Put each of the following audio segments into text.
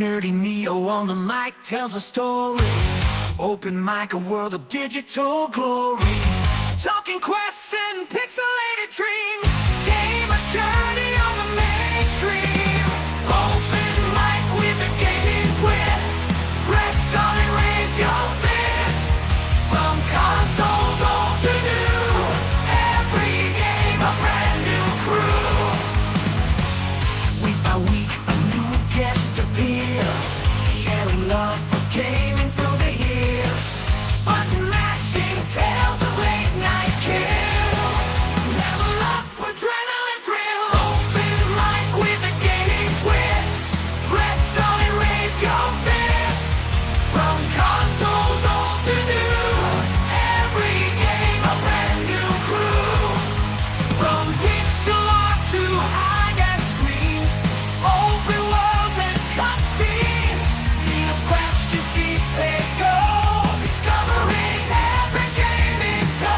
NerdyNeo on the mic tells a story. Open mic, a world of digital glory. Talking quests and pixelated dreams. Gamers journey on the mainstream. Open mic with a gaming twist. Press start and raise your fist. From consoles all to new. Every game a brand new crew. Week by week a new guest appears, sharing love for gaming through the years. Button mashing tales of late night kills. Level up, adrenaline thrill. Open mic with a gaming twist. Press start and raise your fist. From consoles all to new. Every game a brand new crew. From pixel art to high-end screens. Open worlds and cutscenes. These questions deep they go. Discovering every game in tow.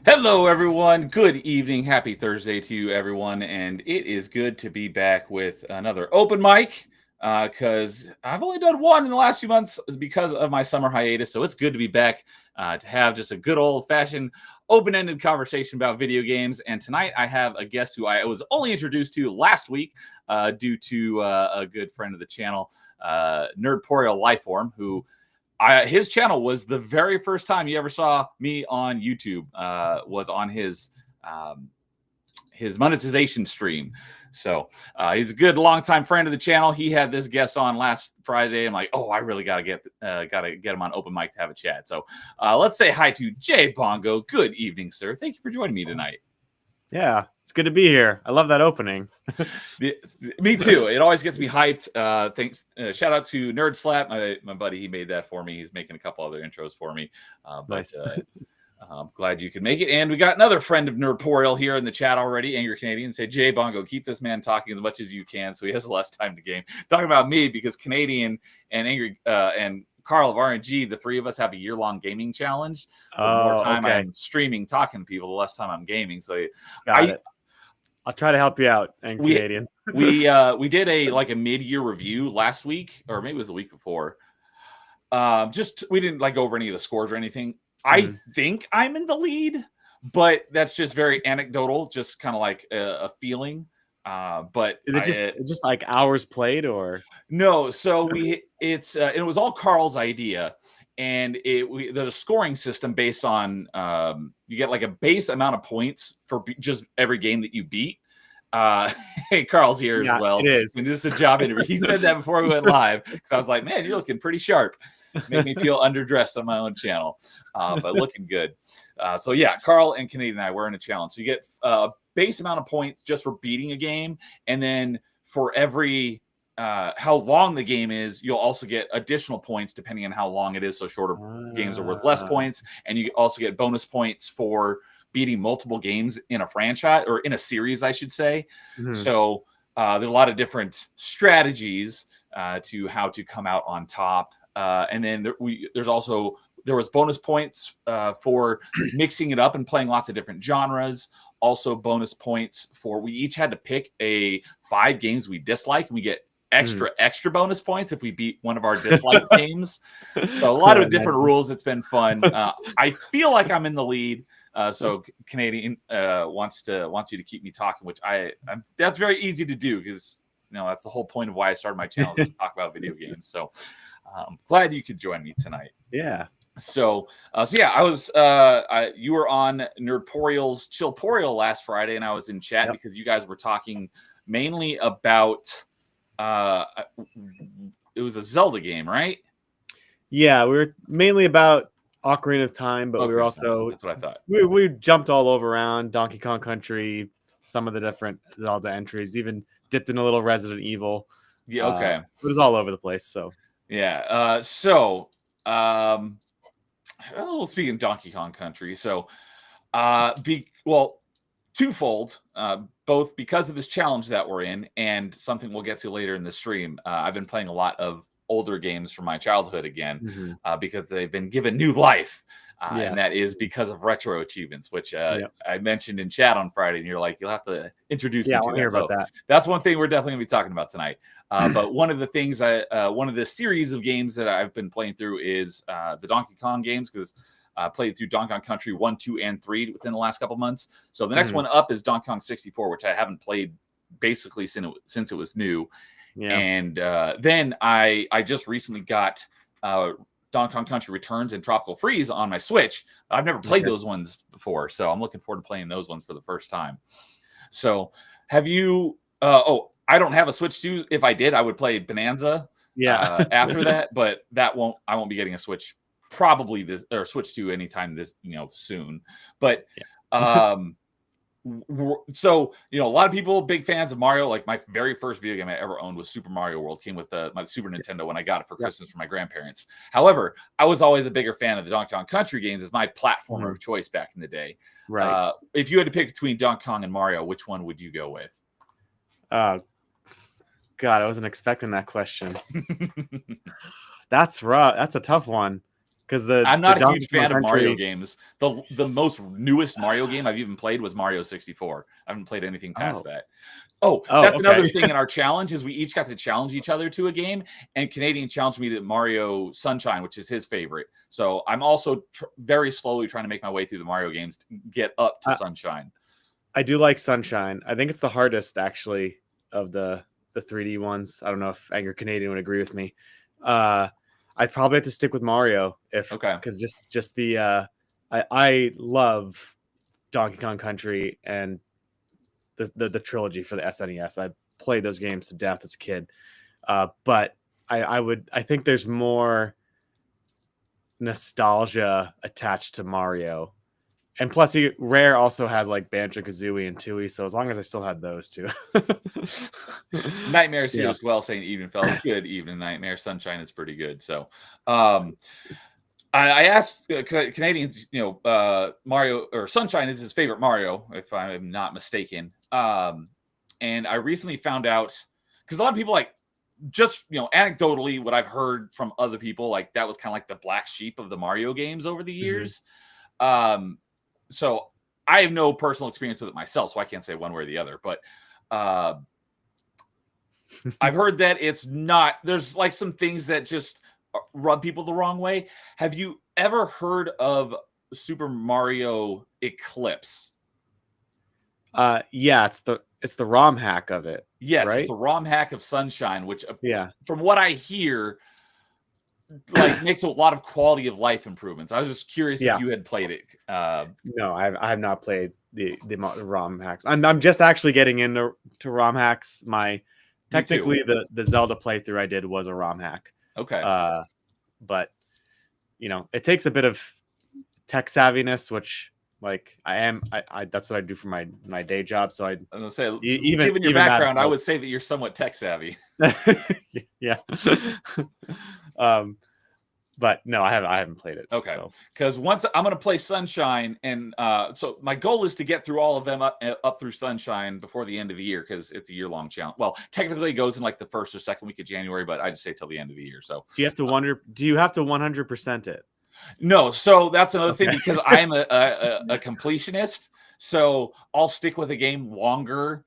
Hello, everyone. Good evening. Happy Thursday to you, everyone. And it is good to be back with another open mic because I've only done one in the last few months because of my summer hiatus. So it's good to be back to have just a good old-fashioned open-ended conversation about video games. And tonight I have a guest who I was only introduced to last week due to a good friend of the channel, Nerdporeal Lifeform, who his channel was the very first time you ever saw me on YouTube, was on his monetization stream. So he's a good longtime friend of the channel. He had this guest on last Friday. I'm like, oh, I really gotta get him on open mic to have a chat. So let's say hi to Jay Bongo. Good evening, sir. Thank you for joining me tonight. Yeah, it's good to be here. I love that opening. Me too. It always gets me hyped. Thanks. Shout out to Nerd Slap, my buddy. He made that for me. He's making a couple other intros for me. Nice. I'm glad you could make it. And we got another friend of Nerdporeal here in the chat already, Angry Canadian. Say, Jay Bongo, keep this man talking as much as you can so he has less time to game. Talking about me because Canadian and Angry and Carl of RNG, the three of us have a year-long gaming challenge. So the more time I'm streaming, talking to people, the less time I'm gaming. So Got it. I'll try to help you out, Angry Canadian. we did a mid-year review last week, or maybe it was the week before. We didn't go over any of the scores or anything. I think I'm in the lead, but that's just very anecdotal, just kind of like a feeling. But is it just like hours played or no? So it was all Carl's idea, and there's a scoring system based on you get like a base amount of points for just every game that you beat. Hey, Carl's here as well. It is. And this is a job interview. He said that before we went live because I was like, man, you're looking pretty sharp. Made me feel underdressed on my own channel, but looking good. So yeah, Carl and Canadian and I were in a challenge. So you get a base amount of points just for beating a game, and then for every how long the game is, you'll also get additional points depending on how long it is. So shorter games are worth less points, and you also get bonus points for beating multiple games in a franchise or in a series, I should say. So there's a lot of different strategies to how to come out on top. And then there was bonus points for mixing it up and playing lots of different genres. Also bonus points for, we each had to pick 5 games we dislike, and we get extra bonus points if we beat one of our disliked games. So a lot of different rules. It's been fun. I feel like I'm in the lead. So Canadian wants you to keep me talking, which that's very easy to do because that's the whole point of why I started my channel, is to talk about video games. So glad you could join me tonight. Yeah. So yeah, you were on Nerdporeal's Chillporeal last Friday, and I was in chat because you guys were talking mainly about it was a Zelda game, right? Yeah, we were mainly about Ocarina of Time, but we were also that's what I thought. We jumped all over around Donkey Kong Country, some of the different Zelda entries, even dipped in a little Resident Evil. Yeah, okay. It was all over the place. So yeah, speaking of Donkey Kong Country, so twofold, both because of this challenge that we're in and something we'll get to later in the stream. I've been playing a lot of older games from my childhood again, because they've been given new life. And that is because of retro achievements, which I mentioned in chat on Friday, and you're like, you'll have to introduce me to I hear about that. That's one thing we're definitely going to be talking about tonight. But one of the things one of the series of games that I've been playing through is the Donkey Kong games, because I played through Donkey Kong Country 1, 2, and 3 within the last couple months. So the next one up is Donkey Kong 64, which I haven't played basically since it was new. Yeah. And then I just recently got Donkey Kong Country Returns and Tropical Freeze on my Switch. I've never played those ones before, so I'm looking forward to playing those ones for the first time. So have you I don't have a Switch 2. If I did, I would play Bonanza after that, but I won't be getting a Switch probably Switch 2 anytime soon. But so a lot of people big fans of Mario. Like, my very first video game I ever owned was Super Mario World. Came with my Super Nintendo when I got it for Christmas from my grandparents. However, I was always a bigger fan of the Donkey Kong Country games as my platformer of choice back in the day. Right. If you had to pick between Donkey Kong and Mario, which one would you go with? God, I wasn't expecting that question. That's rough. That's a tough one. Because I'm not a huge fan of Mario games. The most newest Mario game I've even played was Mario 64. I haven't played anything past that. That's another thing in our challenge, is we each got to challenge each other to a game, and Canadian challenged me to Mario Sunshine, which is his favorite. So I'm also very slowly trying to make my way through the Mario games to get up to Sunshine. I do like Sunshine. I think it's the hardest, actually, of the 3D ones. I don't know if Angry Canadian would agree with me. I'd probably have to stick with Mario because just the I love Donkey Kong Country and the trilogy for the SNES. I played those games to death as a kid, but I think there's more nostalgia attached to Mario, and plus Rare also has like Banjo-Kazooie and Tooie, so as long as I still had those two. Nightmare's here as well, saying even fellas, good evening. Nightmare. Sunshine is pretty good. So I asked Canadians, Mario or Sunshine is his favorite Mario, if I'm not mistaken. And I recently found out, because a lot of people anecdotally, what I've heard from other people, like that was kind of like the black sheep of the Mario games over the years. So I have no personal experience with it myself, so I can't say one way or the other. But I've heard that it's not. There's like some things that just rub people the wrong way. Have you ever heard of Super Mario Eclipse? Yeah, it's the ROM hack of it. Yes, right? It's a ROM hack of Sunshine, which from what I hear, like makes a lot of quality of life improvements. I was just curious if you had played it. No, I have not played the ROM hacks. I'm just actually getting into ROM hacks. Technically the Zelda playthrough I did was a ROM hack. Okay. But it takes a bit of tech savviness, which like I that's what I do for my day job. So I'm gonna say, even given your background, I would say that you're somewhat tech savvy. Yeah. But no, I haven't played it. Okay. Because once I'm going to play Sunshine, and so my goal is to get through all of them up through Sunshine before the end of the year, because it's a year-long challenge. Well, technically it goes in like the first or second week of January, but I just say till the end of the year. So do you have to do you have to 100% it? No. So that's another thing, because I'm a completionist. So I'll stick with a game longer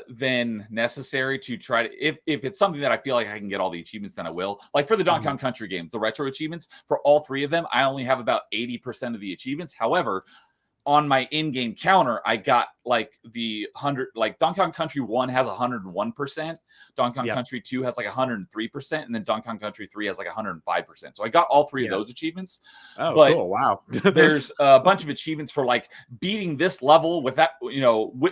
than necessary to try to, if it's something that I feel like I can get all the achievements, then I will. Like for the Donkey Kong Country games, the retro achievements, for all three of them, I only have about 80% of the achievements. However, on my in-game counter, I got like the 100, like Donkey Kong Country 1 has 101%, Donkey Kong Country 2 has like 103%, and then Donkey Kong Country 3 has like 105%. So I got all three of those achievements. Oh, but cool. Wow. there's a bunch of achievements for like beating this level with that,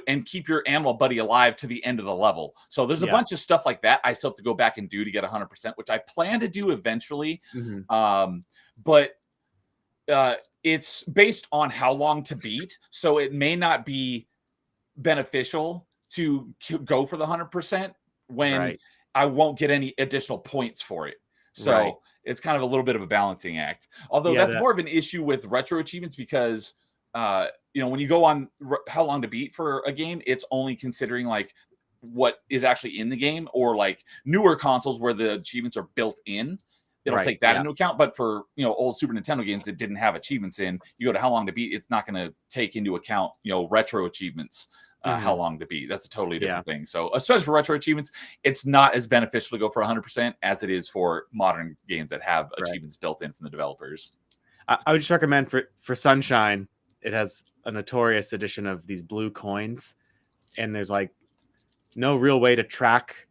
and keep your animal buddy alive to the end of the level. So there's a bunch of stuff like that I still have to go back and do to get 100%, which I plan to do eventually. But it's based on how long to beat, so it may not be beneficial to go for the 100% when I won't get any additional points for it. So it's kind of a little bit of a balancing act. Although that's more of an issue with retro achievements because when you go on how long to beat for a game, it's only considering like what is actually in the game, or like newer consoles where the achievements are built in. It'll take that into account. But for old Super Nintendo games that didn't have achievements in, you go to how long to beat, it's not going to take into account retro achievements. How long to beat. That's a totally different thing. So especially for retro achievements, it's not as beneficial to go for 100% as it is for modern games that have achievements built in from the developers. I would just recommend for Sunshine, it has a notorious edition of these blue coins, and there's like no real way to track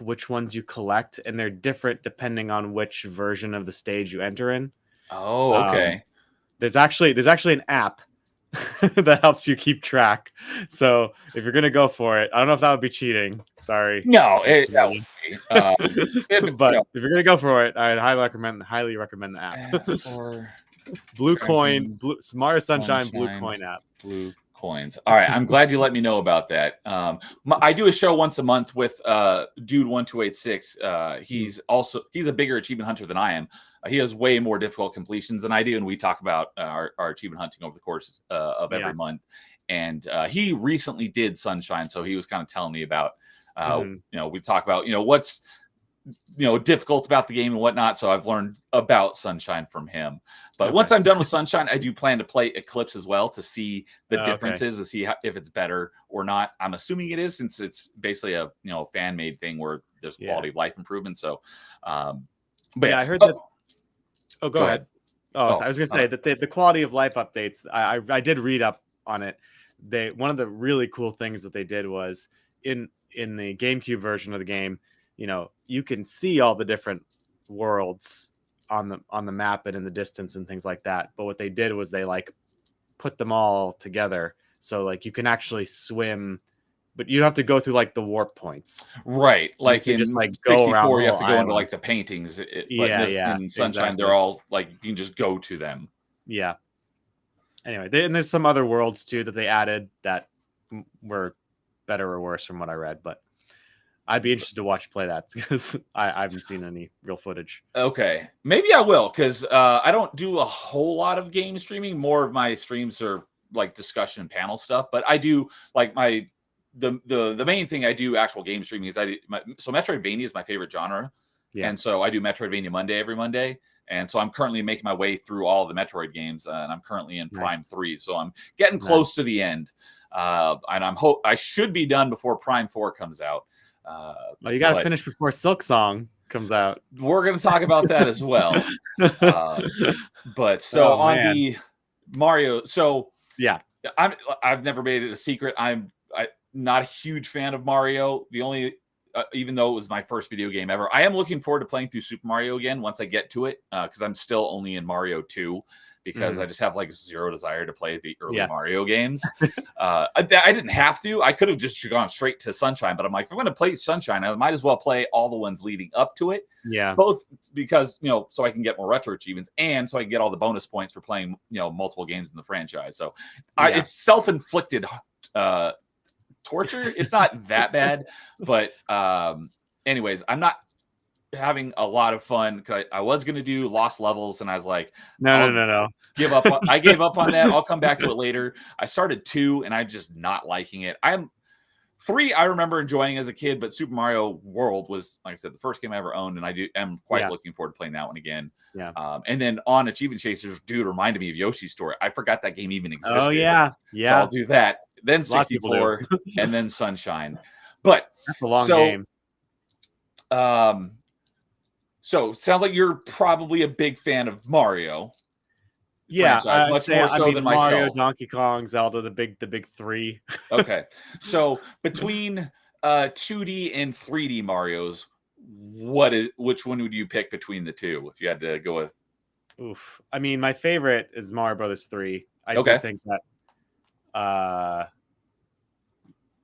which ones you collect, and they're different depending on which version of the stage you enter in. Oh, okay. There's actually an app that helps you keep track. So if you're gonna go for it, I don't know if that would be cheating. Sorry. No, that would be. But if you're gonna go for it, I'd highly recommend the app. Or Blue Coin, Mario Sunshine Blue Coin app. Blue coins. All right, I'm glad you let me know about that. I do a show once a month with Dude 1286. He's a bigger achievement hunter than I am. He has way more difficult completions than I do, and we talk about our achievement hunting over the course of every month. And he recently did Sunshine, so he was kind of telling me about we talk about what's difficult about the game and whatnot. So I've learned about Sunshine from him. But once I'm done with Sunshine, I do plan to play Eclipse as well to see the differences, to see if it's better or not. I'm assuming it is, since it's basically a fan made thing where there's quality of life improvement. So, but I heard that. Oh, go ahead. Oh, I was gonna say that the quality of life updates. I did read up on it. One of the really cool things that they did was in the GameCube version of the game, you can see all the different worlds on the map and in the distance and things like that. But what they did was they like put them all together, so like you can actually swim, but you have to go through like the warp points, right? Like in just like 64, you have to go into like the paintings. In Sunshine, they're all like you can just go to them. Yeah. Anyway, and there's some other worlds too that they added that were better or worse from what I read, but I'd be interested to watch play that because I haven't seen any real footage. Okay, maybe I will, because I don't do a whole lot of game streaming. More of my streams are like discussion and panel stuff, but I do like the main thing I do actual game streaming is so Metroidvania is my favorite genre, and so I do Metroidvania Monday every Monday. And so I'm currently making my way through all of the Metroid games, and I'm currently in Prime 3. So I'm getting close to the end. And I should be done before Prime 4 comes out. Well, you got to finish before Silk Song comes out. We're going to talk about that as well. But so on the Mario, so I've never made it a secret. I'm not a huge fan of Mario. The only even though it was my first video game ever, I am looking forward to playing through Super Mario again once I get to it, because I'm still only in Mario 2, because I just have like zero desire to play the early Mario games. I didn't have to. I could have just gone straight to Sunshine, but I'm like, if I'm going to play Sunshine, I might as well play all the ones leading up to it. Yeah. Both because, so I can get more retro achievements, and so I can get all the bonus points for playing, multiple games in the franchise. So it's self-inflicted torture. It's not that bad, but anyways, I'm not having a lot of fun because I was going to do Lost Levels, and I was like, no, give up. I gave up on that. I'll come back to it later. I started 2, and I'm just not liking it. 3 I remember enjoying as a kid, but Super Mario World was, like I said, the first game I ever owned, and I am quite looking forward to playing that one again. Yeah. And then on Achievement Chasers, dude reminded me of Yoshi's Story. I forgot that game even existed. Oh yeah. So I'll do that. Then 64, and then Sunshine. But that's a long game. So sounds like you're probably a big fan of Mario. Yeah, franchise, much more so than Mario, myself. Donkey Kong, Zelda, the big three. Okay, so between 2D and 3D Mario's, which one would you pick between the two if you had to go with? Oof. I mean, my favorite is Mario Brothers 3. I do Okay. think that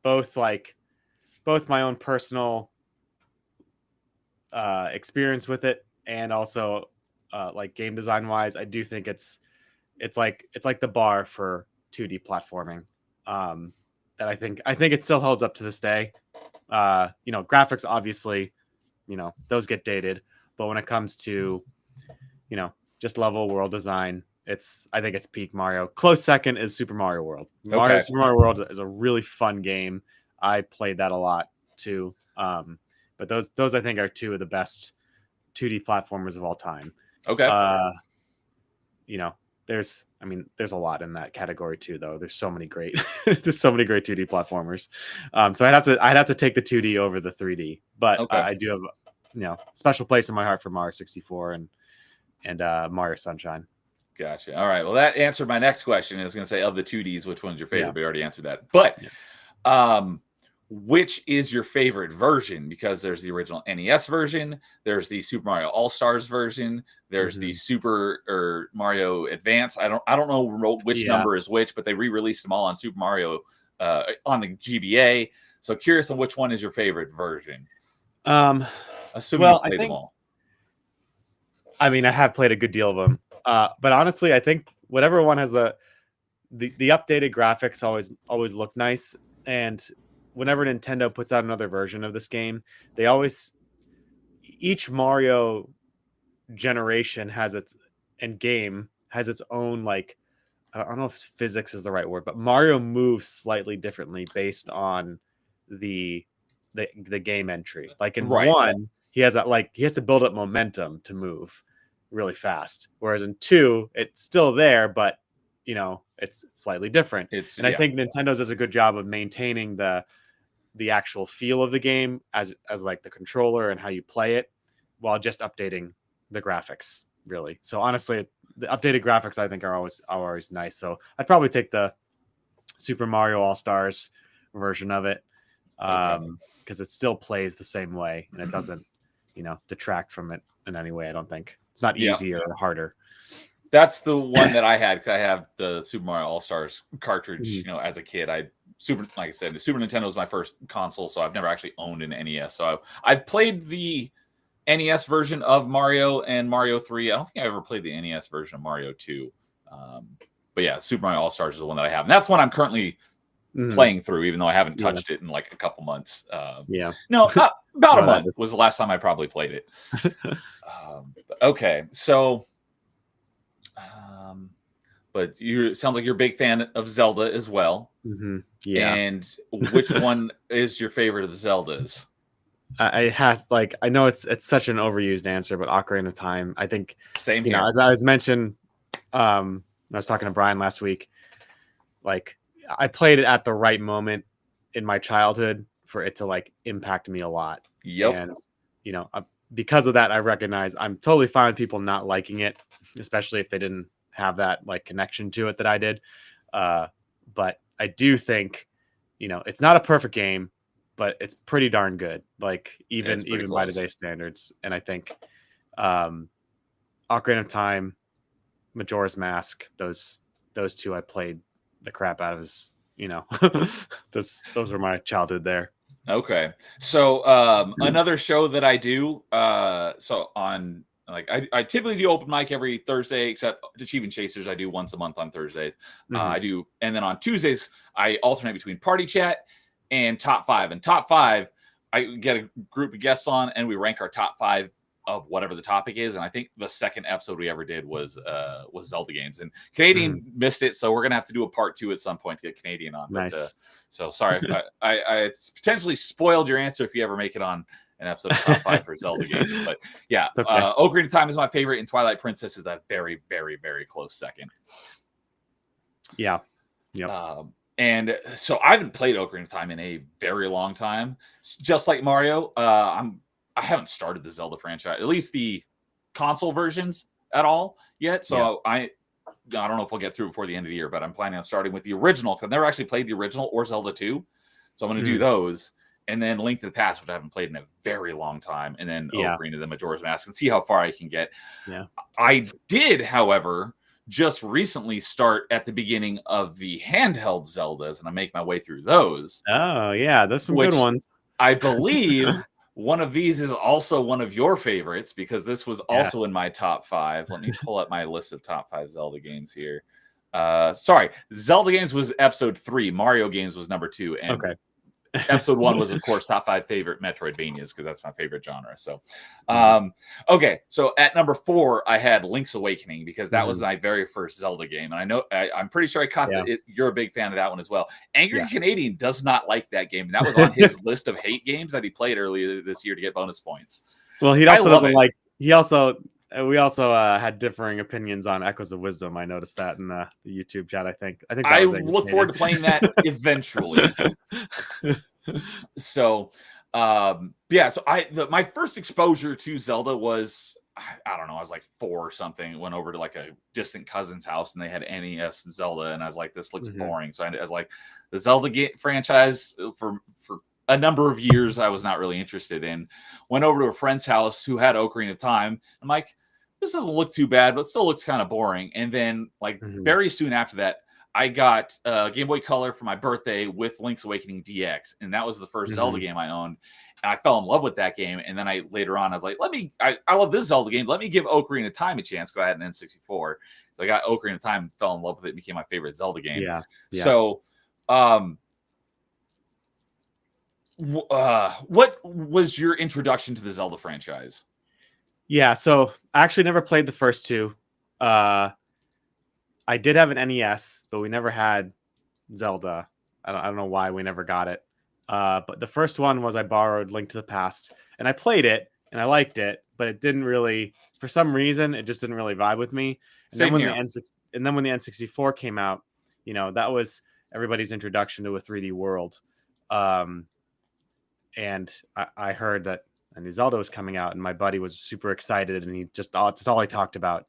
both my own personal experience with it and also like game design wise, I do think it's like the bar for 2D platforming. That I think it still holds up to this day. Graphics obviously, those get dated, but when it comes to, just level world design, I think it's peak Mario. Close second is Super Mario World. Super Mario World is a really fun game. I played that a lot too. But those I think are two of the best 2D platformers of all time. Okay. There's a lot in that category too, though. There's so many great 2D platformers. So I'd have to take the 2D over the 3D. But I do have special place in my heart for Mario 64 and Mario Sunshine. Gotcha. All right. Well, that answered my next question. I was going to say, of the 2Ds, which one's your favorite? We already answered that. But which is your favorite version? Because there's the original NES version, there's the Super Mario All-Stars version, there's the Super or Mario Advance. I don't know which number is which, but they re-released them all on Super Mario on the GBA. So curious on which one is your favorite version. Assuming you played them all. I mean, I have played a good deal of them, but honestly, I think whatever one has the updated graphics always look nice. And whenever Nintendo puts out another version of this game, each Mario generation has its own, like, I don't know if physics is the right word, but Mario moves slightly differently based on the game entry. Like in one, he has to build up momentum to move really fast, whereas in 2, it's still there, but it's slightly different. I think Nintendo does a good job of maintaining the actual feel of the game as like the controller and how you play it, while just updating the graphics, really. So honestly, the updated graphics I think are always nice. So I'd probably take the Super Mario All-Stars version of it, because it still plays the same way and it doesn't detract from it in any way. I don't think it's not easier or harder. That's the one that I had, because I have the Super Mario All-Stars cartridge. As a kid, like I said, the Super Nintendo was my first console, so I've never actually owned an NES. So I've played the NES version of Mario and Mario 3. I don't think I ever played the NES version of Mario 2. But yeah, Super Mario All-Stars is the one that I have. And that's one I'm currently playing through, even though I haven't touched it in like a couple months. No, about a month was the last time I probably played it. Okay, so... but it sounds like you're a big fan of Zelda as well. Yeah. And which one is your favorite of the Zeldas? I know it's such an overused answer, but Ocarina of Time. I think same here. As I was mentioned, I was talking to Brian last week. Like, I played it at the right moment in my childhood for it to like impact me a lot. And because of that, I recognize I'm totally fine with people not liking it, especially if they didn't have that like connection to it that I did. But I do think, it's not a perfect game, but it's pretty darn good. Like even by today's standards. And I think Ocarina of Time, Majora's Mask, those two I played the crap out of. As those were my childhood there. Okay, so another show that I do, so on, like, I typically do open mic every Thursday, except Achieving Chasers I do once a month on Thursdays. I do, and then on Tuesdays I alternate between Party Chat and Top 5. And Top 5, I get a group of guests on, and we rank our top 5 of whatever the topic is. And I think the second episode we ever did was Zelda games, and Canadian missed it, so we're gonna have to do a part 2 at some point to get Canadian on. Nice. But, so sorry if I potentially spoiled your answer if you ever make it on an episode of Top 5 for Zelda games. But yeah, okay. Ocarina of Time is my favorite, and Twilight Princess is a very, very, very close second. Yeah. Yep. And so I haven't played Ocarina of Time in a very long time. Just like Mario, I haven't started the Zelda franchise, at least the console versions, at all yet. So I don't know if we'll get through before the end of the year, but I'm planning on starting with the original because I've never actually played the original or Zelda 2. So I'm going to do those. And then Link to the Past, which I haven't played in a very long time. And then Ocarina of the Majora's Mask and see how far I can get. Yeah. I did, however, just recently start at the beginning of the handheld Zeldas, and I make my way through those. Oh, yeah. There's some good ones. I believe one of these is also one of your favorites because this was also in my top 5. Let me pull up my list of top 5 Zelda games here. Sorry, Zelda games was episode 3. Mario games was number 2. And episode 1 was, of course, top 5 favorite Metroidvanias because that's my favorite genre. So, okay. So at number 4, I had Link's Awakening because that was my very first Zelda game, and I know I'm pretty sure I caught that you're a big fan of that one as well. Angry Canadian does not like that game, and that was on his list of hate games that he played earlier this year to get bonus points. Well, he also doesn't like. He also. We also had differing opinions on Echoes of Wisdom. I noticed that in the YouTube chat. I think I look forward to playing that eventually. So, yeah. So my first exposure to Zelda was, I don't know, I was like 4 or something. Went over to like a distant cousin's house and they had NES Zelda, and I was like, this looks boring. So I was like, the Zelda franchise for a number of years I was not really interested in. Went over to a friend's house who had Ocarina of Time. I'm like, this doesn't look too bad, but still looks kind of boring. And then like very soon after that, I got Game Boy Color for my birthday with Link's Awakening DX. And that was the first Zelda game I owned. And I fell in love with that game. And then later on, I was like, I love this Zelda game. Let me give Ocarina of Time a chance because I had an N64. So I got Ocarina of Time and fell in love with it. It became my favorite Zelda game. Yeah. So, what was your introduction to the Zelda franchise? Yeah, so I actually never played the first 2. I did have an NES, but we never had Zelda. I don't know why we never got it. But the first one was I borrowed Link to the Past, and I played it, and I liked it, but it didn't really, for some reason, it just didn't really vibe with me. And then when the N64 came out, that was everybody's introduction to a 3D world. And I heard that a new Zelda was coming out, and my buddy was super excited, and that's all he talked about.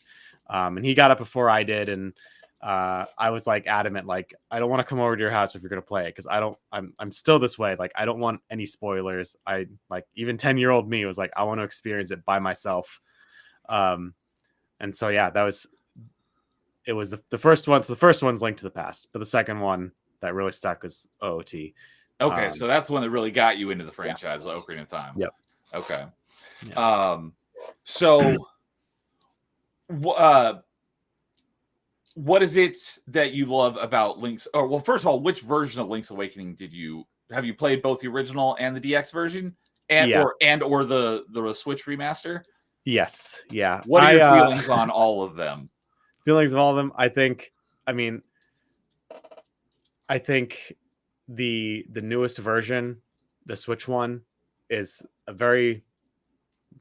And he got it before I did, and I was like adamant, like, I don't want to come over to your house if you're gonna play it because I'm still this way. Like, I don't want any spoilers. I like even 10-year-old me was like, I want to experience it by myself. And so yeah, it was the first one. So the first one's Link to the Past, but the second one that really stuck was OOT. Okay, so that's the one that really got you into the franchise, Ocarina of Time. Yep. Okay. Yeah. So, what is it that you love about Link's? Or well, first of all, which version of Link's Awakening have you played? Both the original and the DX version, or the Switch remaster? Yes. Yeah. What are your feelings on all of them? Feelings of all of them. I think the newest version, the Switch one, is a very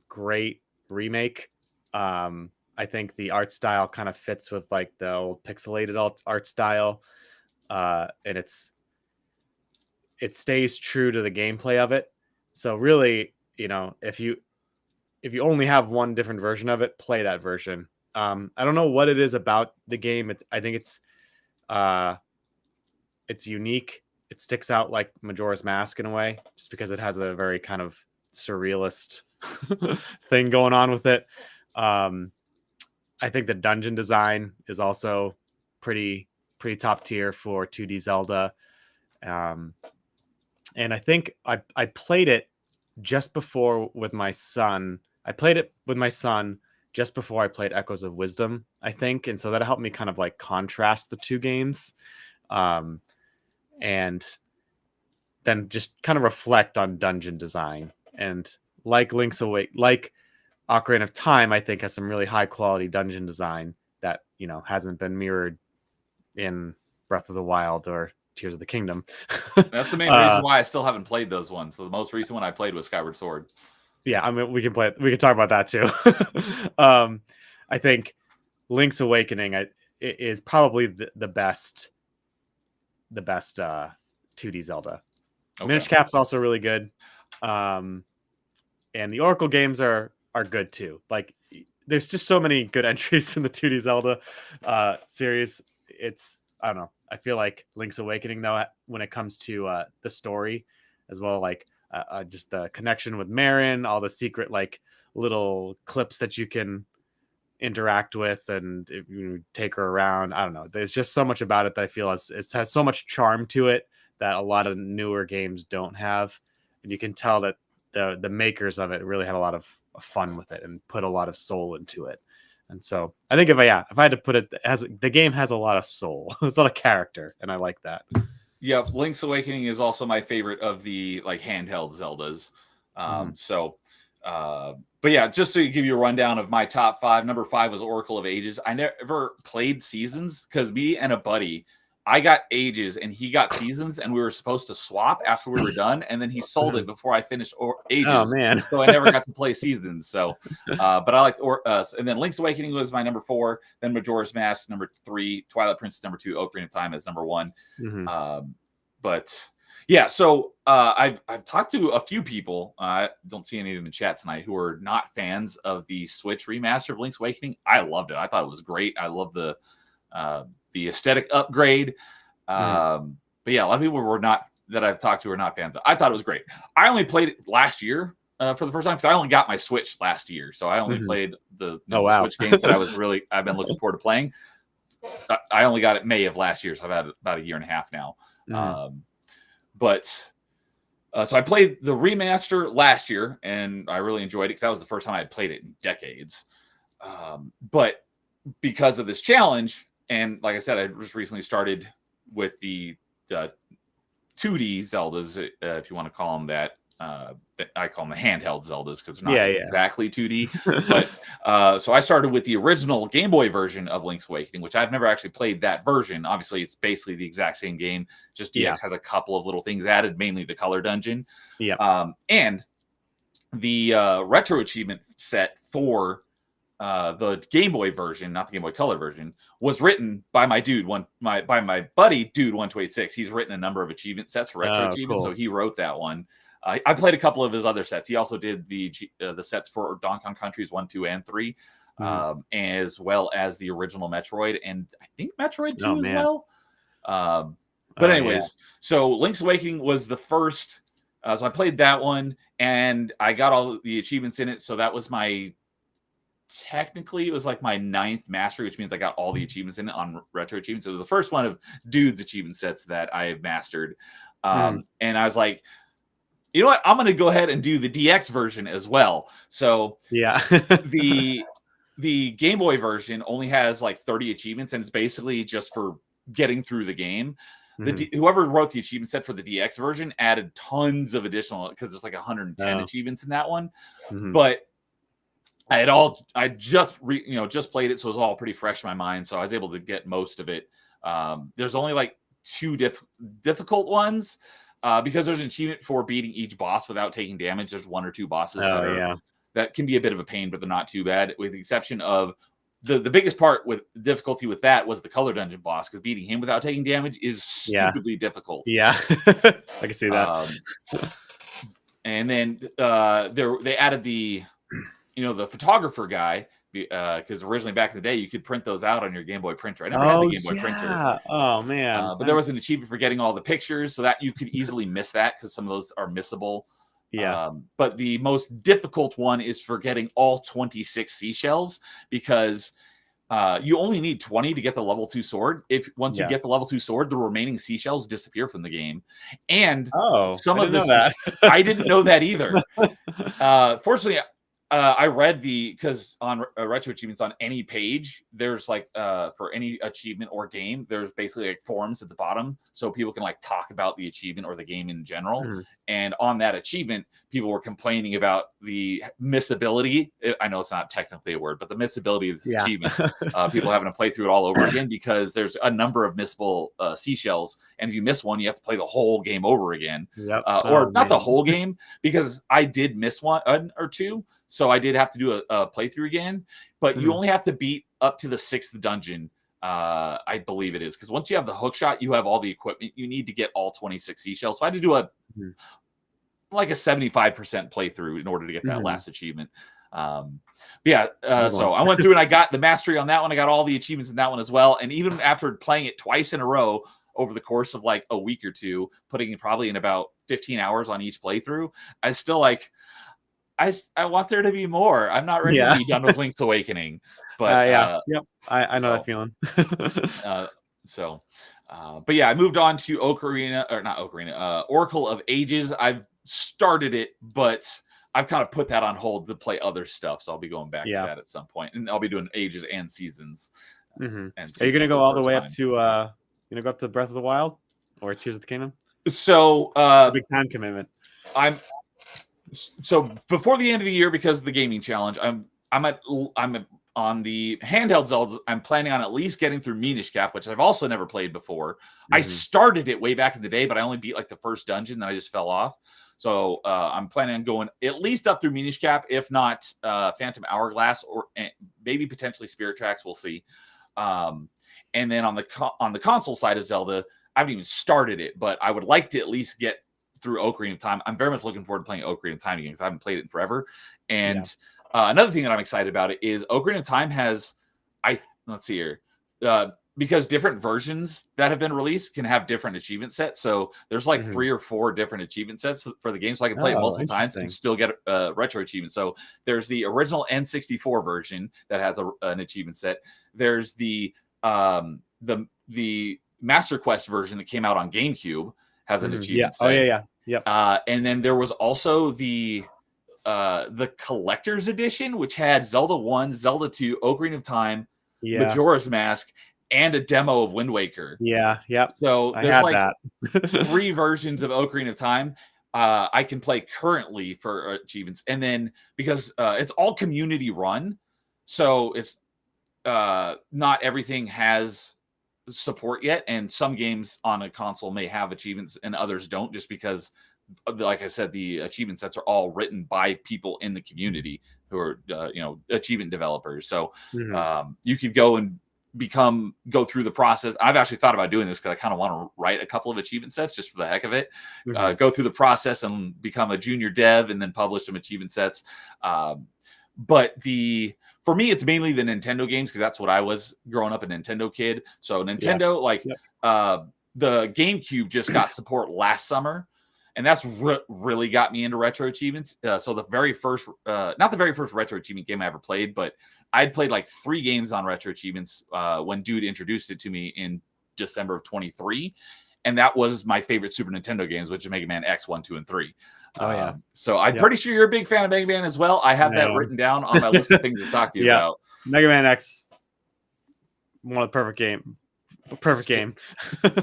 great remake. I think the art style kind of fits with like the old pixelated art style, and it stays true to the gameplay of it. So really, if you only have one different version of it, play that version. I don't know what it is about the game. I think it's unique. It sticks out like Majora's Mask in a way, just because it has a very kind of surrealist thing going on with it. I think the dungeon design is also pretty top tier for 2D Zelda. And I think I played it just before with my son. I played it with my son just before I played Echoes of Wisdom, I think. And so that helped me kind of like contrast the two games. And then just kind of reflect on dungeon design. And like Ocarina of Time, I think has some really high quality dungeon design that, hasn't been mirrored in Breath of the Wild or Tears of the Kingdom. That's the main reason why I still haven't played those ones. So the most recent one I played was Skyward Sword. Yeah, I mean, we can talk about that too. I think Link's Awakening is probably the best 2D Zelda. Okay. Minish Cap's also really good. And the Oracle games are good too. Like there's just so many good entries in the 2D Zelda series. It's, I don't know. I feel like Link's Awakening, though, when it comes to the story as well, like just the connection with Marin, all the secret like little clips that you can interact with, and if you take her around, I don't know. There's just so much about it that I feel it has so much charm to it that a lot of newer games don't have, and you can tell that the makers of it really had a lot of fun with it and put a lot of soul into it. And so I think if I had to put it, the game has a lot of soul. It's a lot of character, and I like that. Yep, Link's Awakening is also my favorite of the like handheld Zeldas. But yeah, just to give you a rundown of my top 5, number 5 was Oracle of Ages. I never played Seasons because me and a buddy, I got Ages and he got Seasons, and we were supposed to swap after we were done, and then he sold it before I finished Ages. Oh man! So I never got to play Seasons. So, but I liked and then Link's Awakening was my number 4. Then Majora's Mask number 3, Twilight Princess number 2, Ocarina of Time is number 1. But yeah, so I've talked to a few people. I don't see any in the chat tonight who are not fans of the Switch remaster of Link's Awakening. I loved it. I thought it was great. I love the aesthetic upgrade. But yeah, a lot of people that I've talked to are not fans. I thought it was great. I only played it last year for the first time because I only got my Switch last year, so I only played the Switch games that I've been looking forward to playing. I only got it May of last year, so I've had about a year and a half now. So I played the remaster last year, and I really enjoyed it because that was the first time I had played it in decades. But because of this challenge, and like I said, I just recently started with the 2D Zeldas, if you want to call them that. I call them the handheld Zeldas because they're not exactly 2D. But so I started with the original Game Boy version of Link's Awakening, which I've never actually played that version. Obviously, it's basically the exact same game. Just DX has a couple of little things added, mainly the color dungeon. And the retro achievement set for the Game Boy version, not the Game Boy Color version, was written by my dude, by my buddy, Dude 1286. He's written a number of achievement sets for retro achievements, so he wrote that one. I played a couple of his other sets. He also did the sets for Donkey Kong Countries 1, 2, and 3, as well as the original Metroid, and I think Metroid 2 as well. But anyways, so Link's Awakening was the first. So I played that one, and I got all the achievements in it. So that was technically, it was like my 9th mastery, which means I got all the achievements in it on retro achievements. It was the first one of Dude's achievement sets that I have mastered. And I was like, you know what? I'm going to go ahead and do the DX version as well. So the Game Boy version only has like 30 achievements, and it's basically just for getting through the game. Whoever wrote the achievement set for the DX version added tons of additional, because there's like 110 achievements in that one. But I just played it, so it was all pretty fresh in my mind. So I was able to get most of it. There's only like 2 difficult ones. Because there's an achievement for beating each boss without taking damage. There's 1 or 2 bosses that can be a bit of a pain, but they're not too bad, with the exception of the biggest part with difficulty with that was the color dungeon boss, because beating him without taking damage is stupidly difficult. I can see that. And then they added the photographer guy, because originally back in the day you could print those out on your Game Boy printer. I never had the Game Boy printer. Oh man! But there was an achievement for getting all the pictures, so that you could easily miss that because some of those are missable. But the most difficult one is for getting all 26 seashells, because you only need 20 to get the level 2 sword. Once you get the level 2 sword, the remaining seashells disappear from the game. And some of this, I didn't know that either. Fortunately, I read because on retro achievements on any page, there's like for any achievement or game, there's basically like forums at the bottom, so people can like talk about the achievement or the game in general. And on that achievement, people were complaining about the missability. I know it's not technically a word, but the missability of this achievement. People having to play through it all over again because there's a number of missable seashells, and if you miss one, you have to play the whole game over again. Or not the whole game, because I did miss 1 or 2. So I did have to do a playthrough again, but you only have to beat up to the 6th dungeon, I believe it is. Because once you have the hook shot, you have all the equipment you need to get all 26 seashells. So I had to do like a 75% playthrough in order to get that last achievement. So I went through and I got the mastery on that one. I got all the achievements in that one as well. And even after playing it twice in a row over the course of like a week or two, putting it probably in about 15 hours on each playthrough, I still like, I want there to be more. I'm not ready to be done with Link's Awakening. But I know that feeling. But yeah, I moved on to Oracle of Ages. I've started it, but I've kind of put that on hold to play other stuff. So I'll be going back to that at some point, and I'll be doing Ages and Seasons. And are you going to go all the way up to go up to Breath of the Wild or Tears of the Kingdom? So big time commitment. So before the end of the year, because of the gaming challenge, I'm on the handheld Zelda. I'm planning on at least getting through Minish Cap, which I've also never played before. I started it way back in the day, but I only beat like the first dungeon, then I just fell off. So I'm planning on going at least up through Minish Cap, if not Phantom Hourglass, or maybe potentially Spirit Tracks. We'll see. And then on the console side of Zelda, I haven't even started it, but I would like to at least get through Ocarina of Time. I'm very much looking forward to playing Ocarina of Time again because I haven't played it in forever. And another thing that I'm excited about it is Ocarina of Time has, let's see here, because different versions that have been released can have different achievement sets. So there's like 3 or 4 different achievement sets for the game, so I can play it multiple times and still get retro achievements. So there's the original N64 version that has an achievement set. There's the Master Quest version that came out on GameCube has an achievement set. And then there was also the collector's edition, which had Zelda 1, Zelda 2, Ocarina of Time, Majora's Mask, and a demo of Wind Waker. So there's like 3 versions of Ocarina of Time I can play currently for achievements. And then because it's all community run, so it's not everything has support yet, and some games on a console may have achievements and others don't, just because, like I said, the achievement sets are all written by people in the community who are achievement developers. So you could go and go through the process. I've actually thought about doing this because I kind of want to write a couple of achievement sets just for the heck of it. Go through the process and become a junior dev and then publish some achievement sets. But for me, it's mainly the Nintendo games because that's what I was growing up, a Nintendo kid. So Nintendo, the GameCube just got support last summer, and that's really got me into retro achievements. So the very first, not the very first retro achievement game I ever played, but I'd played like 3 games on retro achievements when dude introduced it to me in December of 23. And that was my favorite Super Nintendo games, which is Mega Man X 1, 2, and 3. So I'm pretty sure you're a big fan of Mega Man as well. I have that written down on my list of things to talk to you about. Mega Man X, one of the perfect game.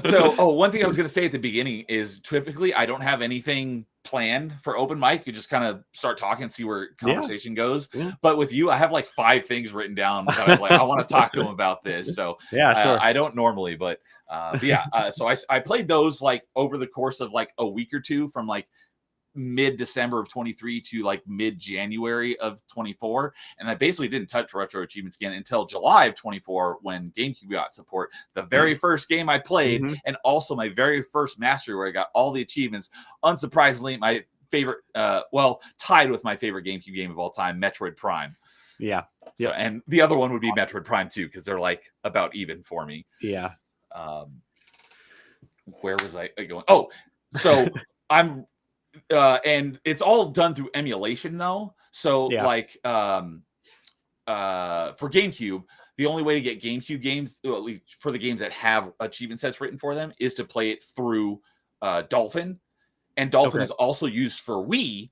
So, one thing I was going to say at the beginning is typically I don't have anything planned for open mic. You just kind of start talking and see where conversation goes. But with you, I have like 5 things written down that I'm like, I want to talk to him about this. So I don't normally, but so I played those like over the course of like a week or two, from like mid-December of 23 to like mid-January of 24, and I basically didn't touch retro achievements again until July of 24 when GameCube got support. The very first game I played, and also my very first mastery where I got all the achievements. Unsurprisingly, my favorite, tied with my favorite GameCube game of all time, Metroid Prime. So, and the other one would be Metroid Prime 2 because they're like about even for me. Where was I going? Oh, so I'm and it's all done through emulation though. So like for GameCube, the only way to get GameCube games, at least for the games that have achievement sets written for them, is to play it through Dolphin. And Dolphin is also used for Wii.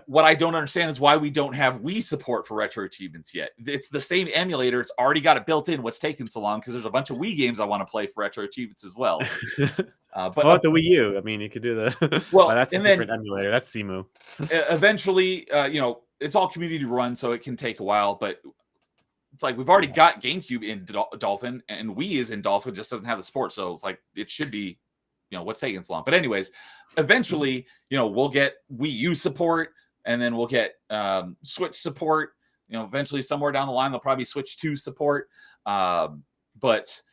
What I don't understand is why we don't have Wii support for retro achievements yet. It's the same emulator. It's already got it built in. What's taking so long? Because there's a bunch of Wii games I want to play for retro achievements as well. But about the Wii U, I mean, you could do the that's a different emulator. That's Simu. Eventually, it's all community run, so it can take a while. But it's like we've already got GameCube in Dolphin, and Wii is in Dolphin. Just doesn't have the support, so it's like it should be. What's taking so long? But anyways, eventually, we'll get Wii U support, and then we'll get Switch support. Eventually, somewhere down the line, they'll probably Switch 2 support. But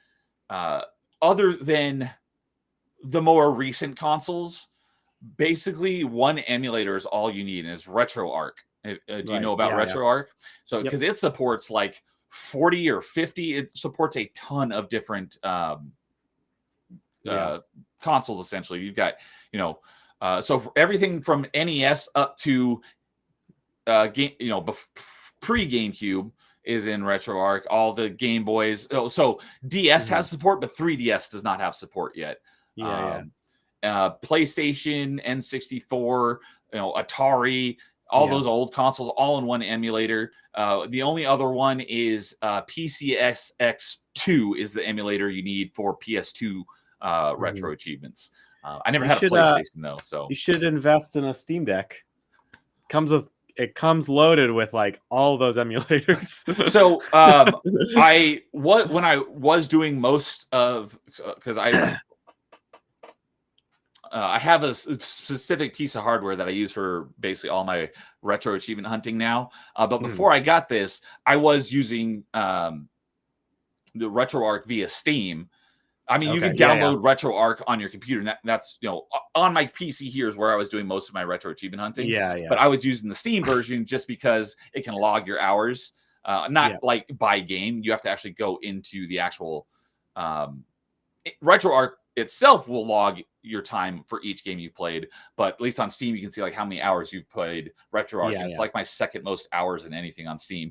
other than the more recent consoles, basically one emulator is all you need, and it's RetroArch. Do you know about RetroArch? So because it supports like 40 or 50, it supports a ton of different consoles. Essentially, you've got so for everything from NES up to game, pre GameCube is in RetroArch. All the Game Boys. So DS has support, but 3DS does not have support yet. PlayStation, N64, Atari, all those old consoles, all in one emulator. The only other one is PCSX2 is the emulator you need for PS2 retro achievements. I never had a PlayStation though, so you should invest in a Steam Deck. It comes loaded with like all those emulators. So when I was doing most of, because I have a specific piece of hardware that I use for basically all my retro achievement hunting now. But before I got this, I was using the RetroArch via Steam. I mean, you can download RetroArch on your computer, and that's on my PC here is where I was doing most of my retro achievement hunting. But I was using the Steam version just because it can log your hours, not like by game. You have to actually go into the actual RetroArch itself will log your time for each game you've played, but at least on Steam you can see like how many hours you've played RetroArch. It's like my second most hours in anything on Steam.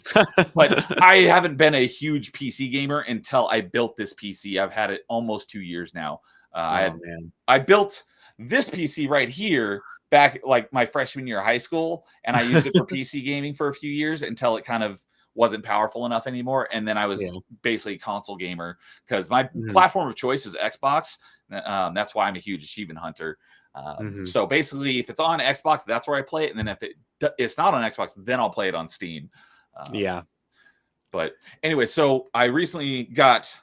But I haven't been a huge PC gamer until I built this PC. I've had it almost 2 years now. I built this PC right here back like my freshman year of high school, and I used it for PC gaming for a few years until it kind of wasn't powerful enough anymore. And then I was basically a console gamer because my platform of choice is Xbox. That's why I'm a huge achievement hunter. So basically, if it's on Xbox, that's where I play it. And then if it's not on Xbox, then I'll play it on Steam. But anyway, so I recently got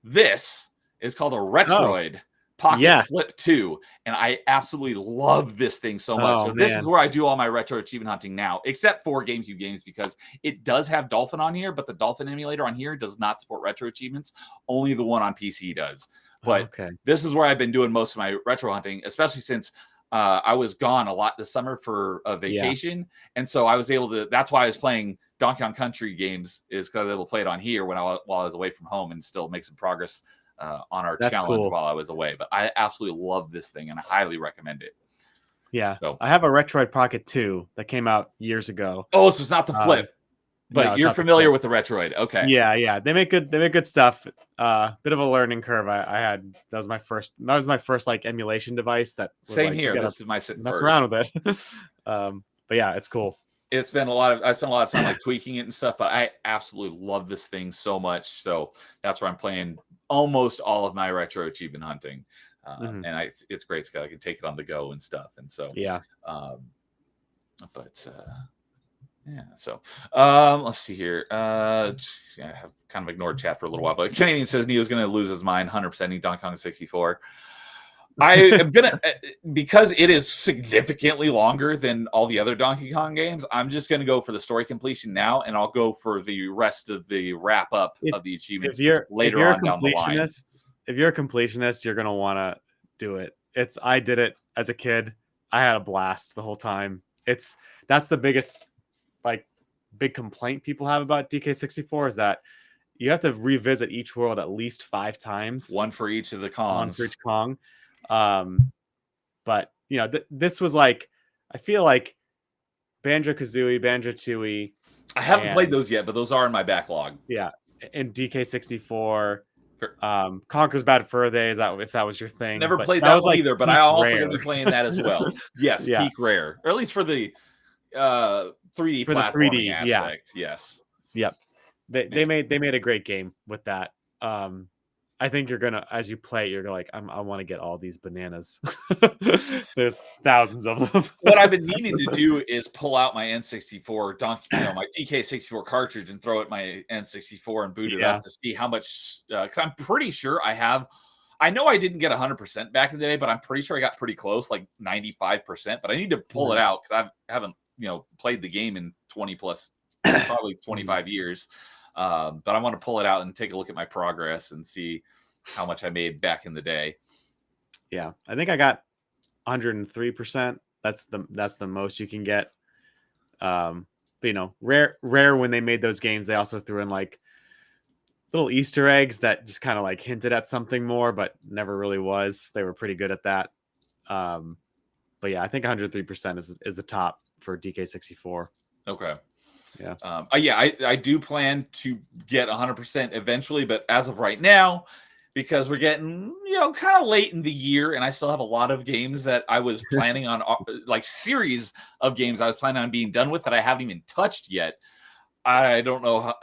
this. It's called a Retroid Pocket Flip 2. And I absolutely love this thing so much. This is where I do all my retro achievement hunting now, except for GameCube games, because it does have Dolphin on here, but the Dolphin emulator on here does not support retro achievements. Only the one on PC does. But this is where I've been doing most of my retro hunting, especially since I was gone a lot this summer for a vacation. And so I was able to, that's why I was playing Donkey Kong Country games, is because I was able to play it on here while I was away from home and still make some progress on our challenge while I was away. But I absolutely love this thing and I highly recommend it. So I have a Retroid Pocket 2 that came out years ago. So it's not the Flip. But you're familiar with the Retroid. Okay. Yeah. They make good stuff. Bit of a learning curve. I had that was my first like emulation device that was, same like, here. This is my mess around with it. But yeah, it's cool. I spent a lot of time like tweaking it and stuff, but I absolutely love this thing so much. So that's where I'm playing almost all of my retro achievement hunting. And it's great because I can take it on the go and stuff. And so so let's see here. I have kind of ignored chat for a little while, but Canadian says Neo's going to lose his mind 100% Donkey Kong 64. I am gonna, because it is significantly longer than all the other Donkey Kong games, I'm just gonna go for the story completion now, and I'll go for the rest of the wrap up of the achievements later on down the line. If you're a completionist, you're gonna want to do it. I did it as a kid. I had a blast the whole time. That's the biggest big complaint people have about DK64 is that you have to revisit each world at least 5 times. One for each of the Kongs. One for each Kong. But this was like, I feel like Banjo-Kazooie, Banjo-Tooie. I haven't played those yet, but those are in my backlog. Yeah, and DK64. Conker's Bad Fur Day, if that was your thing. Never played that one either, but I also going to be playing that as well. Yes, peak rare, or at least for the 3D platforming aspect. Yes. Yep. They made a great game with that. I think you're gonna, as you play, you're like, I want to get all these bananas. There's thousands of them. What I've been needing to do is pull out my N64 my DK64 cartridge and throw it my N64 and boot it up to see how much. Because I'm pretty sure I have. I know I didn't get 100% back in the day, but I'm pretty sure I got pretty close, like 95%. But I need to pull it out because I haven't played the game in 20 plus, probably 25 years. But I want to pull it out and take a look at my progress and see how much I made back in the day. Yeah, I think I got 103%. That's the most you can get. But, rare when they made those games, they also threw in like little Easter eggs that just kind of like hinted at something more, but never really was. They were pretty good at that. But yeah, I think 103% is the top for DK64. Okay. Yeah. I do plan to get 100% eventually, but as of right now, because we're getting, kind of late in the year, and I still have a lot of games that I was planning on, like series of games I was planning on being done with that I haven't even touched yet. I don't know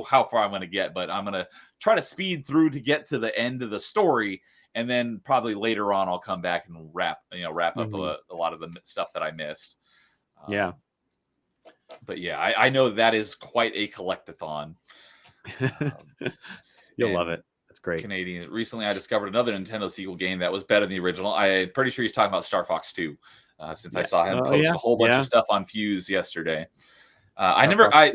how far I'm going to get, but I'm going to try to speed through to get to the end of the story, and then probably later on I'll come back and wrap up a lot of the stuff that I missed. Yeah. But yeah, I know that is quite a collectathon. You'll love it. That's great. Canadian. Recently, I discovered another Nintendo sequel game that was better than the original. I'm pretty sure he's talking about Star Fox 2, since I saw him post a whole bunch of stuff on Fuse yesterday.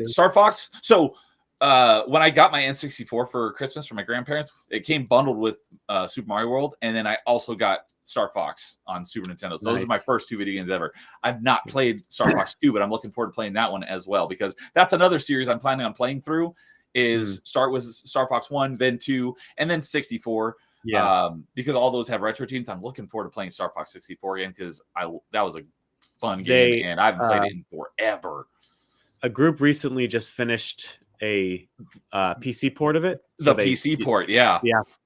Star Fox. So when I got my N64 for Christmas from my grandparents, it came bundled with Super Mario World, and then I also got Star Fox on Super Nintendo. So those are my first 2 video games ever. I've not played Star Fox 2, but I'm looking forward to playing that one as well, because that's another series I'm planning on playing through. Is start with Star Fox 1, then 2, and then 64. Yeah. Because all those have retro teams. I'm looking forward to playing Star Fox 64 again, because that was a fun game, and I haven't played it in forever. A group recently just finished a PC port of it. PC port, yeah.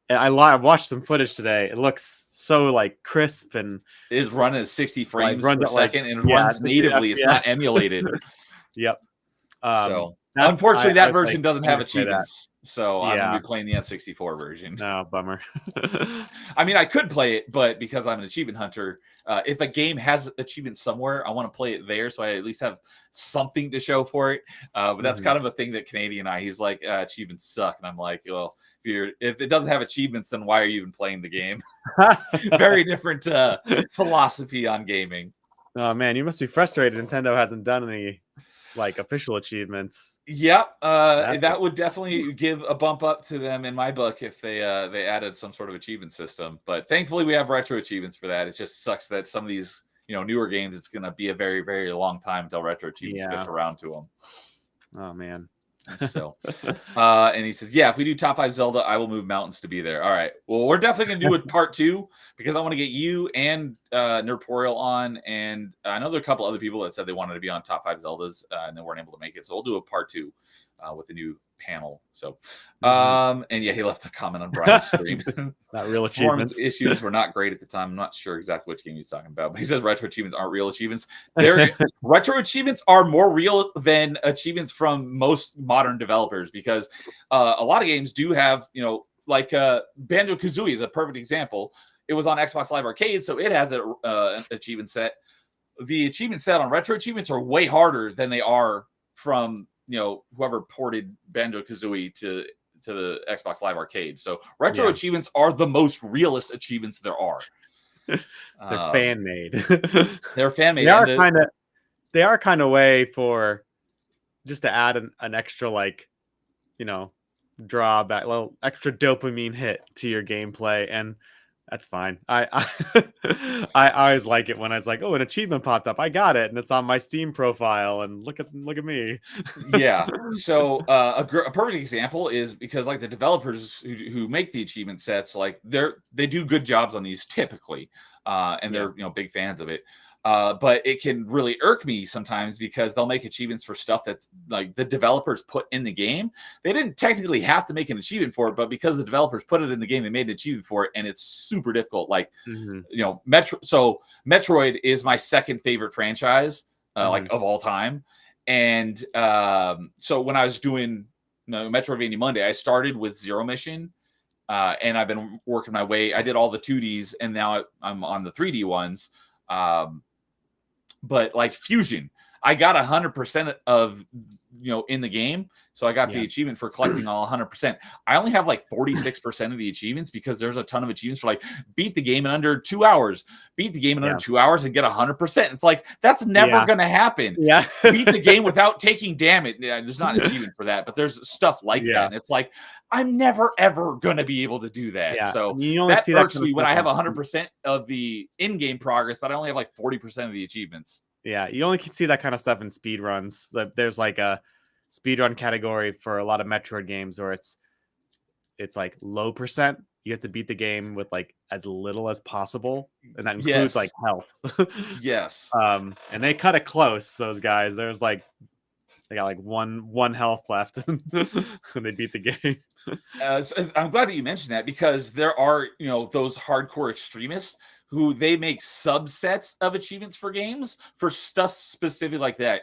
I watched some footage today. It looks so like crisp, and it's running at 60 frames per second, and it runs natively. It's not emulated. Yep. So unfortunately, that version doesn't have achievements. So I'm going to be playing the N64 version. No, bummer. I mean, I could play it, but because I'm an achievement hunter, if a game has achievements somewhere, I want to play it there, so I at least have something to show for it. But that's kind of a thing that Canadian he's like, achievements suck. And I'm like, well, if it doesn't have achievements, then why are you even playing the game? Very different philosophy on gaming. Oh, man, you must be frustrated Nintendo hasn't done any like official achievements. Yep, that would definitely give a bump up to them in my book if they added some sort of achievement system. But thankfully, we have retro achievements for that. It just sucks that some of these newer games, it's going to be a very, very long time until retro achievements gets around to them. Oh man. So, and he says, if we do top 5 Zelda, I will move mountains to be there. All right. Well, we're definitely going to do a part 2, because I want to get you and Nerdporeal on. And I know there are a couple other people that said they wanted to be on top 5 Zeldas and they weren't able to make it. So we'll do a part 2 with a new panel. So, and he left a comment on Brian's screen. Not real achievements. Issues were not great at the time. I'm not sure exactly which game he's talking about, but he says retro achievements aren't real achievements. Retro achievements are more real than achievements from most modern developers, because a lot of games do have, like Banjo-Kazooie is a perfect example. It was on Xbox Live Arcade, so it has an achievement set. The achievement set on retro achievements are way harder than they are from whoever ported Banjo-Kazooie to the Xbox Live Arcade. So retro achievements are the most realist achievements there are. They're fan made. They're fan made. They are kind of way for just to add an extra drawback, little extra dopamine hit to your gameplay, and that's fine. I always like it when I was like, oh, an achievement popped up. I got it, and it's on my Steam profile. And look at me. Yeah. So a perfect example is because like the developers who make the achievement sets, like they do good jobs on these typically, and they're big fans of it. But it can really irk me sometimes because they'll make achievements for stuff that's like the developers put in the game. They didn't technically have to make an achievement for it, but because the developers put it in the game, they made an achievement for it, and it's super difficult. Like, Metroid is my second favorite franchise, like of all time. And so when I was doing Metroidvania Monday, I started with Zero Mission. And I've been working my way. I did all the 2Ds, and now I'm on the 3D ones. But like Fusion, I got 100% of in the game. So I got the achievement for collecting all 100%. I only have like 46% of the achievements because there's a ton of achievements for like beat the game in under 2 hours, beat the game in under 2 hours and get 100%. It's like, that's never going to happen. Yeah. Beat the game without taking damage. Yeah, there's not an achievement for that, but there's stuff like that. And it's like, I'm never, ever going to be able to do that. Yeah. So you only that see irks that me when I have 100% of the in-game progress, but I only have like 40% of the achievements. Yeah, you only can see that kind of stuff in speed runs. There's like a speed run category for a lot of Metroid games where it's like low percent. You have to beat the game with like as little as possible, and that includes like health. Yes. And they cut it close. Those guys. There's like they got like one health left, and they beat the game. So I'm glad that you mentioned that, because there are those hardcore extremists who they make subsets of achievements for games for stuff specific like that.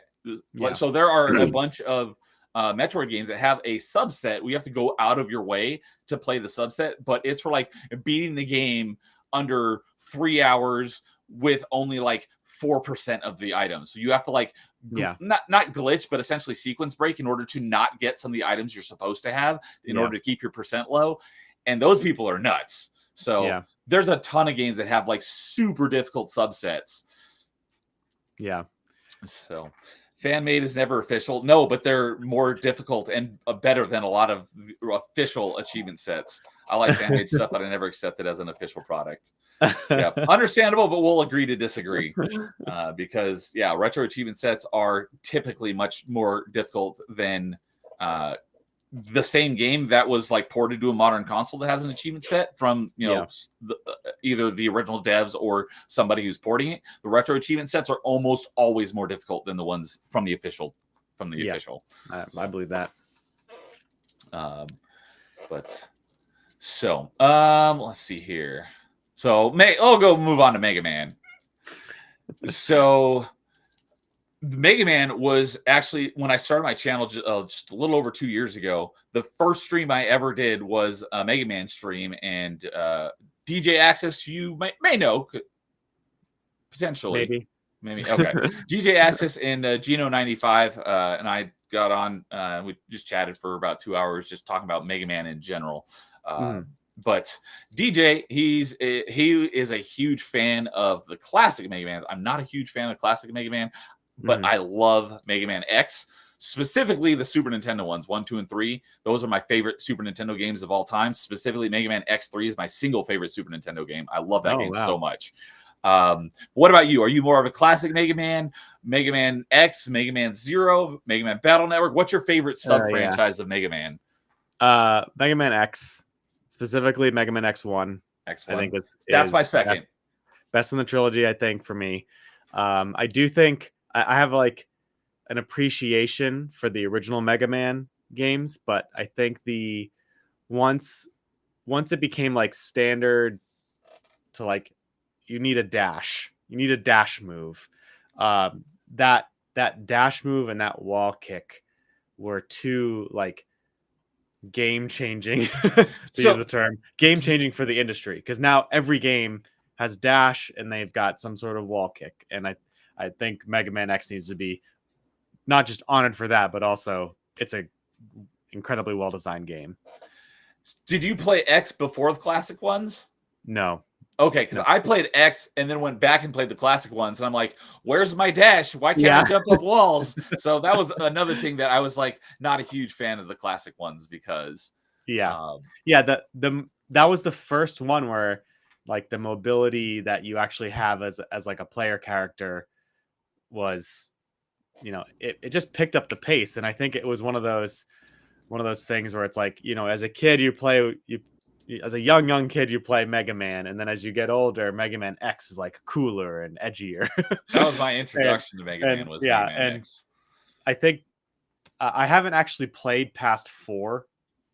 Yeah. So there are a bunch of Metroid games that have a subset. We have to go out of your way to play the subset, but it's for like beating the game under 3 hours with only like 4% of the items. So you have to like not glitch, but essentially sequence break in order to not get some of the items you're supposed to have in order to keep your percent low. And those people are nuts. So there's a ton of games that have like super difficult subsets. Yeah. So fan made is never official. No, but they're more difficult and better than a lot of official achievement sets. I like fan made stuff, but I never accept it as an official product. Yeah, understandable, but we'll agree to disagree because retro achievement sets are typically much more difficult than the same game that was like ported to a modern console that has an achievement set from either the original devs or somebody who's porting it. The retro achievement sets are almost always more difficult than the ones from the official. I believe that. But so let's see here. So I'll go move on to Mega Man. So Mega Man was actually, when I started my channel just a little over 2 years ago, the first stream I ever did was a Mega Man stream, and DJ Access, you may know, potentially. Maybe. Okay. DJ Access and Geno95 and I got on, we just chatted for about 2 hours just talking about Mega Man in general. But DJ, he is a huge fan of the classic Mega Man. I'm not a huge fan of classic Mega Man, but I love Mega Man X, specifically the Super Nintendo ones, 1, 2, and 3. Those are my favorite Super Nintendo games of all time. Specifically, Mega Man X3 is my single favorite Super Nintendo game. I love that game so much. What about you? Are you more of a classic Mega Man X, Mega Man Zero, Mega Man Battle Network? What's your favorite sub-franchise of Mega Man? Mega Man X, specifically Mega Man X1. I think that's my second. Best in the trilogy, I think, for me. I do think I have like an appreciation for the original Mega Man games, but I think once it became like standard to like you need a dash move. That dash move and that wall kick were two like game changing to use the term game changing for the industry, because now every game has dash and they've got some sort of wall kick, and I think Mega Man X needs to be not just honored for that, but also it's a incredibly well designed game. Did you play X before the classic ones? No. Okay, because I played X and then went back and played the classic ones, and I'm like, where's my dash? Why can't I jump up walls? So that was another thing that I was like not a huge fan of the classic ones, because that was the first one where like the mobility that you actually have as like a player character was, it just picked up the pace. And I think it was one of those things where it's like, as a kid as a young kid you play Mega Man, and then as you get older, Mega Man X is like cooler and edgier. That was my introduction to Mega Man. Was Mega Man X. I think I haven't actually played past 4.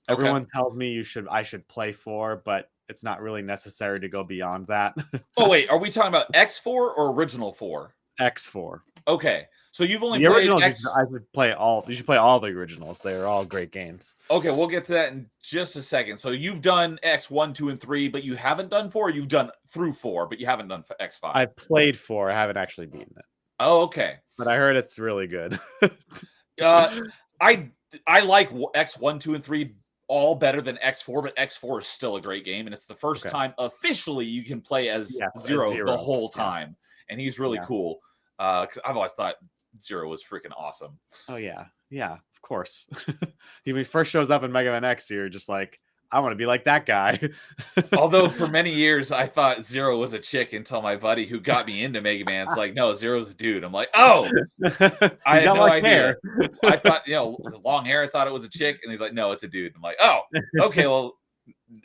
Okay. Everyone tells me I should play 4, but it's not really necessary to go beyond that. Oh wait, are we talking about X4 or original 4? X4. Okay, so you've only the played originals. X. I would play all. You should play all the originals. They are all great games. Okay, we'll get to that in just a second. So you've done X1, 2, and 3, but you haven't done 4. You've done through 4, but you haven't done X5. I've played 4. I haven't actually beaten it. Oh, okay. But I heard it's really good. I like X1, 2, and 3 all better than X4, but X4 is still a great game, and it's the first time officially you can play as Zero the whole time, and he's really cool. Because I've always thought Zero was freaking awesome. Oh yeah, of course. When he first shows up in Mega Man X, you're just like, I want to be like that guy. Although for many years I thought Zero was a chick until my buddy who got me into Mega Man's like, no, Zero's a dude. I'm like, oh, I had no idea. I thought, long hair. I thought it was a chick, and he's like, no, it's a dude. I'm like, oh, okay, well,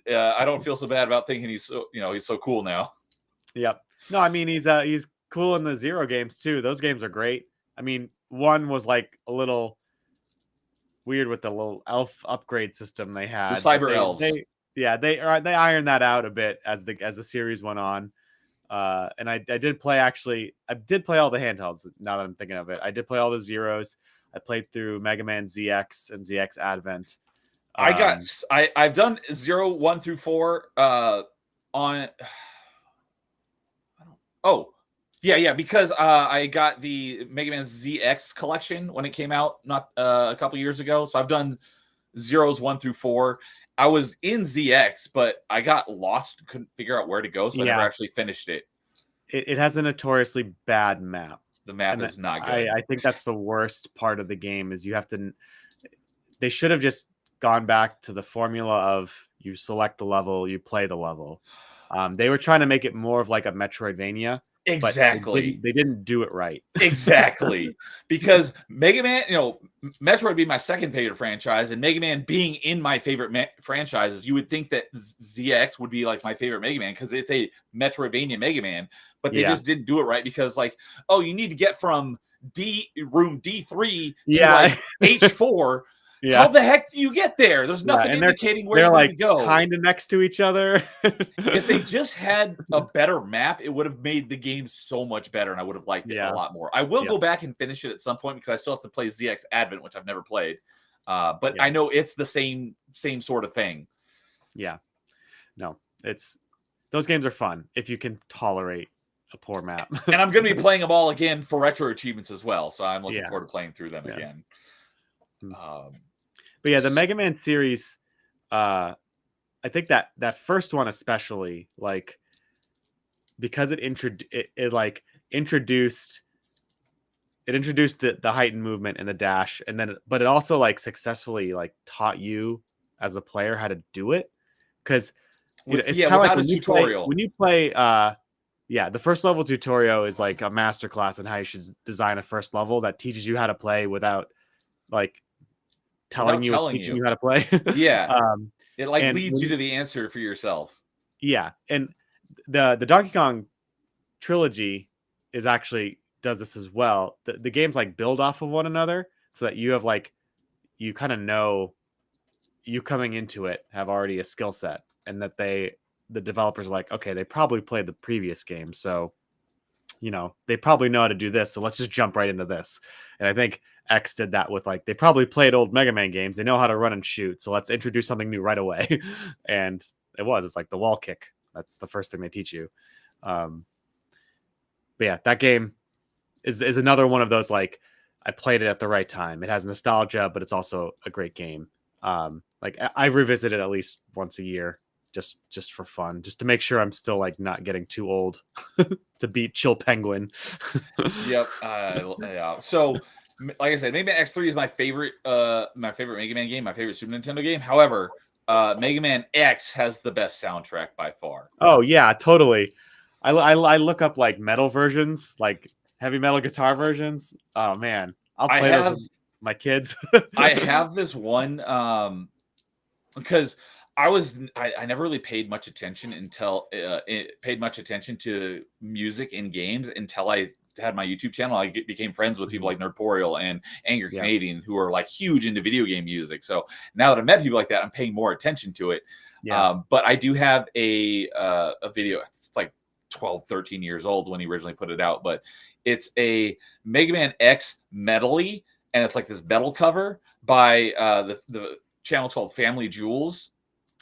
I don't feel so bad about thinking he's so cool now. Yep. No, I mean he's cool in the Zero games too. Those games are great. I mean, one was like a little weird with the little elf upgrade system they had. The cyber elves. They ironed that out a bit as the series went on. And I did play all the handhelds. Now that I'm thinking of it, I did play all the Zeros. I played through Mega Man ZX and ZX Advent. I've done 0, 1 through 4 on. Because I got the Mega Man ZX collection when it came out not a couple years ago. So I've done Zeros 1 through 4. I was in ZX, but I got lost, couldn't figure out where to go, so I never actually finished it. It has a notoriously bad map. The map is not good. I think that's the worst part of the game is they should have just gone back to the formula of you select the level, you play the level. They were trying to make it more of like a Metroidvania. Exactly. They didn't do it right. Exactly. Because Mega Man, Metroid being my second favorite franchise, and Mega Man being in my favorite franchises, you would think that ZX would be like my favorite Mega Man because it's a Metroidvania Mega Man, but they just didn't do it right because you need to get from room D3 to H4. Yeah. How the heck do you get there? There's nothing indicating where you're going to go. Kind of next to each other. If they just had a better map, it would have made the game so much better, and I would have liked it a lot more. I will go back and finish it at some point because I still have to play ZX Advent, which I've never played. But I know it's the same sort of thing. Yeah. No, those games are fun if you can tolerate a poor map. And I'm going to be playing them all again for retro achievements as well, so I'm looking forward to playing through them again. But yeah, the Mega Man series, I think that first one especially, because it introduced the heightened movement and the dash, but it also successfully taught you as the player how to do it, because it's kind of like when you play the first level tutorial is like a masterclass in how you should design a first level that teaches you how to play without teaching you how to play. It leads you to the answer for yourself. And the Donkey Kong trilogy does this as well. The games build off of one another so that you have you kind of know, you coming into it have already a skill set, and that the developers are okay, they probably played the previous game, so they probably know how to do this, so let's just jump right into this. And I think X did that with they probably played old Mega Man games. They know how to run and shoot, so let's introduce something new right away. And it's the wall kick. That's the first thing they teach you. But yeah, that game is another one of those I played it at the right time. It has nostalgia, but it's also a great game. I revisit it at least once a year just for fun, just to make sure I'm still not getting too old to beat Chill Penguin. Yep. So like I said, Mega Man X3 is my favorite Mega Man game, my favorite Super Nintendo game. However, Mega Man X has the best soundtrack by far. Oh yeah, totally. I look up metal versions, heavy metal guitar versions. Oh man, I'll play those with my kids. I have this one because I never really paid much attention to music in games until I had my YouTube channel. I became friends with people like Nerdporeal and Angry Canadian, who are huge into video game music. So now that I've met people like that, I'm paying more attention to it. But I do have a video. It's 12, 13 years old when he originally put it out, but it's a Mega Man X medley, and it's this metal cover by the channel called Family Jewels.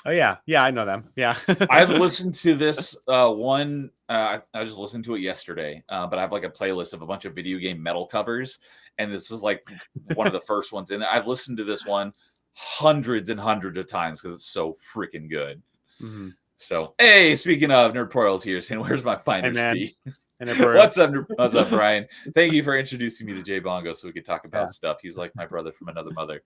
Oh yeah, I know them. Yeah, I've listened to this one. I just listened to it yesterday, but I have like a playlist of a bunch of video game metal covers, and this is like one of the first ones. And I've listened to this one hundreds and hundreds of times because it's so freaking good. Mm-hmm. So, hey, speaking of Nerdporeal's here, saying, "Where's my finder's fee?" What's up, Brian? Thank you for introducing me to Jay Bongo so we could talk about stuff. He's like my brother from another mother.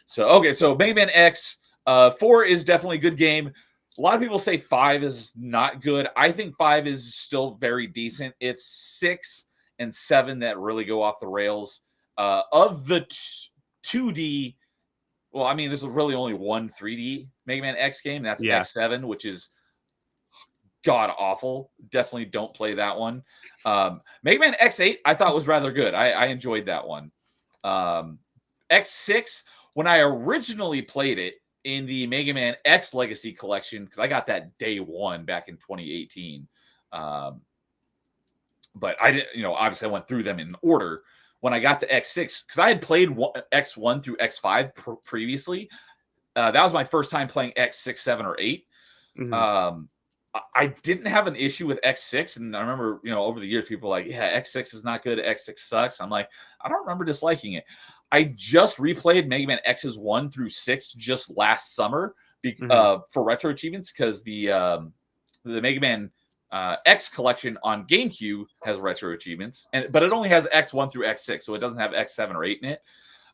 So Mega Man X 4 is definitely a good game. A lot of people say 5 is not good. I think 5 is still very decent. It's 6 and 7 that really go off the rails. Of the 2D, well, I mean, there's really only one 3D Mega Man X game. That's X7, which is god awful. Definitely don't play that one. Mega Man X8, I thought was rather good. I enjoyed that one. X6, when I originally played it in the Mega Man X Legacy Collection, because I got that day one back in 2018. But I didn't, obviously I went through them in order. When I got to X6, because I had played X1 through X5 previously, that was my first time playing X6, 7, or 8. Mm-hmm. I didn't have an issue with X6, and I remember, over the years, people were like, yeah, X6 is not good, X6 sucks. I'm like, I don't remember disliking it. I just replayed Mega Man X's 1 through 6 just last summer for retro achievements, because the Mega Man X collection on GameCube has retro achievements, but it only has X1 through X6, so it doesn't have X7 or 8 in it.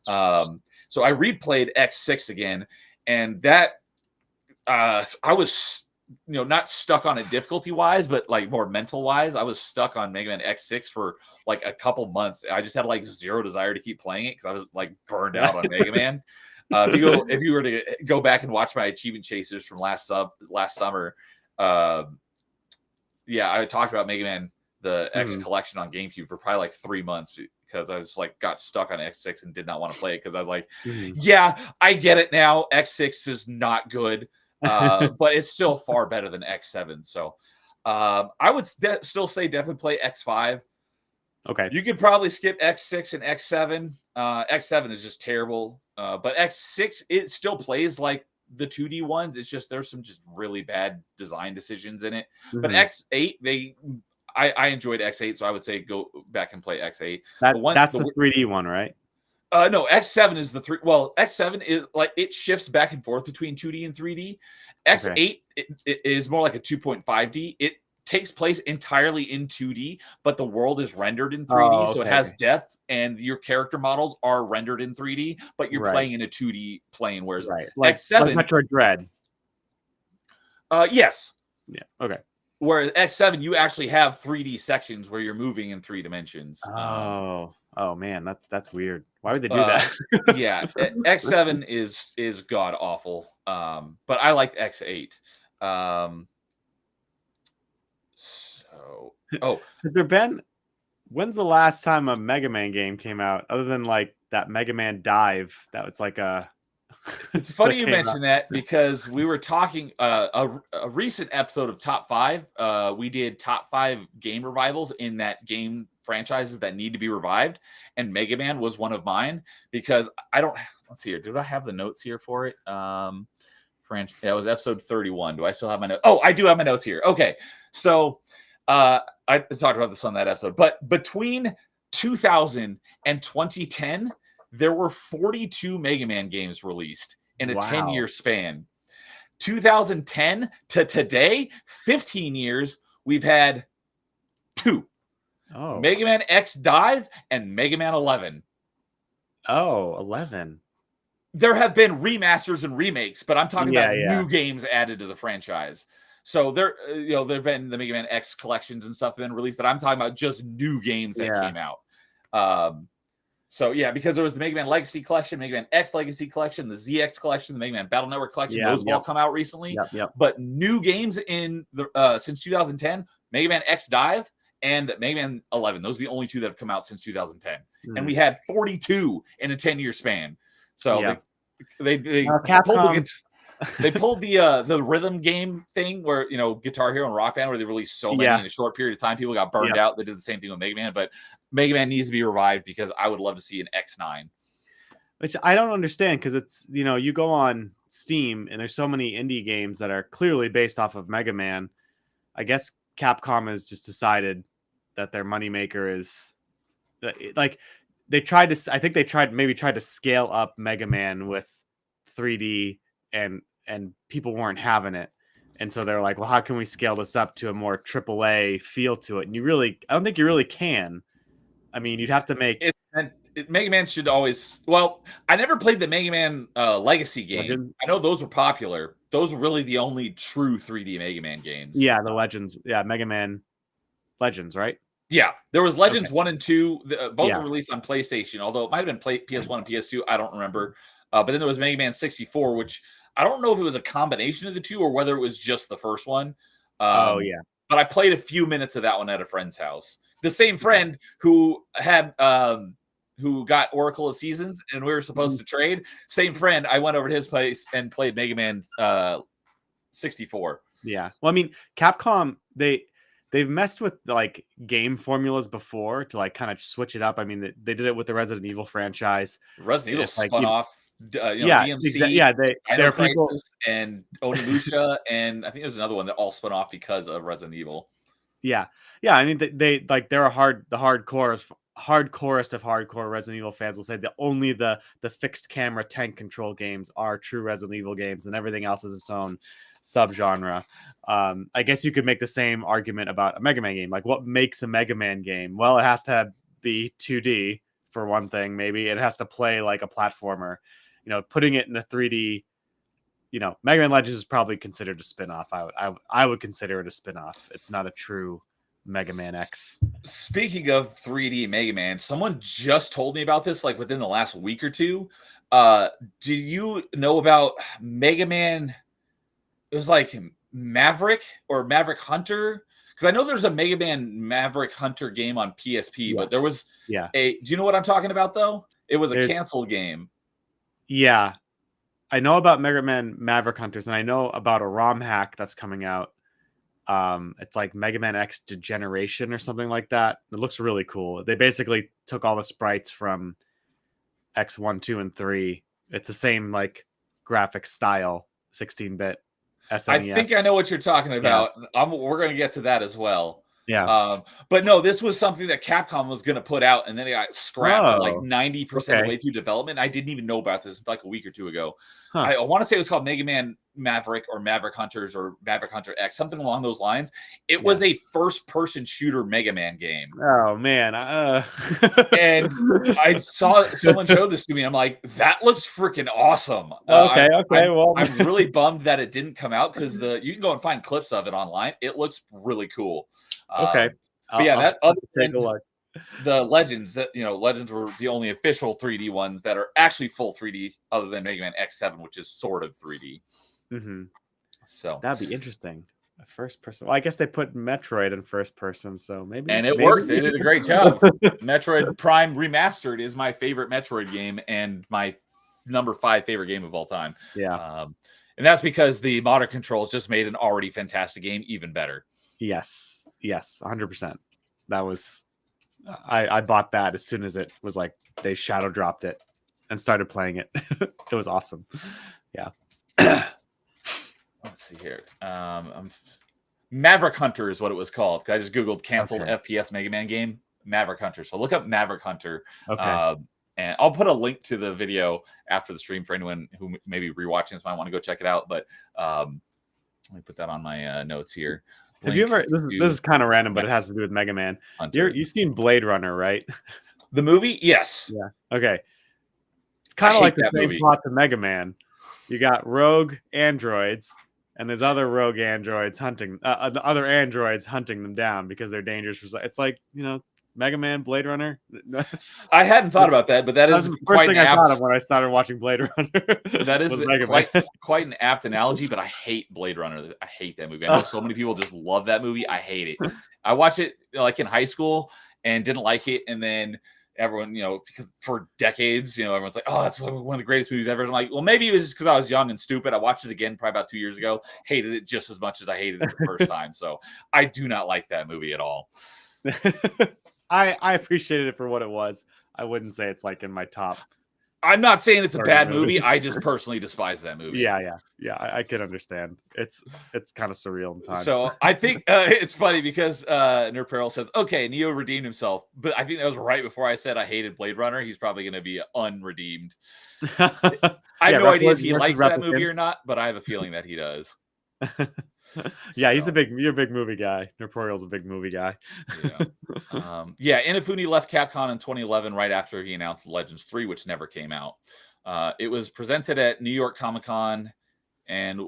So I replayed X6 again, and that I was not stuck on it difficulty wise, but like more mental wise, I was stuck on Mega Man X6 for like a couple months. I just had like zero desire to keep playing it because I was like burned out on Mega Man. If you were to go back and watch my achievement chasers from last summer, I talked about Mega Man the X collection on GameCube for probably like 3 months because I just like got stuck on X6 and did not want to play it because I was like, yeah, I get it now. X6 is not good. But it's still far better than X7. So I would still say definitely play X5. Okay. You could probably skip X6 and X7. X7 is just terrible. But X6, it still plays like the 2D ones. It's just there's some just really bad design decisions in it. But X8, I enjoyed X8, so I would say go back and play X8. That's the 3D one, right? No, X7 is the 3. Well, X7 is like it shifts back and forth between 2D and 3D. X8 it is more like a 2.5D. It takes place entirely in 2D, but the world is rendered in 3D, so it has depth, and your character models are rendered in 3D, but you're playing in a 2D plane. Whereas X7, like Metroid Dread. Yes. Yeah. Okay. Whereas X7, you actually have 3D sections where you're moving in 3 dimensions. Oh man, that's weird. Why would they do that? Yeah, X7 is god awful. But I liked X8. Has there been? When's the last time a Mega Man game came out other than like that Mega Man Dive? That was like a. It's funny you mention that because we were talking a recent episode of Top 5. We did Top 5 game revivals in that game franchises that need to be revived, and Mega Man was one of mine because let's see here. Did I have the notes here for it? It was episode 31. Do I still have my notes? Oh, I do have my notes here. Okay, so I talked about this on that episode, but between 2000 and 2010. There were 42 Mega Man games released in a 10-year span. 2010 to today, 15 years, we've had 2. Mega Man X Dive and Mega Man 11. Oh, 11. There have been remasters and remakes, but I'm talking about new games added to the franchise. So there have been the Mega Man X collections and stuff have been released, but I'm talking about just new games that came out. So, because there was the Mega Man Legacy Collection, Mega Man X Legacy Collection, the ZX Collection, the Mega Man Battle Network Collection. Those have all come out recently. But new games in since 2010, Mega Man X Dive and Mega Man 11. Those are the only 2 that have come out since 2010. And we had 42 in a 10-year span. So they pulled the rhythm game thing where, Guitar Hero and Rock Band, where they released so many in a short period of time. People got burned out. They did the same thing with Mega Man, but Mega Man needs to be revived because I would love to see an X9. Which I don't understand because it's, you go on Steam, and there's so many indie games that are clearly based off of Mega Man. I guess Capcom has just decided that their moneymaker is like they tried to. I think they tried to scale up Mega Man with 3D, and people weren't having it. And so they're like, well, how can we scale this up to a more AAA feel to it? And I don't think you really can. I mean, you'd have to make Mega Man should always. Well, I never played the Mega Man Legacy game. Legend? I know those were popular. Those were really the only true 3D Mega Man games. Yeah, the Legends. Yeah, Mega Man Legends, right? Yeah, there was Legends 1 and 2. Both Yeah. were released on PlayStation, although it might have been PS1 and PS2. I don't remember. But then there was Mega Man 64, which I don't know if it was a combination of the two or whether it was just the first one. Oh, yeah. But I played a few minutes of that one at a friend's house. The same friend who had who got Oracle of Seasons, and we were supposed to trade. Same friend. I went over to his place and played Mega Man 64. Yeah. Well, I mean, Capcom, they've messed with like game formulas before to like kind of switch it up. I mean, they did it with the Resident Evil franchise. Resident Evil spun off. Yeah, DMC, yeah, there are people and Onimusha, and I think there's another one that all spun off because of Resident Evil. Yeah. I mean, they're the hardcorest of hardcore Resident Evil fans will say that only the fixed camera tank control games are true Resident Evil games, and everything else is its own subgenre. I guess you could make the same argument about a Mega Man game. Like, what makes a Mega Man game? Well, it has to be 2D for one thing. Maybe it has to play like a platformer. Putting it in a 3D, Mega Man Legends is probably considered a spin-off. I would consider it a spin-off. It's not a true Mega Man X. Speaking of 3D Mega Man, someone just told me about this like within the last week or two. Do you know about Mega Man? It was like Maverick or Maverick Hunter. Because I know there's a Mega Man Maverick Hunter game on PSP, but there was do you know what I'm talking about though? It was a canceled game. Yeah. I know about Mega Man Maverick Hunters, and I know about a ROM hack that's coming out. It's like Mega Man X Degeneration or something like that. It looks really cool. They basically took all the sprites from X1, 2, and 3. It's the same like graphic style, 16-bit SNES. I think I know what you're talking about. Yeah. We're going to get to that as well. Yeah. But no, this was something that Capcom was going to put out, and then it got scrapped like 90% of the way through development. I didn't even know about this like a week or two ago. I want to say it was called Mega Man Maverick or Maverick Hunters or Maverick Hunter X, something along those lines. It was a first-person shooter Mega Man game. Oh, man. And I saw someone showed this to me. I'm like, that looks freaking awesome. I'm really bummed that it didn't come out because you can go and find clips of it online. It looks really cool. Okay. But yeah, take a look. The Legends Legends were the only official 3D ones that are actually full 3D, other than Mega Man X7, which is sort of 3D. Mm-hmm. So that'd be interesting. A first person. Well, I guess they put Metroid in first person, so maybe. And it worked. They did a great job. Metroid Prime Remastered is my favorite Metroid game and my number 5 favorite game of all time. Yeah. And that's because the modern controls just made an already fantastic game even better. Yes, 100%. That was, I bought that as soon as it was like they shadow dropped it and started playing it. It was awesome. Yeah. Let's see here. Maverick Hunter is what it was called. I just Googled canceled FPS Mega Man game, Maverick Hunter. So look up Maverick Hunter. Okay. And I'll put a link to the video after the stream for anyone who may be rewatching this might want to go check it out. But let me put that on my notes here. Have you ever? This is kind of random, but it has to do with Mega Man. You've seen Blade Runner, right? The movie, yes. Yeah. Okay. It's kind of like the same plot to Mega Man. You got rogue androids, and there's other rogue androids hunting other androids hunting them down because they're dangerous. It's like Mega Man, Blade Runner. I hadn't thought about that, but that is quite an apt. I thought of when I started watching Blade Runner. That is quite an apt analogy, but I hate Blade Runner. I hate that movie. I know so many people just love that movie. I hate it. I watched it like in high school and didn't like it, and then everyone, because for decades, everyone's like, "Oh, that's one of the greatest movies ever." I'm like, well, maybe it was just because I was young and stupid. I watched it again probably about 2 years ago. Hated it just as much as I hated it the first time. So I do not like that movie at all. I appreciated it for what it was. I wouldn't say it's like in my top I'm not saying it's a bad movie. I just personally despise that movie. Yeah. I can understand. It's kind of surreal in times. So I think it's funny because Nerdporeal says, "Okay, Neo redeemed himself," but I think that was right before I said I hated Blade Runner. He's probably going to be unredeemed. I have no idea if he likes that movie or not, but I have a feeling that he does. Yeah, he's you're a big movie guy. Nerdporeal's a big movie guy. Yeah. Inafune left Capcom in 2011 right after he announced Legends 3, which never came out. It was presented at New York Comic Con and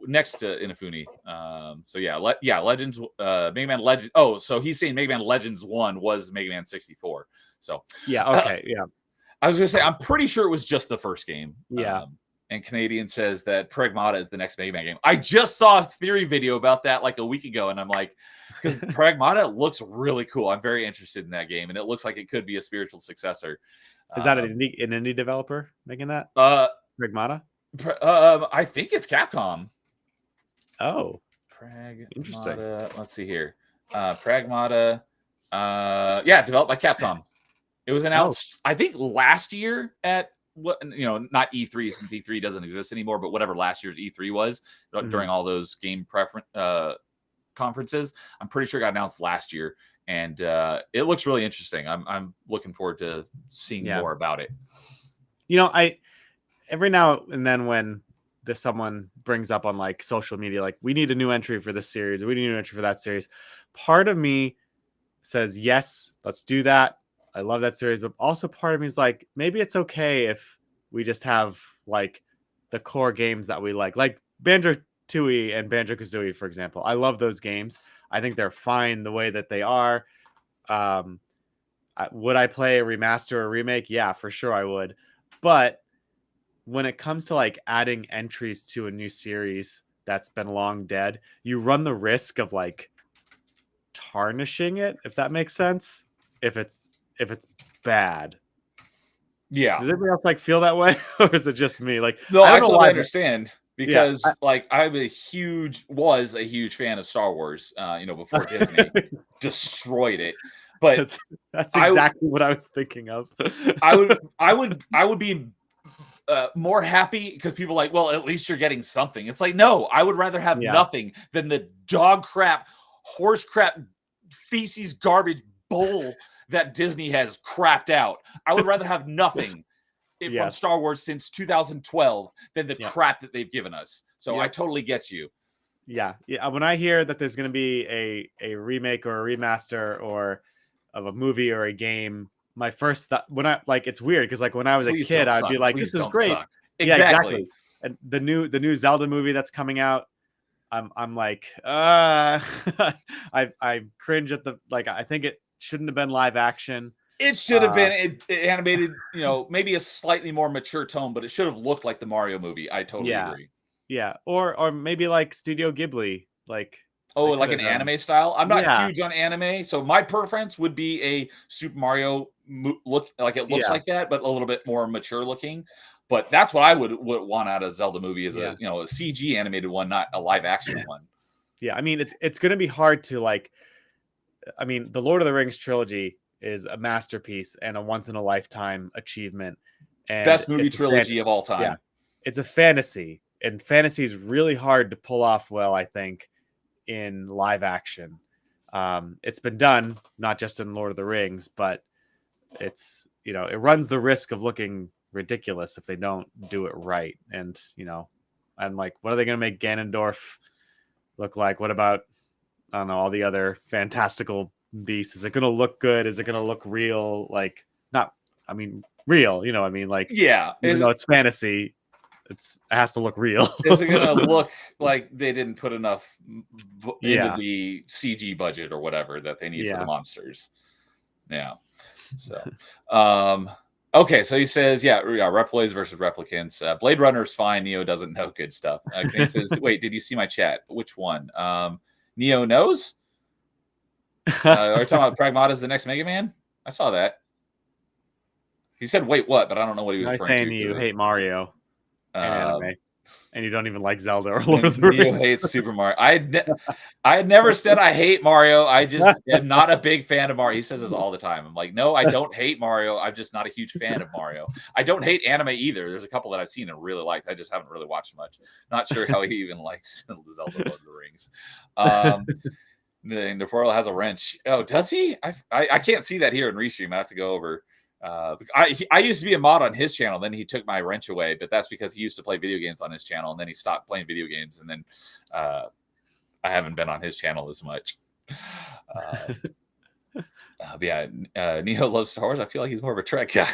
next to Inafune. So yeah, Legends, Mega Man Legend. Oh, so he's saying Mega Man Legends 1 was Mega Man 64. So yeah, okay, yeah. I was gonna say I'm pretty sure it was just the first game. Yeah. And Canadian says that Pragmata is the next Mega Man game. I just saw a theory video about that like a week ago, and I'm like, because Pragmata looks really cool. I'm very interested in that game, and it looks like it could be a spiritual successor. Is that an indie developer making that? Pragmata? I think it's Capcom. Oh, Pragmata. Interesting. Let's see here. Pragmata. Yeah, developed by Capcom. It was announced, I think, last year at not E3 since E3 doesn't exist anymore, but whatever last year's E3 was during all those game conferences. I'm pretty sure it got announced last year, and it looks really interesting. I'm looking forward to seeing more about it. I every now and then when someone brings up on like social media, like we need a new entry for this series, or we need a new entry for that series, part of me says yes, let's do that. I love that series, but also part of me is like, maybe it's okay if we just have like the core games that we like Banjo-Tooie and Banjo-Kazooie, for example. I love those games. I think they're fine the way that they are. Would I play a remaster or remake? Yeah, for sure I would. But when it comes to like adding entries to a new series that's been long dead, you run the risk of like tarnishing it, if that makes sense. If it's bad. Yeah. Does everybody else like feel that way? Or is it just me? Like, no, I totally understand because yeah, I'm a huge fan of Star Wars, before Disney destroyed it. But that's exactly what I was thinking of. I would be more happy because people are like, well, at least you're getting something. It's like, no, I would rather have nothing than the dog crap, horse crap, feces, garbage bowl that Disney has crapped out. I would rather have nothing from Star Wars since 2012 than the crap that they've given us. So I totally get you. Yeah. When I hear that there's going to be a remake or a remaster or of a movie or a game, my first thought it's weird because like when I was a kid, I'd be like, this is great. Exactly. Yeah, exactly. And the new Zelda movie that's coming out, I'm like, I cringe at I think it shouldn't have been live action. It should have been animated, maybe a slightly more mature tone, but it should have looked like the Mario movie. I totally agree. Yeah, or maybe like Studio Ghibli, like an anime style. I'm not huge on anime, so my preference would be a Super Mario look like it looks like that, but a little bit more mature looking. But that's what I would want out of Zelda movie is a CG animated one, not a live action one. Yeah, I mean it's going to be hard to the Lord of the Rings trilogy is a masterpiece and a once in a lifetime achievement. And best movie trilogy of all time. Yeah, it's a fantasy, and fantasy is really hard to pull off well, I think, in live action. It's been done not just in Lord of the Rings, but it's it runs the risk of looking ridiculous if they don't do it right. And I'm like, what are they going to make Ganondorf look like? What about I don't know, all the other fantastical beasts? Is it going to look good? Is it going to look real? Like, real, even though it's fantasy, it has to look real. Is it going to look like they didn't put enough into the CG budget or whatever that they need for the monsters? Yeah. So, okay. So he says, Reploids versus replicants. Blade Runner's fine. Neo doesn't know good stuff. He says, wait, did you see my chat? Which one? Neo knows? Are you talking about Pragmata is the next Mega Man? I saw that. He said, wait, what? But I don't know what he was referring to. Saying you hate Mario. I And you don't even like Zelda or Lord of the Neo Rings. hates Super Mario. I had never said I hate Mario. I just am not a big fan of Mario. He says this all the time. I'm like, no, I don't hate Mario. I'm just not a huge fan of Mario. I don't hate anime either. There's a couple that I've seen and really liked. I just haven't really watched much. Not sure how he even likes Zelda Lord of the Rings. Nerdporeal has a wrench. Oh, does he? I can't see that here in Restream. I have to go over. I used to be a mod on his channel. Then he took my wrench away, but that's because he used to play video games on his channel, and then he stopped playing video games, and then I haven't been on his channel as much. Yeah, Neo loves Star Wars. I feel like he's more of a Trek guy.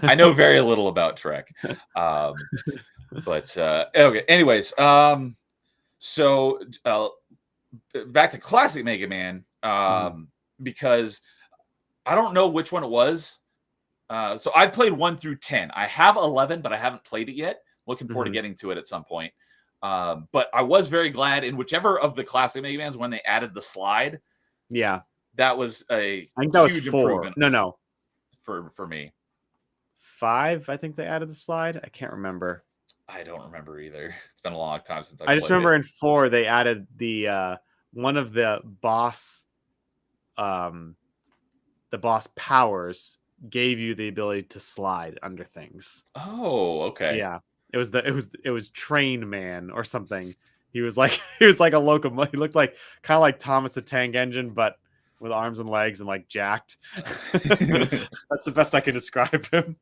I know very little about Trek, but okay. Anyways, so back to classic Mega Man, because I don't know which one it was. So I played 1 through 10. I have 11, but I haven't played it yet. Looking forward to getting to it at some point. But I was very glad in whichever of the classic Mega Mans when they added the slide. Yeah, that was I think that was 4. Improvement. No, for me. 5. I think they added the slide. I can't remember. I don't remember either. It's been a long time since I just remember in 4 they added the one of the boss powers gave you the ability to slide under things. Oh, okay. Yeah. It was Train Man or something. He was like a locomotive. He looked like kind of like Thomas the Tank Engine, but with arms and legs and like jacked. That's the best I can describe him.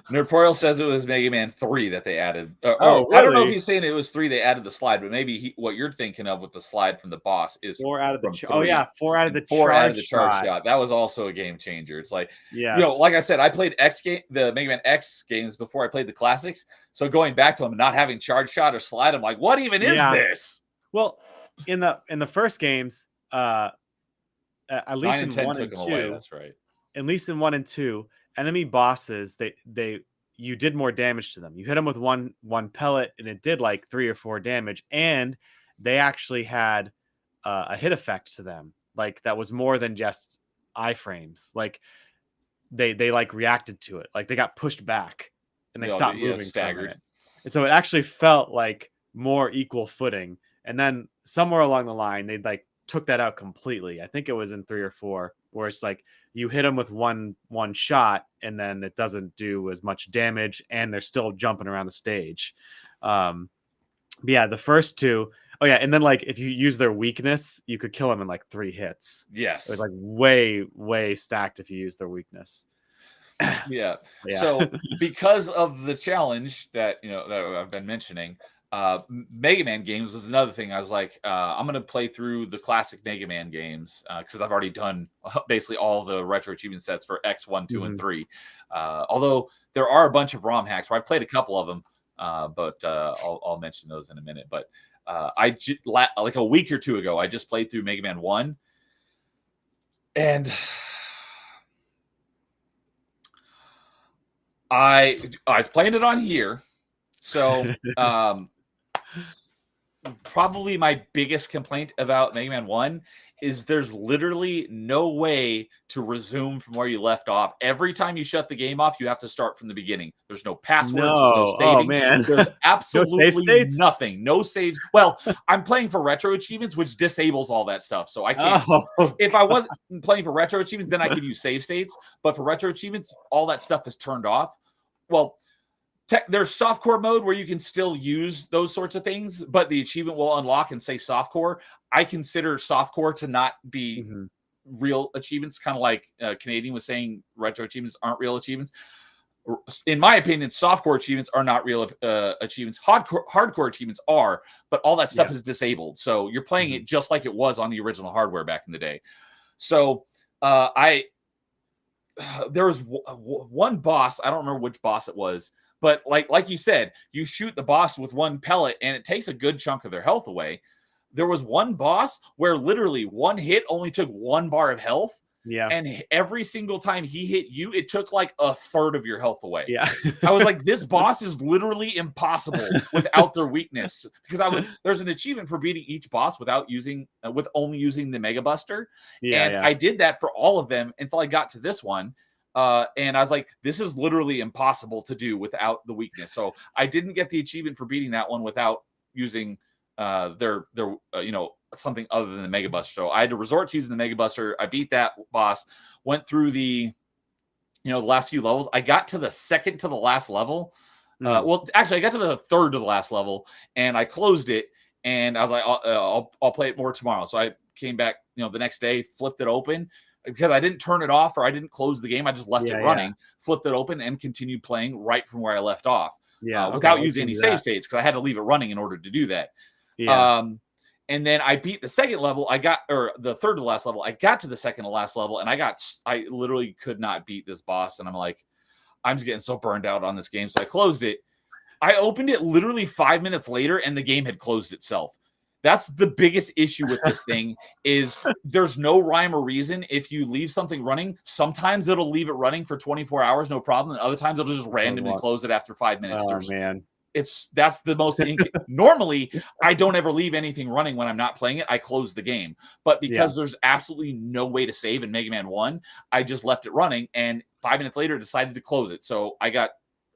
Nerdporeal says it was Mega Man 3 that they added. Really? I don't know if he's saying it was 3 they added the slide, but maybe what you're thinking of with the slide from the boss is 4 out of the 3. Oh yeah, 4 out of the 4 out of the charge charge shot. That was also a game changer. It's like, yeah, like I said, I played the Mega Man X games before I played the classics. So going back to them and not having charge shot or slide, I'm like, what even is this? Well, in the first games, at least in 1 and 2, away, that's right. At least in 1 and 2, enemy bosses you did more damage to them. You hit them with one pellet, and it did like 3 or 4 damage, and they actually had a hit effect to them, like that was more than just iframes. Like they like reacted to it, like they got pushed back and they stopped moving, staggered, and so it actually felt like more equal footing. And then somewhere along the line, they like took that out completely. I think it was in 3 or 4, where it's like you hit them with one shot and then it doesn't do as much damage and they're still jumping around the stage. But yeah, the first 2. Oh yeah, and then like if you use their weakness, you could kill them in like 3 hits. Yes, it was like way stacked if you use their weakness. Yeah. So because of the challenge that that I've been mentioning, Mega Man games was another thing. I was like, I'm gonna play through the classic Mega Man games because I've already done basically all the retro achievement sets for X1, 2, and 3. Although there are a bunch of ROM hacks where I played a couple of them, but I'll mention those in a minute. But like a week or 2 ago, I just played through Mega Man 1, and I was playing it on here, so probably my biggest complaint about Mega Man 1 is there's literally no way to resume from where you left off. Every time you shut the game off, you have to start from the beginning. There's no passwords, there's no saving. Oh, man. There's absolutely nothing. No saves. Well, I'm playing for retro achievements, which disables all that stuff. So I can't. If I wasn't playing for retro achievements, then I could use save states. But for retro achievements, all that stuff is turned off. Well, there's softcore mode where you can still use those sorts of things, but the achievement will unlock and say softcore. I consider softcore to not be real achievements, kind of like Canadian was saying retro achievements aren't real achievements. In my opinion, softcore achievements are not real achievements. Hardcore achievements are, but all that stuff is disabled. So you're playing it just like it was on the original hardware back in the day. So there was one boss, I don't remember which boss it was, but like you said, you shoot the boss with one pellet and it takes a good chunk of their health away. There was one boss where literally one hit only took 1 bar of health. Yeah. And every single time he hit you, it took like a third of your health away. Yeah. I was like, this boss is literally impossible without their weakness. Because there's an achievement for beating each boss without only using the Mega Buster. Yeah. And I did that for all of them until I got to this one. And I was like, this is literally impossible to do without the weakness. So I didn't get the achievement for beating that one without using their something other than the Mega Buster. So I had to resort to using the Mega Buster. I beat that boss, went through the last few levels. I got to the second to the last level. Well, actually, I got to the third to the last level, and I closed it. And I was like, I'll play it more tomorrow. So I came back, the next day, flipped it open because I didn't turn it off or I didn't close the game. I just left it running, flipped it open, and continued playing right from where I left off. Without using any save states because I had to leave it running in order to do that. And then I beat the second level. The third to the last level. I got to the second to last level, and I literally could not beat this boss. And I'm like, I'm just getting so burned out on this game. So I closed it. I opened it literally 5 minutes later, and the game had closed itself. That's the biggest issue with this thing is there's no rhyme or reason. If you leave something running, sometimes it'll leave it running for 24 hours, no problem. And other times it'll just randomly close it after 5 minutes. Oh, man. That's the most normally I don't ever leave anything running when I'm not playing it. I close the game, but because there's absolutely no way to save in Mega Man 1, I just left it running, and 5 minutes later decided to close it. So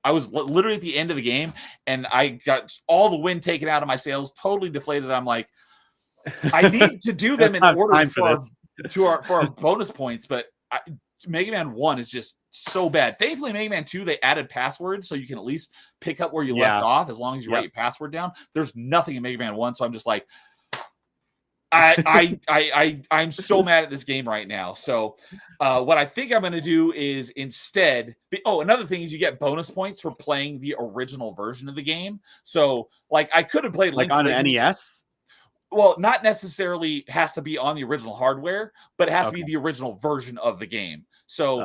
I was literally at the end of the game, and I got all the wind taken out of my sails, totally deflated. I'm like, I need to do them in order for our bonus points, but Mega Man 1 is just so bad. Thankfully, Mega Man 2, they added passwords, so you can at least pick up where you left off as long as you write your password down. There's nothing in Mega Man 1, so I'm just like, I'm so mad at this game right now. So what I think I'm going to do is instead... another thing is you get bonus points for playing the original version of the game. So, I could have played Link's on Awakening. an NES? Well, not necessarily has to be on the original hardware, but it has to be the original version of the game. So,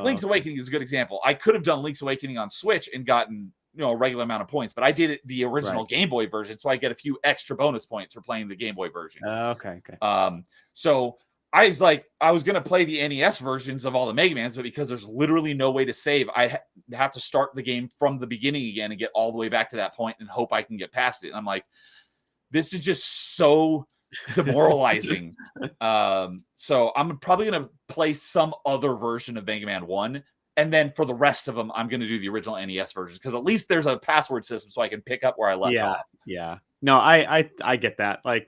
Link's Awakening is a good example. I could have done Link's Awakening on Switch and gotten a regular amount of points, but I did it the original Game Boy version, so I get a few extra bonus points for playing the Game Boy version. Okay. So I was going to play the NES versions of all the Mega Mans, but because there's literally no way to save, I have to start the game from the beginning again and get all the way back to that point and hope I can get past it. And I'm like, this is just so demoralizing. So I'm probably going to play some other version of Mega Man 1. And then for the rest of them, I'm going to do the original NES version because at least there's a password system so I can pick up where I left off. Yeah. No, I get that. I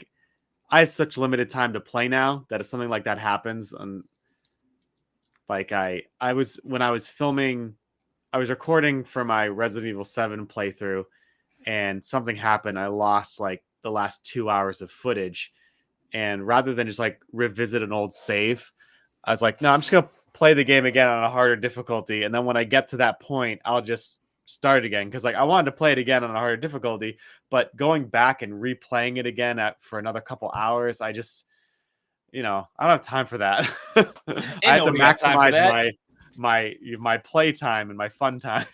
have such limited time to play now that if something like that happens, and I was recording for my Resident Evil 7 playthrough, and something happened. I lost the last 2 hours of footage, and rather than just revisit an old save, I was like, no, I'm just gonna play the game again on a harder difficulty, and then when I get to that point, I'll just start again because I wanted to play it again on a harder difficulty, but going back and replaying it again for another couple hours, I just I don't have time for that. I have to maximize my play time and my fun time.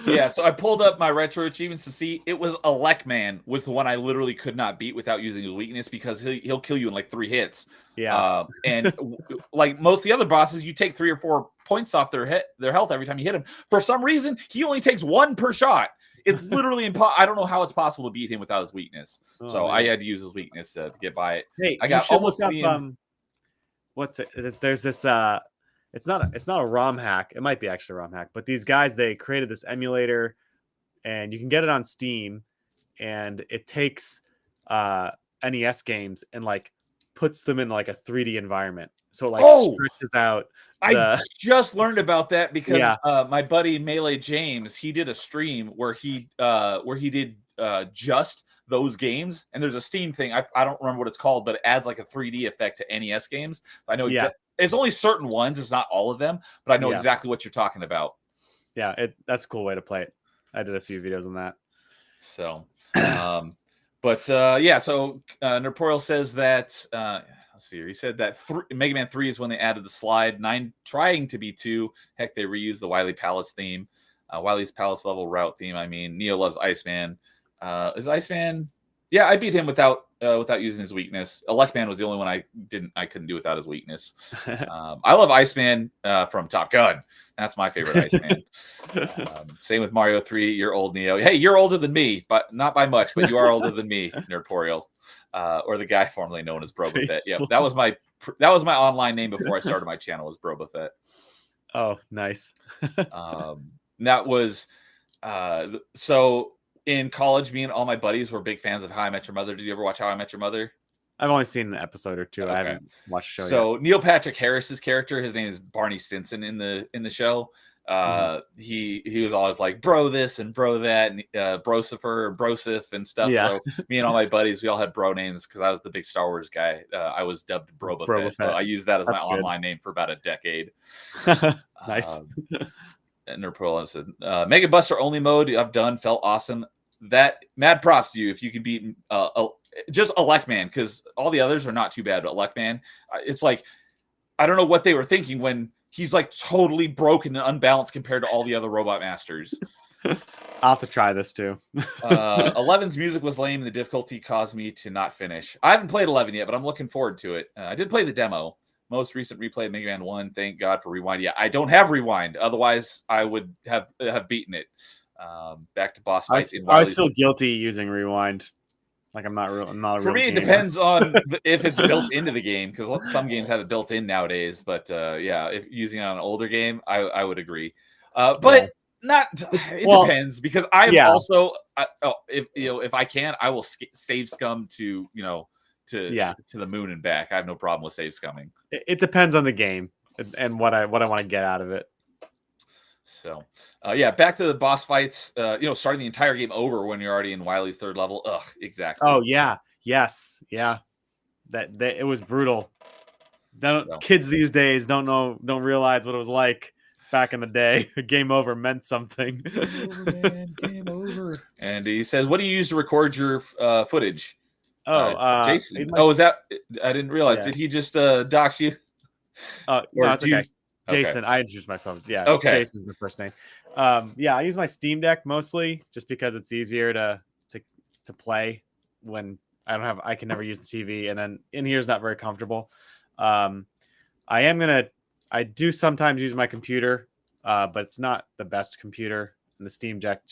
Yeah, so I pulled up my retro achievements to see. It was Elecman was the one I literally could not beat without using his weakness because he'll kill you in 3 hits. Yeah, and most of the other bosses, you take 3 or 4 points off their health every time you hit him. For some reason, he only takes 1 per shot. It's literally impossible. I don't know how it's possible to beat him without his weakness. So man. I had to use his weakness to get by it. Hey, I got almost what's it? There's this It's not a ROM hack. It might be actually a ROM hack, but these guys, they created this emulator, and you can get it on Steam, and it takes NES games and puts them in a 3D environment. So stretches out. I just learned about that because my buddy Melee James, he did a stream where he did just those games, and there's a Steam thing. I don't remember what it's called, but it adds a 3D effect to NES games. I know it's only certain ones. It's not all of them, but I know exactly what you're talking about. Yeah, that's a cool way to play it. I did a few videos on that. So, So Nerdporeal says that. Let's see here. He said that Mega Man 3 is when they added the slide. 9 trying to be 2. Heck, they reused the Wily Palace theme, Wily's Palace level route theme. I mean, Neo loves Iceman. Is Iceman? Yeah, I beat him without using his weakness. Elecman was the only one I couldn't do without his weakness. I love Iceman from Top Gun. That's my favorite Iceman. Same with Mario 3. You're old, Neo. Hey, you're older than me, but not by much. But you are older than me, Nerdporeal, or the guy formerly known as Brobafett. Yeah, that was my online name before I started my channel was Brobafett. Oh, nice. That was so in college. Me and all my buddies were big fans of How I Met Your Mother. Did you ever watch How I Met Your Mother? I've only seen an episode or two. I Okay. haven't watched the show So Neil Patrick Harris's character, his name is Barney Stinson in the show. He was always like bro this and bro that, and brosifer or brosif and stuff. Yeah. So me and all my buddies, we all had bro names because I was the big Star Wars guy. I was dubbed Broba Fett, so I used that as That's my good. online name for about a decade. Nice. Nerdporeal says Mega Buster only mode I've done felt awesome. That mad props to you if you could beat just Electman, because all the others are not too bad, but Electman, it's like I don't know what they were thinking when he's like totally broken and unbalanced compared to all the other Robot Masters. I'll have to try this too. 11's music was lame. The difficulty caused me to not finish. I haven't played 11 yet, but I'm looking forward to it. I did play the demo. Most recent replay of Mega Man 1. Thank God for Rewind. Yeah, I don't have Rewind. Otherwise, I would have beaten it. Back to boss fights. I always feel guilty using Rewind. Like I'm not a For real me, it gamer. depends on if it's built into the game, because some games have it built in nowadays. But yeah, if using it on an older game, I would agree. But not. It depends, because I am also. If I can, I will save scum to to the moon and back. I have no problem with save scumming. It depends on the game and what I want to get out of it. So, back to the boss fights. Starting the entire game over when you're already in Wily's third level. Ugh, exactly. Oh yeah, yes, yeah. That it was brutal. Kids these days don't realize what it was like back in the day. Game over meant something. Game over, man. Game over. And he says, "What do you use to record your footage?" Jason. Is that? I didn't realize. Yeah. Did he just dox you? No, it's okay. Jason, I introduced myself. Yeah, okay. Jason's the first name. I use my Steam Deck mostly just because it's easier to play when I can never use the TV, and then in here is not very comfortable. I do sometimes use my computer, but it's not the best computer. And the Steam Deck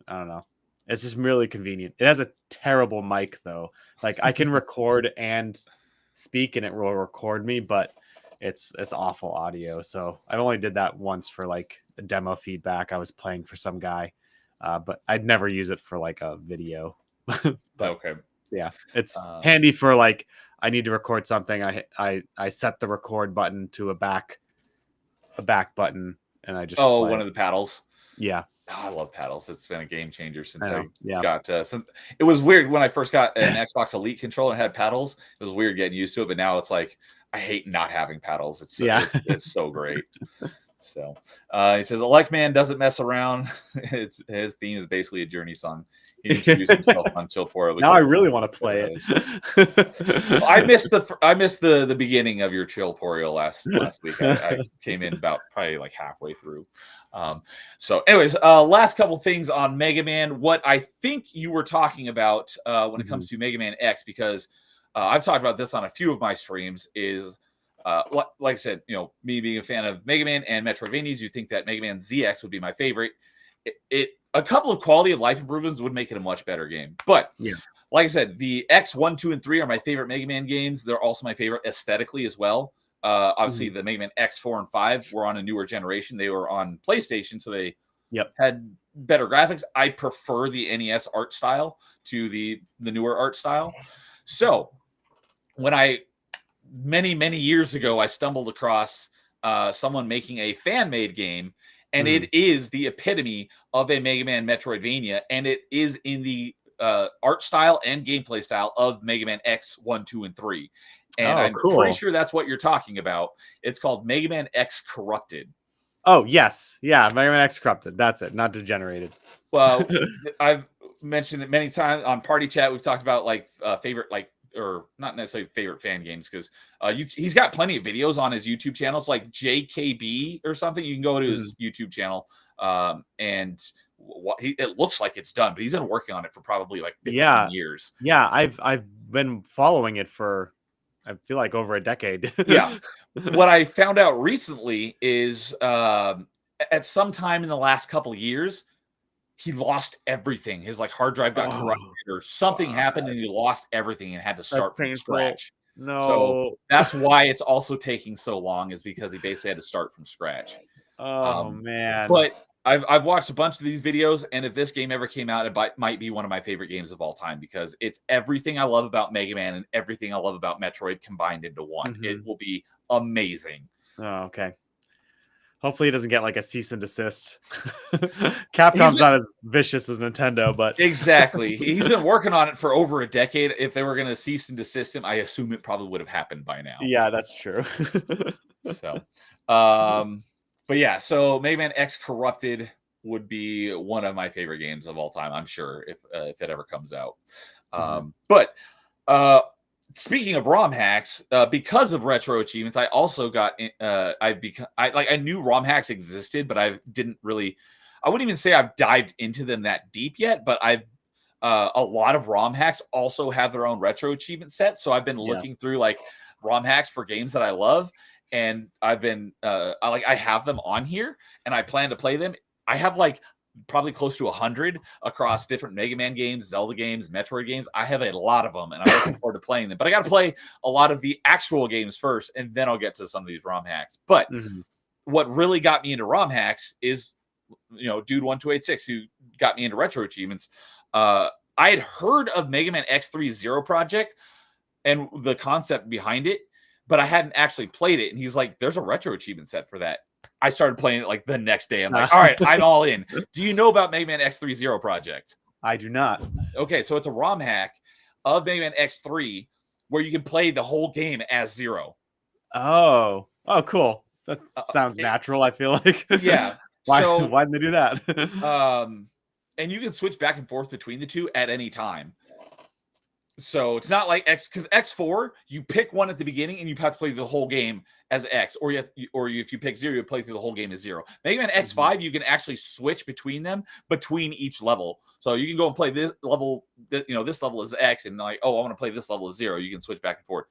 I don't know. It's just really convenient. It has a terrible mic though. Like I can record and speak and it will record me, but it's awful audio. So I only did that once for like a demo feedback. I was playing for some guy, but I'd never use it for like a video. But, okay. Yeah, it's handy for like I need to record something. I set the record button to a back button, and I just play. One of the paddles. Yeah. Oh, I love paddles. It's been a game changer since I got. Since it was weird when I first got an Xbox Elite controller and had paddles. It was weird getting used to it, but now it's like I hate not having paddles. It's so great. So he says, "Electman doesn't mess around. His theme is basically a Journey song. He introduced himself on Chillpora. Now I really want to play it. Well, I missed the beginning of your Chillpora last week. I came in about probably like halfway through. So, anyways, last couple things on Mega Man. What I think you were talking about when it comes to Mega Man X, because I've talked about this on a few of my streams, is. Like I said, me being a fan of Mega Man and Metroidvanias, you think that Mega Man ZX would be my favorite. A couple of quality of life improvements would make it a much better game. But like I said, the X 1, 2, and 3 are my favorite Mega Man games. They're also my favorite aesthetically as well. Obviously, the Mega Man X 4 and 5 were on a newer generation. They were on PlayStation, so they had better graphics. I prefer the NES art style to the newer art style. So when many years ago, I stumbled across someone making a fan-made game, and it is the epitome of a Mega Man Metroidvania, and it is in the art style and gameplay style of Mega Man X 1, 2, and 3. And I'm pretty sure that's what you're talking about. It's called Mega Man X Corrupted. Oh, yes. Yeah, Mega Man X Corrupted. That's it, not Degenerated. Well, I've mentioned it many times on Party Chat. We've talked about like favorite, like, or not necessarily favorite fan games, because he's got plenty of videos on his YouTube channels, like JKB or something. You can go to his YouTube channel, and it looks like it's done, but he's been working on it for probably like 15 years. Yeah, I've been following it for I feel like over a decade. Yeah. What I found out recently is at some time in the last couple of years, he lost everything. His like hard drive got corrupted or something happened, and he lost everything and had to start from scratch. No. So that's why it's also taking so long, is because he basically had to start from scratch. Oh man. But I've watched a bunch of these videos, and if this game ever came out, it might be one of my favorite games of all time because it's everything I love about Mega Man and everything I love about Metroid combined into one. It will be amazing. Oh, okay. Hopefully, he doesn't get like a cease and desist. Capcom's not as vicious as Nintendo, but exactly. He's been working on it for over a decade. If they were going to cease and desist him, I assume it probably would have happened by now. Yeah, that's true. So, but yeah, so Mega Man X Corrupted would be one of my favorite games of all time. I'm sure if it ever comes out. But speaking of ROM hacks, because of retro achievements, I also got I knew ROM hacks existed, but I didn't really. I wouldn't even say I've dived into them that deep yet. But I've a lot of ROM hacks also have their own retro achievement set. So I've been looking through like ROM hacks for games that I love, and I've been I have them on here, and I plan to play them. I have like probably close to 100 across different Mega Man games, Zelda games, Metroid games. I have a lot of them, and I'm looking forward to playing them. But I got to play a lot of the actual games first, and then I'll get to some of these ROM hacks. But what really got me into ROM hacks is, Dude 1286, who got me into retro achievements. I had heard of Mega Man X3 Zero Project and the concept behind it, but I hadn't actually played it. And he's like, "There's a retro achievement set for that." I started playing it like the next day. I'm like, all right, I'm all in. Do you know about Mega Man X3 Zero Project? I do not. Okay, so it's a ROM hack of Mega Man X3 where you can play the whole game as Zero. Oh, cool. That sounds natural, I feel like. Yeah. Why didn't they do that? And you can switch back and forth between the two at any time. So it's not like X, because X4, you pick one at the beginning and you have to play the whole game as X, or if you pick Zero, you play through the whole game as Zero. Mega Man X5, you can actually switch between them between each level. So you can go and play this level, this level is X, and like, oh, I want to play this level as Zero. You can switch back and forth.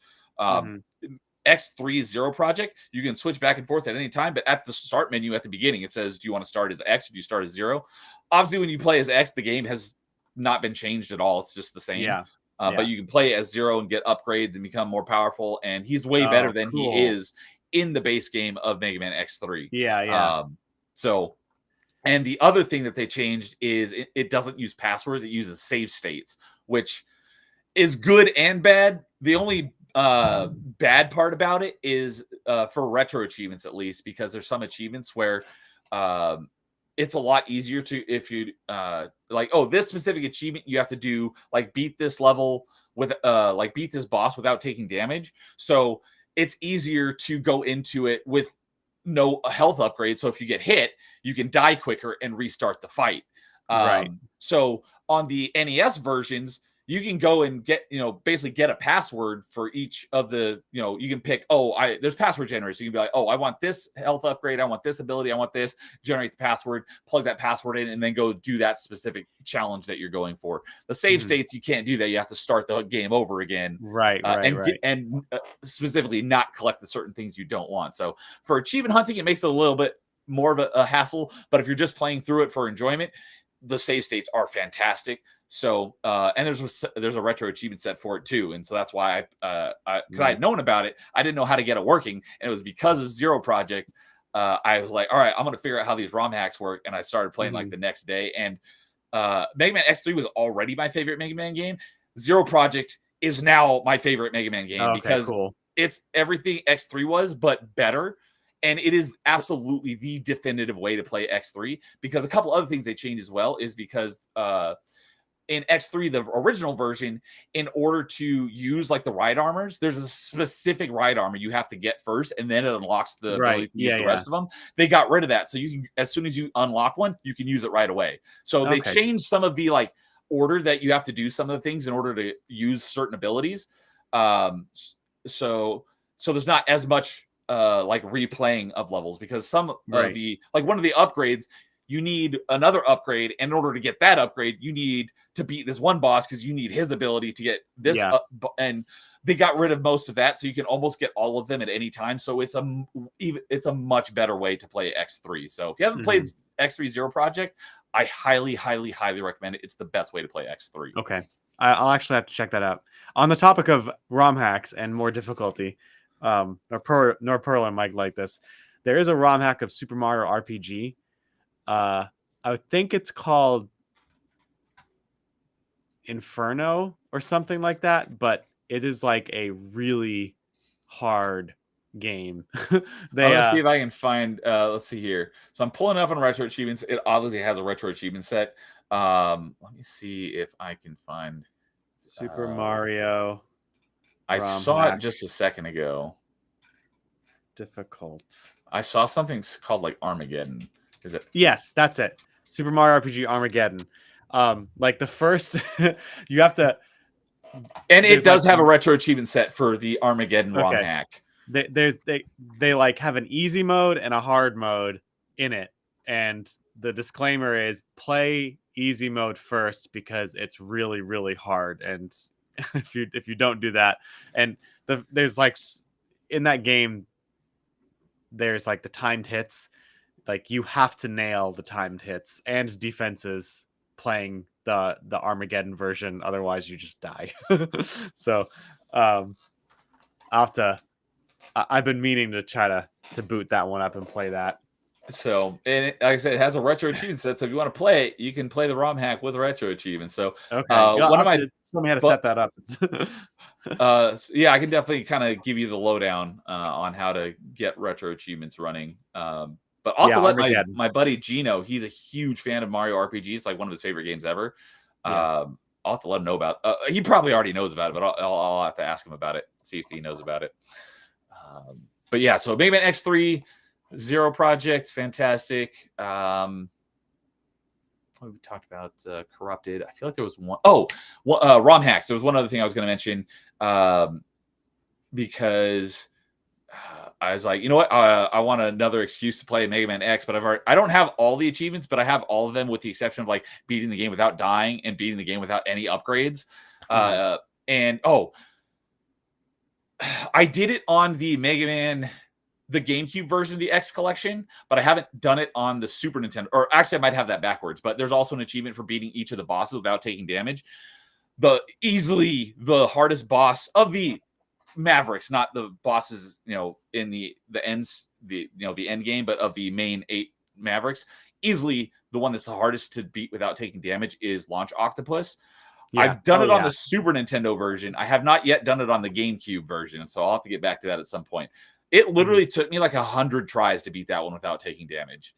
X3 Zero Project, you can switch back and forth at any time, but at the start menu at the beginning, it says, do you want to start as X or do you start as Zero? Obviously, when you play as X, the game has not been changed at all. It's just the same. Yeah. But you can play as Zero and get upgrades and become more powerful. And he's way better than he is in the base game of Mega Man X3. Yeah. And the other thing that they changed is it doesn't use passwords. It uses save states, which is good and bad. The only bad part about it is for retro achievements, at least, because there's some achievements where it's a lot easier to, if you this specific achievement, you have to do like beat this level with beat this boss without taking damage. So it's easier to go into it with no health upgrade. So if you get hit, you can die quicker and restart the fight. Right. So on the NES versions, you can go and get, basically get a password for each of the, you can pick, there's password generators. So you can be like, I want this health upgrade. I want this ability. I want this, generate the password, plug that password in, and then go do that specific challenge that you're going for. The save states, you can't do that. You have to start the game over again. Right. And specifically not collect the certain things you don't want. So for achievement hunting, it makes it a little bit more of a hassle. But if you're just playing through it for enjoyment, the save states are fantastic. So, and there's a retro achievement set for it too, and so that's why because I had known about it, I didn't know how to get it working, and it was because of Zero Project. I was like, all right, I'm gonna figure out how these ROM hacks work, and I started playing like the next day. And Mega Man X3 was already my favorite Mega Man game. Zero Project is now my favorite Mega Man game because it's everything X3 was, but better. And it is absolutely the definitive way to play X3, because a couple other things they changed as well is because in X3, the original version, in order to use like the ride armors, there's a specific ride armor you have to get first, and then it unlocks the ability to use the rest of them. They got rid of that. So you can, as soon as you unlock one, you can use it right away. So they changed some of the like order that you have to do some of the things in order to use certain abilities. So there's not as much like replaying of levels, because some of the, like one of the upgrades, you need another upgrade, and in order to get that upgrade, you need to beat this one boss because you need his ability to get this and they got rid of most of that, so you can almost get all of them at any time. So it's a much better way to play X3. So if you haven't played X3 Zero Project, I highly, highly, highly recommend it. It's the best way to play X3. Okay, I'll actually have to check that out. On the topic of ROM hacks and more difficulty, Nerdporeal and Mike like this. there is a ROM hack of Super Mario RPG. I think it's called Inferno or something like that, but it is like a really hard game. I'm gonna see if I can find. Let's see here. So I'm pulling up on retro achievements. It obviously has a retro achievement set. Let me see if I can find Super Mario. I saw it just a second ago. Difficult. I saw something called like Armageddon. Is it? Yes, that's it. Super Mario RPG Armageddon. Like the first, you have to. And it does have a retro achievement set for the Armageddon ROM hack. They like have an easy mode and a hard mode in it, and the disclaimer is play easy mode first because it's really really hard, and if you don't do that, and there's like in that game there's like the timed hits, like you have to nail the timed hits and defenses playing the Armageddon version, otherwise you just die. So I'll have to. I've been meaning to try to boot that one up and play that. So, and like I said, it has a retro achievement set. So if you want to play it, you can play the ROM hack with retro achievement. So, okay, one of my show me how to set that up. Yeah, I can definitely kind of give you the lowdown on how to get retro achievements running. But I'll have to let my buddy Gino. He's a huge fan of Mario RPG. It's like one of his favorite games ever. I'll have to let him know about. He probably already knows about it, but I'll have to ask him about it. See if he knows about it. But yeah, so Mega Man X3 Zero Project, fantastic. We talked about Corrupted. I feel like there was one. Oh, ROM hacks. There was one other thing I was going to mention because I was like, you know what? I want another excuse to play Mega Man X, but I don't have all the achievements, but I have all of them with the exception of like beating the game without dying and beating the game without any upgrades. I did it on the Mega Man, the GameCube version of the X collection, but I haven't done it on the Super Nintendo. Or actually, I might have that backwards, but there's also an achievement for beating each of the bosses without taking damage. Easily the hardest boss of the Mavericks, not the bosses, in the ends, the end game, but of the main 8 Mavericks. Easily the one that's the hardest to beat without taking damage is Launch Octopus. Yeah. I've done it on the Super Nintendo version. I have not yet done it on the GameCube version, so I'll have to get back to that at some point. It literally took me like 100 tries to beat that one without taking damage.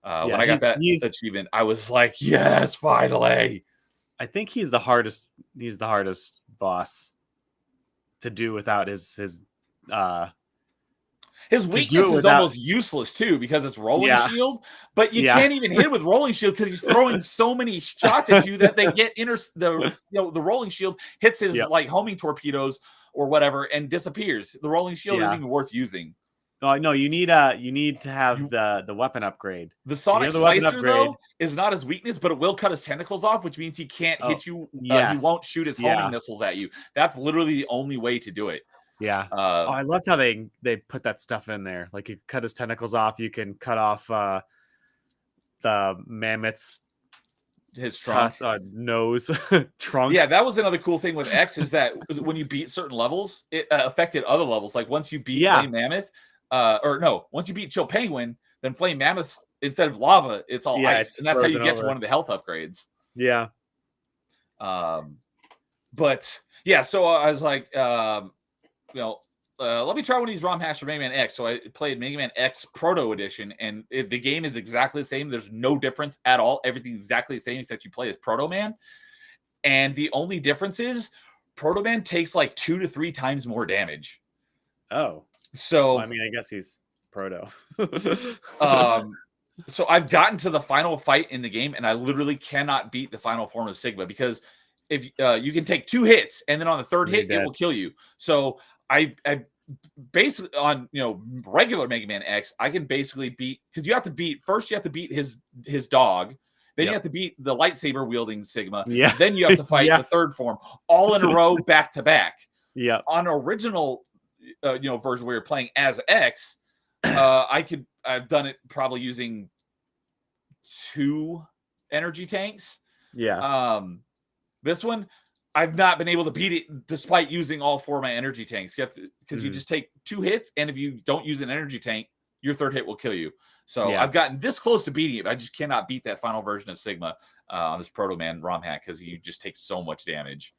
When I got that achievement, I was like, yes, finally. I think he's the hardest boss to do without his weakness is almost useless too because it's rolling shield, but you can't even hit with rolling shield because he's throwing so many shots at you that they get the rolling shield hits his like homing torpedoes or whatever and disappears. The rolling shield isn't even worth using. No, you need to have the weapon upgrade. The Sonic Slicer though is not his weakness, but it will cut his tentacles off, which means he can't hit you. He won't shoot his homing missiles at you. That's literally the only way to do it. Yeah. I loved how they put that stuff in there. Like you cut his tentacles off, you can cut off the mammoth's trunk, nose, trunk. Yeah, that was another cool thing with X is that when you beat certain levels, it affected other levels. Like once you beat Flame Mammoth, once you beat Chill Penguin, then Flame Mammoth, instead of lava, it's all ice, and that's how you get to one of the health upgrades. Yeah. But yeah, so I was like, let me try one of these ROM hacks for Mega Man X. So I played Mega Man X Proto Edition, and the game is exactly the same. There's no difference at all. Everything's exactly the same, except you play as Proto Man. And the only difference is Proto Man takes like 2 to 3 times more damage. Oh. So I mean, I guess he's Proto. So I've gotten to the final fight in the game, and I literally cannot beat the final form of Sigma because if you can take 2 hits, and then on the 3rd hit, it will kill you. So I basically on regular Mega Man X, I can basically beat because you have to beat his dog, then you have to beat the lightsaber wielding Sigma, then you have to fight the 3rd form all in a row back to back. Yeah. On original version where you're playing as X, I've done it probably using 2 energy tanks. Yeah. This one, I've not been able to beat it despite using all 4 of my energy tanks. You have to, because you just take 2 hits, and if you don't use an energy tank, your third hit will kill you. So I've gotten this close to beating it, but I just cannot beat that final version of Sigma on this Proto Man ROM hack because you just take so much damage.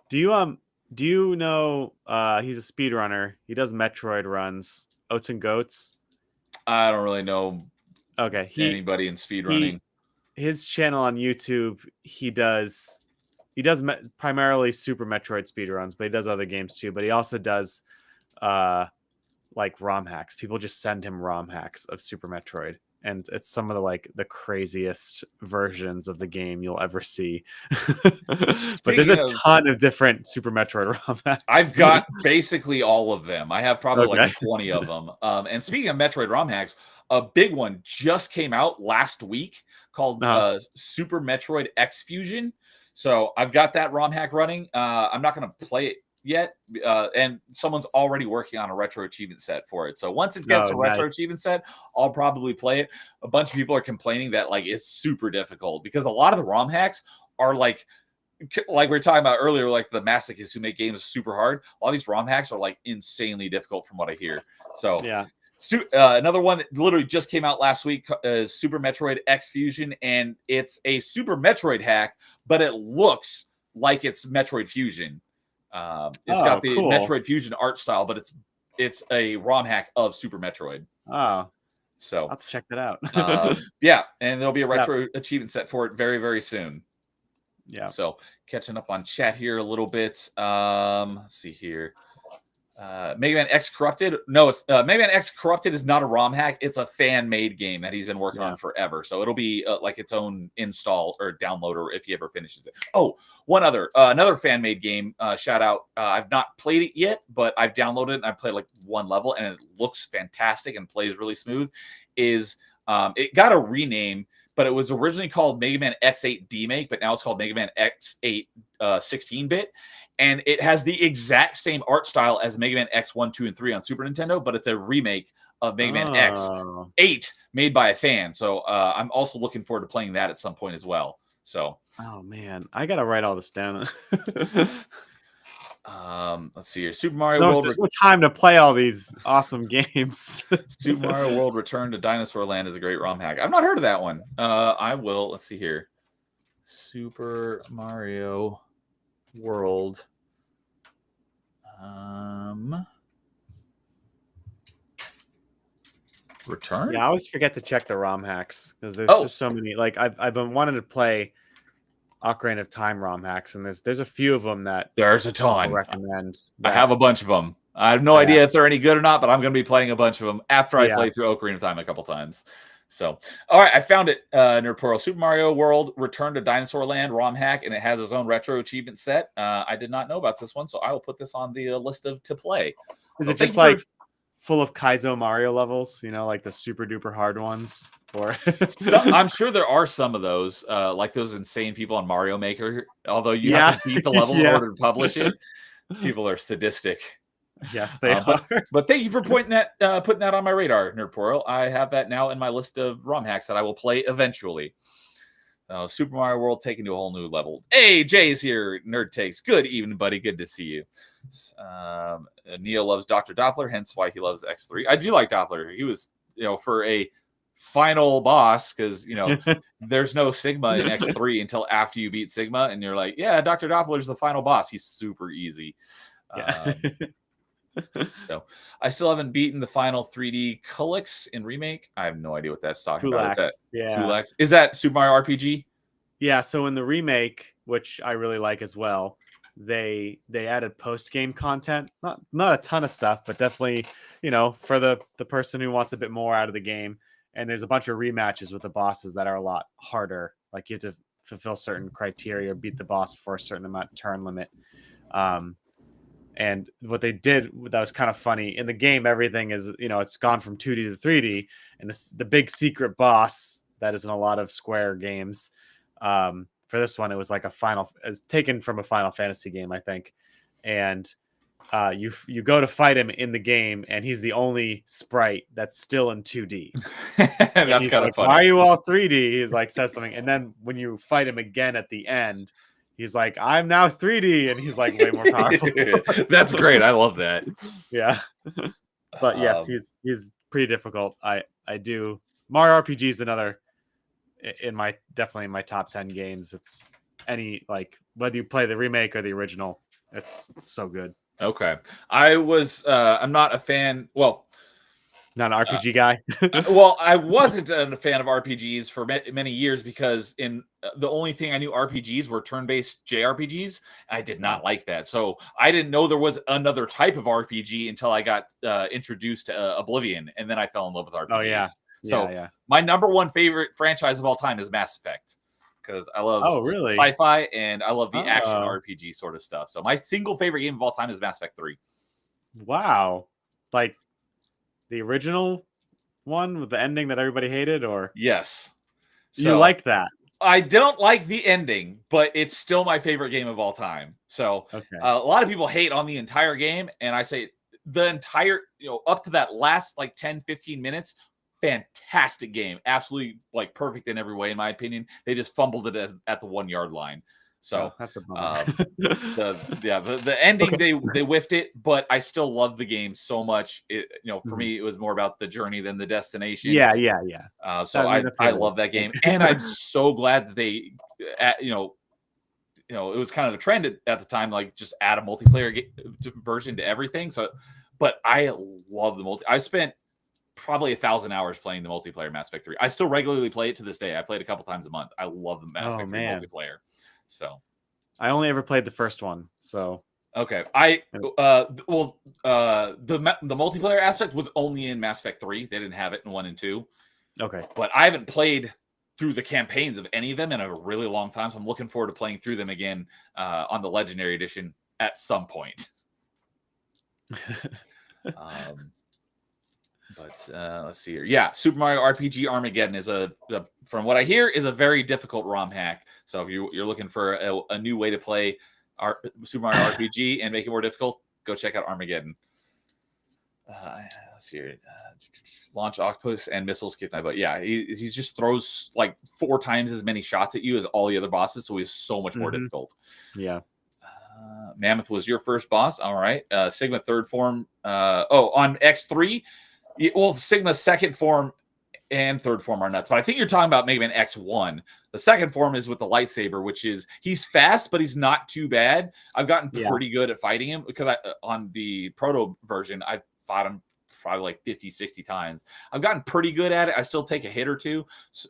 Do you know he's a speedrunner? He does Metroid runs, Oats and Goats. I don't really know anybody in speedrunning. His channel on YouTube, he does primarily Super Metroid speedruns, but he does other games too. But he also does like ROM hacks. People just send him ROM hacks of Super Metroid, and it's some of the craziest versions of the game you'll ever see. But there's a ton of different Super Metroid ROM hacks. I've got basically all of them. I have probably like 20 of them. And speaking of Metroid ROM hacks, a big one just came out last week called Super Metroid X Fusion. So I've got that ROM hack running. I'm not going to play it yet, and someone's already working on a retro achievement set for it. So once it gets a retro achievement set, I'll probably play it. A bunch of people are complaining that it's super difficult because a lot of the ROM hacks are like we were talking about earlier, like the masochists who make games super hard. A lot of these ROM hacks are insanely difficult from what I hear. So yeah. Another one that literally just came out last week is Super Metroid X Fusion, and it's a Super Metroid hack, but it looks like it's Metroid Fusion. It's got the Metroid Fusion art style, but it's a ROM hack of Super Metroid. Oh, so I'll have to check that out. Yeah, and there'll be a retro achievement set for it very, very soon. Yeah. So catching up on chat here a little bit. Let's see here. Mega Man X Corrupted. No, it's Mega Man X Corrupted is not a ROM hack. It's a fan-made game that he's been working on forever. So it'll be like its own install or downloader if he ever finishes it. Oh, one other another fan-made game. Shout out. I've not played it yet, but I've downloaded it and I've played like one level and it looks fantastic and plays really smooth. It got a rename, but it was originally called Mega Man X8 Demake, but now it's called Mega Man X8 16-bit. And it has the exact same art style as Mega Man X1, 2, and 3 on Super Nintendo, but it's a remake of Mega Man X8 made by a fan. So I'm also looking forward to playing that at some point as well. So, oh man, I gotta write all this down. Let's see here. Super Mario World. There's no time to play all these awesome games. Super Mario World Return to Dinosaur Land is a great ROM hack. I've not heard of that one. I will. Let's see here. Super Mario World. Return. Yeah, I always forget to check the ROM hacks because there's just so many. Like I've been wanting to play Ocarina of Time ROM hacks, and there's a few of them that there's a ton. I recommend. I have a bunch of them. I have no idea if they're any good or not, but I'm going to be playing a bunch of them after I play through Ocarina of Time a couple times. So, all right, I found it. Nerdporeal Super Mario World Return to Dinosaur Land ROM hack, and it has its own retro achievement set. I did not know about this one, so I will put this on the list to play. Is it just like full of Kaizo Mario levels? You know, like the super duper hard ones? Or I'm sure there are some of those, like those insane people on Mario Maker. Although you have to beat the level in order to publish it. People are sadistic. Yes, they are. But thank you for putting that on my radar, Nerdporeal. I have that now in my list of ROM hacks that I will play eventually. Super Mario World taken to a whole new level. Hey, Jay's here. Nerd Takes. Good evening, buddy. Good to see you. Neo loves Dr. Doppler, hence why he loves X3. I do like Doppler. He was, for a final boss, because there's no Sigma in X3 until after you beat Sigma, and you're like, yeah, Dr. Doppler's the final boss. He's super easy. So I still haven't beaten the final 3D Kulix in Remake. I have no idea what that's talking about. Is that Kulix? Is that Super Mario RPG? Yeah, so in the remake, which I really like as well, they added post-game content. Not a ton of stuff, but definitely, for the person who wants a bit more out of the game. And there's a bunch of rematches with the bosses that are a lot harder. Like you have to fulfill certain criteria or beat the boss before a certain amount turn limit. And what they did that was kind of funny in the game, everything is, it's gone from 2D to 3D, and the big secret boss that is in a lot of Square games. For this one, it was like it's taken from a Final Fantasy game, I think. And you go to fight him in the game, and he's the only sprite that's still in 2D. That's kind of funny. Why are you all 3D? He's like, says something. And then when you fight him again at the end, he's like, I'm now 3D, and he's like way more powerful. That's great. I love that. Yeah. But yes, he's pretty difficult. I do Mario RPG is another definitely in my top 10 games. It's any like whether you play the remake or the original, it's so good. Okay. I'm not a fan. Well, not an RPG guy. Well, I wasn't a fan of RPGs for many years because the only thing I knew RPGs were turn-based JRPGs. I did not like that. So I didn't know there was another type of RPG until I got introduced to Oblivion, and then I fell in love with RPGs. Oh, yeah. So my number one favorite franchise of all time is Mass Effect because I love sci-fi and I love the action RPG sort of stuff. So my single favorite game of all time is Mass Effect 3. Wow. Like the original one with the ending that everybody hated, or yes, so you liked that? I don't like the ending, but it's still my favorite game of all time. So a lot of people hate on the entire game, and I say the entire, up to that last like 10-15 minutes, fantastic game, absolutely like perfect in every way in my opinion. They just fumbled it at the 1 yard line. So that's a bummer. the ending they whiffed it, but I still love the game so much. For me, it was more about the journey than the destination. Yeah. So I love that game, and I'm so glad that they, it was kind of a trend at the time, like just add a multiplayer version to everything. So, but I love the I spent probably 1,000 hours playing the multiplayer Mass Effect 3. I still regularly play it to this day. I play it a couple times a month. I love the Mass Effect 3 multiplayer. So I only ever played the first one. So okay, the multiplayer aspect was only in Mass Effect 3. They didn't have it in 1 and 2. Okay, but I haven't played through the campaigns of any of them in a really long time. So I'm looking forward to playing through them again on the Legendary Edition at some point. But let's see here. Yeah, Super Mario RPG Armageddon is from what I hear, is a very difficult ROM hack. So if you're looking for a new way to play Super Mario RPG and make it more difficult, go check out Armageddon. Let's see here. Launch octopus and missiles kick my butt. Yeah, he just throws like 4 times as many shots at you as all the other bosses, so he's so much more difficult. Yeah. Mammoth was your first boss. All right. Sigma third form. On X3. Well, Sigma's second form and third form are nuts, but I think you're talking about maybe an X1. The second form is with the lightsaber, which is he's fast, but he's not too bad. I've gotten pretty good at fighting him because on the proto version, I've fought him probably like 50, 60 times. I've gotten pretty good at it. I still take a hit or two,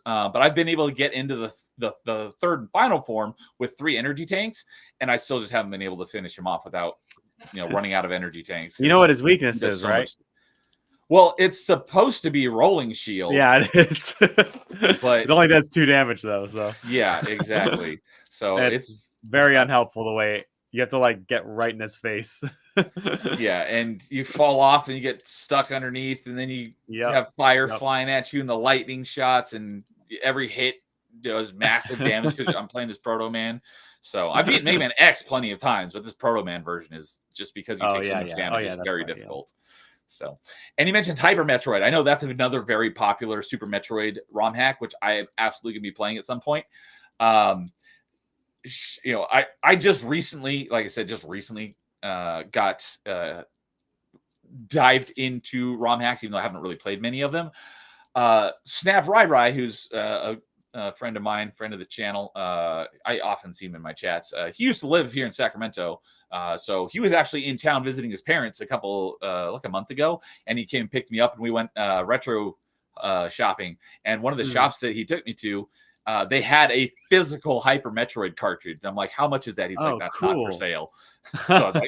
but I've been able to get into the third and final form with 3 energy tanks, and I still just haven't been able to finish him off without running out of energy tanks. You know what his weakness is, right? Well, it's supposed to be rolling shield. Yeah, it is. But it only does 2 damage though. So yeah, exactly. So it's very unhelpful the way you have to like get right in his face. Yeah, and you fall off and you get stuck underneath, and then you have fire flying at you and the lightning shots, and every hit does massive damage because I'm playing this Proto Man. So I've beaten Mega Man X plenty of times, but this Proto Man version is just because you take so much damage, it's very difficult. So, and you mentioned Hyper Metroid. I know that's another very popular Super Metroid ROM hack, which I am absolutely going to be playing at some point. I just recently, like I said, got dived into ROM hacks, even though I haven't really played many of them. Snap Rai, who's a friend of mine, friend of the channel. I often see him in my chats. He used to live here in Sacramento. So he was actually in town visiting his parents a month ago, and he came and picked me up, and we went retro shopping. And one of the shops that he took me to, they had a physical Hyper Metroid cartridge. I'm like, how much is that? He's like, that's not for sale. So I was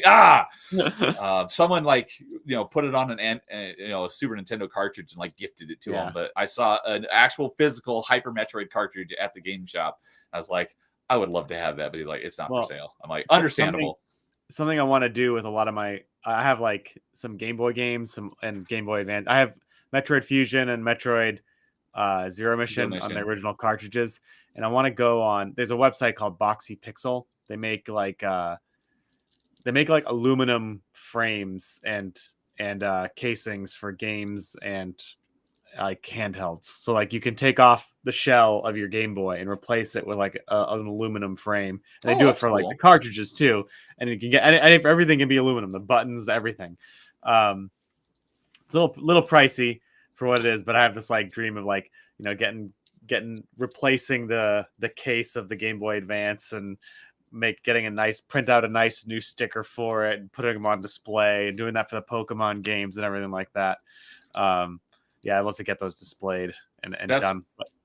like, someone put it on a Super Nintendo cartridge and like gifted it to him. But I saw an actual physical Hyper Metroid cartridge at the game shop. I was like, I would love to have that, but he's like, it's not for sale. I'm like, understandable. Something I want to do with a lot of I have like some Game Boy games, and Game Boy Advance. I have Metroid Fusion and Metroid Zero Mission on the original cartridges, and I want to go on. There's a website called Boxy Pixel. They make like aluminum frames and casings for games and like handhelds. So like you can take off the shell of your Game Boy and replace it with like an aluminum frame. And they do it for like the cartridges too. And you can get everything can be aluminum, the buttons, everything. It's a little pricey, for what it is, but I have this like dream of like, you know, getting replacing the case of the Game Boy Advance and print out a nice new sticker for it and putting them on display and doing that for the Pokemon games and everything like that. Yeah, I'd love to get those displayed and done.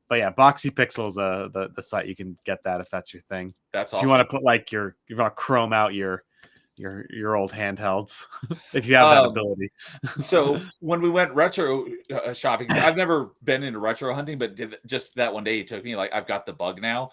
But yeah, Boxy Pixel's the site you can get that if that's your thing. That's awesome. If you want to put like you want to chrome out your old handhelds if you have that ability. So when we went retro shopping, I've never been into retro hunting, but just that one day it took me, like, I've got the bug now.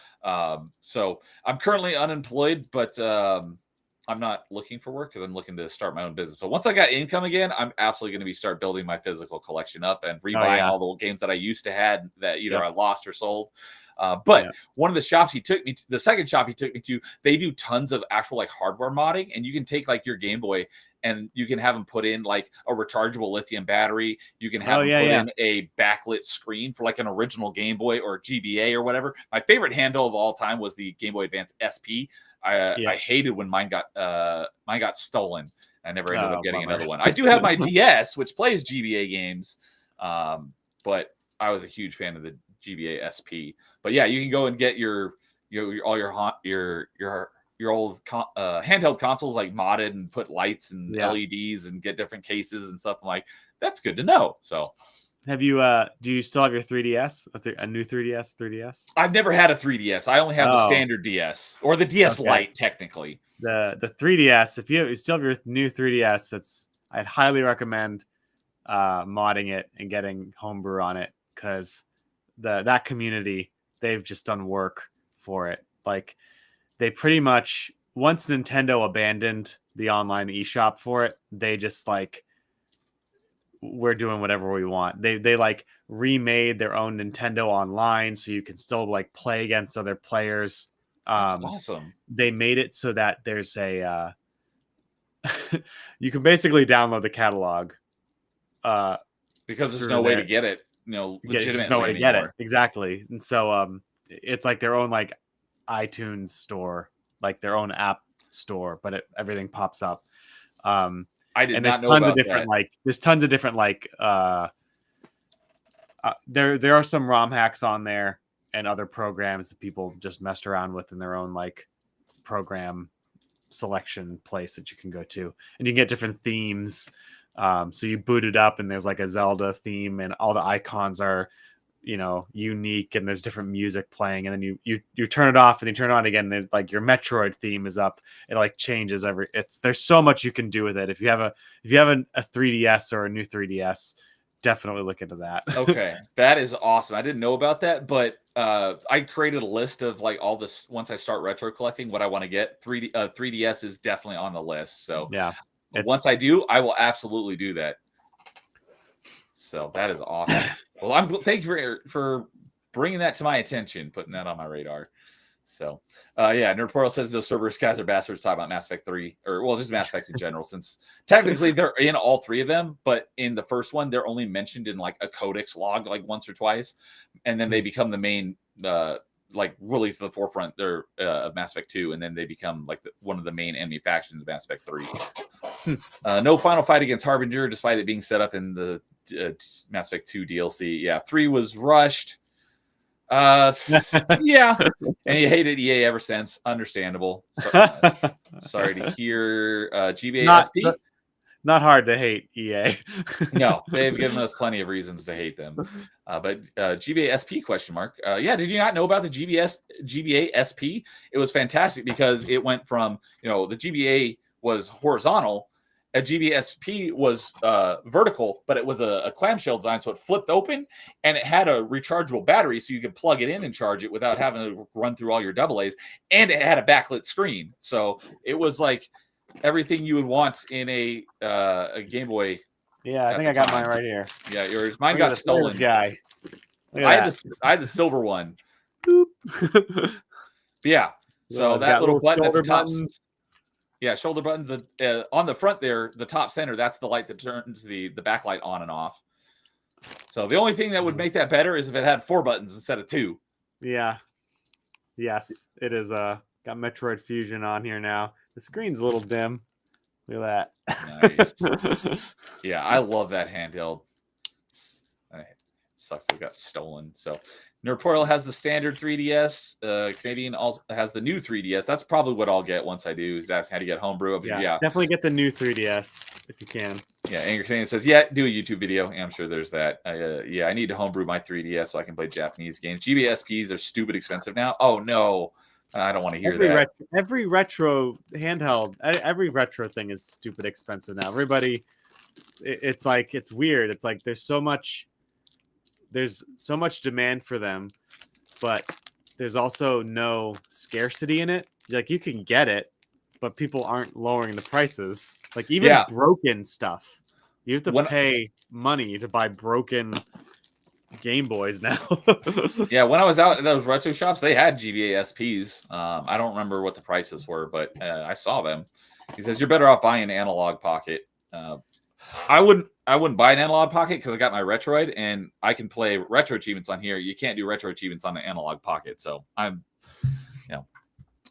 So I'm currently unemployed, but I'm not looking for work because I'm looking to start my own business. So once I got income again, I'm absolutely going to start building my physical collection up and rebuying all the old games that I used to had that either I lost or sold. But one of the shops he took me to, the second shop he took me to, they do tons of actual like hardware modding, and you can take like your Game Boy and you can have them put in like a rechargeable lithium battery. You can have them put in a backlit screen for like an original Game Boy or GBA or whatever. My favorite handle of all time was the Game Boy Advance SP. I hated when mine got stolen. I never ended up getting another one. I do have my DS, which plays GBA games, but I was a huge fan of the GBA SP. But yeah, you can go and get your old handheld consoles like modded and put lights and LEDs and get different cases and stuff. I'm like, that's good to know. So have you do you still have your 3DS, a new 3DS? I've never had a 3DS. I only have the standard DS or the DS Lite technically. The 3DS, if you still have your new 3DS, I'd highly recommend modding it and getting homebrew on it, because that community, they've just done work for it. Like, they pretty much, once Nintendo abandoned the online eShop for it, they just like, we're doing whatever we want. They like remade their own Nintendo Online, so you can still like play against other players. That's awesome. They made it so that there's a you can basically download the catalog because there's no way to get it, there's no way to get it. Exactly. And so it's like their own like iTunes store, like their own app store, but everything pops up. I did and not there's know tons about of different that. there's tons of different there are some ROM hacks on there and other programs that people just messed around with in their own like program selection place that you can go to, and you can get different themes. So you boot it up and there's like a Zelda theme and all the icons are unique, and there's different music playing, and then you turn it off and you turn it on again, and there's like your Metroid theme is up. It like changes there's so much you can do with it. If you have a 3DS or a new 3DS, definitely look into that. Okay, that is awesome. I didn't know about that, but I created a list of like all this once I start retro collecting what I want to get. 3DS is definitely on the list. So yeah, once I do, I will absolutely do that. So that is awesome. Well, thank you for bringing that to my attention, putting that on my radar. So, Nerdporeal says those Cerberus guys are bastards talking about Mass Effect 3, or just Mass Effects in general, since technically they're in all three of them, but in the first one, they're only mentioned in like a codex log like once or twice, and then they become the main, like really to the forefront there of Mass Effect 2, and then they become like one of the main enemy factions of Mass Effect 3. No final fight against Harbinger, despite it being set up in the Mass Effect 2 DLC. Yeah, 3 was rushed. Yeah, and you hated EA ever since. Understandable. Sorry to hear. GBA SP. Not hard to hate EA. No, they've given us plenty of reasons to hate them. But GBA SP ? Yeah, did you not know about the GBA SP? It was fantastic because it went from the GBA was horizontal. A GBA SP was vertical, but it was a clamshell design, so it flipped open, and it had a rechargeable battery, so you could plug it in and charge it without having to run through all your AA's, and it had a backlit screen, so it was like everything you would want in a Game Boy. Yeah, I think I got mine right here. Yeah, yours. Mine got stolen. Guy. I had the silver one. Yeah, so that little button at the top. Yeah, shoulder button. The on the front there, the top center, that's the light that turns the backlight on and off. So the only thing that would make that better is if it had 4 buttons instead of 2. Yeah. Yes, it is. Got Metroid Fusion on here now. The screen's a little dim. Look at that. Nice. Yeah, I love that handheld. sucks they got stolen. So Nerdporeal has the standard 3DS. Canadian also has the new 3DS. That's probably what I'll get once I do. Is ask how to get homebrew. Yeah, definitely get the new 3DS if you can. Yeah, Angry Canadian says, yeah, do a YouTube video. Yeah, I'm sure there's that. Yeah, I need to homebrew my 3DS so I can play Japanese games. GBSPs are stupid expensive now. Oh, no. I don't want to hear that. Every retro handheld, every retro thing is stupid expensive now. Everybody, it's like, it's weird. It's like there's so much demand for them, but there's also no scarcity in it. Like you can get it, but people aren't lowering the prices. Like even broken stuff, you have to pay money to buy broken Game Boys now. Yeah, when I was out at those retro shops, they had GBA SPs. I don't remember what the prices were, but I saw them. He says you're better off buying an analog pocket. I wouldn't buy an analog pocket because I got my Retroid and I can play retro achievements on here. You can't do retro achievements on the analog pocket, so I'm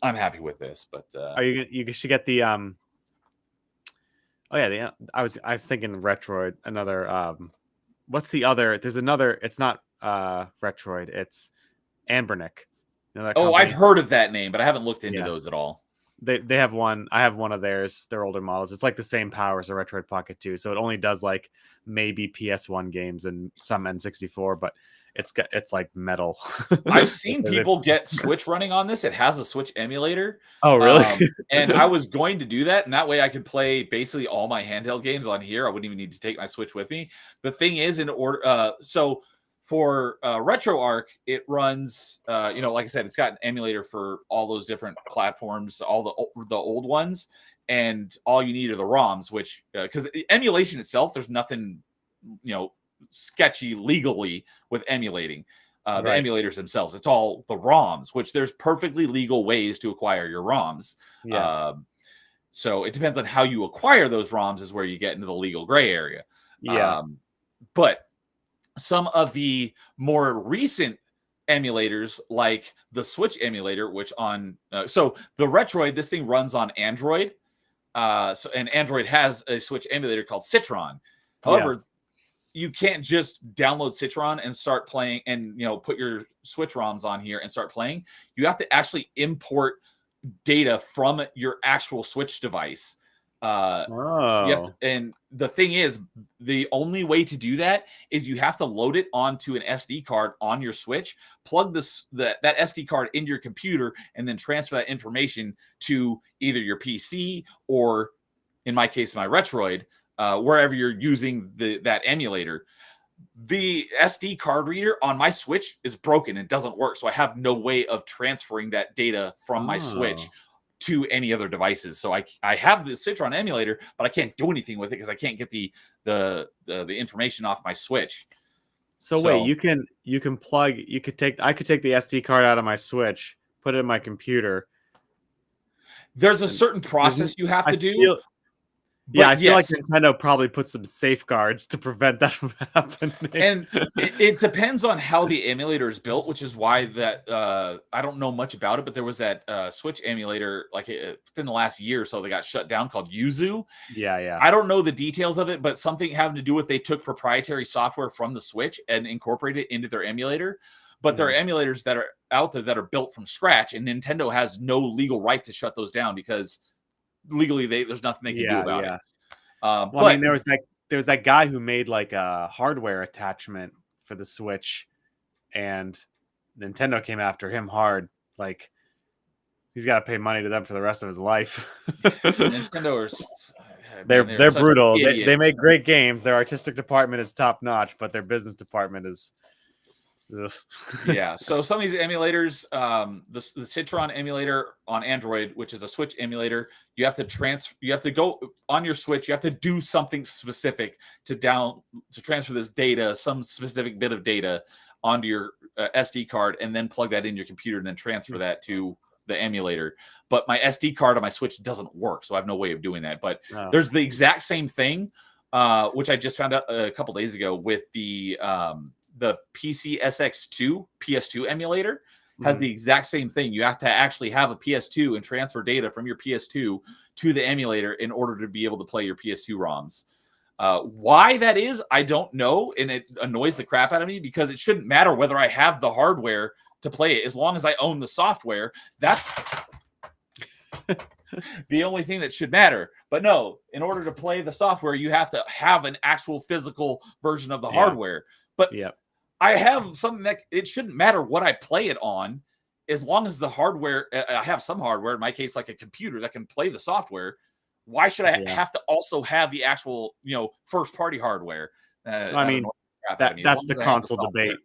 happy with this. But you should get the oh yeah, I was thinking Retroid. Another what's the other? There's another. It's not Retroid. It's Ambernick. You know, I've heard of that name, but I haven't looked into those at all. They have one. I have one of theirs. They're older models. It's like the same power as a Retroid Pocket 2, so it only does like maybe PS1 games and some N64, but it's like metal. I've seen people get Switch running on this. It has a Switch emulator. Oh, really? And I was going to do that, and that way I could play basically all my handheld games on here. I wouldn't even need to take my Switch with me. The thing is, so for RetroArch, it runs, like I said, it's got an emulator for all those different platforms, all the old ones, and all you need are the ROMs, which, because emulation itself, there's nothing, sketchy legally with emulating the emulators themselves. It's all the ROMs, which there's perfectly legal ways to acquire your ROMs. Yeah. So it depends on how you acquire those ROMs is where you get into the legal gray area. Yeah. But some of the more recent emulators, like the Switch emulator, which so the Retroid, this thing runs on Android. And Android has a Switch emulator called Citron. However, you can't just download Citron and start playing and, put your Switch ROMs on here and start playing. You have to actually import data from your actual Switch device. And the thing is, the only way to do that is you have to load it onto an SD card on your Switch, plug that SD card into your computer, and then transfer that information to either your PC or, in my case, my Retroid, wherever you're using that emulator. The SD card reader on my Switch is broken and doesn't work, so I have no way of transferring that data from my Switch to any other devices. So I have the Citron emulator, but I can't do anything with it because I can't get the information off my Switch. So wait, I could take the SD card out of my Switch, put it in my computer. There's a certain process you have to do. I feel like Nintendo probably put some safeguards to prevent that from happening. And it depends on how the emulator is built, which is why that I don't know much about it, but there was that Switch emulator like within the last year or so that got shut down called Yuzu. Yeah. I don't know the details of it, but something having to do with they took proprietary software from the Switch and incorporated it into their emulator. But there are emulators that are out there that are built from scratch, and Nintendo has no legal right to shut those down because legally there's nothing they can do about it. But I mean, there was that guy who made like a hardware attachment for the Switch, and Nintendo came after him hard. Like he's got to pay money to them for the rest of his life. Nintendo they're brutal. They make great games. Their artistic department is top notch, but their business department is. Yeah, so some of these emulators, the Citron emulator on Android, which is a Switch emulator, you have to go on your Switch, you have to do something specific to transfer this data, some specific bit of data onto your SD card, and then plug that in your computer and then transfer that to the emulator. But my SD card on my Switch doesn't work, so I have no way of doing that. But there's the exact same thing, which I just found out a couple days ago with the PCSX2 PS2 emulator has the exact same thing. You have to actually have a PS2 and transfer data from your PS2 to the emulator in order to be able to play your PS2 ROMs. Why that is, I don't know, and it annoys the crap out of me because it shouldn't matter whether I have the hardware to play it as long as I own the software. That's the only thing that should matter. But no, in order to play the software, you have to have an actual physical version of the hardware. But I have something that it shouldn't matter what I play it on, as long as the hardware, I have some hardware, in my case, like a computer that can play the software. Why should I have to also have the actual, first party hardware? I mean, that's the console debate.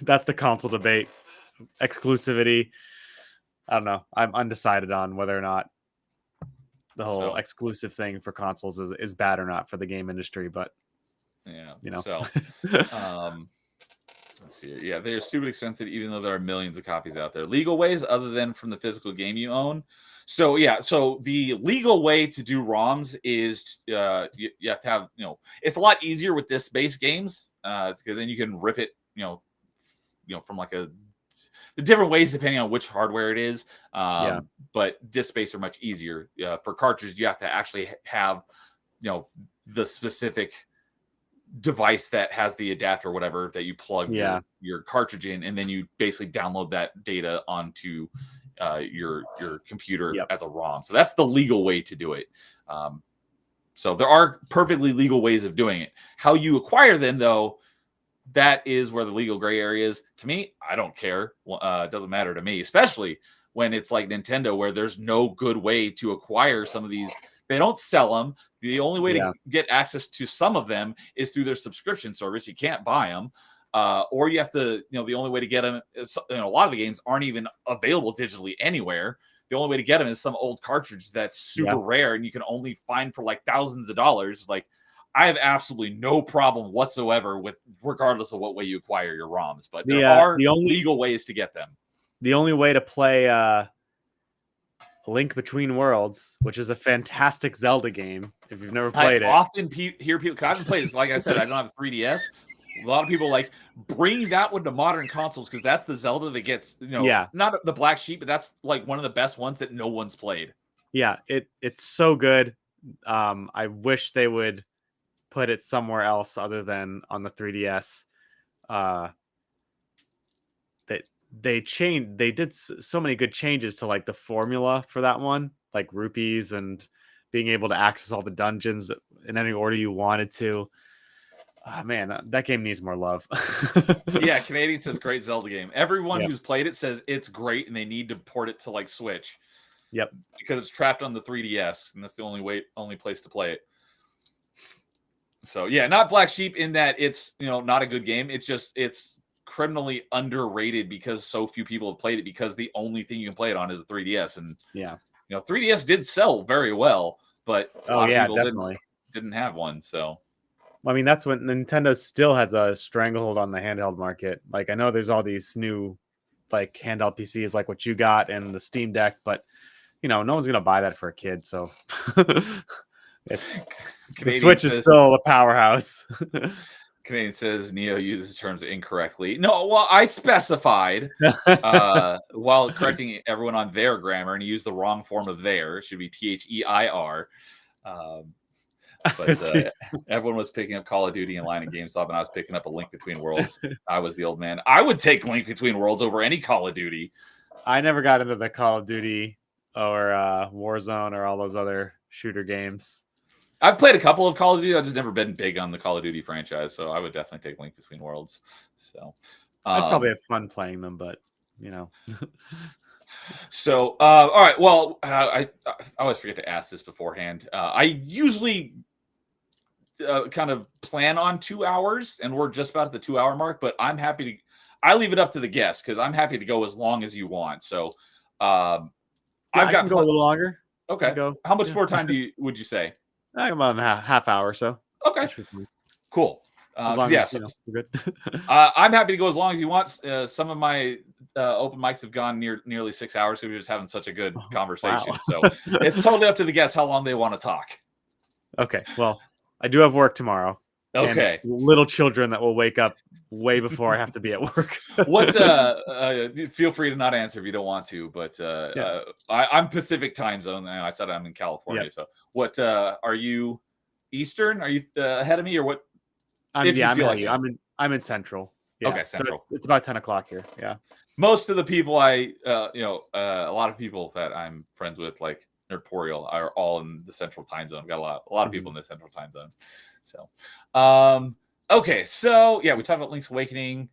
That's the console debate. Exclusivity. I don't know. I'm undecided on whether or not the whole exclusive thing for consoles is bad or not for the game industry, but So let's see. Yeah, they're stupid expensive, even though there are millions of copies out there. Legal ways other than from the physical game you own. So so the legal way to do ROMs is you have to have, it's a lot easier with disc-based games because then you can rip it, from like the different ways depending on which hardware it is. But disc-based are much easier. For cartridges, you have to actually have, the specific device that has the adapter or whatever that you plug your cartridge in, and then you basically download that data onto your computer as a ROM. So that's the legal way to do it. So there are perfectly legal ways of doing it. How you acquire them, though, that is where the legal gray area is. To me, I don't care. It doesn't matter to me, especially when it's like Nintendo, where there's no good way to acquire some of these. They don't sell them. The only way to get access to some of them is through their subscription service. You can't buy them. Or you have to, the only way to get them is, a lot of the games aren't even available digitally anywhere. The only way to get them is some old cartridge that's super rare and you can only find for like thousands of dollars. Like, I have absolutely no problem whatsoever with, regardless of what way you acquire your ROMs, but there are legal ways to get them. The only way to play Link Between Worlds, which is a fantastic Zelda game, if you've never played it. I often hear people, I haven't played this. Like I said, I don't have a 3DS. A lot of people like bring that one to modern consoles because that's the Zelda that gets, not the black sheep, but that's like one of the best ones that no one's played. Yeah, it's so good. I wish they would put it somewhere else other than on the 3DS. They did so many good changes to like the formula for that one, like rupees and being able to access all the dungeons in any order you wanted to. Man, that game needs more love. Yeah, Canadian says great Zelda game. Everyone who's played it says it's great and they need to port it to like Switch. Yep. Because it's trapped on the 3DS and that's the only place to play it. So yeah, not black sheep in that it's, not a good game. It's criminally underrated because so few people have played it because the only thing you can play it on is a 3DS. And 3DS did sell very well, but a lot of people didn't have one. So I mean, that's when Nintendo still has a stranglehold on the handheld market. Like, I know there's all these new like handheld PCs like what you got and the Steam Deck, but no one's gonna buy that for a kid. So it's the Switch is still a powerhouse. Canadian says Neo uses terms incorrectly. No, well, I specified while correcting everyone on their grammar, and he used the wrong form of their. It should be THEIR. But everyone was picking up Call of Duty and line of GameStop, and I was picking up a Link Between Worlds. I was the old man. I would take Link Between Worlds over any Call of Duty. I never got into the Call of Duty or Warzone or all those other shooter games. I've played a couple of Call of Duty. I've just never been big on the Call of Duty franchise, so I would definitely take Link Between Worlds. So I'd probably have fun playing them, but So all right, well, I always forget to ask this beforehand. I usually kind of plan on 2 hours, and we're just about at the 2 hour mark. But I'm happy to. I leave it up to the guests because I'm happy to go as long as you want. So I can go a little longer. Okay. How much more time would you say? About a half hour or so. Okay. Cool. Yes, good. I'm happy to go as long as you want. Some of my open mics have gone nearly 6 hours because we were just having such a good conversation. Wow. So it's totally up to the guests how long they want to talk. Okay. Well, I do have work tomorrow. Okay. Little children that will wake up way before I have to be at work. What? Feel free to not answer if you don't want to, but I'm Pacific time zone. I said I'm in California. Yep. So what are you Eastern? Are you ahead of me or what? I'm ahead of you. I'm in Central. Yeah. Okay, Central. So it's about 10 o'clock here. Yeah. Most of the people a lot of people that I'm friends with, like Nerdporeal, are all in the Central time zone. I've got a lot of people in the Central time zone. So, okay, so yeah, we talked about Link's Awakening.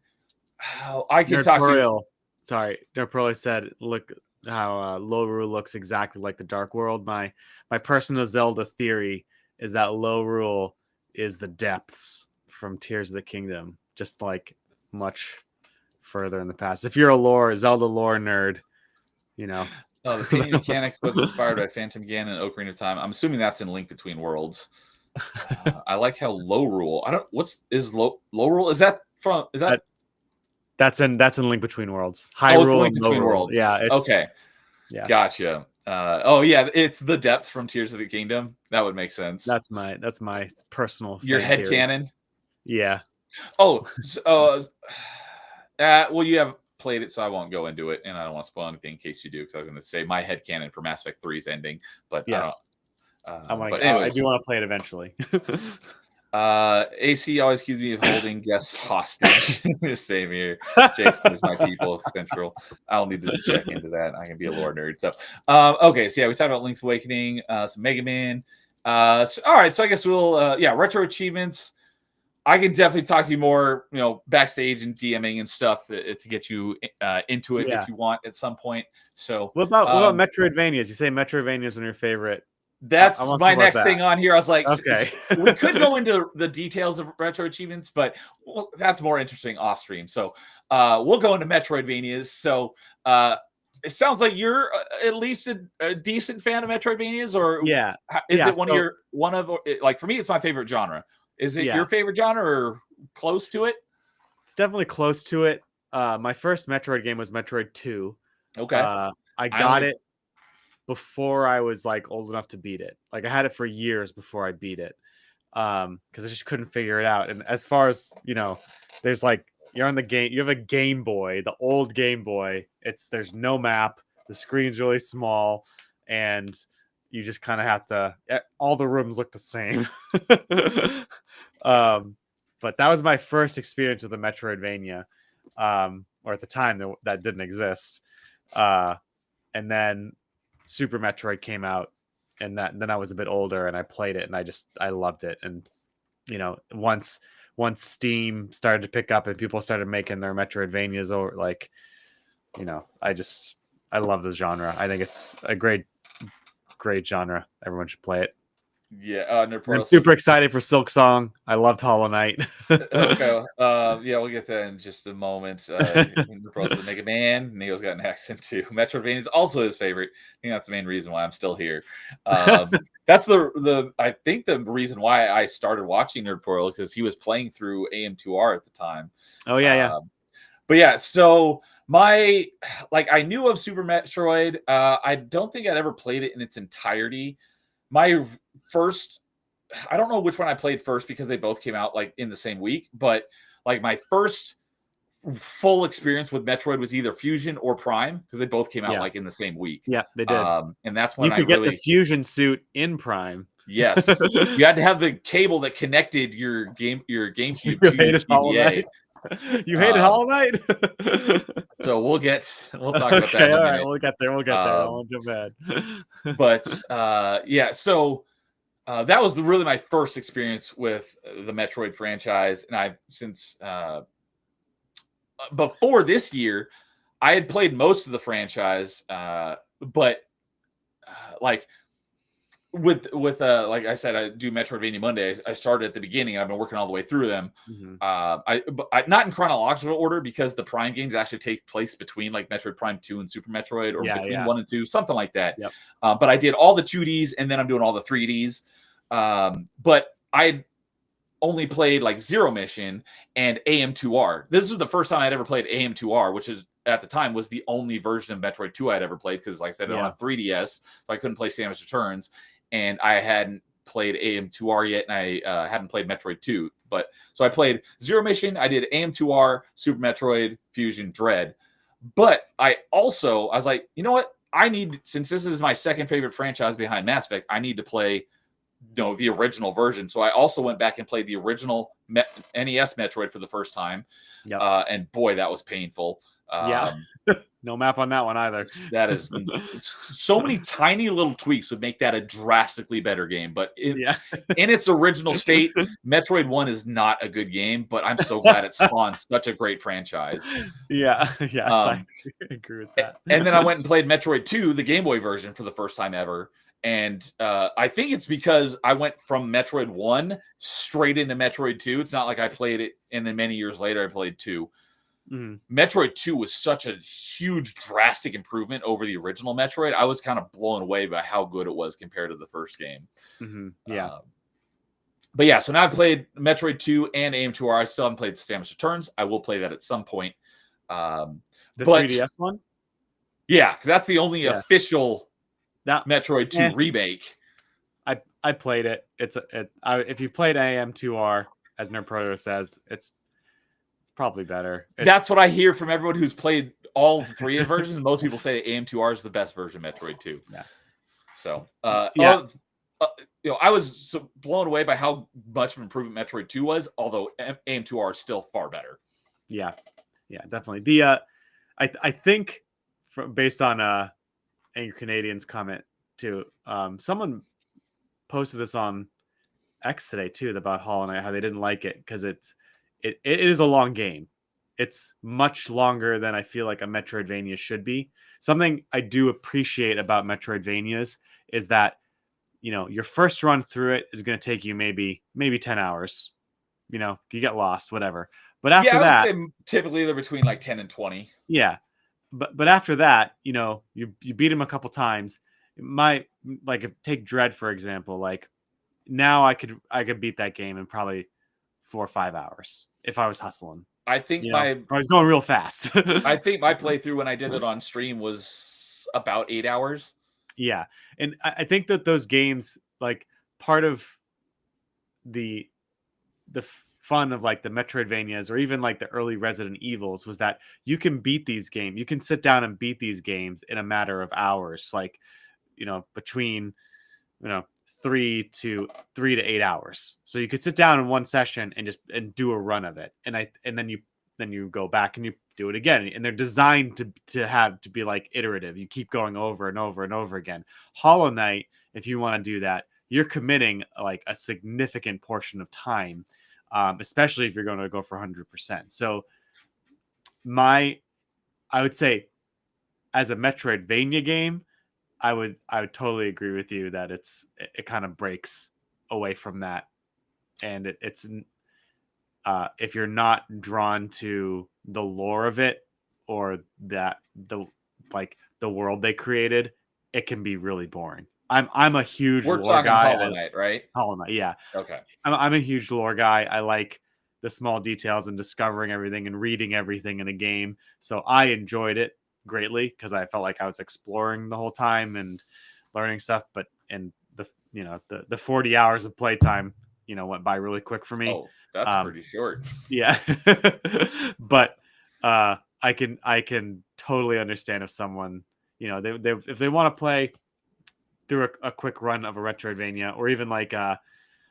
I can talk to you. Sorry, Nerdporeal said, look how Lorule looks exactly like the Dark World. My personal Zelda theory is that Lorule is the depths from Tears of the Kingdom, just like much further in the past. If you're a Zelda lore nerd, you know. The painting mechanic was inspired by Phantom Ganon and Ocarina of Time. I'm assuming that's in Link Between Worlds. I like how Lorule. Lorule? That's in Link Between Worlds. Hyrule Link Between Worlds. Yeah. Okay. Yeah. Gotcha. It's the depth from Tears of the Kingdom. That would make sense. That's my personal. Your head canon. Yeah. Oh. Well, you have played it, so I won't go into it, and I don't want to spoil anything in case you do, because I was going to say my head canon for Mass Effect 3's ending, but yes. I do want to play it eventually. AC always accuses me of holding guests hostage. Same here. Jason is my people central. I don't need to check into that. I can be a lore nerd. So, okay. So yeah, we talked about Link's Awakening, some Mega Man. All right. So I guess we'll, retro achievements. I can definitely talk to you more, backstage and DMing and stuff to get you into it if you want at some point. So what about Metroidvanias? You say Metroidvanias are your favorite. That's my next thing on here. I was like, okay, we could go into the details of retro achievements, but that's more interesting off stream. So we'll go into Metroidvanias. So it sounds like you're at least a decent fan of Metroidvanias, or is it one of for me, it's my favorite genre. Is it your favorite genre or close to it? It's definitely close to it. My first Metroid game was Metroid 2. Okay. I got it before I was like old enough to beat it. Like I had it for years before I beat it. Because I just couldn't figure it out. And as far as, there's like you're on the game, you have a Game Boy, the old Game Boy. There's no map, the screen's really small, and you just kind of have to, all the rooms look the same. But that was my first experience with a Metroidvania, or at the time that didn't exist. And then Super Metroid came out, and then I was a bit older and I played it, and I loved it. And, once Steam started to pick up and people started making their Metroidvanias, or like, I love the genre. I think it's a great genre. Everyone should play it. Yeah, I'm super excited for Silk Song. I loved Hollow Knight. Okay, we'll get that in just a moment. Mega Man, Neo's got an accent too. Metroidvania is also his favorite. I think that's the main reason why I'm still here. That's I think the reason why I started watching Nerdporeal, because he was playing through AM2R at the time. Oh yeah. But yeah, so I knew of Super Metroid. I don't think I'd ever played it in its entirety. My first, I don't know which one I played first, because they both came out like in the same week, but like my first full experience with Metroid was either Fusion or Prime, because they both came out like in the same week. Yeah, they did. And that's when you could get the Fusion suit in Prime. Yes, you had to have the cable that connected your GameCube to your GBA. You hated Hollow Knight? So we'll talk about that in a minute. All right, we'll get there. I won't jump ahead. But so that was really my first experience with the Metroid franchise, and I've since before this year, I had played most of the franchise, but with like I said, I do Metroidvania Mondays. I started at the beginning, and I've been working all the way through them. Mm-hmm. I not in chronological order, because the Prime games actually take place between like Metroid Prime 2 and Super Metroid, or between 1 and 2, something like that. Yep. But I did all the 2Ds, and then I'm doing all the 3Ds. But I only played like Zero Mission and AM2R. This is the first time I'd ever played AM2R, which is at the time was the only version of Metroid 2 I'd ever played, because like I said, I don't have 3DS, so I couldn't play Samus Returns. And I hadn't played AM2R yet, and I hadn't played Metroid 2. So I played Zero Mission, I did AM2R, Super Metroid, Fusion, Dread. But I was like, you know what? Since this is my second favorite franchise behind Mass Effect, I need to play the original version. So I also went back and played the original NES Metroid for the first time. Yep. And boy, that was painful. Yeah. No map on that one either. That is so many tiny little tweaks would make that a drastically better game. But in its original state, Metroid 1 is not a good game, but I'm so glad it spawned such a great franchise. Yeah. Yes, I agree with that. And then I went and played Metroid 2, the Game Boy version, for the first time ever. And I think it's because I went from Metroid 1 straight into Metroid 2. It's not like I played it and then many years later I played 2. Metroid 2 was such a huge, drastic improvement over the original Metroid. I was kind of blown away by how good it was compared to the first game. Yeah. But yeah, so now I've played Metroid 2 and AM2R. I still haven't played Samus Returns. I will play that at some point. The 3DS one? Yeah, because that's the only official Metroid 2 remake. I played it. If you played AM2R, as Nerdporeal says, it's probably better. That's what I hear from everyone who's played all three versions. Most people say AM2R is the best version of Metroid 2. Yeah. So, I was so blown away by how much of an improvement Metroid 2 was, although AM2R is still far better. Yeah. Yeah, definitely. I think based on Angry Canadian's comment too, someone posted this on X today too about Hollow Knight, how they didn't like it because it is a long game. It's much longer than I feel like a Metroidvania should be. Something I do appreciate about Metroidvanias is that, your first run through it is going to take you maybe 10 hours. You get lost, whatever. But after that, I would say typically they're between like 10 and 20. Yeah. But after that, you beat him a couple times. Take Dread, for example. Like, now I could beat that game in probably 4 or 5 hours if I was hustling. I think I was going real fast. I think my playthrough when I did it on stream was about 8 hours. Yeah. And I think that those games, like, part of the fun of like the Metroidvanias or even like the early Resident Evils was that you can beat these games. You can sit down and beat these games in a matter of hours, like, between, 3 to 8 hours. So you could sit down in one session and do a run of it. And then you go back and you do it again. And they're designed to be like iterative. You keep going over and over and over again. Hollow Knight, if you want to do that, you're committing like a significant portion of time. Especially if you're going to go for 100%. So I would say as a Metroidvania game, I would totally agree with you that it kind of breaks away from that. And it's if you're not drawn to the lore of it or the world they created, it can be really boring. I'm a huge lore guy. Hollow Knight, right? Hollow Knight, yeah. Okay. I'm a huge lore guy. I like the small details and discovering everything and reading everything in a game. So I enjoyed it greatly because I felt like I was exploring the whole time and learning stuff. But the 40 hours of playtime, went by really quick for me. Oh, that's pretty short. Yeah. But I can totally understand if someone, if they want to play through a quick run of a Metroidvania, or even like I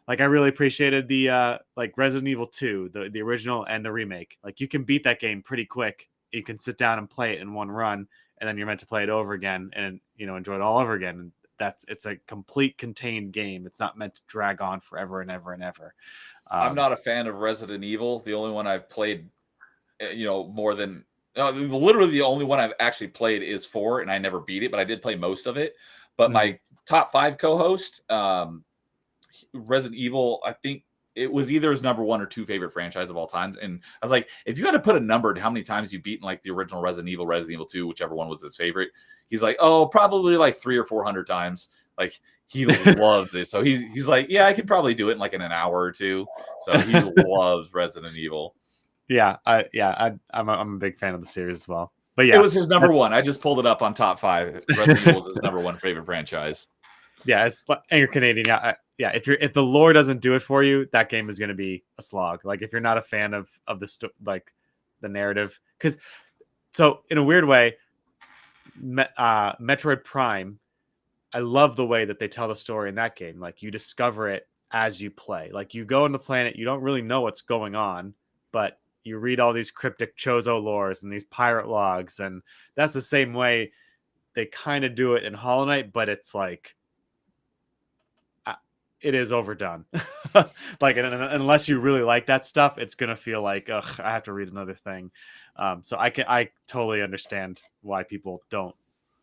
really appreciated the like Resident Evil 2, the original and the remake. Like, you can beat that game pretty quick. You can sit down and play it in one run, and then you're meant to play it over again and enjoy it all over again. And it's a complete contained game. It's not meant to drag on forever and ever and ever. I'm not a fan of Resident Evil. The only one I've played, more than literally the only one I've actually played is 4, and I never beat it, but I did play most of it. But my top 5 co-host, Resident Evil, I think it was either his number 1 or 2 favorite franchise of all time. And I was like, if you had to put a number to how many times you've beaten like the original Resident Evil 2, whichever one was his favorite, he's like, oh, probably like 300 or 400 times. Like, he loves it. So he's like, yeah, I could probably do it in like in an hour or 2. So he loves Resident Evil. Yeah, I'm a big fan of the series as well. But yeah, it was his number 1. I just pulled it up on top 5. Resident Evil is his number 1 favorite franchise. Yeah, it's Angry Canadian. Yeah, if the lore doesn't do it for you, that game is going to be a slog. Like, if you're not a fan of the narrative, so in a weird way, Metroid Prime I love the way that they tell the story in that game. Like you discover it as you play. Like you go on the planet, you don't really know what's going on, but you read all these cryptic Chozo lores and these pirate logs, and that's the same way they kind of do it in Hollow Knight, but it's like it is overdone. Like unless you really like that stuff, it's gonna feel like, ugh, I have to read another thing. So I totally understand why people don't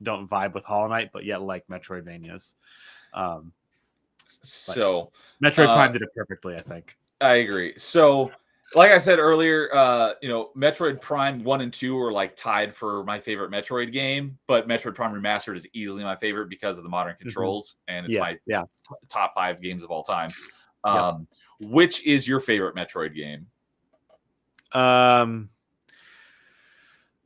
vibe with Hollow Knight, but yet like Metroidvanias. So Metroid Prime did it perfectly, I think. I agree. So like I said earlier, Metroid Prime 1 and 2 are like tied for my favorite Metroid game, but Metroid Prime Remastered is easily my favorite because of the modern controls, and it's my top 5 games of all time. Which is your favorite Metroid game? I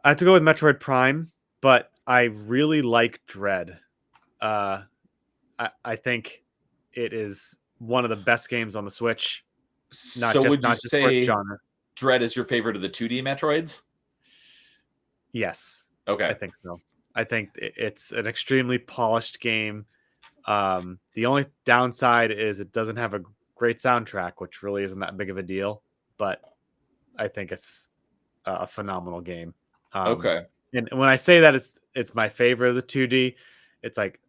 have to go with Metroid Prime, but I really like Dread. I think it is one of the best games on the Switch. Would you say Dread is your favorite of the 2D Metroids? Yes. Okay. I think so. I think it's an extremely polished game. The only downside is it doesn't have a great soundtrack, which really isn't that big of a deal, but I think it's a phenomenal game. Okay. And when I say that it's my favorite of the 2D, it's like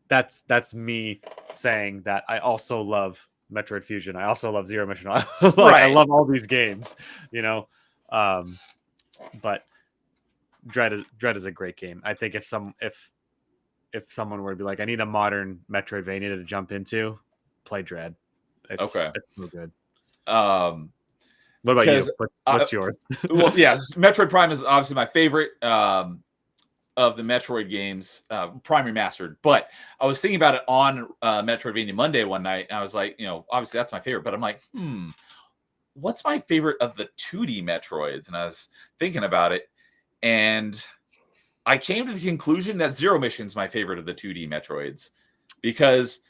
that's me saying that I also love Metroid Fusion. I also love Zero Mission. I love all these games, but Dread is a great game. I think if someone were to be like, I need a modern Metroidvania to jump into, play Dread. It's so good. What about you? What's yours? Well, yeah, Metroid Prime is obviously my favorite of the Metroid games, Prime Remastered. But I was thinking about it on Metroidvania Monday one night, and I was like, obviously that's my favorite. But I'm like, what's my favorite of the 2D Metroids? And I was thinking about it, and I came to the conclusion that Zero Mission's my favorite of the 2D Metroids because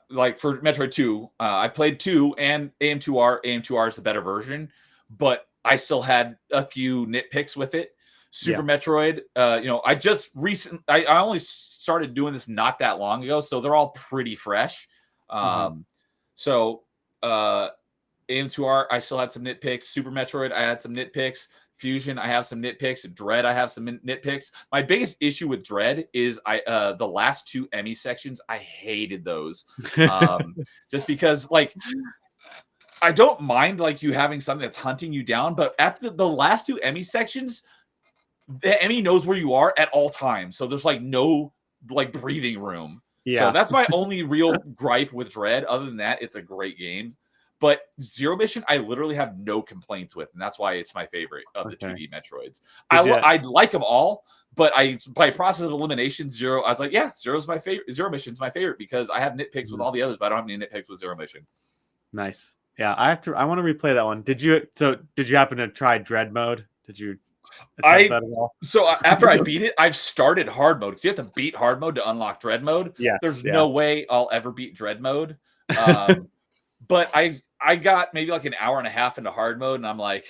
like for Metroid 2, I played 2 and AM2R. AM2R is the better version, but I still had a few nitpicks with it. Super Metroid, I only started doing this not that long ago, so they're all pretty fresh. So AM2R, I still had some nitpicks. Super Metroid, I had some nitpicks. Fusion, I have some nitpicks. Dread, I have some nitpicks. My biggest issue with Dread is the last 2 Emmy sections. I hated those, just because I don't mind you having something that's hunting you down, but at the last 2 Emmy sections, the Emmy knows where you are at all times, so there's no breathing room. So that's my only real gripe with Dread. Other than that, it's a great game. But Zero Mission, I literally have no complaints with, and that's why it's my favorite of the 2D Metroids. I like them all, but by process of elimination, I was like, yeah, Zero's my favorite. Zero Mission's my favorite because I have nitpicks with all the others, but I don't have any nitpicks with Zero Mission. Nice. Yeah, I want to replay that one. Did you happen to try Dread mode? Did you attempt that at all? So after I beat it, I've started hard mode because you have to beat hard mode to unlock Dread mode. There's no way I'll ever beat Dread mode. But I got maybe an hour and a half into hard mode, and I'm like,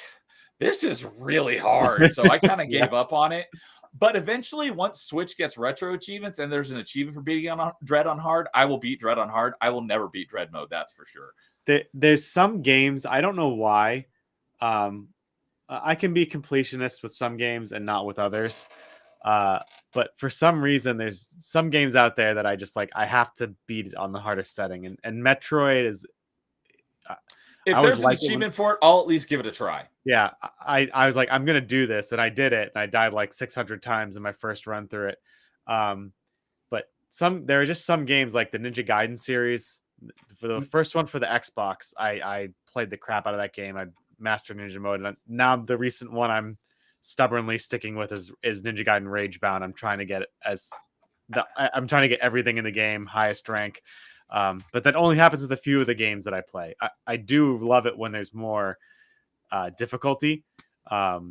this is really hard. So I kind of gave up on it. But eventually, once Switch gets retro achievements and there's an achievement for beating on Dread on hard, I will beat Dread on hard. I will never beat Dread mode. That's for sure. There's some games, I don't know why. I can be completionist with some games and not with others. But for some reason, there's some games out there that I just I have to beat it on the hardest setting. And Metroid is... if there's an achievement for it, I'll at least give it a try. Yeah, I was like, I'm going to do this. And I did it. And I died 600 times in my first run through it. But there are just some games like the Ninja Gaiden series. For the first one for the Xbox, I played the crap out of that game. I mastered Ninja mode. And now the recent one I'm stubbornly sticking with is Ninja Gaiden Ragebound. I'm trying to get it I'm trying to get everything in the game, highest rank. But that only happens with a few of the games that I play. I do love it when there's more difficulty, but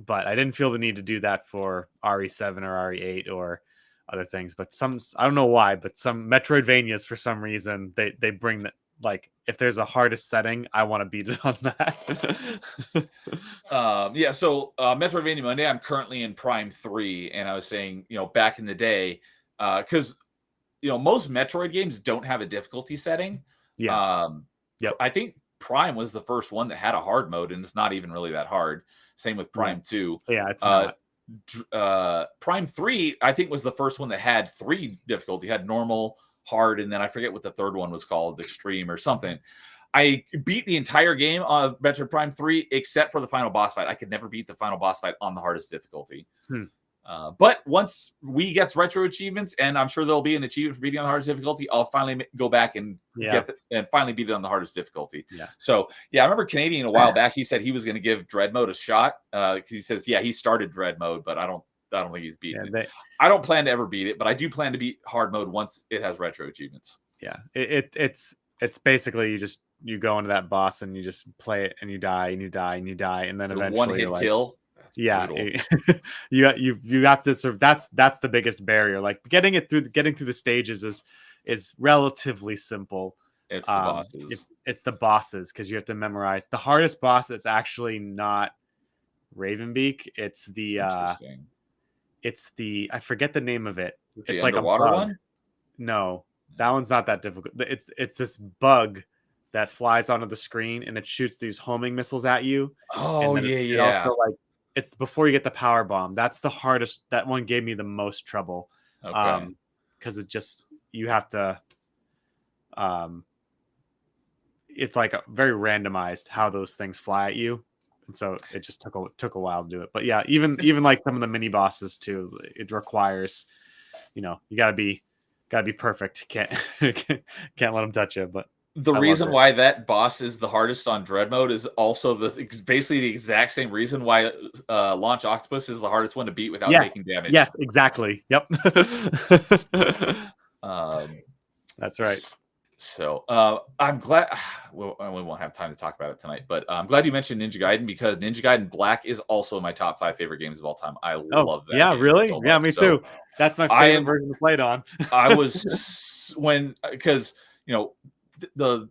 I didn't feel the need to do that for RE7 or RE8 or other things. But I don't know why, but some Metroidvanias for some reason they bring like if there's a hardest setting, I want to beat it on that. Yeah, so Metroidvania Monday, I'm currently in Prime 3, and I was saying, back in the day, because most Metroid games don't have a difficulty setting. Yeah. Yep. I think Prime was the first one that had a hard mode, and it's not even really that hard. Same with Prime 2. Yeah, it's not. Prime 3, I think, was the first one that had 3 difficulty. It had normal, hard, and then I forget what the third one was called, extreme or something. I beat the entire game on Metroid Prime 3 except for the final boss fight. I could never beat the final boss fight on the hardest difficulty. But once Wii gets retro achievements, and I'm sure there'll be an achievement for beating on the hardest difficulty, I'll finally go back and and finally beat it on the hardest difficulty. Yeah. So I remember Canadian a while back. He said he was going to give Dread Mode a shot because he says he started Dread Mode, but I don't think he's beaten it. I don't plan to ever beat it, but I do plan to beat hard mode once it has retro achievements. Yeah, it's basically you go into that boss and you just play it and you die and you die and you die and then eventually one hit kill. Yeah, you have to sort of that's the biggest barrier. Like getting through the stages is relatively simple. It's the bosses. It's the bosses because you have to memorize. The hardest boss is actually not Ravenbeak. It's the I forget the name of it. It's like a water one. No, that one's not that difficult. It's this bug that flies onto the screen and it shoots these homing missiles at you. Oh, yeah. Also, like, it's before you get the power bomb. That's the hardest. That one gave me the most trouble. Okay. Because you have to. It's like very randomized how those things fly at you, and so it just took a while to do it. But yeah, even like some of the mini bosses too, it requires, you gotta be perfect. Can't let them touch you. But the reason why that boss is the hardest on Dread Mode is also basically the exact same reason why Launch Octopus is the hardest one to beat without taking damage. Yes, exactly. Yep. That's right. So I'm glad we won't have time to talk about it tonight, but I'm glad you mentioned Ninja Gaiden because Ninja Gaiden Black is also my top 5 favorite games of all time. I love that. Yeah, really? So yeah, me too. That's my favorite version to play it on. I was because the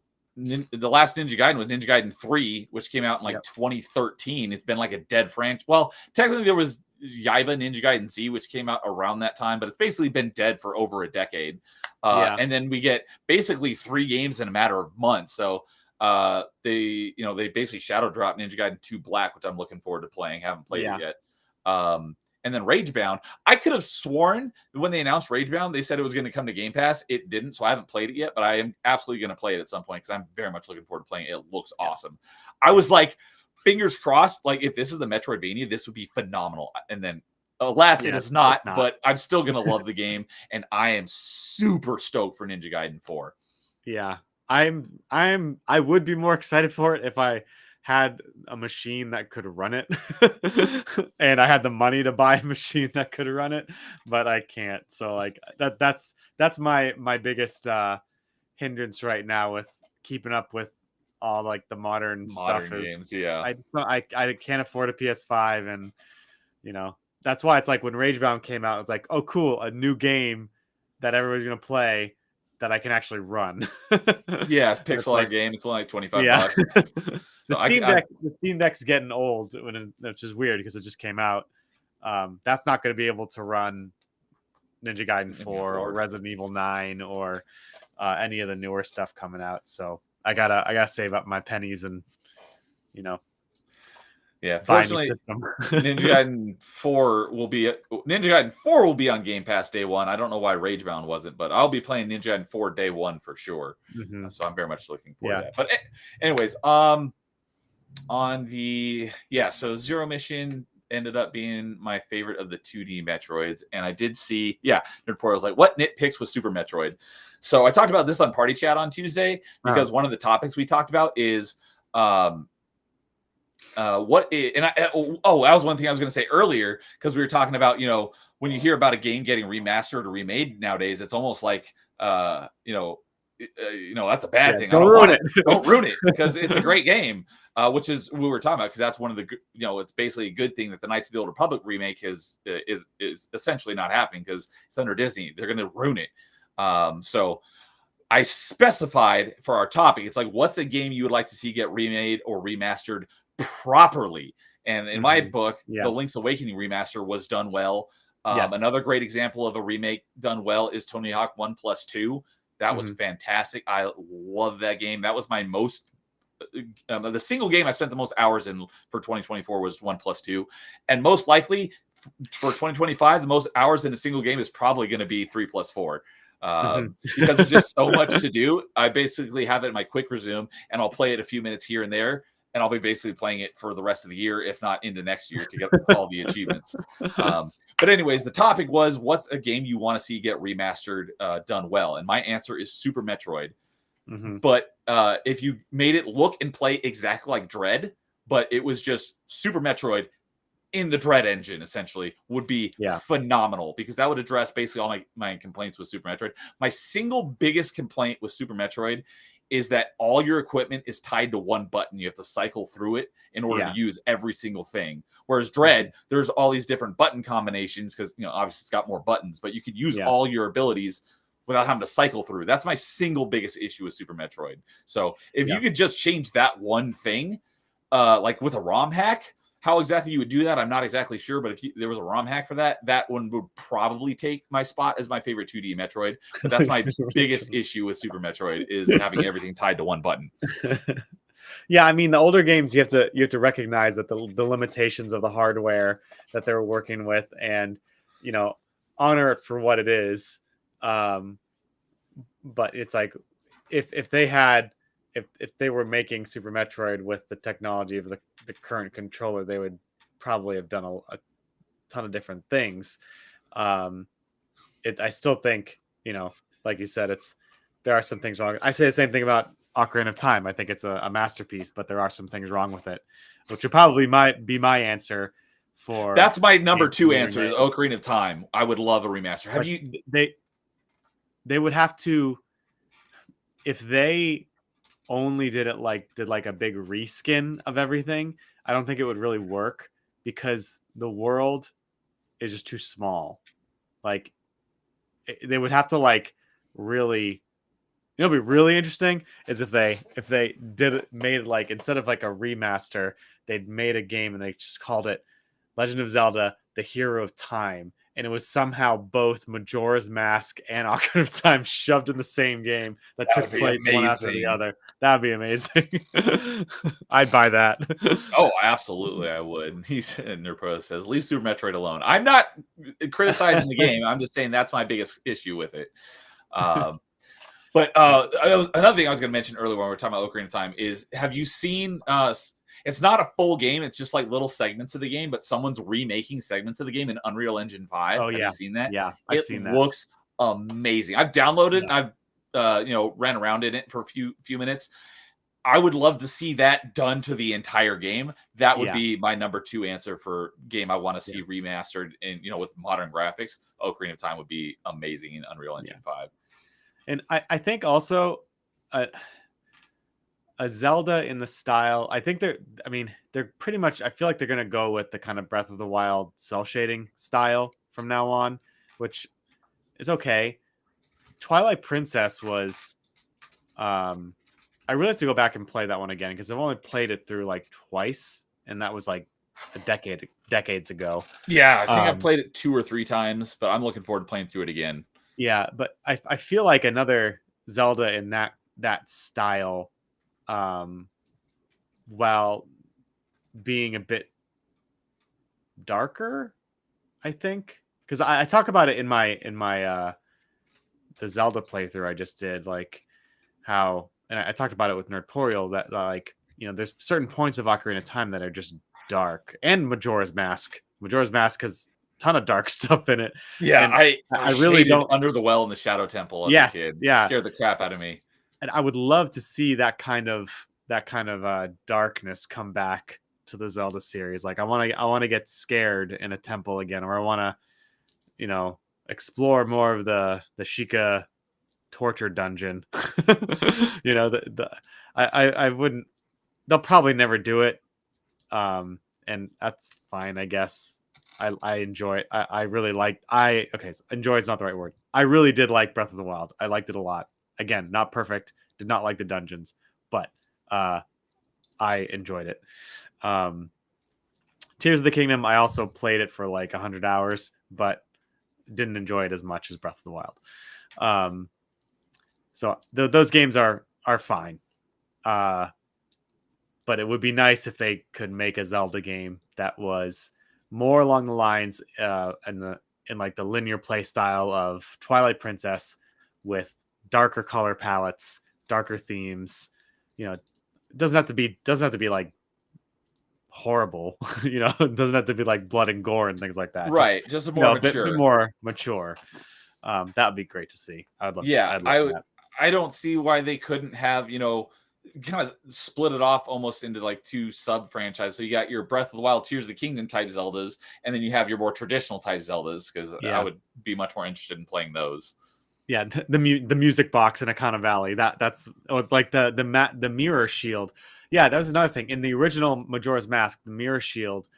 last Ninja Gaiden was Ninja Gaiden 3, which came out in 2013. It's been like a dead franchise. Well, technically there was Yaiba Ninja Gaiden Z, which came out around that time, but it's basically been dead for over a decade. And then we get basically 3 games in a matter of months. So they basically shadow dropped Ninja Gaiden 2 Black, which I'm looking forward to playing. Haven't played it yet. And then Ragebound. I could have sworn when they announced Ragebound, they said it was going to come to Game Pass. It didn't, so I haven't played it yet, but I am absolutely going to play it at some point because I'm very much looking forward to playing it. It looks awesome. I was like, fingers crossed, like if this is the Metroidvania, this would be phenomenal. And then alas, it is not, but I'm still going to love the game, and I am super stoked for Ninja Gaiden 4. Yeah, I would be more excited for it if I had a machine that could run it and I had the money to buy a machine that could run it, but I can't. So like that's my biggest hindrance right now with keeping up with all like the modern stuff games. I can't afford a PS5, and that's why it's like when Ragebound came out, it's like, oh cool, a new game that everybody's gonna play that I can actually run. Yeah, pixel art game. It's only like $25. The Steam Deck's getting old, which is weird because it just came out. That's not going to be able to run Ninja Gaiden 4 or Resident Evil 9 or any of the newer stuff coming out. So I gotta save up my pennies and fortunately, Ninja Gaiden 4 will be on Game Pass day one. I don't know why Ragebound wasn't, but I'll be playing Ninja Gaiden 4 day one for sure. Mm-hmm. So I'm very much looking forward to that. But anyways, so Zero Mission ended up being my favorite of the 2D Metroids, and I did see, Nerdporeal was like, what nitpicks with Super Metroid? So I talked about this on Party Chat on Tuesday because one of the topics we talked about is that was one thing I was going to say earlier because we were talking about, when you hear about a game getting remastered or remade nowadays, it's almost like, that's a bad thing. Don't ruin it. Don't ruin it because it's a great game, which is what we were talking about because that's one of the, it's basically a good thing that the Knights of the Old Republic remake is essentially not happening because it's under Disney. They're going to ruin it. So I specified for our topic, it's like, what's a game you would like to see get remade or remastered properly? And in my book, the Link's Awakening remaster was done well. Another great example of a remake done well is Tony Hawk 1+2. That was fantastic. I love that game. That was my most the single game I spent the most hours in for 2024 was 1+2, and most likely for 2025, the most hours in a single game is probably going to be 3+4. Because there's just so much to do. I basically have it in my quick resume, and I'll play it a few minutes here and there, and I'll be basically playing it for the rest of the year, if not into next year, to get all the achievements. But anyways, the topic was, what's a game you want to see get remastered done well? And my answer is Super Metroid. But if you made it look and play exactly like Dread, but it was just Super Metroid in the Dread engine, essentially, would be phenomenal, because that would address basically all my complaints with Super Metroid. My single biggest complaint with Super Metroid is that all your equipment is tied to one button. You have to cycle through it in order to use every single thing. Whereas Dread, there's all these different button combinations, because, you know, obviously it's got more buttons, but you could use all your abilities without having to cycle through. That's my single biggest issue with Super Metroid. So if you could just change that one thing, like with a ROM hack, how exactly you would do that, I'm not exactly sure. But if there was a ROM hack for that, that one would probably take my spot as my favorite 2D Metroid. But that's my biggest issue with Super Metroid, is having everything tied to one button. Yeah, I mean, the older games, you have to recognize that the limitations of the hardware that they're working with, and, you know, honor it for what it is. But it's like, if they had, if they were making Super Metroid with the technology of the current controller, they would probably have done a ton of different things. I still think, you know, like you said, there are some things wrong. I say the same thing about Ocarina of Time. I think it's a masterpiece, but there are some things wrong with it, which would probably might be my answer for. That's my number 2 answer, is Ocarina of Time. I would love a remaster. Have you? They would have to, if they only did like a big reskin of everything, I don't think it would really work, because the world is just too small. Like, they would have to, like, really, you know, be really interesting is if they made it, like, instead of like a remaster, they'd made a game and they just called it Legend of Zelda: The Hero of Time, and it was somehow both Majora's Mask and Ocarina of Time shoved in the same game that took place one after the other. That'd be amazing. I'd buy that. Oh, absolutely, I would. Nerdporeal says, leave Super Metroid alone. I'm not criticizing the game. I'm just saying that's my biggest issue with it. But another thing I was going to mention earlier when we were talking about Ocarina of Time is, have you seen it's not a full game, it's just like little segments of the game, but someone's remaking segments of the game in Unreal Engine 5. Oh, have you seen that? Yeah, I've seen that. It looks amazing. I've downloaded it, and I've ran around in it for a few minutes. I would love to see that done to the entire game. That would be my number 2 answer for game I want to see remastered in, you know, with modern graphics. Ocarina of Time would be amazing in Unreal Engine 5. And I think also a Zelda in the style, I think they're pretty much, I feel like they're going to go with the kind of Breath of the Wild cell shading style from now on, which is okay. Twilight Princess was, I really have to go back and play that one again, because I've only played it through like twice, and that was like decades ago. Yeah, I think I've played it 2 or 3 times, but I'm looking forward to playing through it again. Yeah, but I feel like another Zelda in that style, while being a bit darker, I think, because I talk about it in my the Zelda playthrough I just did, like how, and I talked about it with Nerdporeal, that like, you know, there's certain points of Ocarina of Time that are just dark, and Majora's Mask has a ton of dark stuff in it. Yeah, and I really don't. Under the Well in the Shadow Temple as a kid. Yeah, it scared the crap out of me. And I would love to see that kind of darkness come back to the Zelda series. Like, I want to get scared in a temple again, or I want to, you know, explore more of the Sheikah torture dungeon. You know, I wouldn't. They'll probably never do it, and that's fine, I guess. I enjoy it. Enjoy is not the right word. I really did like Breath of the Wild. I liked it a lot. Again, not perfect. Did not like the dungeons, but I enjoyed it. Tears of the Kingdom, I also played it for like 100 hours, but didn't enjoy it as much as Breath of the Wild. So those games are fine. But it would be nice if they could make a Zelda game that was more along the lines in like the linear play style of Twilight Princess, with darker color palettes, darker themes. It doesn't have to be like horrible. It doesn't have to be like blood and gore and things like that. Right, just a more mature. Bit more mature. That would be great to see. I'd love that. I don't see why they couldn't have, kind of split it off almost into like two sub franchises. So you got your Breath of the Wild, Tears of the Kingdom type Zeldas, and then you have your more traditional type Zeldas, because I would be much more interested in playing those. Yeah, the music box in Akana Valley. That's like the mirror shield. Yeah, that was another thing in the original Majora's Mask. The mirror shield,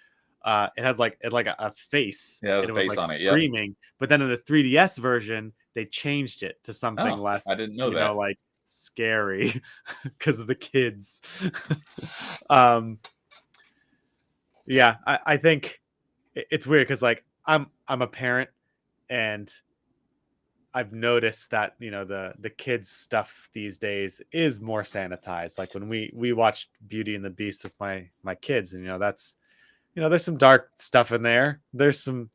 it had like a face. Yeah, and it was like on it, screaming. Yep. But then in the 3DS version, they changed it to something less. I didn't know that. Like scary because of the kids. Yeah, I think it's weird because like I'm a parent, and I've noticed that the kids stuff these days is more sanitized. Like when we watched Beauty and the Beast with my kids, and that's there's some dark stuff in there. There's some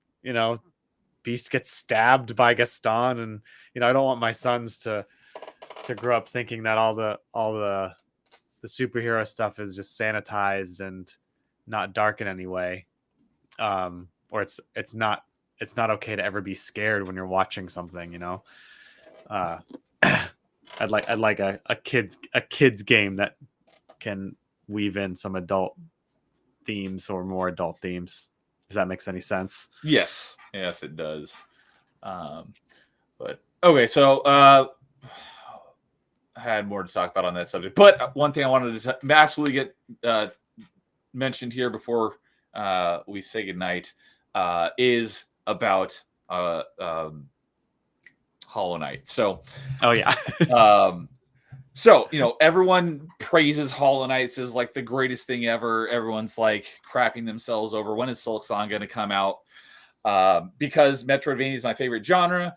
Beast gets stabbed by Gaston, and I don't want my sons to grow up thinking that all the superhero stuff is just sanitized and not dark in any way, or it's not okay to ever be scared when you're watching something. I'd like a kids game that can weave in some adult themes or more adult themes, if that makes any sense. Yes it does. But okay, so I had more to talk about on that subject, but one thing I wanted to absolutely get mentioned here before we say goodnight is about Hollow Knight. So so everyone praises Hollow Knight as like the greatest thing ever. Everyone's like crapping themselves over when is Silksong going to come out, because Metroidvania is my favorite genre.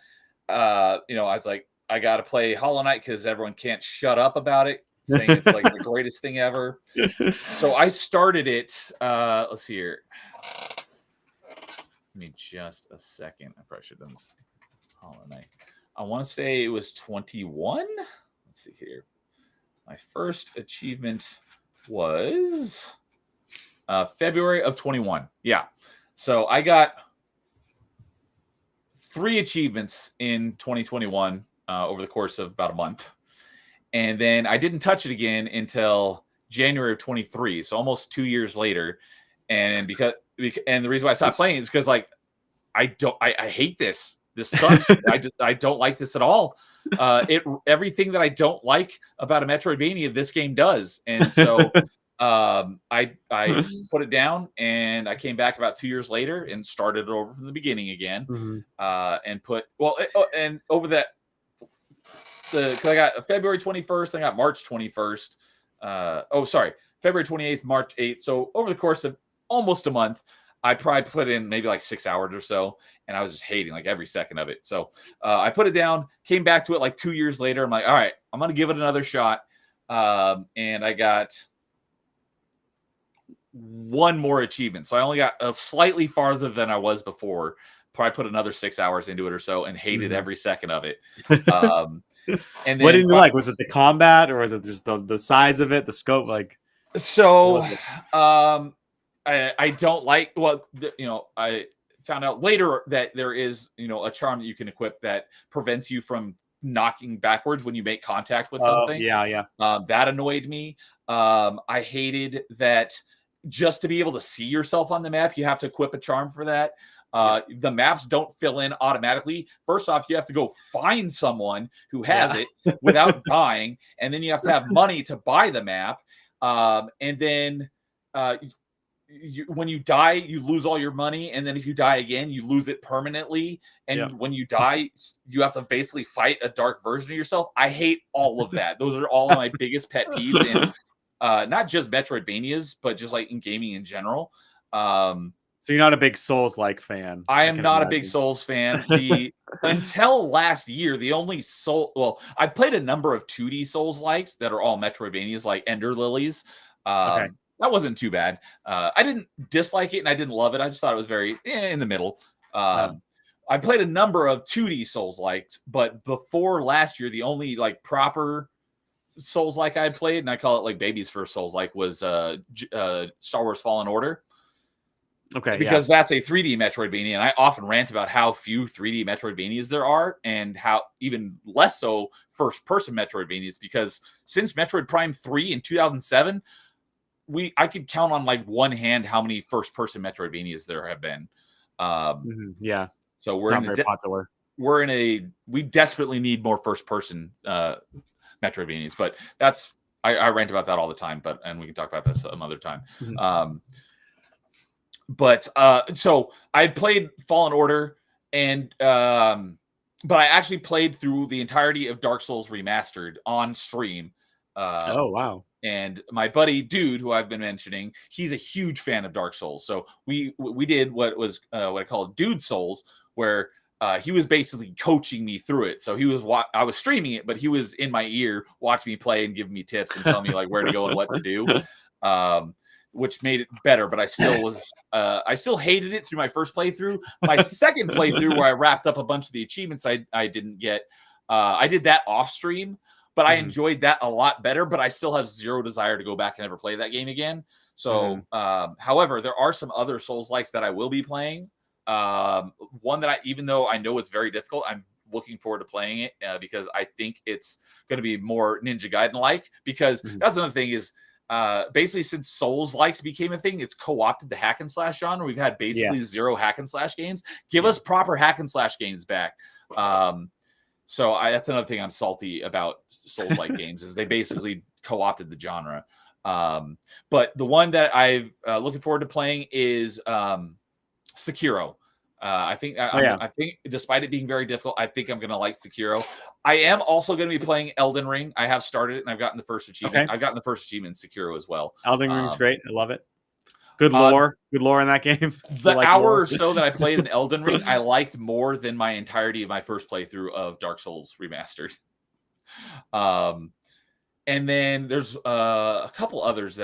I was like, I gotta play Hollow Knight because everyone can't shut up about it, saying it's like the greatest thing ever. So I started it. Let's see here. Give me just a second. I probably should have done this. Hollow Knight. I want to say it was 21. Let's see here. My first achievement was February of 21. Yeah. So I got 3 achievements in 2021 over the course of about a month. And then I didn't touch it again until January of 23. So almost 2 years later. And the reason why I stopped playing is because like I hate this. This sucks. I don't like this at all. Everything that I don't like about a Metroidvania, this game does. And so I put it down, and I came back about 2 years later and started it over from the beginning again. And and over that, because I got February 21st, I got March 21st. February 28th, March 8th. So over the course of almost a month, I probably put in maybe like 6 hours or so, and I was just hating like every second of it. So I put it down, came back to it like 2 years later. I'm like, all right, I'm going to give it another shot. And I got 1 more achievement. So I only got slightly farther than I was before. Probably put another 6 hours into it or so, and hated every second of it. And then, what did you like? Was it the combat, or was it just the size of it, the scope? Like, so I don't like, I found out later that there is, a charm that you can equip that prevents you from knocking backwards when you make contact with something. That annoyed me. I hated that just to be able to see yourself on the map, you have to equip a charm for that. The maps don't fill in automatically. First off, you have to go find someone who has it without dying, and then you have to have money to buy the map. And then when you die, you lose all your money, and then if you die again, you lose it permanently. And when you die, you have to basically fight a dark version of yourself. I hate all of that. Those are all of my biggest pet peeves in not just Metroidvanias, but just like in gaming in general. So you're not a big Souls-like fan. I am not a big Souls fan. Until last year, the only I played a number of 2D Souls-likes that are all Metroidvanias, like Ender Lilies. That wasn't too bad. I didn't dislike it and I didn't love it. I just thought it was very in the middle. I played a number of 2D Souls-likes, but before last year, the only like proper Souls-like I played, and I call it like baby's first Souls-like, was Star Wars Fallen Order. Okay, because that's a 3D Metroidvania, and I often rant about how few 3D Metroidvanias there are, and how even less so first-person Metroidvanias. Because since Metroid Prime 3 in 2007, I could count on like one hand how many first-person Metroidvanias there have been. Yeah, so we're very popular. We desperately need more first-person Metroidvanias, but I rant about that all the time. And we can talk about this some other time. So I played Fallen Order, and but I actually played through the entirety of Dark Souls Remastered on stream. Oh wow! And my buddy Dude, who I've been mentioning, he's a huge fan of Dark Souls. So we did what I call Dude Souls, where he was basically coaching me through it. So I was streaming it, but he was in my ear watching me play and giving me tips and telling me like where to go and what to do. Which made it better, but I still hated it through my first playthrough. My second playthrough, where I wrapped up a bunch of the achievements I didn't get, I did that off stream, but I enjoyed that a lot better. But I still have zero desire to go back and ever play that game again. So, however, there are some other Souls-likes that I will be playing. One that even though I know it's very difficult, I'm looking forward to playing it because I think it's going to be more Ninja Gaiden-like. Because that's another thing is, basically since Souls-likes became a thing, it's co-opted the hack and slash genre. We've had basically zero hack and slash games. Give us proper hack and slash games back. So that's another thing I'm salty about Souls-like games, is they basically co-opted the genre. But the one that I'm looking forward to playing is Sekiro. I think despite it being very difficult, I think I'm going to like Sekiro. I am also going to be playing Elden Ring. I have started it and I've gotten the first achievement. I've gotten the first achievement in Sekiro as well. Elden Ring's great. I love it. Good lore. Good lore in that game. The hour or so that I played in Elden Ring, I liked more than my entirety of my first playthrough of Dark Souls Remastered. And then there's a couple others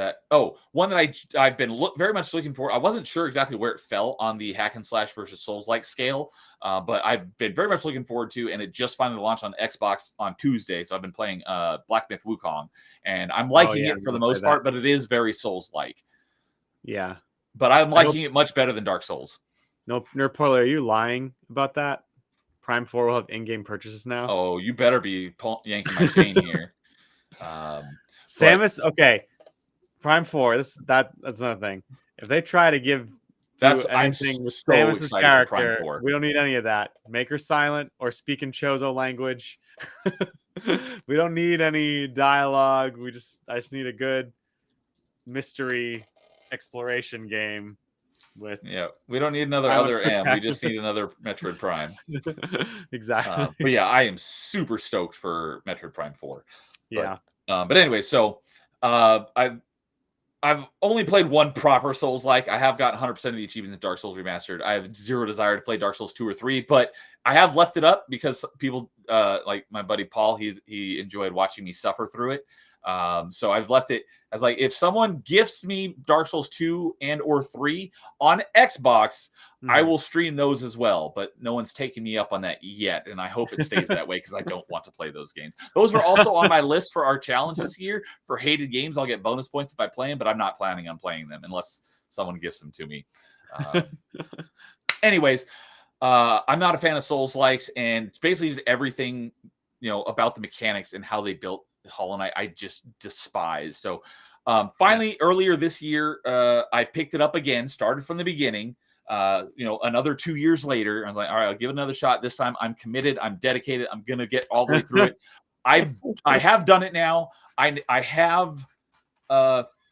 one that I've been very much looking for. I wasn't sure exactly where it fell on the hack and slash versus Souls-like scale, but I've been very much looking forward to, and it just finally launched on Xbox on Tuesday. So I've been playing Black Myth Wukong, and I'm liking it for the most part, but it is very Souls-like. Yeah. But I'm liking it much better than Dark Souls. No, Nerdporeal, are you lying about that? Prime 4 will have in-game purchases now? Oh, you better be yanking my chain here. Samus, okay. Prime 4, that's another thing. If they try to give anything with so Samus's character, we don't need any of that. Make her silent or speak in Chozo language. We don't need any dialogue. I just need a good mystery exploration game with we don't need another other M. We just need another Metroid Prime. Exactly. But yeah, I am super stoked for Metroid Prime 4. But anyway, so I've only played one proper Souls-like. I have got 100% of the achievements in Dark Souls Remastered. I have zero desire to play Dark Souls 2 or 3, but I have left it up because people like my buddy Paul, he enjoyed watching me suffer through it. So I've left it as like, if someone gifts me Dark Souls 2 and or 3 on Xbox, I will stream those as well, but no one's taking me up on that yet, and I hope it stays that way because I don't want to play those games. Those are also on my list for our challenge this year. For hated games, I'll get bonus points if I play them, but I'm not planning on playing them unless someone gifts them to me. Anyways, I'm not a fan of Souls-likes, and basically just everything, about the mechanics and how they built Hollow Knight, I just despise. So finally, earlier this year, I picked it up again, started from the beginning. Another 2 years later, I was like, all right, I'll give it another shot. This time I'm committed. I'm dedicated. I'm going to get all the way through it. I have done it now. I have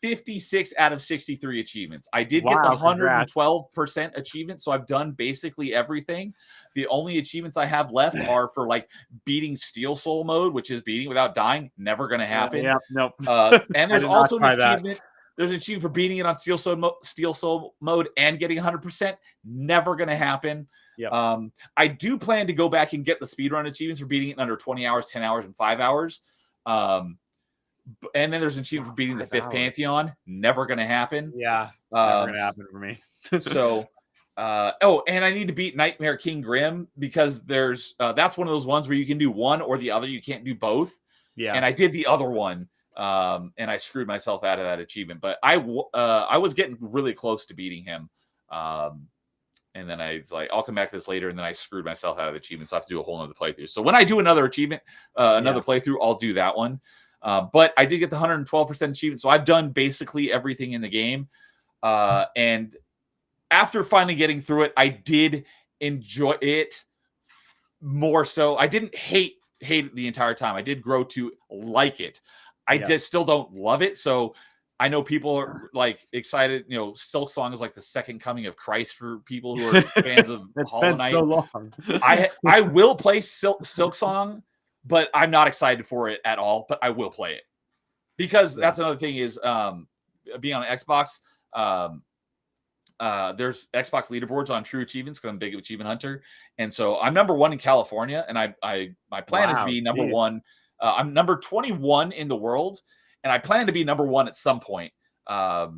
56 out of 63 achievements. I did get the Wow, congrats. 112% achievement, so I've done basically everything. The only achievements I have left are for like beating Steel Soul mode, which is beating without dying. Never going to happen. Yeah, nope. And I there's did not also an try that. achievement. There's an achievement for beating it on Steel Soul mode and getting 100%. Never going to happen. Yep. I do plan to go back and get the speedrun achievements for beating it in under 20 hours, 10 hours, and 5 hours. And then there's an achievement for beating the 5th Pantheon. Never going to happen. Yeah, never going to happen for me. So, and I need to beat Nightmare King Grim because there's that's one of those ones where you can do one or the other. You can't do both. Yeah. And I did the other one, and I screwed myself out of that achievement. But I was getting really close to beating him. And then I like, I'll come back to this later, and then I screwed myself out of the achievement. So I have to do a whole nother playthrough. So when I do another achievement, playthrough, I'll do that one. But I did get the 112% achievement. So I've done basically everything in the game. And after finally getting through it, I did enjoy it more so. I didn't hate it the entire time. I did grow to like it. I still don't love it. So I know people are like excited. You know, Silk Song is like the second coming of Christ for people who are fans of Hollow Knight. So long. I will play Silk Song, but I'm not excited for it at all. But I will play it because that's another thing is being on Xbox. There's Xbox leaderboards on True Achievements because I'm a big achievement hunter, and so I'm number 1 in California, and my plan is to be number 1. I'm number 21 in the world, and I plan to be number 1 at some point. Wow!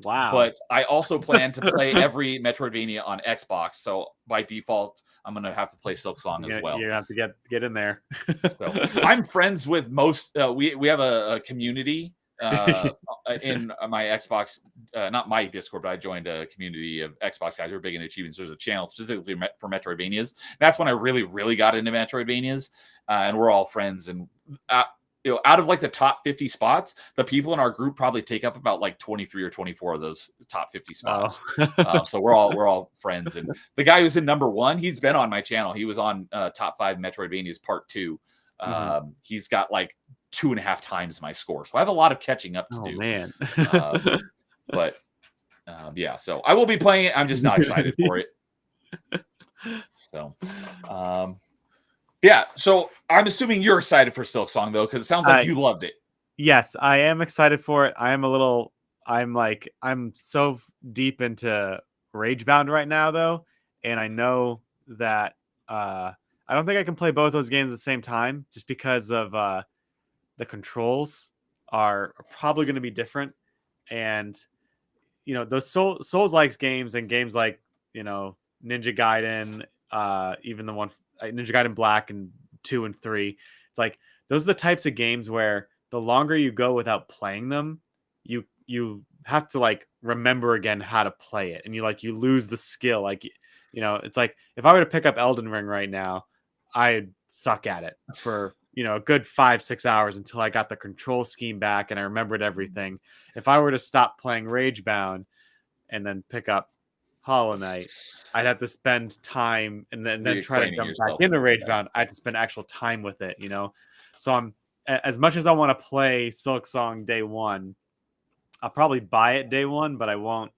But I also plan to play every Metroidvania on Xbox, so by default, I'm gonna have to play Silk Song as well. You have to get in there. So I'm friends with most. We have a community in my Xbox, not my Discord, but I joined a community of Xbox guys who are big into achievements. There's a channel specifically for Metroidvanias. That's when I really got into Metroidvanias, and we're all friends. And out of like the top 50 spots, the people in our group probably take up about like 23 or 24 of those top 50 spots. So we're all friends. And the guy who's in number 1, he's been on my channel. He was on top 5 Metroidvanias Part 2. He's got like 2.5 times my score, so I have a lot of catching up to do. Man. Yeah, so I will be playing it. I'm just not excited for it. So yeah, so I'm assuming you're excited for Silk Song though, because it sounds like you loved it. Yes, I am excited for it. I'm so deep into Ragebound right now though, and I know that I don't think I can play both those games at the same time just because of the controls are probably going to be different. And, you know, those Souls-like games and games like, you know, Ninja Gaiden, even the one Ninja Gaiden Black and 2 and 3, it's like, those are the types of games where the longer you go without playing them, you have to like remember again how to play it. And you lose the skill. Like, you know, it's like, if I were to pick up Elden Ring right now, I'd suck at it for, you know, a good 5-6 hours until I got the control scheme back and I remembered everything. If I were to stop playing Ragebound and then pick up Hollow Knight, I'd have to spend time and then try to jump back into Ragebound. I have to spend actual time with it, you know? So I'm, as much as I want to play Silk Song day 1, I'll probably buy it day 1, but I won't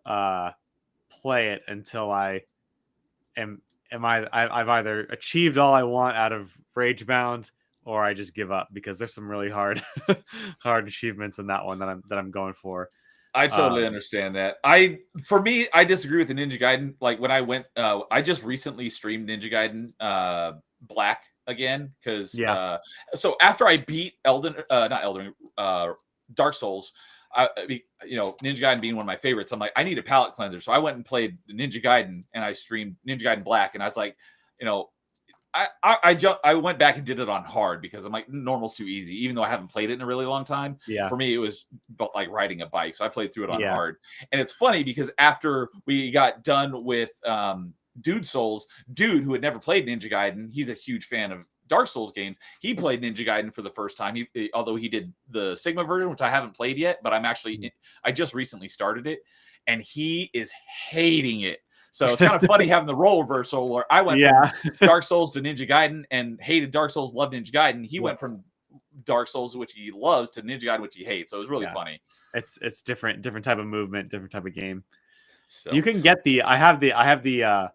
play it until I've either achieved all I want out of Ragebound or I just give up, because there's some really hard achievements in that one that I'm going for. I totally understand that. For me, I disagree with the Ninja Gaiden. Like when I went, I just recently streamed Ninja Gaiden Black again because so after I beat Dark Souls, you know, Ninja Gaiden being one of my favorites, I'm like, I need a palate cleanser. So I went and played Ninja Gaiden and I streamed Ninja Gaiden Black, and I was like, you know, I went back and did it on hard because I'm like, normal's too easy, even though I haven't played it in a really long time. For me, it was like riding a bike. So I played through it on hard. And it's funny because after we got done with Dude Souls, who had never played Ninja Gaiden, he's a huge fan of Dark Souls games. He played Ninja Gaiden for the first time. Although he did the Sigma version, which I haven't played yet, but I just recently started it, and he is hating it. So it's kind of funny having the role reversal where I went from Dark Souls to Ninja Gaiden and hated Dark Souls, loved Ninja Gaiden. He went from Dark Souls, which he loves, to Ninja Gaiden, which he hates. So it was really funny. It's different type of movement, different type of game. So you can get I have the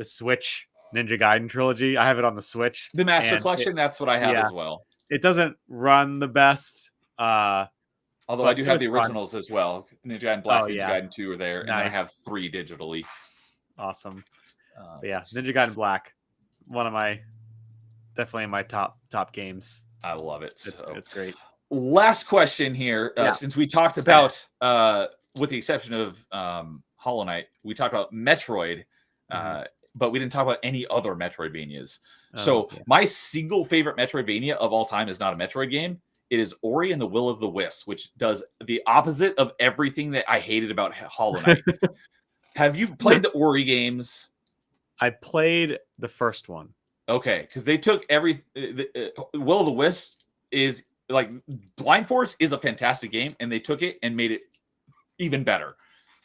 Switch Ninja Gaiden trilogy. I have it on the Switch. The Master Collection, that's what I have as well. It doesn't run the best. Although I do have the originals as well. Ninja Gaiden Black, Ninja Gaiden 2 are there, and I have 3 digitally. Awesome. Ninja Gaiden Black, one of my definitely in my top games. I love it. It's great. Last question here, since we talked about, with the exception of Hollow Knight, we talked about Metroid, but we didn't talk about any other Metroidvanias. My single favorite Metroidvania of all time is not a Metroid game. It is Ori and the Will of the Wisps, which does the opposite of everything that I hated about Hollow Knight. Have you played the Ori games? I played the first one. Okay, because they took Will of the Wisps is like Blind Force is a fantastic game, and they took it and made it even better.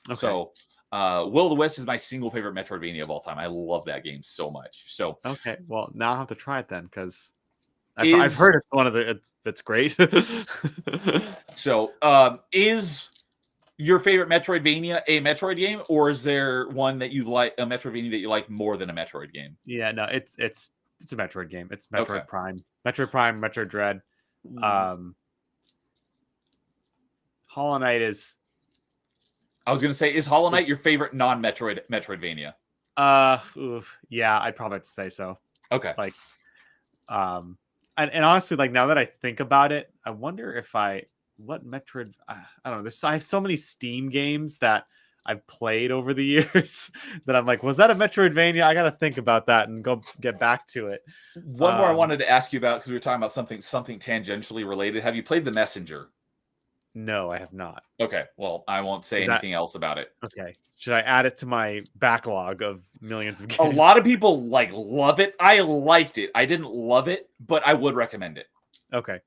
Okay. So Will of the Wisps is my single favorite Metroidvania of all time. I love that game so much. So okay, well now I'll have to try it then, because I've heard it's one of the it's great. So is your favorite Metroidvania a Metroid game, or is there one that you like, a Metroidvania that you like more than a Metroid game? Yeah, no, it's a Metroid game. It's Metroid Prime, Metroid Dread. Hollow Knight is. I was gonna say, is Hollow Knight your favorite Metroidvania? Yeah, I'd probably have to say so. Okay. Like, and honestly, like now that I think about it, I wonder if what Metroid. I don't know. I have so many Steam games that I've played over the years that I'm like, was that a Metroidvania? I got to think about that and go get back to it. One more I wanted to ask you about, because we were talking about something tangentially related. Have you played The Messenger? No, I have not. Okay, well, I won't say anything else about it. Okay. Should I add it to my backlog of millions of games? A lot of people love it. I liked it. I didn't love it, but I would recommend it. Okay.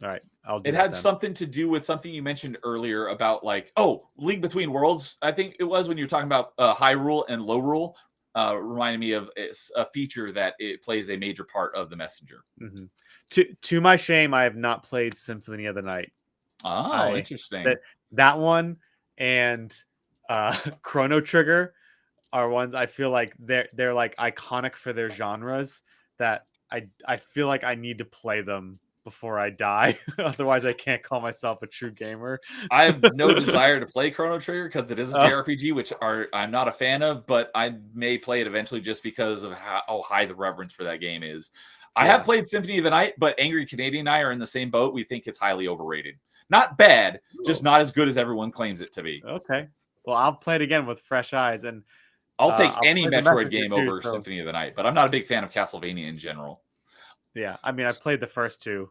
All right. It had something to do with something you mentioned earlier about League Between Worlds. I think it was when you were talking about High Rule and Low Rule. Reminded me of a feature that it plays a major part of The Messenger. Mm-hmm. To my shame, I have not played Symphony of the Night. Oh, interesting. That one and Chrono Trigger are ones I feel like they're like iconic for their genres that I feel like I need to play them before I die. Otherwise, I can't call myself a true gamer. I have no desire to play Chrono Trigger because it is a JRPG, which I'm not a fan of, but I may play it eventually just because of how high the reverence for that game is. I have played Symphony of the Night, but Angry Canadian and I are in the same boat. We think it's highly overrated. Not bad, just not as good as everyone claims it to be. Okay. Well, I'll play it again with fresh eyes, and I'll take any Metroid game over Symphony of the Night, but I'm not a big fan of Castlevania in general. Yeah, I mean, I played the first two.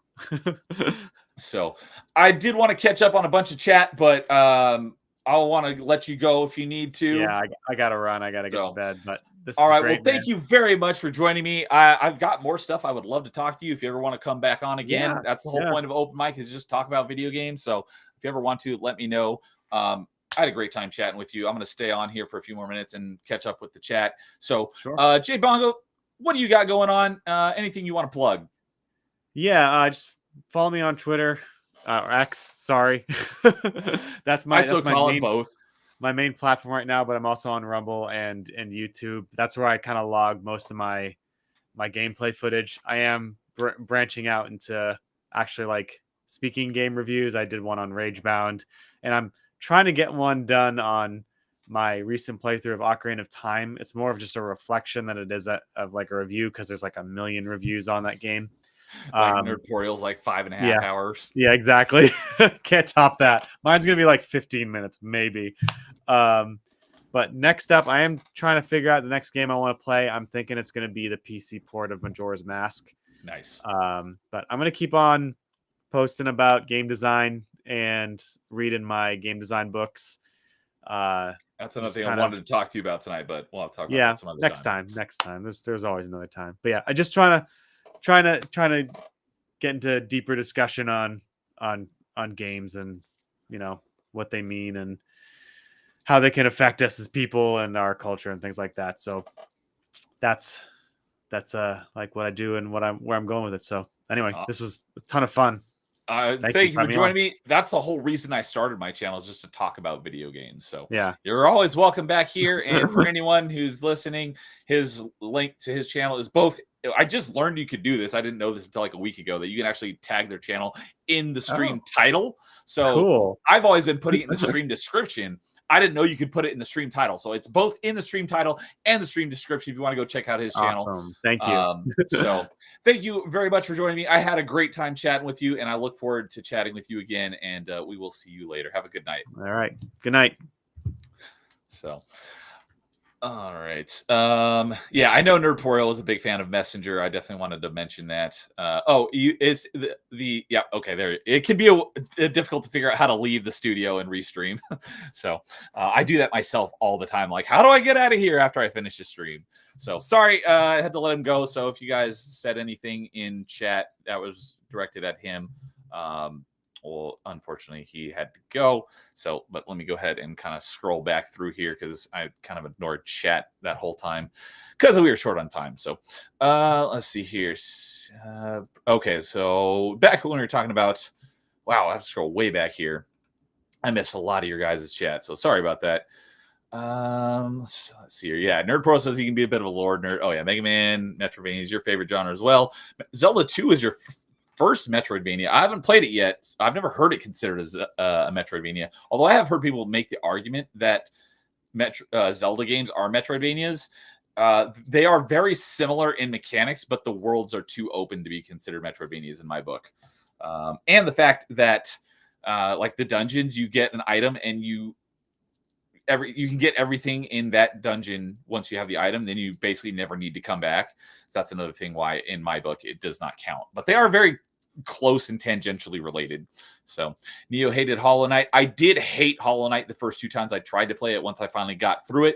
So I did want to catch up on a bunch of chat, but I'll want to let you go if you need to. Yeah, I got to run. I got to get to bed, but all right. Well, thank you very much for joining me. I've got more stuff I would love to talk to you if you ever want to come back on again. Yeah, that's the whole point of open mic, is just talk about video games. So if you ever want to, let me know. I had a great time chatting with you. I'm going to stay on here for a few more minutes and catch up with the chat. So, Jay Bongo, what do you got going on? Anything you want to plug? Yeah, just follow me on Twitter or X. Sorry, that's my. I still call it both. My main platform right now, but I'm also on Rumble and YouTube. That's where I kind of log most of my gameplay footage. I am branching out into actually speaking game reviews. I did one on Ragebound, and I'm trying to get one done on my recent playthrough of Ocarina of Time. It's more of just a reflection than it is of a review, because there's a million reviews on that game. Nerdporeal's 5.5 hours. Yeah, exactly. Can't top that. Mine's gonna be 15 minutes, maybe. But next up, I am trying to figure out the next game I want to play. I'm thinking it's gonna be the PC port of Majora's Mask. Nice. But I'm gonna keep on posting about game design and reading my game design books. That's another thing I wanted to talk to you about tonight, but we'll have to talk about that some other time. Next time. There's always another time. But yeah, I just trying to get into deeper discussion on games and what they mean and how they can affect us as people and our culture and things like that. So that's what I do and where I'm going with it. So Anyway, this was a ton of fun. Thank you for joining me. That's the whole reason I started my channel, is just to talk about video games. So yeah, you're always welcome back here. And for anyone who's listening, his link to his channel is both. I just learned you could do this. I didn't know this until like a week ago, that you can actually tag their channel in the stream title. So cool. I've always been putting it in the stream description. I didn't know you could put it in the stream title. So it's both in the stream title and the stream description if you want to go check out his channel. Thank you. So thank you very much for joining me. I had a great time chatting with you, and I look forward to chatting with you again, and we will see you later. Have a good night. All right. Good night. So, all right. Yeah, I know Nerdporeal is a big fan of Messenger. I definitely wanted to mention that. It's yeah, okay, there. It can be difficult to figure out how to leave the studio and restream. So I do that myself all the time. Like, how do I get out of here after I finish a stream? So sorry, I had to let him go. So if you guys said anything in chat that was directed at him, well, unfortunately, he had to go. So, but let me go ahead and kind of scroll back through here, because I kind of ignored chat that whole time because we were short on time. So, let's see here. Okay, so back when we were talking about, wow, I have to scroll way back here. I missed a lot of your guys' chat, so sorry about that. Let's see here. Yeah, Nerdpro says he can be a bit of a lord nerd. Oh yeah, Mega Man, Metroidvania is your favorite genre as well. Zelda 2 is your first Metroidvania. I haven't played it yet. I've never heard it considered as a Metroidvania, although I have heard people make the argument that Zelda games are Metroidvanias. They are very similar in mechanics, but the worlds are too open to be considered Metroidvanias in my book. And the fact that like the dungeons, you get an item and you can get everything in that dungeon once you have the item, then you basically never need to come back. So that's another thing why in my book it does not count. But they are very close and tangentially related. So Neo hated Hollow Knight. I did hate Hollow Knight the first 2 times I tried to play it. Once I finally got through it,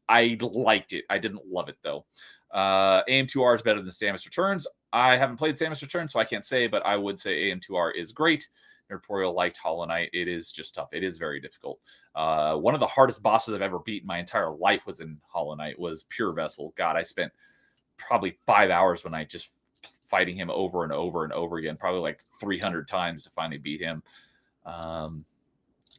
I liked it. I didn't love it though. AM2R is better than Samus Returns. I haven't played Samus Returns, so I can't say, but I would say AM2R is great. Nerdporeal liked Hollow Knight. It is just tough. It is very difficult. One of the hardest bosses I've ever beaten my entire life was in Hollow Knight, was Pure Vessel. God, I spent probably 5 hours one night just fighting him over and over and over again, probably like 300 times to finally beat him.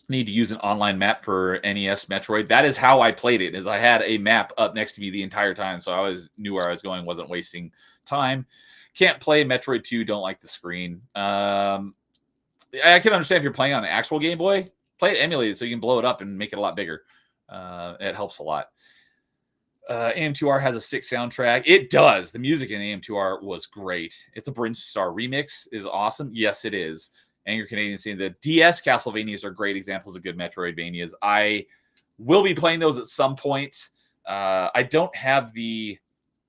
Need to use an online map for NES Metroid. That is how I played it, is I had a map up next to me the entire time, so I always knew where I was going, wasn't wasting time. Can't play Metroid 2, don't like the screen. I can understand if you're playing on an actual Game Boy, play it emulated so you can blow it up and make it a lot bigger. It helps a lot. AM2R has a sick soundtrack. It does. The music in AM2R was great. It's a Brinstar remix. Is awesome. Yes, it is. Angry Canadian saying the DS Castlevanias are great examples of good Metroidvanias. I will be playing those at some point. I don't have the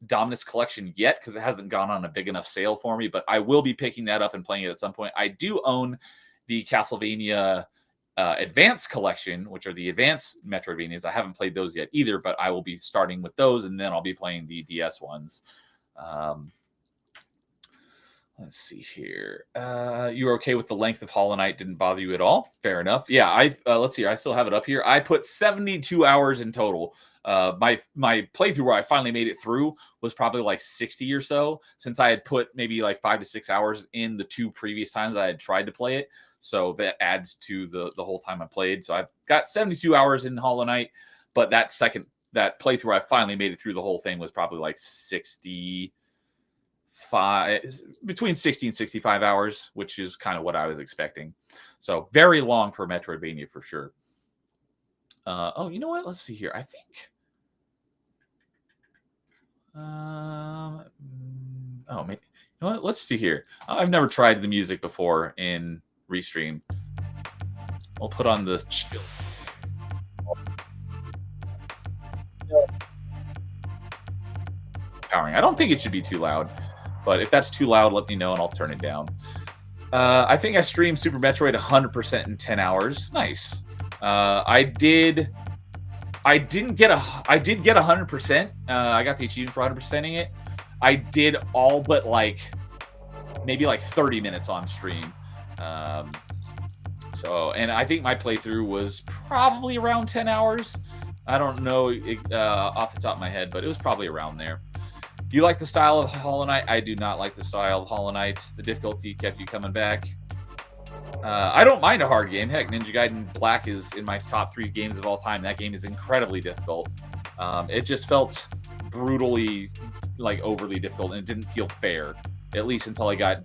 Dominus collection yet because it hasn't gone on a big enough sale for me, but I will be picking that up and playing it at some point. I do own the Castlevania Advance collection, which are the advanced Metroidvanias. I haven't played those yet either, but I will be starting with those, and then I'll be playing the DS ones. Let's see here. You were okay with the length of Hollow Knight? Didn't bother you at all? Fair enough. Yeah, let's see. I still have it up here. I put 72 hours in total. My playthrough where I finally made it through was probably like 60 or so, since I had put maybe like 5 to 6 hours in the 2 previous times I had tried to play it. So that adds to the whole time I played. So I've got 72 hours in Hollow Knight, but that playthrough where I finally made it through the whole thing was probably like 65, between 60 and 65 hours, which is kind of what I was expecting. So very long for Metroidvania for sure. Oh, you know what? Let's see here. I think. Oh, maybe. You know what? Let's see here. I've never tried the music before in Restream. I'll put on the chill. Powering. I don't think it should be too loud, but if that's too loud, let me know and I'll turn it down. I think I streamed Super Metroid 100% in 10 hours. Nice. I did get 100%. I got the achievement for 100%ing it. I did all but maybe 30 minutes on stream. And I think my playthrough was probably around 10 hours. I don't know off the top of my head, but it was probably around there. You like the style of Hollow Knight? I do not like the style of Hollow Knight. The difficulty kept you coming back. I don't mind a hard game. Heck, Ninja Gaiden Black is in my top 3 games of all time. That game is incredibly difficult. It just felt brutally, like, overly difficult, and it didn't feel fair. At least until I got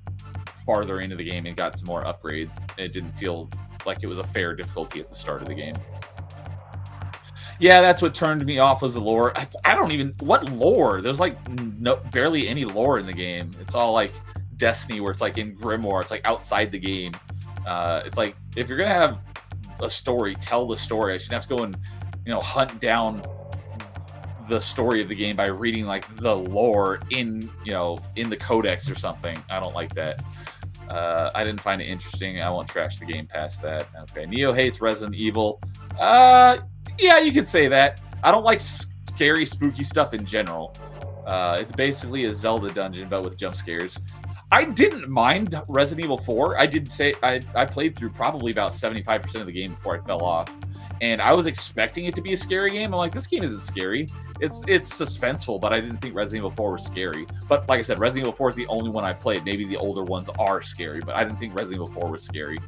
farther into the game and got some more upgrades. It didn't feel like it was a fair difficulty at the start of the game. Yeah, that's what turned me off was the lore. I don't even... What lore? There's, like, barely any lore in the game. It's all, like, Destiny, where it's, like, in Grimoire. It's, like, outside the game. It's like, if you're going to have a story, tell the story. I shouldn't have to go and, you know, hunt down the story of the game by reading, like, the lore in, you know, in the codex or something. I don't like that. I didn't find it interesting. I won't trash the game past that. Okay, Neo hates Resident Evil. Yeah, you could say that. I don't like scary, spooky stuff in general. It's basically a Zelda dungeon, but with jump scares. I didn't mind Resident Evil 4. I did say I played through probably about 75% of the game before I fell off. And I was expecting it to be a scary game. I'm like, this game isn't scary. It's suspenseful, but I didn't think Resident Evil 4 was scary. But like I said, Resident Evil 4 is the only one I played. Maybe the older ones are scary, but I didn't think Resident Evil 4 was scary.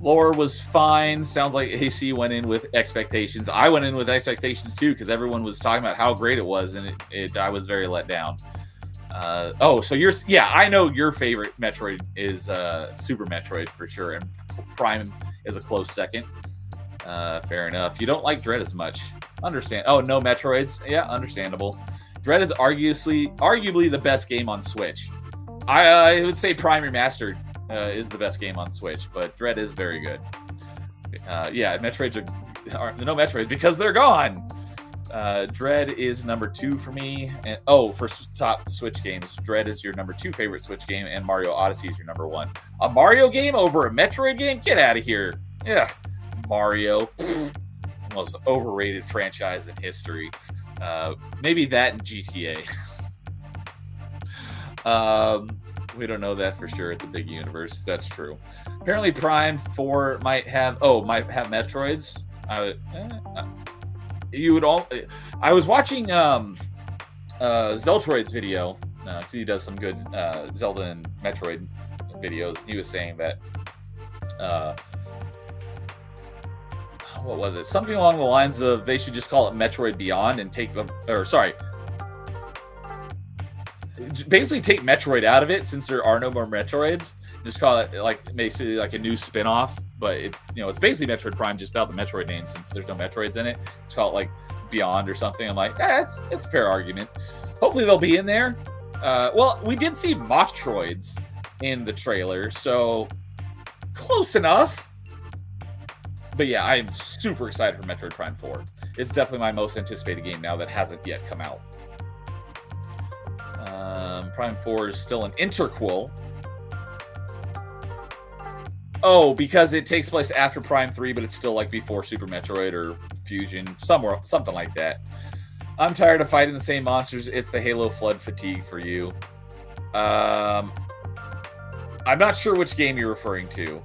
Lore was fine. Sounds like AC went in with expectations. I went in with expectations too, because everyone was talking about how great it was, and I was very let down. Oh, so yeah, I know your favorite Metroid is Super Metroid for sure, and Prime is a close second. Fair enough. You don't like Dread as much. Understand. Oh, no Metroids. Yeah, understandable. Dread is arguably the best game on Switch. I would say Prime Remastered is the best game on Switch, but Dread is very good. Yeah, Metroids are no Metroids because they're gone. Dread is number 2 for me. And for top Switch games, Dread is your number 2 favorite Switch game, and Mario Odyssey is your number 1. A Mario game over a Metroid game? Get out of here. Yeah, Mario. Most overrated franchise in history. Maybe that and GTA. We don't know that for sure. It's a big universe. That's true. Apparently Prime 4 might have Metroids. I was watching Zeltroid's video, because he does some good Zelda and Metroid videos. He was saying that what was it? Something along the lines of they should just call it Metroid Beyond and basically take Metroid out of it, since there are no more Metroids. Just call it basically like a new spin-off, but it's basically Metroid Prime just without the Metroid name, since there's no Metroids in it. Just call it like Beyond or something. I'm like, it's a fair argument. Hopefully they'll be in there. Well, we did see Mothtroids in the trailer, so close enough. But yeah, I am super excited for Metroid Prime 4. It's definitely my most anticipated game now that hasn't yet come out. Prime 4 is still an interquel. Oh, because it takes place after Prime 3, but it's still like before Super Metroid or Fusion, something like that. I'm tired of fighting the same monsters. It's the Halo Flood fatigue for you. I'm not sure which game you're referring to.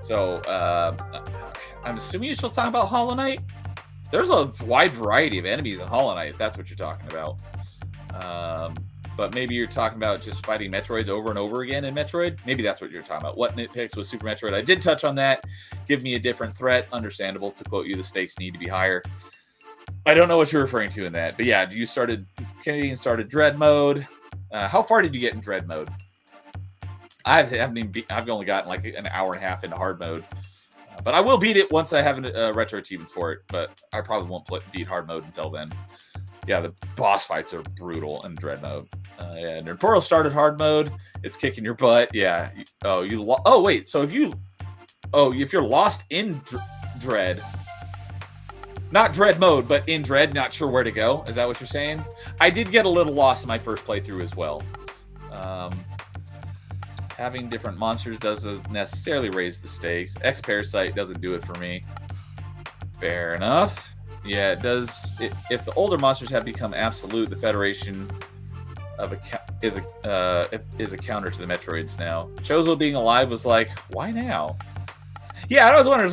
So, I'm assuming you're still talking about Hollow Knight? There's a wide variety of enemies in Hollow Knight, if that's what you're talking about. But maybe you're talking about just fighting Metroids over and over again in Metroid. Maybe that's what you're talking about. What nitpicks with Super Metroid? I did touch on that. Give me a different threat. Understandable. To quote you, the stakes need to be higher. I don't know what you're referring to in that. But yeah, Canadian started Dread mode. How far did you get in Dread mode? I've only gotten like an hour and a half into hard mode. But I will beat it once I have retro achievements for it. But I probably won't beat hard mode until then. Yeah, the boss fights are brutal in Dread mode. Yeah, Nerdporeal started hard mode. It's kicking your butt. Yeah. Wait. So if you're lost in Dread, not Dread mode, but in Dread, not sure where to go. Is that what you're saying? I did get a little lost in my first playthrough as well. Having different monsters doesn't necessarily raise the stakes. X-Parasite doesn't do it for me. Fair enough. Yeah, it does. If the older monsters have become absolute, the Federation is a counter to the Metroids now. Chozo being alive was like, why now? Yeah, I was wondering,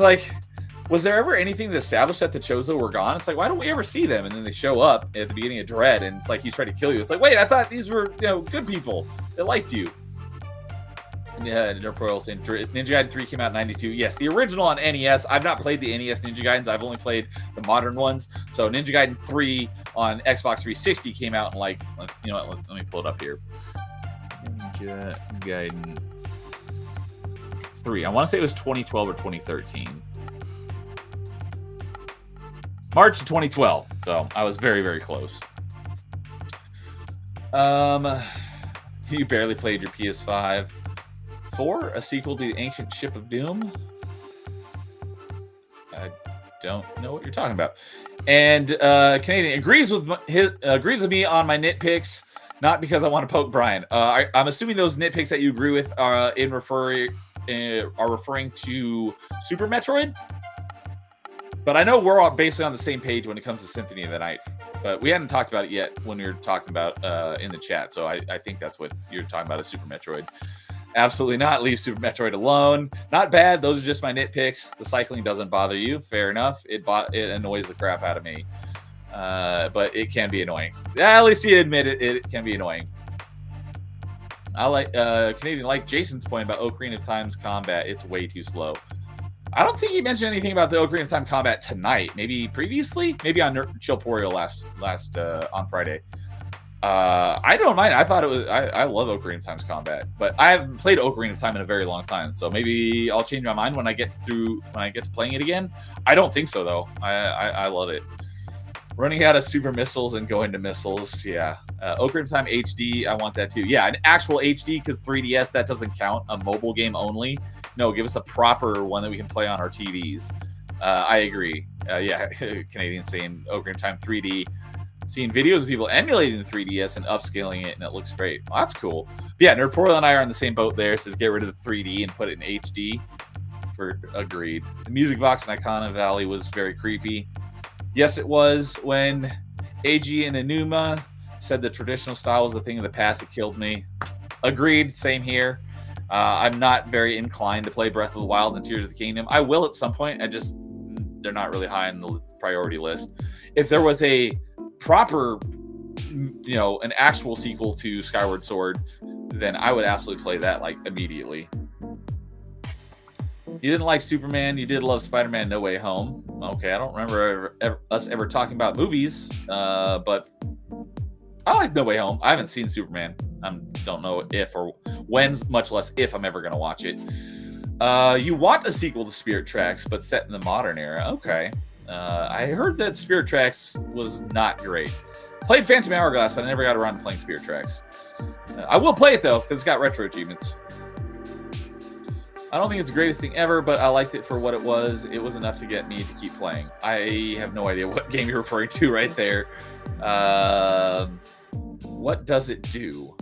Was there ever anything that established that the Chozo were gone? It's like, why don't we ever see them? And then they show up at the beginning of Dread, and it's like he's trying to kill you. It's like, wait, I thought these were, good people that liked you. Yeah, Nerdporeal saying Ninja Gaiden 3 came out in 92. Yes, the original on NES. I've not played the NES Ninja Gaidens. I've only played the modern ones. So Ninja Gaiden 3 on Xbox 360 came out in let me pull it up here. Ninja Gaiden 3. I want to say it was 2012 or 2013. March of 2012. So I was very, very close. You barely played your PS5. 4, a sequel to the Ancient Ship of Doom. I don't know what you're talking about. And Canadian agrees with me on my nitpicks, not because I want to poke Brian. I'm assuming those nitpicks that you agree with are referring to Super Metroid. But I know we're all basically on the same page when it comes to Symphony of the Night. But we hadn't talked about it yet when we were talking about in the chat. So I think that's what you're talking about, is Super Metroid. Absolutely not. Leave Super Metroid alone. Not bad. Those are just my nitpicks. The cycling doesn't bother you. Fair enough. It annoys the crap out of me. But it can be annoying. At least you admit it. It can be annoying. I like Canadian, like Jason's point about Ocarina of Time's combat. It's way too slow. I don't think he mentioned anything about the Ocarina of Time combat tonight. Maybe previously. Maybe on Nerdporeal last on Friday. I don't mind. I thought it was. I love Ocarina of Time's combat, but I haven't played Ocarina of Time in a very long time. So maybe I'll change my mind when I get to playing it again. I don't think so though. I love it. Running out of super missiles and going to missiles. Yeah. Ocarina of Time HD. I want that too. Yeah, an actual HD, because 3DS, that doesn't count. A mobile game only. No, give us a proper one that we can play on our TVs. I agree. Yeah, Canadian saying Ocarina of Time 3D. Seeing videos of people emulating the 3DS and upscaling it, and it looks great. Well, that's cool. But yeah, Nerdporeal and I are on the same boat there. It says get rid of the 3D and put it in HD. Agreed. The music box in Icona Valley was very creepy. Yes, it was. When AG and Enuma said the traditional style was the thing of the past, it killed me. Agreed. Same here. I'm not very inclined to play Breath of the Wild and Tears of the Kingdom. I will at some point. They're not really high on the priority list. If there was a proper, an actual sequel to Skyward Sword, then I would absolutely play that immediately. You didn't like Superman. You did love Spider-Man No Way Home. Okay, I don't remember us ever talking about movies, but I like No Way Home. I haven't seen Superman. I don't know if or when, much less if I'm ever going to watch it. You want a sequel to Spirit Tracks, but set in the modern era. Okay. I heard that Spirit Tracks was not great. Played Phantom Hourglass, but I never got around to playing Spirit Tracks. I will play it, though, because it's got retro achievements. I don't think it's the greatest thing ever, but I liked it for what it was. It was enough to get me to keep playing. I have no idea what game you're referring to right there. What does it do?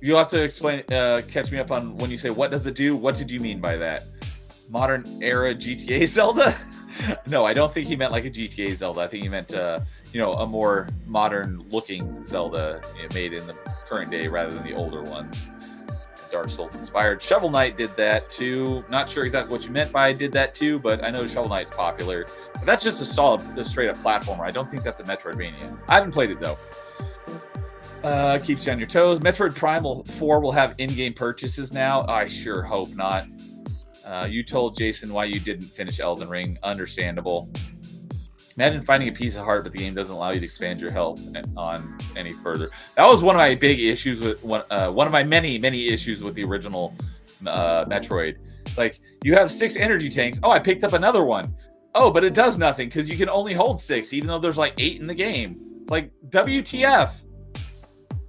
You'll have to explain, catch me up on when you say, what does it do? What did you mean by that? Modern era GTA Zelda? No, I don't think he meant like a GTA Zelda. I think he meant, a more modern looking Zelda made in the current day rather than the older ones. Dark Souls inspired. Shovel Knight did that too. Not sure exactly what you meant by did that too, but I know Shovel Knight's popular. But that's just a straight up platformer. I don't think that's a Metroidvania. I haven't played it though. Keeps you on your toes. Metroid Prime 4 will have in-game purchases now. I sure hope not. You told Jason why you didn't finish Elden Ring. Understandable. Imagine finding a piece of heart, but the game doesn't allow you to expand your health on any further. That was one of my big issues with one of my many issues with the original Metroid. It's like you have 6 energy tanks. Oh, I picked up another one. Oh, but it does nothing because you can only hold 6, even though there's 8 in the game. It's like WTF.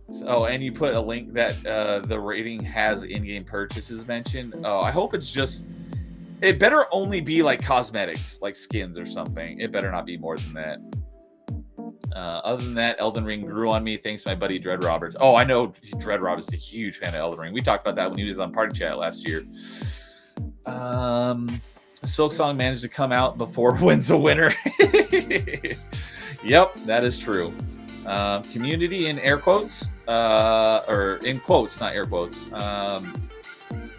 So, and you put a link that the rating has in-game purchases mentioned. Oh, I hope it's just. It better only be cosmetics, like skins or something. It better not be more than that. Other than that, Elden Ring grew on me thanks to my buddy Dread Roberts. Oh, I know Dread Roberts is a huge fan of Elden Ring. We talked about that when he was on Party Chat last year. Silk Song managed to come out before Wins a Winner. Yep, that is true. Community in air quotes, or in quotes, not air quotes.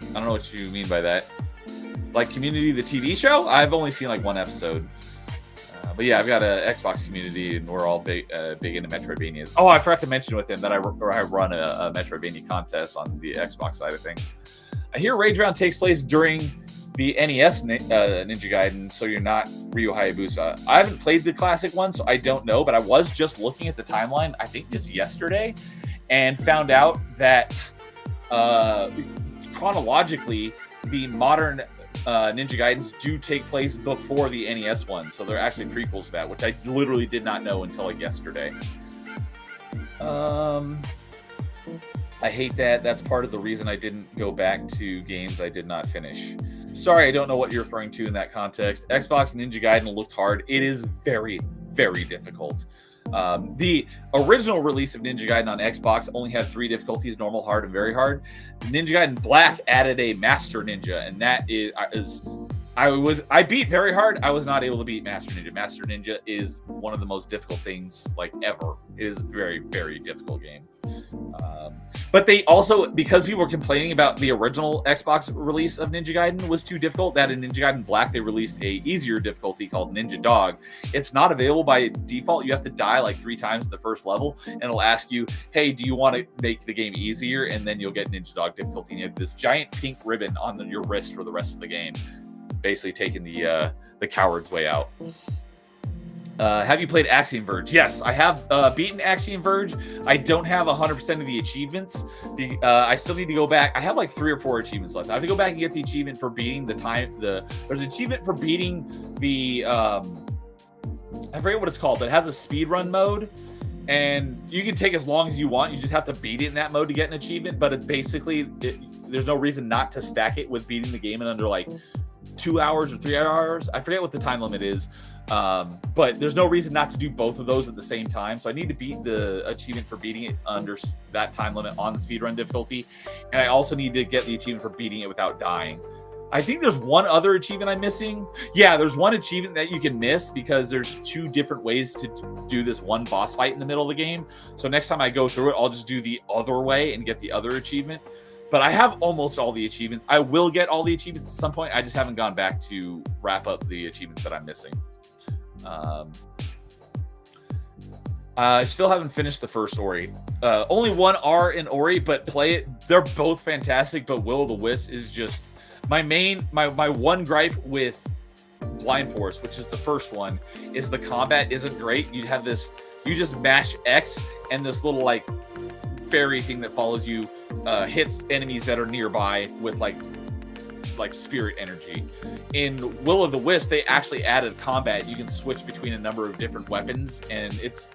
I don't know what you mean by that. Like Community, the TV show? I've only seen like one episode. But yeah, I've got an Xbox community, and we're all big into Metroidvanias. Oh, I forgot to mention with him that I run a Metroidvania contest on the Xbox side of things. I hear Rage Round takes place during the NES Ninja Gaiden, so you're not Ryu Hayabusa. I haven't played the classic one, so I don't know, but I was just looking at the timeline, I think just yesterday, and found out that chronologically, the modern Ninja Gaidens do take place before the NES one, so they're actually prequels to that, which I literally did not know until like yesterday. I hate that. That's part of the reason I didn't go back to games I did not finish. Sorry, I don't know what you're referring to in that context. Xbox Ninja Gaiden looked hard. It is very, very difficult. The original release of Ninja Gaiden on Xbox only had 3 difficulties: normal, hard, and very hard. Ninja Gaiden Black added a Master Ninja, and that is I beat very hard. I was not able to beat Master Ninja. Master Ninja is one of the most difficult things like ever. It is a very, very difficult game. But they also, because people were complaining about the original Xbox release of Ninja Gaiden was too difficult, that in Ninja Gaiden Black they released a easier difficulty called Ninja Dog. It's not available by default. You have to die like 3 times in the first level, and it'll ask you, hey, do you want to make the game easier? And then you'll get Ninja Dog difficulty, and you have this giant pink ribbon on your wrist for the rest of the game, basically taking the coward's way out. Have you played Axiom Verge? Yes, I have beaten Axiom Verge. I don't have 100% of the achievements. I still need to go back. I have like 3 or 4 achievements left. I have to go back and get the achievement for beating there's an achievement for beating the I forget what it's called, but it has a speedrun mode. And you can take as long as you want. You just have to beat it in that mode to get an achievement. But there's no reason not to stack it with beating the game in under like 2 hours or 3 hours. I forget what the time limit is. But there's no reason not to do both of those at the same time. So I need to beat the achievement for beating it under that time limit on the speedrun difficulty. And I also need to get the achievement for beating it without dying. I think there's one other achievement I'm missing. Yeah, there's one achievement that you can miss because there's 2 different ways to do this one boss fight in the middle of the game. So next time I go through it, I'll just do the other way and get the other achievement. But I have almost all the achievements. I will get all the achievements at some point. I just haven't gone back to wrap up the achievements that I'm missing. I still haven't finished the first Ori. Only one R in Ori, but play it. They're both fantastic, but Will of the Wisp is just my one gripe with Blind Force, which is the first one, is the combat isn't great. You just mash X, and this little like fairy thing that follows you hits enemies that are nearby with like spirit energy. In Will of the Wisp, they actually added combat. You can switch between a number of different weapons, and it's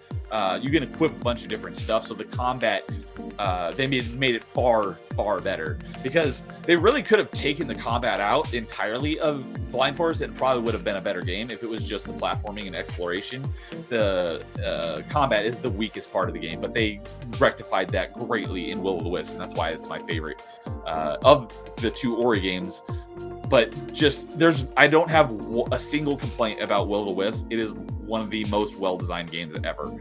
you can equip a bunch of different stuff. So the combat, they made it far, far better, because they really could have taken the combat out entirely of Blind Force. It probably would have been a better game if it was just the platforming and exploration. The combat is the weakest part of the game, but they rectified that greatly in Will of the Wisp, and that's why it's my favorite of the 2 Ori games. But I don't have a single complaint about Will of the Wisp. It is one of the most well-designed games ever,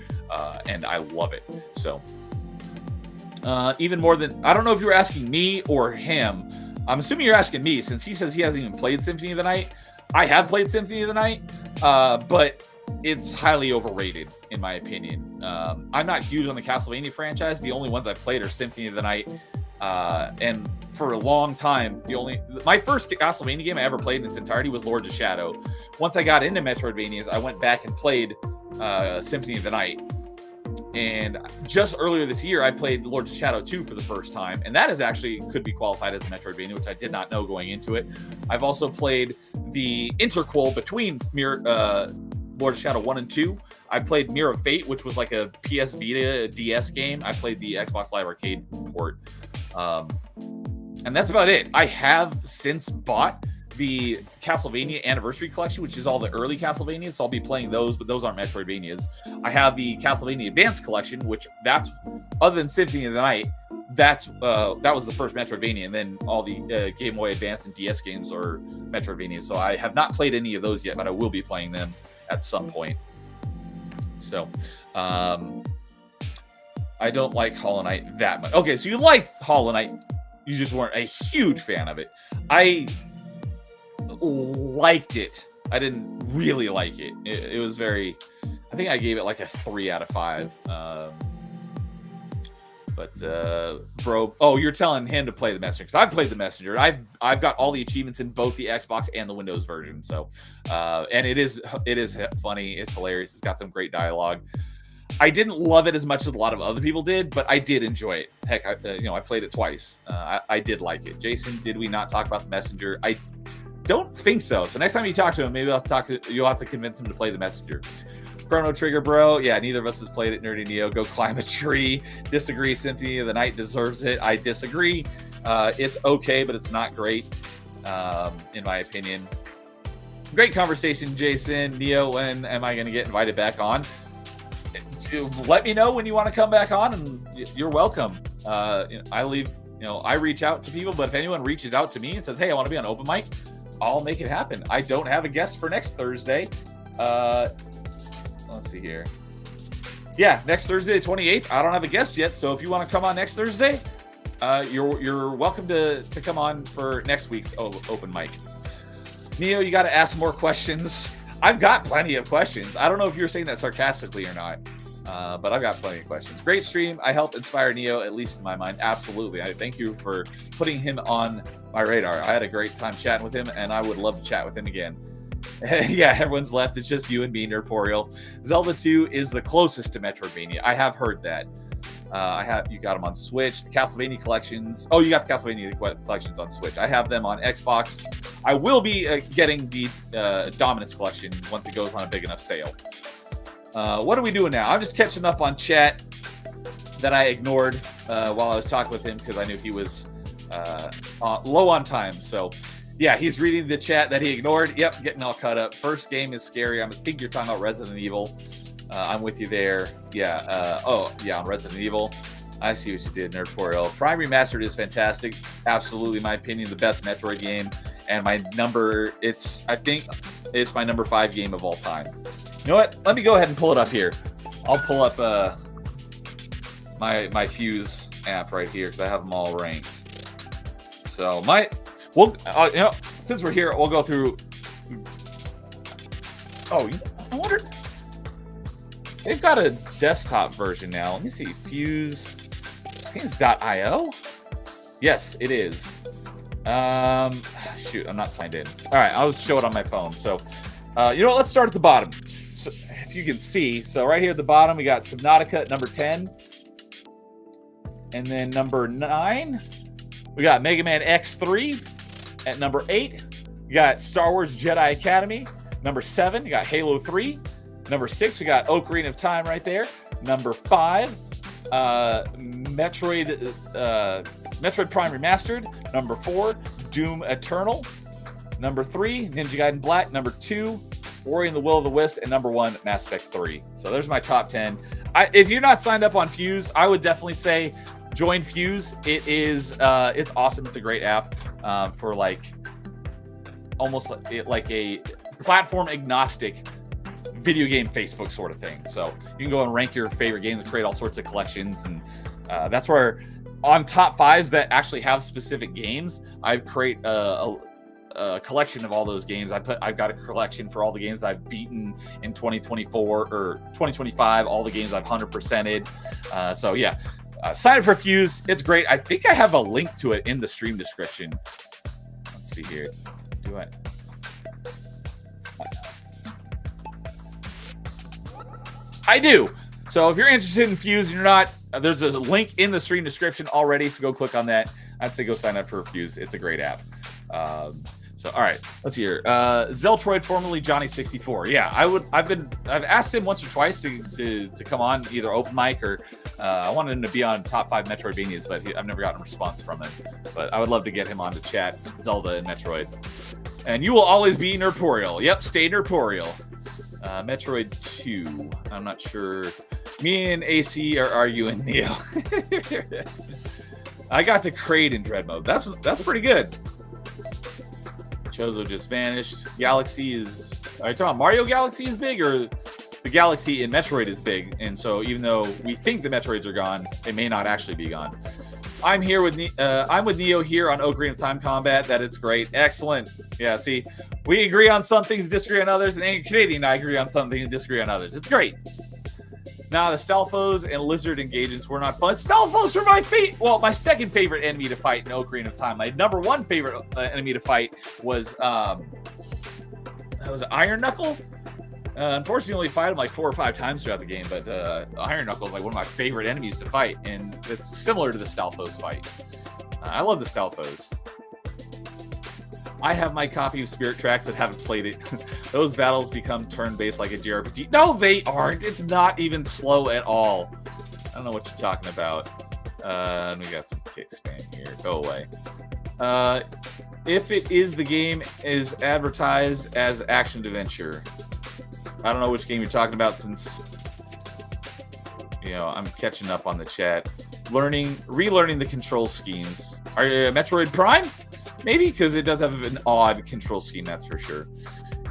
and I love it. So, even more than, I don't know if you were asking me or him. I'm assuming you're asking me, since he says he hasn't even played Symphony of the Night. I have played Symphony of the Night, but it's highly overrated, in my opinion. I'm not huge on the Castlevania franchise. The only ones I've played are Symphony of the Night, and for a long time, my first Castlevania game I ever played in its entirety was Lords of Shadow. Once I got into Metroidvanias, I went back and played Symphony of the Night. And just earlier this year, I played Lords of Shadow 2 for the first time, and that could be qualified as a Metroidvania, which I did not know going into it. I've also played the interquel between Lords of Shadow 1 and 2. I played Mirror of Fate, which was like a PS Vita DS game. I played the Xbox Live Arcade port. And that's about it. I have since bought the Castlevania Anniversary Collection, which is all the early Castlevanias, so I'll be playing those, but those aren't Metroidvanias. I have the Castlevania Advanced Collection, which that's, other than Symphony of the Night, that was the first Metroidvania, and then all the Game Boy Advance and DS games are Metroidvanias. So I have not played any of those yet, but I will be playing them at some point. So, I don't like Hollow Knight that much. Okay, so you liked Hollow Knight. you just weren't a huge fan of it. I liked it. I didn't really like it. It was very, I think I gave it like a 3 out of 5. Bro, oh, you're telling him to play the Messenger, because I've played the Messenger. I've got all the achievements in both the Xbox and the Windows version. So, and it is funny. It's hilarious. It's got some great dialogue. I didn't love it as much as a lot of other people did, but I did enjoy it. Heck, I played it twice. I did like it. Jason, did we not talk about the Messenger? I don't think so. So next time you talk to him, maybe you'll have to convince him to play the Messenger. Chrono Trigger, bro. Yeah, neither of us has played it. NerdyNeo, go climb a tree. Disagree. Symphony of the Night deserves it. I disagree. It's okay, but it's not great, in my opinion. Great conversation, Jason. Neo, when am I going to get invited back on? Let me know when you want to come back on, and you're welcome. I reach out to people, but if anyone reaches out to me and says, hey, I want to be on open mic, I'll make it happen. I don't have a guest for next Thursday. Let's see here. Yeah, next Thursday, the 28th. I don't have a guest yet, so if you want to come on next Thursday, you're welcome to come on for next week's open mic. Neo, you got to ask more questions. I've got plenty of questions. I don't know if you're saying that sarcastically or not, but I've got plenty of questions. Great stream. I helped inspire Neo, at least in my mind. Absolutely. I thank you for putting him on my radar. I had a great time chatting with him, and I would love to chat with him again. Yeah, everyone's left. It's just you and me, Nerdporeal. Zelda 2 is the closest to Metroidvania. I have heard that. You got them on Switch. The Castlevania collections. Oh, you got the Castlevania collections on Switch. I have them on Xbox. I will be getting the Dominus collection once it goes on a big enough sale. What are we doing now? I'm just catching up on chat that I ignored while I was talking with him because I knew he was low on time. So, yeah, he's reading the chat that he ignored. Yep, getting all caught up. First game is scary. I think you're talking about Resident Evil. I'm with you there. Yeah. On Resident Evil. I see what you did, Nerdporeal. Prime Remastered is fantastic. Absolutely, in my opinion, the best Metroid game. And I think it's my number 5 game of all time. You know what? Let me go ahead and pull it up here. I'll pull up my Fuse app right here because I have them all ranked. So since we're here, we'll go through. Oh, I wonder. They've got a desktop version now. Let me see. Fuse. I think it's .io. Yes, it is. Shoot, I'm not signed in. All right, I'll just show it on my phone. So, let's start at the bottom. So, if you can see, so right here at the bottom, we got Subnautica at number 10. And then number 9, we got Mega Man X3 at number 8. We got Star Wars Jedi Academy. Number 7, we got Halo 3. Number 6, we got Ocarina of Time right there. Number 5, Metroid Prime Remastered. Number 4, Doom Eternal. Number 3, Ninja Gaiden Black. Number 2, Ori and the Will of the Wisp. And number 1, Mass Effect 3. So there's my top 10. If you're not signed up on Fuse, I would definitely say join Fuse. It's awesome. It's a great app for almost like a platform agnostic video game Facebook sort of thing. So you can go and rank your favorite games and create all sorts of collections, and that's where on top 5s that actually have specific games, I create a collection of all those games. I've got a collection for all the games I've beaten in 2024 or 2025, all the games I've 100%ed. So yeah, sign up for Fuse. It's great. I think I have a link to it in the stream description. Let's see here. Do it. I do. So if you're interested in Fuse and you're not, there's a link in the stream description already. So go click on that. I'd say go sign up for Fuse. It's a great app. So all right, let's hear. Zeltroid, formerly Johnny64. Yeah, I've asked him once or twice to come on either open mic or I wanted him to be on top 5 Metroidvanias, but I've never gotten a response from him. But I would love to get him on to chat Zelda and Metroid. And you will always be Nerdporeal. Yep, stay Nerdporeal. Metroid 2. I'm not sure. Me and AC are arguing Neo. I got to Kraid in Dread mode. That's pretty good. Chozo just vanished. Galaxy is... Are you talking about Mario Galaxy is big, or the Galaxy in Metroid is big? And so even though we think the Metroids are gone, they may not actually be gone. I'm with Neo here on Ocarina of Time Combat. That it's great. Excellent. Yeah, see, we agree on some things, disagree on others, and Canadian and I agree on some things, disagree on others. It's great. Now, the Stalfos and Lizard engagements were not fun. Stalfos were my second favorite enemy to fight in Ocarina of Time. My number one favorite enemy to fight was Iron Knuckle. Unfortunately, only fight him like 4 or 5 times throughout the game, but Iron Knuckle is like one of my favorite enemies to fight, and it's similar to the Stalfos fight. I love the Stalfos. I have my copy of Spirit Tracks, but haven't played it. Those battles become turn-based like a JRPG. No, they aren't. It's not even slow at all. I don't know what you're talking about. We got some kick spam here. Go away. If it is the game is advertised as action-adventure. I don't know which game you're talking about since, I'm catching up on the chat. Relearning the control schemes. Are you Metroid Prime? Maybe, because it does have an odd control scheme, that's for sure.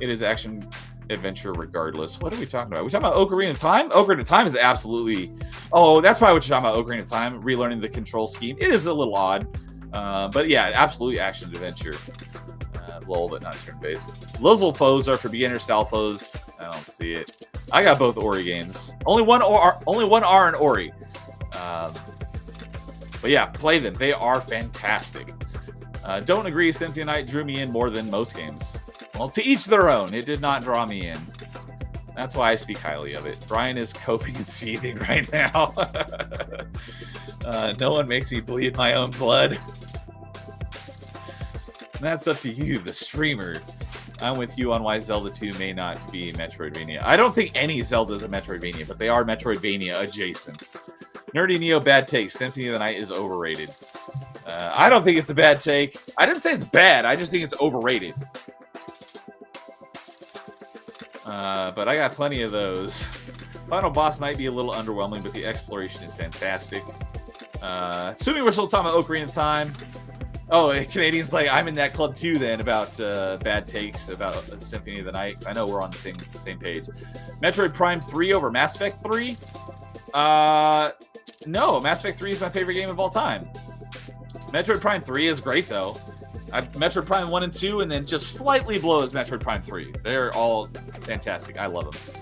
It is action adventure regardless. What are we talking about? Are we talking about Ocarina of Time? Ocarina of Time is absolutely... Oh, that's probably what you're talking about, Ocarina of Time. Relearning the control scheme. It is a little odd. But yeah, absolutely action adventure. Lol, but not turn-based. Lizzle foes are for beginner style foes. I don't see it. I got both Ori games. Only one R in Ori. But yeah, play them. They are fantastic. Don't agree. Symphony of the Night drew me in more than most games. Well, to each their own. It did not draw me in. That's why I speak highly of it. Brian is coping and seething right now. No one makes me bleed my own blood. That's up to you, the streamer. I'm with you on why Zelda 2 may not be Metroidvania. I don't think any Zelda is a Metroidvania, but they are Metroidvania adjacent. NerdyNeo bad take. Symphony of the Night is overrated. I don't think it's a bad take. I didn't say it's bad. I just think it's overrated. But I got plenty of those. Final boss might be a little underwhelming, but the exploration is fantastic. Assuming we're still talking about Ocarina of Time. Oh, Canadians like, I'm in that club too then about bad takes about Symphony of the Night. I know we're on the same page. Metroid Prime 3 over Mass Effect 3? No, Mass Effect 3 is my favorite game of all time. Metroid Prime 3 is great though. Metroid Prime 1 and 2 and then just slightly below is Metroid Prime 3. They're all fantastic. I love them.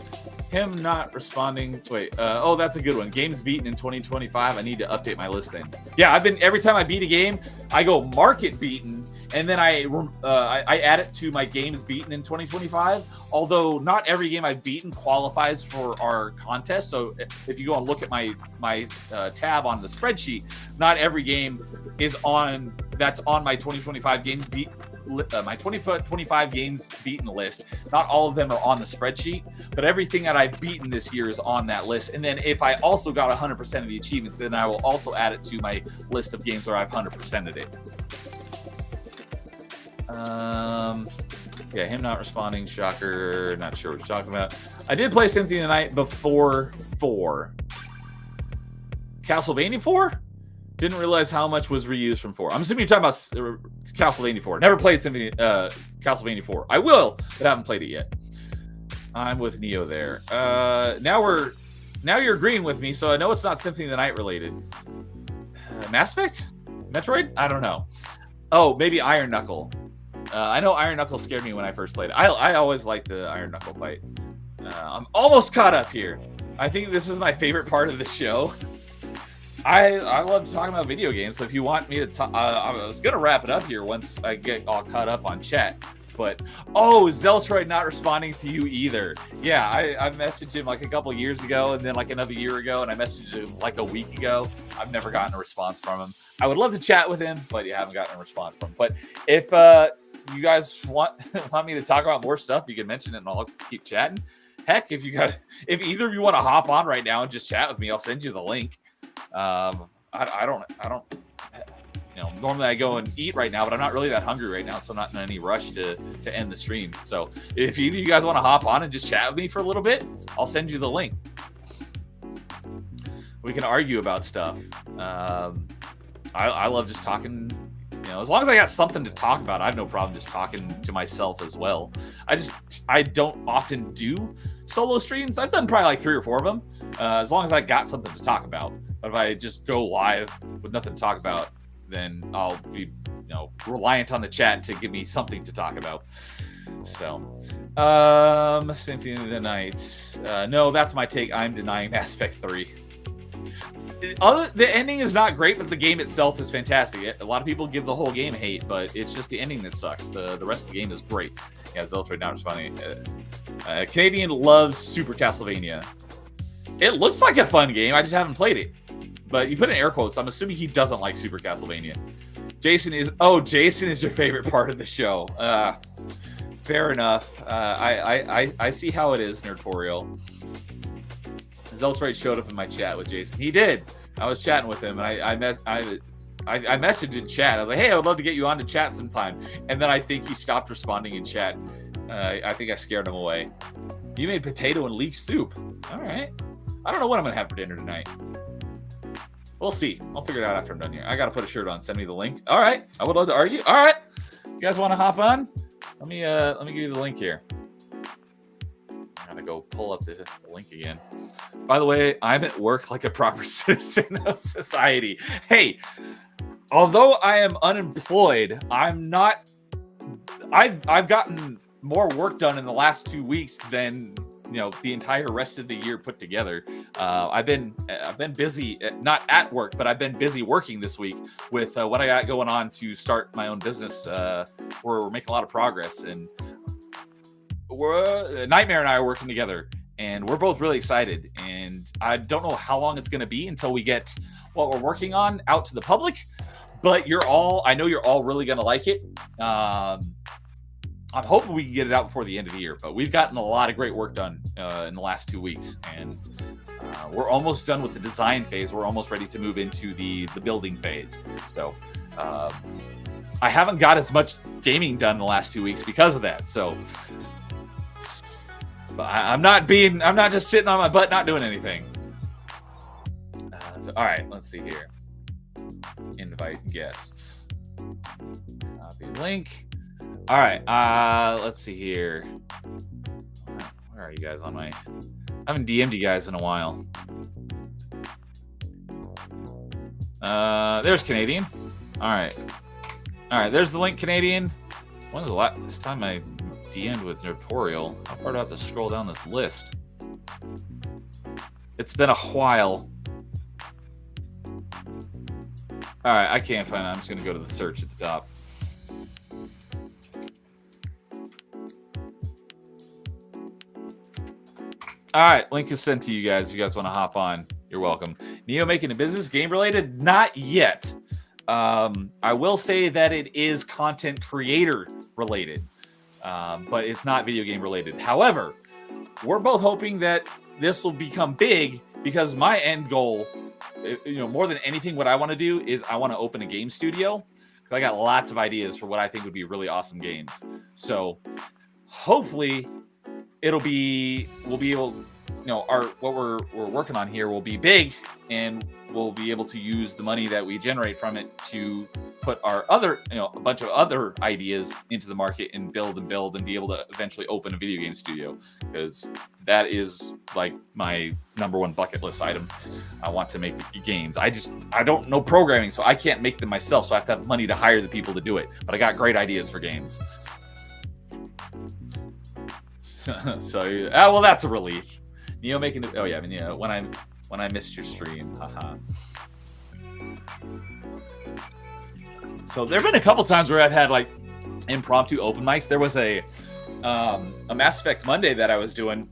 Him not responding. Wait, oh, that's a good one. Games beaten in 2025. I need to update my list then. Yeah, every time I beat a game, I go mark it beaten, and then I add it to my games beaten in 2025. Although not every game I've beaten qualifies for our contest. So if you go and look at my tab on the spreadsheet, not every game is on my 2025 games beat. My 2025 games beaten list. Not all of them are on the spreadsheet, but everything that I've beaten this year is on that list. And then if I also got 100% of the achievements, then I will also add it to my list of games where I've 100%ed it. Yeah, him not responding, shocker. Not sure what you're talking about. I did play Symphony of the Night before 4. Castlevania 4? Didn't realize how much was reused from 4. I'm assuming you're talking about Castlevania 4. Never played Castlevania 4. I will, but haven't played it yet. I'm with Neo there. Now you're agreeing with me, so I know it's not Symphony of the Night related. Mass Effect? Metroid? I don't know. Oh, maybe Iron Knuckle. I know Iron Knuckle scared me when I first played it. I always liked the Iron Knuckle fight. I'm almost caught up here. I think this is my favorite part of the show. I love talking about video games, so if you want me to talk, I was going to wrap it up here once I get all caught up on chat. But, Zeltroid not responding to you either. Yeah, I messaged him like a couple years ago and then like another year ago, and I messaged him like a week ago. I've never gotten a response from him. I would love to chat with him, but I haven't gotten a response from him. But if you guys want me to talk about more stuff, you can mention it and I'll keep chatting. Heck, if either of you want to hop on right now and just chat with me, I'll send you the link. I don't normally I go and eat right now, but I'm not really that hungry right now, so I'm not in any rush to end the stream. So if either of you guys want to hop on and just chat with me for a little bit, I'll send you the link. We can argue about stuff. I love just talking, as long as I got something to talk about, I have no problem just talking to myself as well. I don't often do solo streams. I've done probably like 3 or 4 of them, as long as I got something to talk about. But if I just go live with nothing to talk about, then I'll be, reliant on the chat to give me something to talk about. So, Symphony of the Night. No, that's my take. I'm denying Mass Effect 3. The ending is not great, but the game itself is fantastic. A lot of people give the whole game hate, but it's just the ending that sucks. The rest of the game is great. Yeah, Zelda now responding. Canadian loves Super Castlevania. It looks like a fun game. I just haven't played it. But you put in air quotes. I'm assuming he doesn't like Super Castlevania. Jason is your favorite part of the show. Fair enough. I see how it is, Nerdporeal. Zeltrate showed up in my chat with Jason. He did. I was chatting with him, and I messaged in chat. I was like, "Hey, I would love to get you on to chat sometime." And then I think he stopped responding in chat. I think I scared him away. You made potato and leek soup. All right. I don't know what I'm gonna have for dinner tonight. We'll see. I'll figure it out after I'm done here. I gotta put a shirt on. Send me the link. All right. I would love to argue. All right. You guys want to hop on? Let me give you the link here. I gotta go pull up the link again. By the way, I'm at work like a proper citizen of society. Hey, although I am unemployed, I'm not. I've gotten more work done in the last 2 weeks than the entire rest of the year put together. I've been busy, not at work, but I've been busy working this week with what I got going on to start my own business. We're making a lot of progress, and Nightmare and I are working together, and we're both really excited. And I don't know how long it's going to be until we get what we're working on out to the public. But I know you're all really going to like it. I'm hoping we can get it out before the end of the year, but we've gotten a lot of great work done in the last 2 weeks, and we're almost done with the design phase. We're almost ready to move into the building phase. So I haven't got as much gaming done in the last 2 weeks because of that. So, but I'm not just sitting on my butt not doing anything. All right, let's see here. Invite guests. Copy link. All right, let's see here. Where are you guys on my... I haven't DM'd you guys in a while. There's Canadian. All right, there's the link, Canadian. When was the last time I DM'd with Nerdporeal? How far do I have to scroll down this list? It's been a while. All right, I can't find it. I'm just going to go to the search at the top. All right, link is sent to you guys. If you guys want to hop on, you're welcome. Neo making a business game related? Not yet. I will say that it is content creator related, but it's not video game related. However, we're both hoping that this will become big because my end goal, more than anything, what I want to do is I want to open a game studio because I got lots of ideas for what I think would be really awesome games. So hopefully we'll be able, what we're working on here will be big, and we'll be able to use the money that we generate from it to put our other, a bunch of other ideas into the market and build and be able to eventually open a video game studio, because that is like my number one bucket list item. I want to make games. I don't know programming, so I can't make them myself. So I have to have money to hire the people to do it. But I got great ideas for games. So, well, that's a relief. Neo making it. Oh yeah, when I missed your stream, haha. So there've been a couple times where I've had like impromptu open mics. There was a Mass Effect Monday that I was doing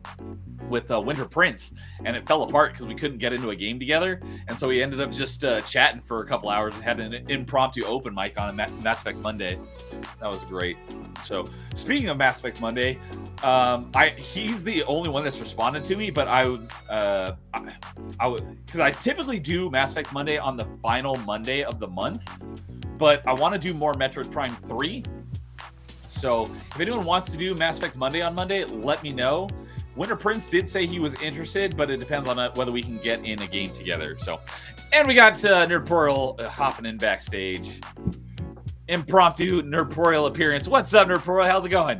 with Winter Prince, and it fell apart because we couldn't get into a game together, and so we ended up just chatting for a couple hours and had an impromptu open mic on a Mass Effect Monday. That was great. So speaking of Mass Effect Monday, he's the only one that's responded to me, but I would because I typically do Mass Effect Monday on the final Monday of the month, but I want to do more Metroid Prime 3. So if anyone wants to do Mass Effect Monday on Monday, let me know. Winter Prince did say he was interested, but it depends on whether we can get in a game together. So, and we got Nerdporeal hopping in backstage. Impromptu Nerdporeal appearance. What's up, Nerdporeal? How's it going?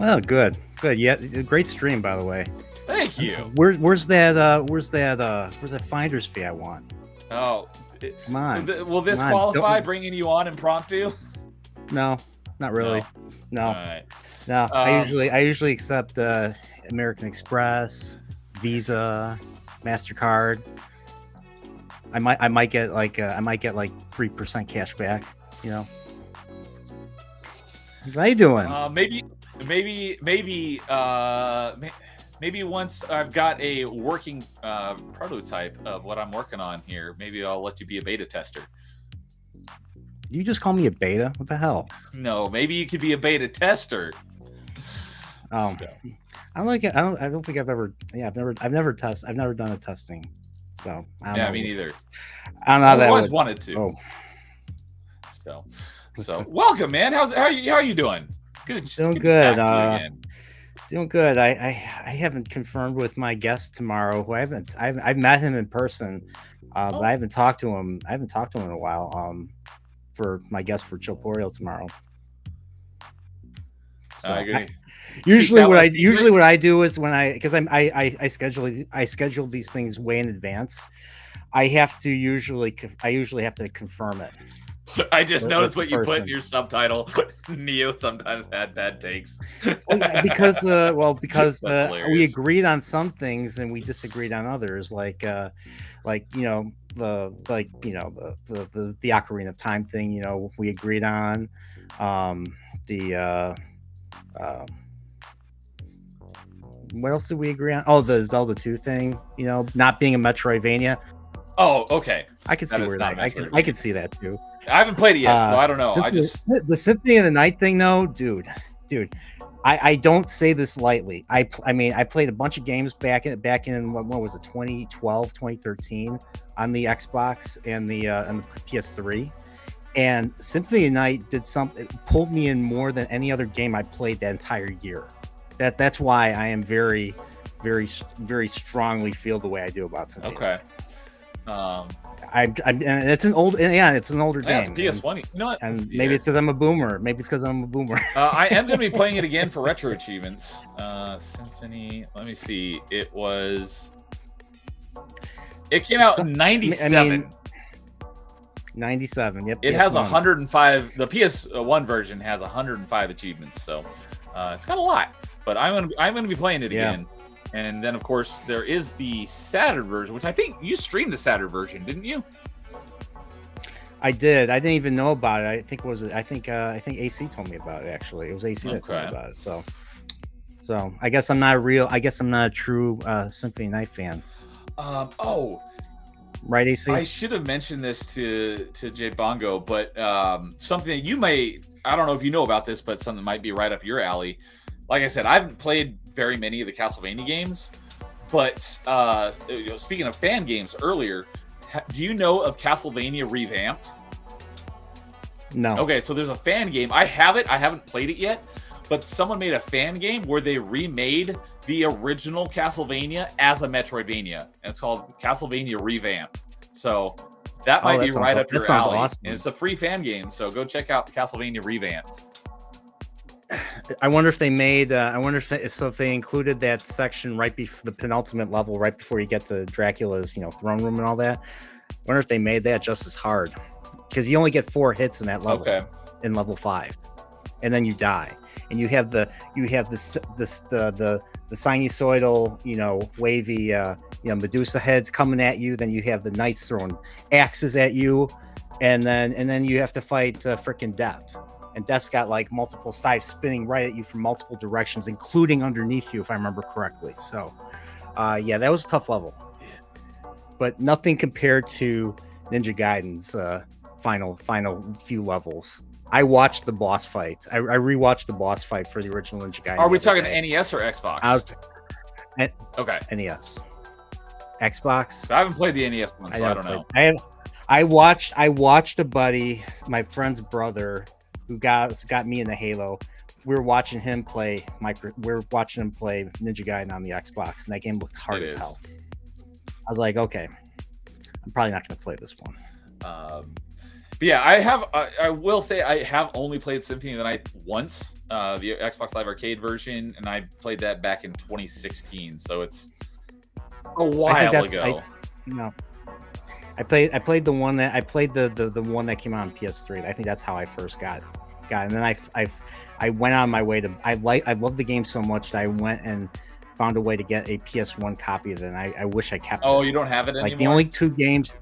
Oh, good. Yeah, great stream, by the way. Thank you. Where's that finder's fee I want? Oh, Come on. Will this qualify bringing you on impromptu? No, not really. No. All right. No. I usually accept American Express, Visa, MasterCard. I might get like 3% cash back. You know. How you doing? Maybe once I've got a working prototype of what I'm working on here, maybe I'll let you be a beta tester. You just call me a beta? What the hell? No, maybe you could be a beta tester. Oh, so. I don't think I've ever. Yeah, I've never done a testing. So I don't know. Me neither. I don't know. I always wanted to. Oh. So welcome, man. How are you doing? Good. Doing good. Doing good. I haven't confirmed with my guest tomorrow. Who I've met him in person, but I haven't talked to him. I haven't talked to him in a while. For my guest for Nerdporeal tomorrow. So usually what I do is when I schedule these things way in advance. I usually have to confirm it. I just noticed what you put in your subtitle. Neo sometimes had bad takes. Because we agreed on some things and we disagreed on others, like the Ocarina of Time thing. You know, we agreed on what else did we agree on? Oh, the Zelda 2 thing. You know, not being a Metroidvania. Oh, okay. I can see where that. I can see that too. I haven't played it yet, so I don't know. The Symphony of the Night thing, though, dude. I don't say this lightly. I played a bunch of games back in what was it, 2012, 2013 on the Xbox and the PS3, and Symphony of the Night did something. It pulled me in more than any other game I played that entire year. That's why I am very, very, very strongly feel the way I do about Symphony. Okay. It's an older game. PS1. You know what? And maybe it's because I'm a boomer. I am going to be playing it again for retro achievements. Symphony. Let me see. It came out in 97. 97. Yep. It has 105. The PS1 version has 105 achievements, so it's got a lot. But I'm gonna be playing it again. And then, of course, there is the Saturn version, which I think you streamed the Saturn version, didn't you? I did. I didn't even know about it. I think AC told me about it. Actually, it was AC that told me about it. So I guess I'm not a true Symphony of the Night fan. Right, AC. I should have mentioned this to Jay Bongo, but something that you may, I don't know if you know about this, but something that might be right up your alley. Like I said, I haven't played very many of the Castlevania games, but speaking of fan games earlier, do you know of Castlevania Revamped? No. Okay, so there's a fan game. I have it. I haven't played it yet, but someone made a fan game where they remade the original Castlevania as a Metroidvania, and it's called Castlevania Revamped. So that might be right up your alley. Awesome. And it's a free fan game, so go check out Castlevania Revamped. I wonder if they made. If they included that section right before the penultimate level, right before you get to Dracula's, throne room and all that. I wonder if they made that just as hard, because you only get 4 hits in that level. Okay. In level 5, and then you die, and you have the sinusoidal, wavy, Medusa heads coming at you. Then you have the knights throwing axes at you, and then you have to fight frickin' Death. And Death's got like multiple sides spinning right at you from multiple directions, including underneath you, if I remember correctly. So, that was a tough level, but nothing compared to Ninja Gaiden's final few levels. I watched the boss fight. I rewatched the boss fight for the original Ninja Gaiden. Are we talking NES or Xbox? Okay. NES. Xbox. So I haven't played the NES one, so I don't know. I watched a buddy, my friend's brother, who got me into Halo. We were watching him play Ninja Gaiden on the Xbox, and that game looked hard as hell. I was like, okay, I'm probably not going to play this one. But yeah, I will say I have only played Symphony of the Night once, the Xbox Live Arcade version, and I played that back in 2016. So it's a while ago. I played the one that the one that came out on PS3. I think that's how I first got it. And then I went on my way to I love the game so much that I went and found a way to get a PS1 copy of it. And I wish I kept it. Oh, you don't have it anymore? Like the only 2 games.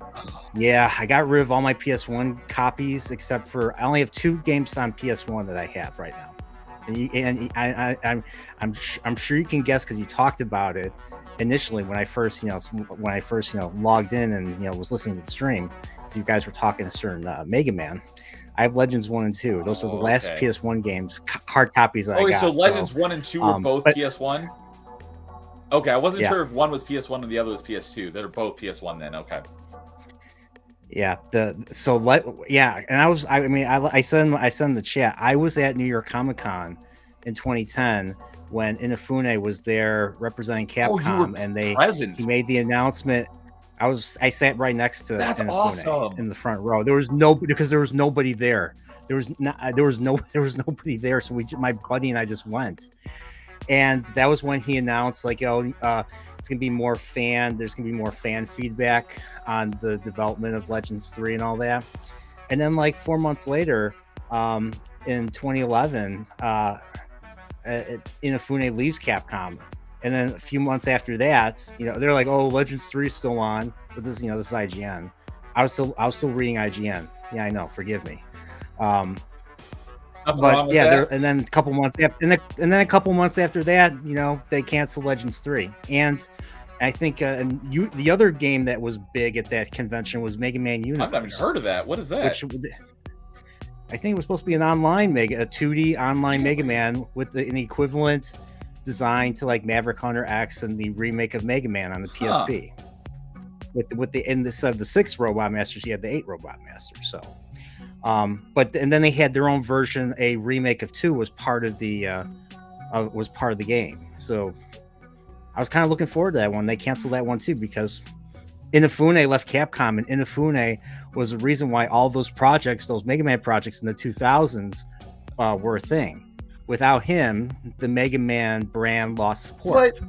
Yeah, I got rid of all my PS1 copies except for I only have 2 games on PS1 that I have right now. I'm sure you can guess because you talked about it initially when I first logged in and was listening to the stream. So you guys were talking a certain Mega Man. I have Legends 1 and 2. Those are the last PS1 games, hard copies that I got. So Legends 1 and 2 were both PS1? Okay, I wasn't sure if one was PS1 and the other was PS2. They're both PS1 then. Okay. Yeah. And I said in the chat, I was at New York Comic Con in 2010 when Inafune was there representing Capcom, and he made the announcement. I sat right next to Inafune awesome. in the front row. There was nobody there. There was nobody there. So my buddy and I just went. And that was when he announced, like, it's gonna be more there's gonna be more fan feedback on the development of Legends 3 and all that. And then, like 4 months later, in 2011, Inafune leaves Capcom. And then a few months after that, they're like, "Oh, Legends 3 is still on," but this is IGN. I was still reading IGN. Yeah, I know. Forgive me. But yeah, and then a couple months after that, they canceled Legends 3. And I think the other game that was big at that convention was Mega Man Universe. I've never heard of that. What is that? I think it was supposed to be a 2D online Mega Man with an equivalent design to like Maverick Hunter X and the remake of Mega Man on the PSP. Instead of the 6 Robot Masters, you had the 8 Robot Masters. So. And then they had their own version. A remake of 2 was part of the game. So I was kind of looking forward to that one. They canceled that one too because Inafune left Capcom, and Inafune was the reason why all those projects, those Mega Man projects in the 2000s, were a thing. Without him, the Mega Man brand lost support.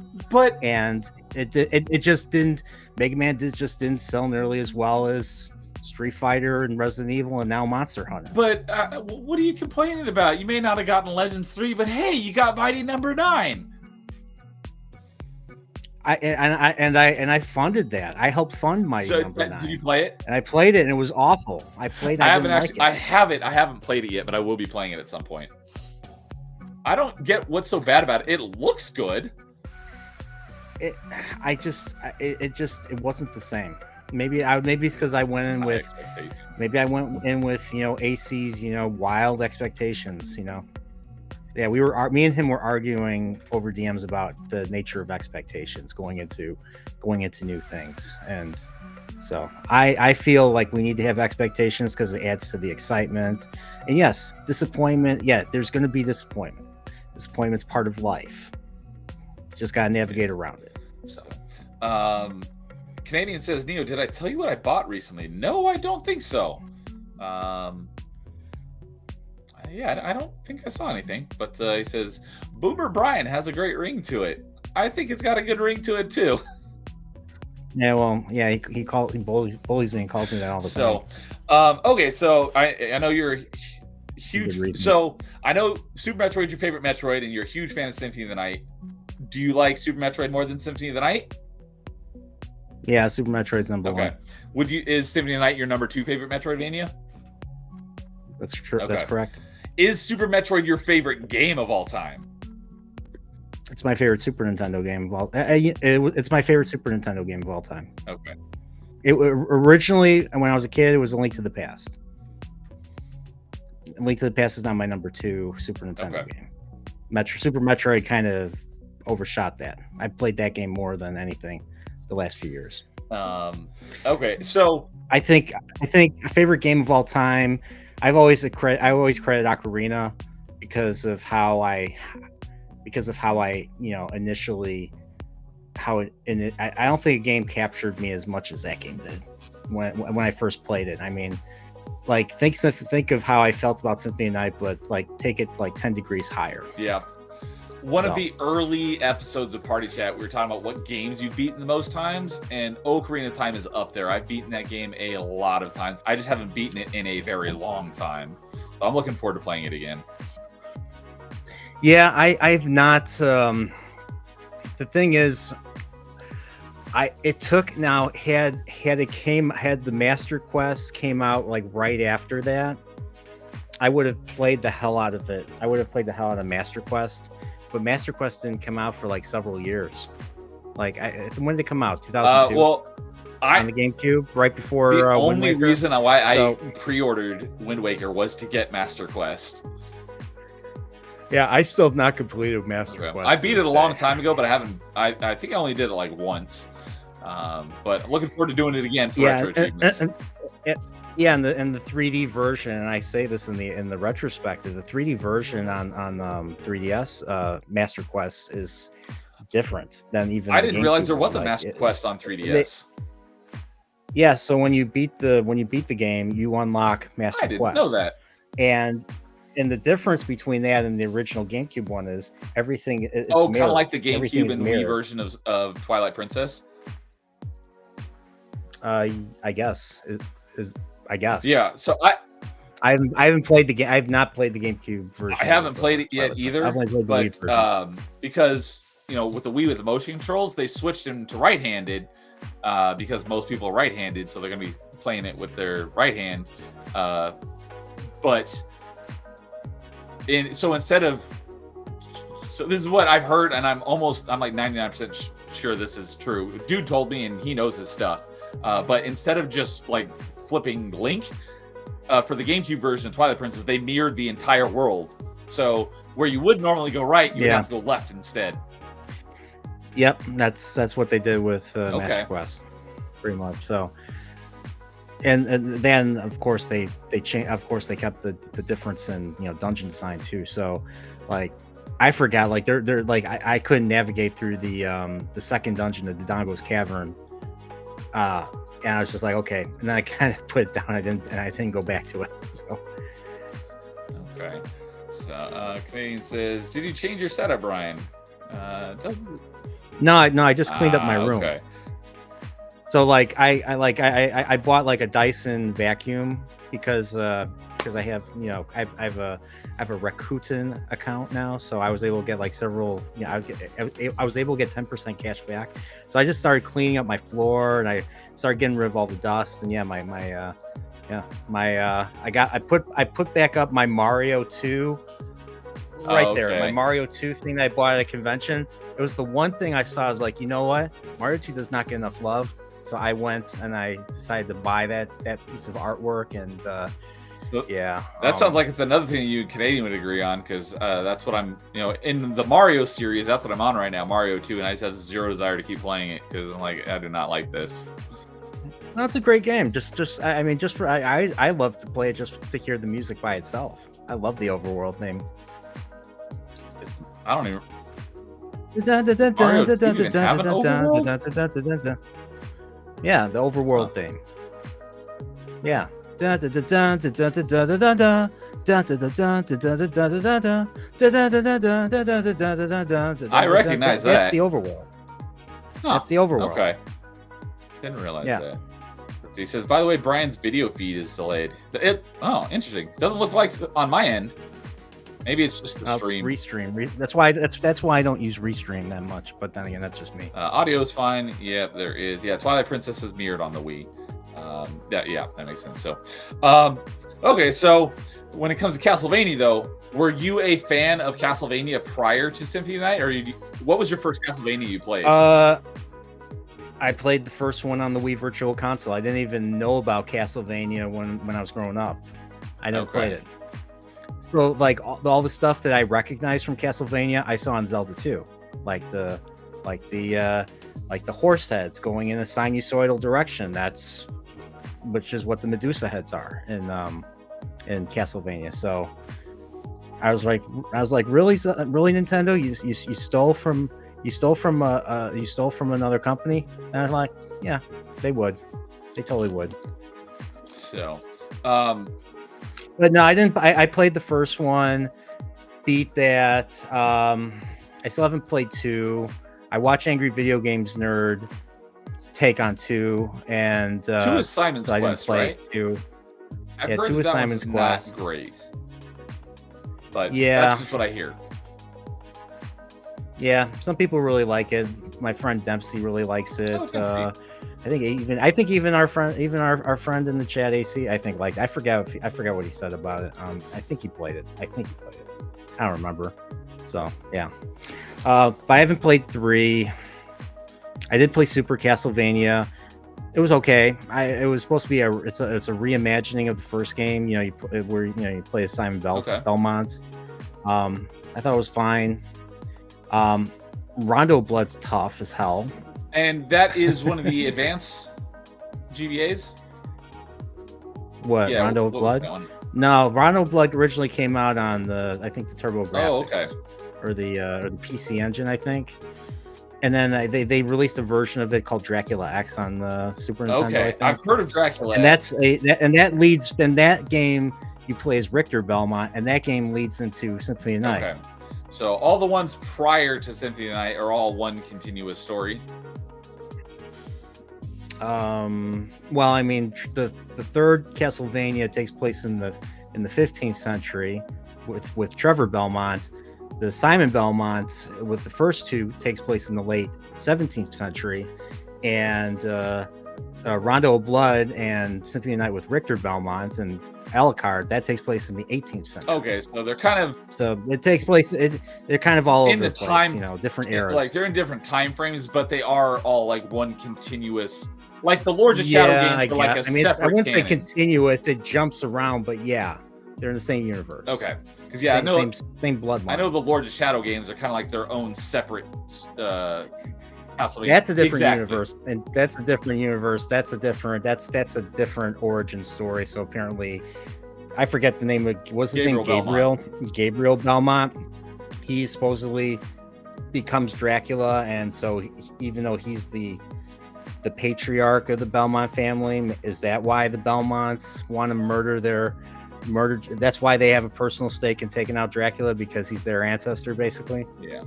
And it just didn't. Mega Man just didn't sell nearly as well as Street Fighter and Resident Evil and now Monster Hunter. But what are you complaining about? You may not have gotten Legends 3, but hey, you got Mighty Number 9. I funded that. I helped fund Mighty Number 9. Did you play it? And I played it, and it was awful. I haven't played it yet, but I will be playing it at some point. I don't get what's so bad about it. It looks good. It wasn't the same. Maybe it's because I went in with AC's wild expectations. Yeah, me and him were arguing over DMs about the nature of expectations going into new things, and so I feel like we need to have expectations because it adds to the excitement. And yes, disappointment. Yeah, there's going to be disappointment. Disappointment's part of life. Just got to navigate around it. So. Canadian says, Neo, did I tell you what I bought recently? No, I don't think so. Yeah, I don't think I saw anything. But he says, Boomer Brian has a great ring to it. I think it's got a good ring to it, too. Yeah, well, yeah, he bullies me and calls me that all the time. So, okay, so I know you're huge. So, I know Super Metroid's your favorite Metroid, and you're a huge fan of Symphony of the Night. Do you like Super Metroid more than Symphony of the Night? Yeah, Super Metroid's number one. Is Symphony of the Night your number 2 favorite Metroidvania? That's true. Okay. That's correct. Is Super Metroid your favorite game of all time? It's my favorite Super Nintendo game of all. It's my favorite Super Nintendo game of all time. Okay. Originally, when I was a kid, it was A Link to the Past. A Link to the Past is not my number 2 Super Nintendo game. Super Metroid kind of overshot that. I played that game more than anything the last few years. Okay, so I think a favorite game of all time. I always credit Ocarina because of how I initially I don't think a game captured me as much as that game did when I first played it. I mean, like think of how I felt about Symphony of the Night, but like take it like 10 degrees higher. Yeah. one of the early episodes of Party Chat, we were talking about what games you've beaten the most times, and Ocarina of Time is up there. I've beaten that game a lot of times. I just haven't beaten it in a very long time. So I'm looking forward to playing it again. Yeah, I've not. The thing is, had the Master Quest came out like right after that, I would have played the hell out of it. I would have played the hell out of Master Quest, but Master Quest didn't come out for like several years. Like, when did it come out? 2002. On the GameCube, right before. The only reason why I pre-ordered Wind Waker was to get Master Quest. Yeah, I still have not completed Master Quest. I beat it a long time ago, but I haven't. I think I only did it like once. But looking forward to doing it again for retro achievements. Yeah, and the 3D version, and I say this in the retrospective, the 3D version on 3DS Master Quest is different than even. I didn't realize there was a Master Quest on 3DS. Yeah, so when you beat the game, you unlock Master Quest. I didn't know that. And the difference between that and the original GameCube one is everything. It's kind of like the GameCube and Wii version of Twilight Princess. I guess I guess. Yeah. So I haven't played the game. I have not played the GameCube version. I haven't played it yet either. I've only played the Wii version. Because with the Wii with the motion controls, they switched them to right-handed because most people are right-handed, so they're going to be playing it with their right hand. So this is what I've heard, and I'm like 99% sure this is true. Dude told me, and he knows his stuff. But instead of just like flipping Link for the GameCube version of Twilight Princess, they mirrored the entire world. So where you would normally go right, you would have to go left instead. Yep, that's what they did with Master Quest, pretty much. So, and then of course they changed. Of course they kept the difference in dungeon design too. So, like, I forgot, like they're like I couldn't navigate through the second dungeon of Dodongo's Cavern. And I was just like, okay, and then I kind of put it down. I didn't go back to it. So okay. So Canadian says, "Did you change your setup, Brian?" No, I just cleaned up my room. Okay. So like I bought like a Dyson vacuum because I have I have a Rakuten account now, so I was able to get like several. I was able to get 10% cash back. So I just started cleaning up my floor, and I started getting rid of all the dust. And I put back up my Mario 2 right there. My Mario 2 thing that I bought at a convention. It was the one thing I saw. I was like, you know what? Mario 2 does not get enough love. So I went and I decided to buy that piece of artwork, and that sounds like it's another thing you Canadian would agree on, because that's what I'm in the Mario series. That's what I'm on right now, Mario 2, and I just have zero desire to keep playing it because I'm like, I do not like this. No, it's a great game. I love to play it just to hear the music by itself. I love the overworld theme. I don't even. Mario 2 even have an overworld? Yeah, the overworld theme. Yeah. I recognize that. That's the overworld. That's the overworld. Okay. Didn't realize that. He says, by the way, Brian's video feed is delayed. Interesting. Doesn't look like on my end. Maybe it's just the stream. Restream. That's why I don't use Restream that much. But then again, that's just me. Audio is fine. Yeah, there is. Yeah, Twilight Princess is mirrored on the Wii. That makes sense. So, okay. So when it comes to Castlevania, though, were you a fan of Castlevania prior to Symphony of the Night, or what was your first Castlevania you played? I played the first one on the Wii Virtual Console. I didn't even know about Castlevania when I was growing up. I never played it. So like all the stuff that I recognized from Castlevania, I saw in Zelda 2, like the horse heads going in a sinusoidal direction. Which is what the Medusa heads are in Castlevania. So I was like, really, Nintendo? You stole from another company? And I was like, yeah, they totally would. So, but no, I didn't. I played the first one, beat that. I still haven't played 2. I watch Angry Video Games Nerd take on 2, and 2 is Simon's so I didn't Quest, play right? 2. I've Yeah, heard 2 is that Simon's one's Quest. not great, but Yeah. that's just what I hear. Yeah, some people really like it. My friend Dempsey really likes it. Okay. I think even our friend in the chat, AC, I think I forgot what he said about it. I think he played it. I don't remember. So yeah, but I haven't played 3. I did play Super Castlevania. It was okay. It was supposed to be it's a reimagining of the first game. You play as Simon Belmont. I thought it was fine. Rondo Blood's tough as hell. And that is one of the advanced GBAs? What, yeah, Rondo Blood? No, Rondo Blood originally came out on the Turbo Graphics. Oh, okay. Or the PC Engine, I think. And then they released a version of it called Dracula X on the Super Nintendo. Okay, I think. I've heard of Dracula. And that game you play as Richter Belmont, and that game leads into Symphony of Night. Okay, so all the ones prior to Symphony of Night are all one continuous story. Well, I mean, the third Castlevania takes place in the 15th century with Trevor Belmont. The Simon Belmont with the first 2 takes place in the late 17th century, and Rondo of Blood and Symphony of Night with Richter Belmont and Alucard, that takes place in the 18th century. Okay, so they're kind of it takes place. They're kind of all in over the the place, time, different eras. Like they're in different time frames, but they are all like one continuous. Like the Lords of Shadow games are like a separate I wouldn't say canon. continuous. It jumps around, but yeah, they're in the same universe. Okay, because I know same bloodline. I know the Lords of Shadow games are kind of like their own separate. That's a different universe, and that's a different universe. That's a different origin story. So apparently, I forget the name of what's his name. Gabriel Belmont. He supposedly becomes Dracula, and so even though he's the patriarch of the Belmont family, is that why the Belmonts want to murder? That's why they have a personal stake in taking out Dracula, because he's their ancestor, basically. Yeah.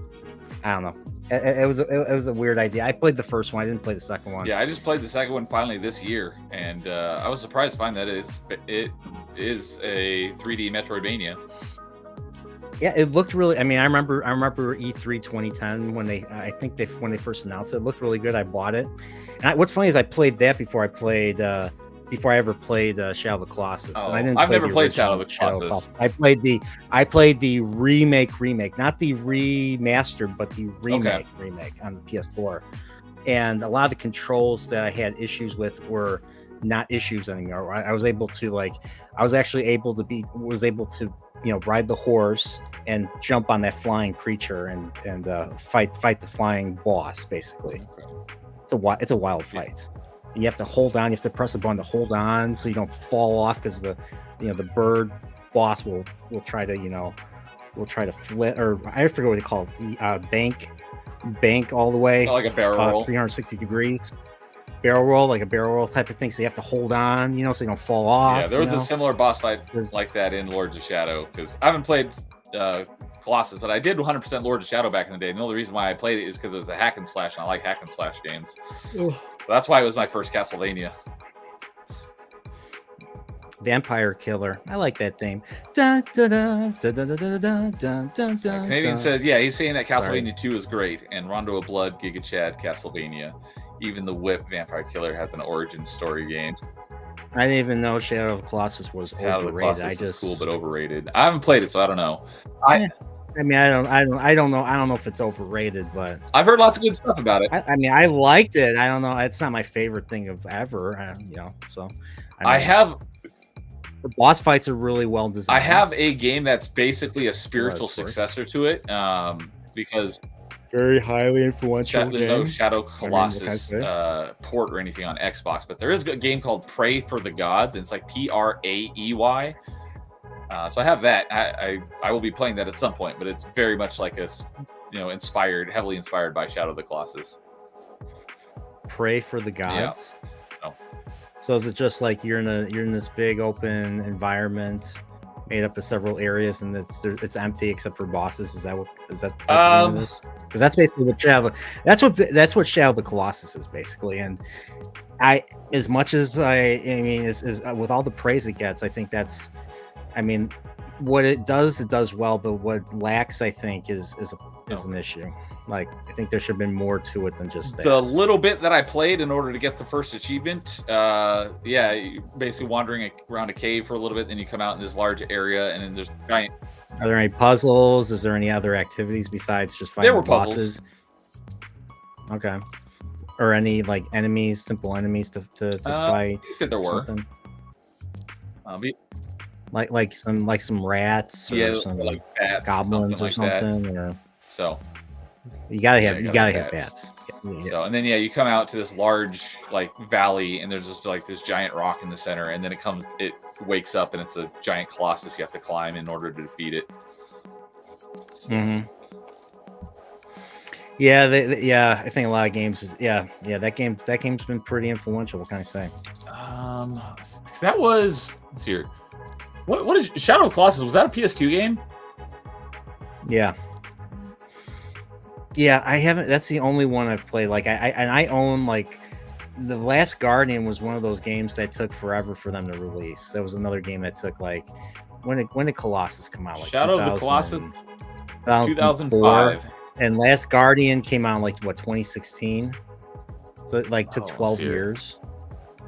I don't know. It was a weird idea. I played the first one. I didn't play the second one. Yeah, I just played the second one finally this year, and I was surprised to find that it is a 3D Metroidvania. Yeah, it looked really. I mean, I remember E3 2010 when they first announced it. It looked really good. I bought it. And what's funny is I played that before I ever played Shadow of the Colossus. Oh, and I've never played Shadow of the Colossus. I played the remake, not the remastered, but the remake on the PS4. And a lot of the controls that I had issues with were not issues anymore. I was actually able to ride the horse and jump on that flying creature and fight the flying boss, basically. Okay. It's a wild fight. And you have to hold on. You have to press a button to hold on so you don't fall off, because the bird boss will try to flip, or I forget what they call it, bank all the way, like a barrel roll, 360 degrees. Barrel roll, like a barrel roll type of thing. So you have to hold on, so you don't fall off. Yeah, there was a similar boss fight like that in Lords of Shadow, because I haven't played Colossus, but I did 100% Lords of Shadow back in the day. And the only reason why I played it is because it was a hack and slash, and I like hack and slash games. So that's why it was my first Castlevania. Vampire Killer. I like that theme. Canadian says, yeah, he's saying that Castlevania 2 is great, and Rondo of Blood, Giga Chad, Castlevania. Even the Whip Vampire Killer has an origin story game. I didn't even know Shadow of the Colossus was overrated. Of the Colossus is cool, but overrated. I haven't played it, so I don't know. I don't know if it's overrated, but I've heard lots of good stuff about it. I mean, I liked it. I don't know. It's not my favorite thing of ever. So I have. The boss fights are really well designed. I have a game that's basically a spiritual successor to it, because very highly influential. There's no Shadow Colossus port or anything on Xbox, but there is a game called Pray for the Gods, and it's like Praey. So I have that. I will be playing that at some point, but it's very much like heavily inspired by Shadow of the Colossus. Pray for the Gods. Yeah. Oh. So is it just like you're in this big open environment, made up of several areas, and it's empty except for bosses. Is that what it is? Because that's basically what that's what Shadow of the Colossus is basically. And as much as I mean, is with all the praise it gets, I think that's, I mean, what it does well, but what lacks, I think, is an issue. Like, I think there should have been more to it than just that. The little bit that I played in order to get the first achievement, you're basically wandering around a cave for a little bit, then you come out in this large area, and then there's giant. Are there any puzzles? Is there any other activities besides just fighting bosses? Okay. Or any like enemies, simple enemies to fight? I think there were. Like some rats or some like bats, goblins or something, like or so. You gotta have bats. Yeah. So, and then you come out to this large like valley, and there's just like this giant rock in the center, and then it wakes up, and it's a giant colossus you have to climb in order to defeat it. Mm-hmm. Yeah, I think a lot of games. That game's been pretty influential. What can I say? That was, let's see here. What is Shadow of Colossus? Was that a PS2 game? Yeah, I haven't. That's the only one I've played. Like I own like The Last Guardian was one of those games that took forever for them to release. That was another game that took like when did Colossus come out? Like Shadow of the Colossus, 2005, and Last Guardian came out like 2016. So it like took 12 years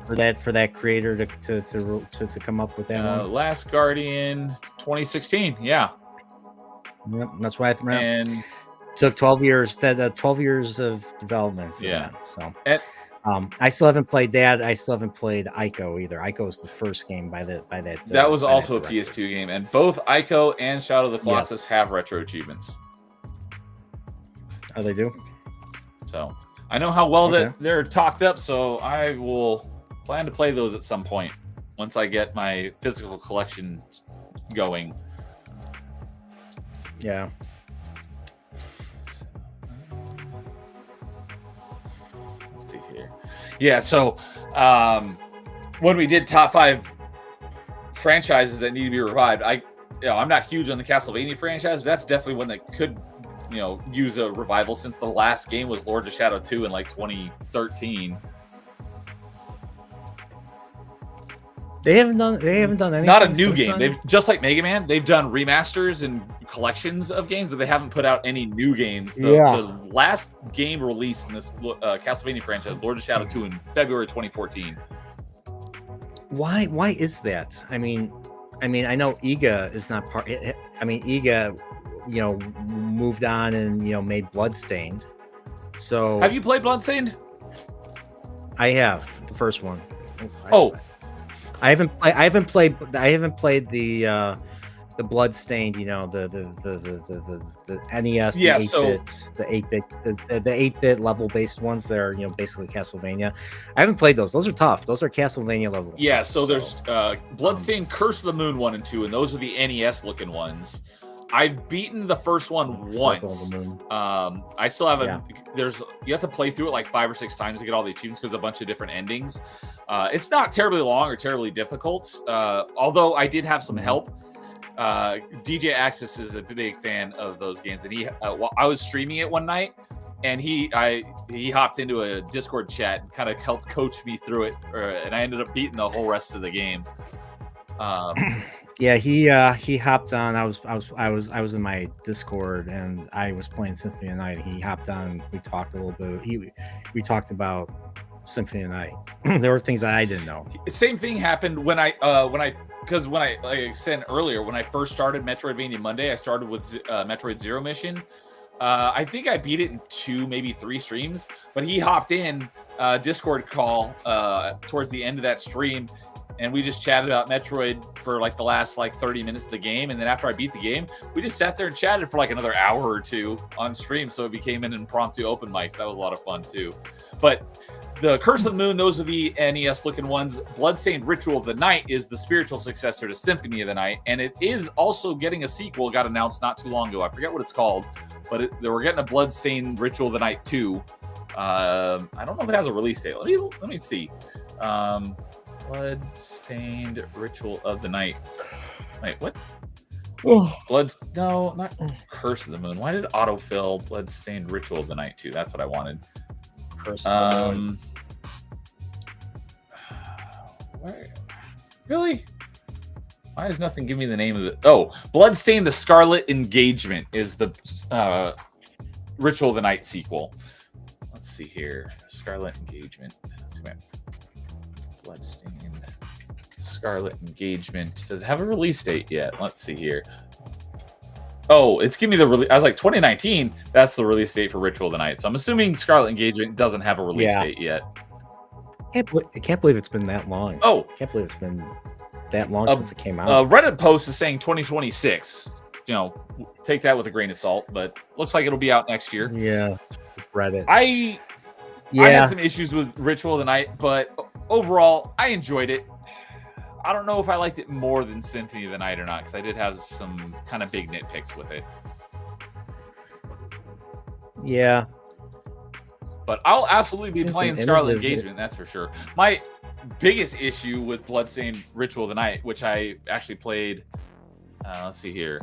for that creator to come up with that one. Last Guardian, 2016. Yeah. Yep, that's why I remember. And took 12 years. 12 years of development. For that, so. I still haven't played that. I still haven't played Ico either. Ico is the first game by that. That was also a PS2 game, and both Ico and Shadow of the Colossus have retro achievements. Oh, they do. So I know how well that they're talked up. So I will plan to play those at some point once I get my physical collection going. Yeah. Yeah, so when we did top 5 franchises that need to be revived, I'm not huge on the Castlevania franchise, but that's definitely one that could, use a revival, since the last game was Lords of Shadow 2 in like 2013. They haven't done anything. Not a new game. They've just like Mega Man, they've done remasters and collections of games, but they haven't put out any new games. The last game released in this Castlevania franchise, Lord of Shadow 2, in February 2014. Why is that? I mean, I know Iga is not part. I mean, Iga, moved on and made Bloodstained. So have you played Bloodstained? I have the first one. I haven't played the Bloodstained, the NES, the 8-bit level based ones that are basically Castlevania. I haven't played those. Those are tough. Those are Castlevania levels. Yeah, so there's Bloodstained, Curse of the Moon 1 and 2, and those are the NES looking ones. I've beaten the first one once. I still haven't. You have to play through it like 5 or 6 times to get all the achievements, because there's a bunch of different endings. It's not terribly long or terribly difficult. Although I did have some help. DJ Axis is a big fan of those games, and I was streaming it one night, and he hopped into a Discord chat and kind of helped coach me through it, and I ended up beating the whole rest of the game. Yeah, he hopped on. I was in my Discord, and I was playing Symphony of the Night. He hopped on. We talked a little bit. We talked about Symphony of the Night. There were things that I didn't know. Same thing happened when I like I said earlier, when I first started Metroidvania Monday, I started with Metroid Zero Mission. I think I beat it in 2, maybe 3 streams, but he hopped in Discord call towards the end of that stream, and we just chatted about Metroid for like the last 30 minutes of the game. And then after I beat the game, we just sat there and chatted for like another hour or 2 on stream. So it became an impromptu open mic. So that was a lot of fun too. But the Curse of the Moon, those are the NES looking ones. Bloodstained Ritual of the Night is the spiritual successor to Symphony of the Night. And it is also getting a sequel, got announced not too long ago. I forget what it's called, but we're getting a Bloodstained Ritual of the Night 2. I don't know if it has a release date. Let me see. Bloodstained Ritual of the Night. Wait, what? Oh. No, not Curse of the Moon. Why did autofill Bloodstained Ritual of the Night 2? That's what I wanted. Curse of the Moon. Really? Why does nothing give me the name of it? Oh, Bloodstained the Scarlet Engagement is the Ritual of the Night sequel. Let's see here. Scarlet Engagement. Let's see, Bloodstained Scarlet Engagement. Does it have a release date yet? Let's see here. Oh, it's giving me the release. I was like 2019. That's the release date for Ritual of the Night. So I'm assuming Scarlet Engagement doesn't have a release date yet. I can't believe it's been that long. Oh, I can't believe it's been that long since it came out. Reddit post is saying 2026. You know, take that with a grain of salt, but looks like it'll be out next year. Yeah, it's Reddit. I had some issues with Ritual of the Night, but overall, I enjoyed it. I don't know if I liked it more than Symphony of the Night or not, because I did have some kind of big nitpicks with it. Yeah. But I'll absolutely be playing Scarlet Engagement, that's for sure. My biggest issue with Bloodstained Ritual of the Night, which I actually played, let's see here.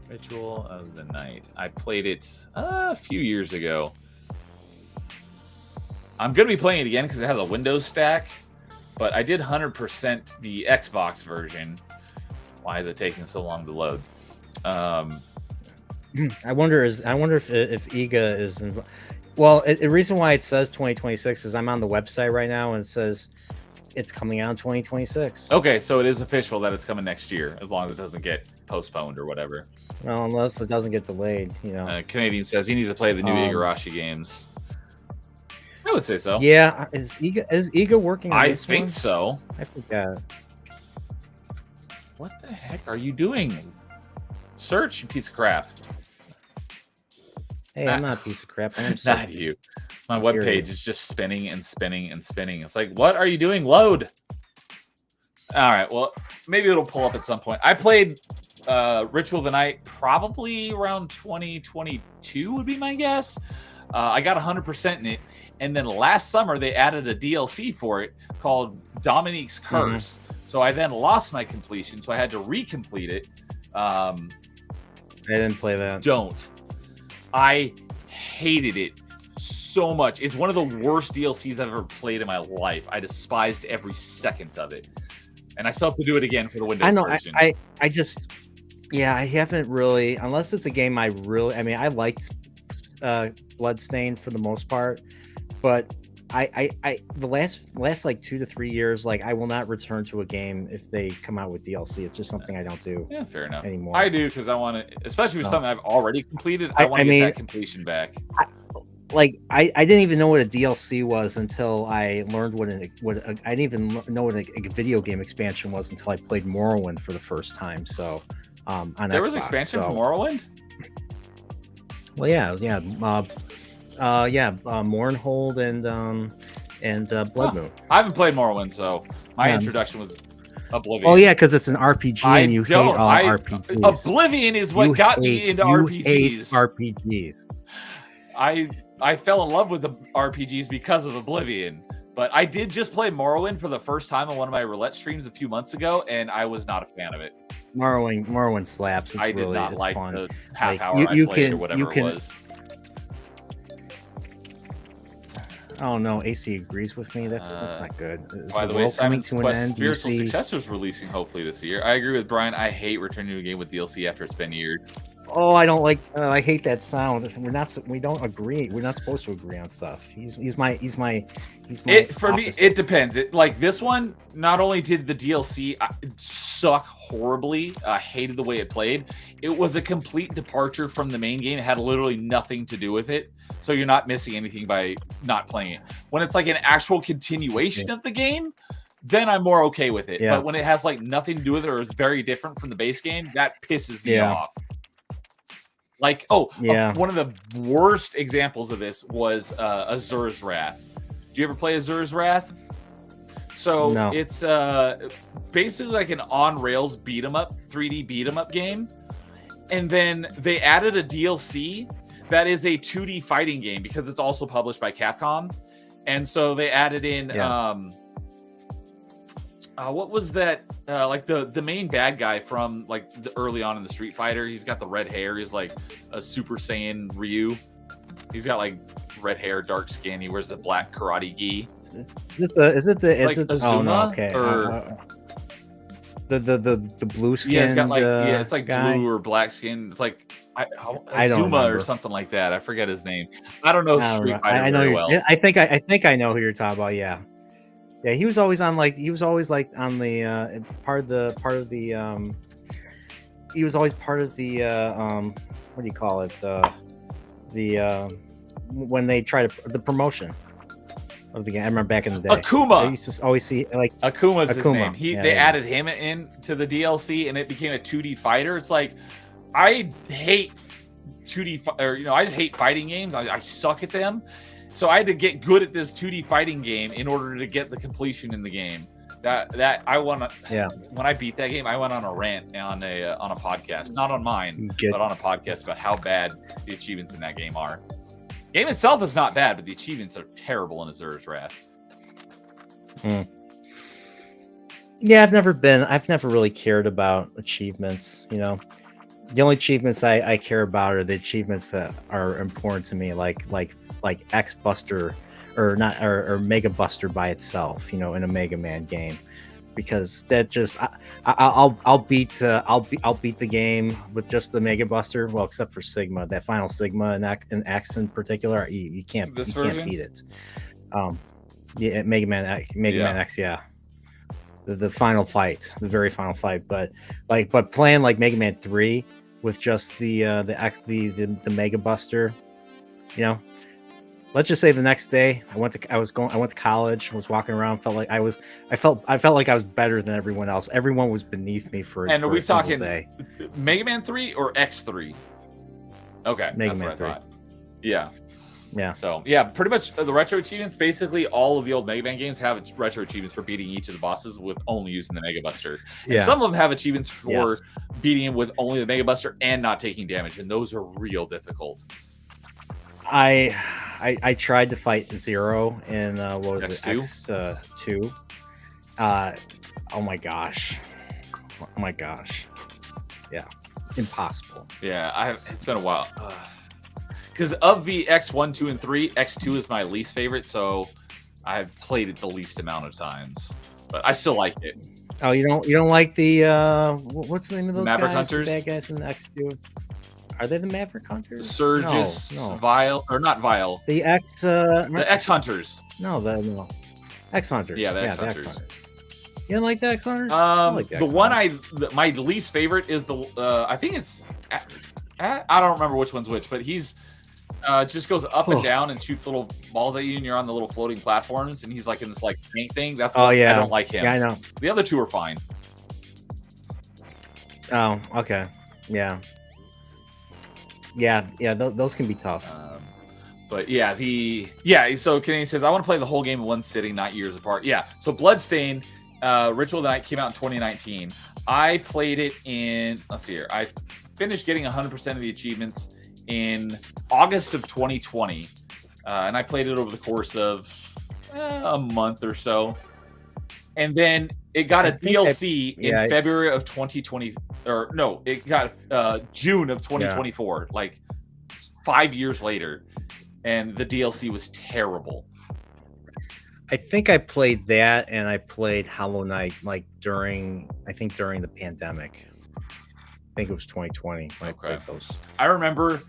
Ritual of the Night. I played it a few years ago. I'm going to be playing it again because it has a Windows stack, but I did 100% the Xbox version. Why is it taking so long to load? I wonder if Iga is involved. Well, the reason why it says 2026 is I'm on the website right now and it says it's coming out in 2026. Okay, so it is official that it's coming next year, as long as it doesn't get postponed or whatever. Well, unless it doesn't get delayed, you know. Canadian says he needs to play the new Igarashi games. I would say so. Yeah, is Iga working on this think one? So. I forgot. What the heck are you doing? Search, you piece of crap. Hey, I'm not a piece of crap. I'm not you. My webpage is just spinning and spinning and spinning. It's like, what are you doing? Load. All right. Well, maybe it'll pull up at some point. I played Ritual of the Night probably around 2022 would be my guess. I got 100% in it. And then last summer, they added a DLC for it called Dominique's Curse. So I then lost my completion. So I had to recomplete it. I didn't play that. Don't. I hated it so much. It's one of the worst DLCs I've ever played in my life. I despised every second of it. And I still have to do it again for the Windows version. I haven't really, unless it's a game I liked Bloodstained for the most part, but the last like 2 to 3 years, like I will not return to a game if they come out with DLC. It's just something I don't do. Yeah, fair enough. Anymore. I do because I want to, especially with something I've already completed. I want to get that completion back. I didn't even know what a DLC was until I learned I didn't even know what a video game expansion was until I played Morrowind for the first time. So on there Xbox, was expansion for Morrowind. Well, yeah. Mournhold and Blood Moon. I haven't played Morrowind, so my introduction was Oblivion. Oh yeah, because it's an RPG and you hate all RPGs. Oblivion is what got me into RPGs. Hate RPGs. I fell in love with the RPGs because of Oblivion, but I did just play Morrowind for the first time on one of my roulette streams a few months ago, and I was not a fan of it. Morrowind slaps. I did not like fun. the half hour I played or whatever it was. Oh no, AC agrees with me. That's not good. By the way, coming to an end. Spiritual Successor is releasing hopefully this year. I agree with Brian. I hate returning to a game with DLC after it's been years. Oh, I don't like. I hate that sound. We don't agree. We're not supposed to agree on stuff. He's my. For me, it depends. Like this one, not only did the DLC suck horribly, I hated the way it played. It was a complete departure from the main game. It had literally nothing to do with it. So you're not missing anything by not playing it. When it's like an actual continuation of the game, then I'm more okay with it. Yeah. But when it has like nothing to do with it or is very different from the base game, that pisses me off. Like, one of the worst examples of this was Azur's Wrath. Do you ever play Azur's Wrath? So it's basically like an on-rails beat-em-up, 3D beat-em-up game. And then they added a DLC that is a 2D fighting game because it's also published by Capcom. And so they added in what was that? Like the main bad guy from like the early on in the Street Fighter. He's got the red hair. He's like a Super Saiyan Ryu. He's got like red hair, dark skin. He wears the black karate gi. Is it Azuma, oh no, okay. Or the blue skin. Yeah, it's got like it's like guy? blue or black skin. It's like I don't Azuma or remember. something like that. I forget his name. I don't know Street Fighter I know very well. I think I know who you're talking about. Yeah, yeah. He was always on like on the part of the he was always part of the what do you call it, when they try to the promotion of the game. I remember back in the day. Akuma. I used to always see like Akuma's his name. They yeah. added him in to the DLC, and it became a 2D fighter. It's like I hate 2D or I just hate fighting games. I suck at them. So I had to get good at this 2D fighting game in order to get the completion in the game. That I want to. Yeah. When I beat that game, I went on a rant on a podcast, not on mine, but on a podcast about how bad the achievements in that game are. Game itself is not bad, but the achievements are terrible in Azura's Wrath. Yeah, I've never really cared about achievements. The only achievements I care about are the achievements that are important to me, like X Buster or not or Mega Buster by itself, in a Mega Man game, because that just I'll beat the game with just the Mega Buster. Well, except for Sigma, that final Sigma and X in particular, you can't beat it. Yeah, Mega Man X, yeah. The final fight, the very final fight, but playing like Mega Man 3 with just the the Mega Buster, let's just say the next day I went to college, was walking around, felt like I felt like I was better than everyone else. Everyone was beneath me for And are we talking day. Mega Man 3 or X3? Okay, Mega that's Man what 3. I thought. Yeah. Yeah. So yeah, pretty much the retro achievements. Basically, all of the old Mega Man games have retro achievements for beating each of the bosses with only using the Mega Buster. And Yeah. some of them have achievements for beating him with only the Mega Buster and not taking damage, and those are real difficult. I tried to fight Zero in what was X2? it, X2. Oh my gosh, yeah, impossible. Yeah, it's been a while. Because of the X1, 2, and 3, X2 is my least favorite, so I've played it the least amount of times. But I still like it. Oh, you don't like the what's the name of those Maverick guys? Hunters? The bad guys in X2. Are they the Maverick Hunters? Surges, No. Vile, or not Vile. The X The X Hunters. No, X Hunters. Yeah, the X the Hunters. You don't like the X Hunters? I like the X one Hunters. my least favorite is the I think it's I don't remember which one's which, but he's just goes up and down and shoots little balls at you, and you're on the little floating platforms, and he's like in this like tank thing. That's why I don't like him. Yeah, I know. The other two are fine. Oh, okay. Yeah. Those can be tough. But so Canadian says, I want to play the whole game in one sitting, not years apart. Yeah. So Bloodstained, Ritual of the Night came out in 2019. I played it in, let's see here. I finished getting 100% of the achievements in August of 2020. And I played it over the course of a month or so. And then it got a DLC in February of 2020, or no, it got June of 2024, like 5 years later, and the DLC was terrible. I think I played that, and I played Hollow Knight like during the pandemic. I think it was 2020 when I played those. I remember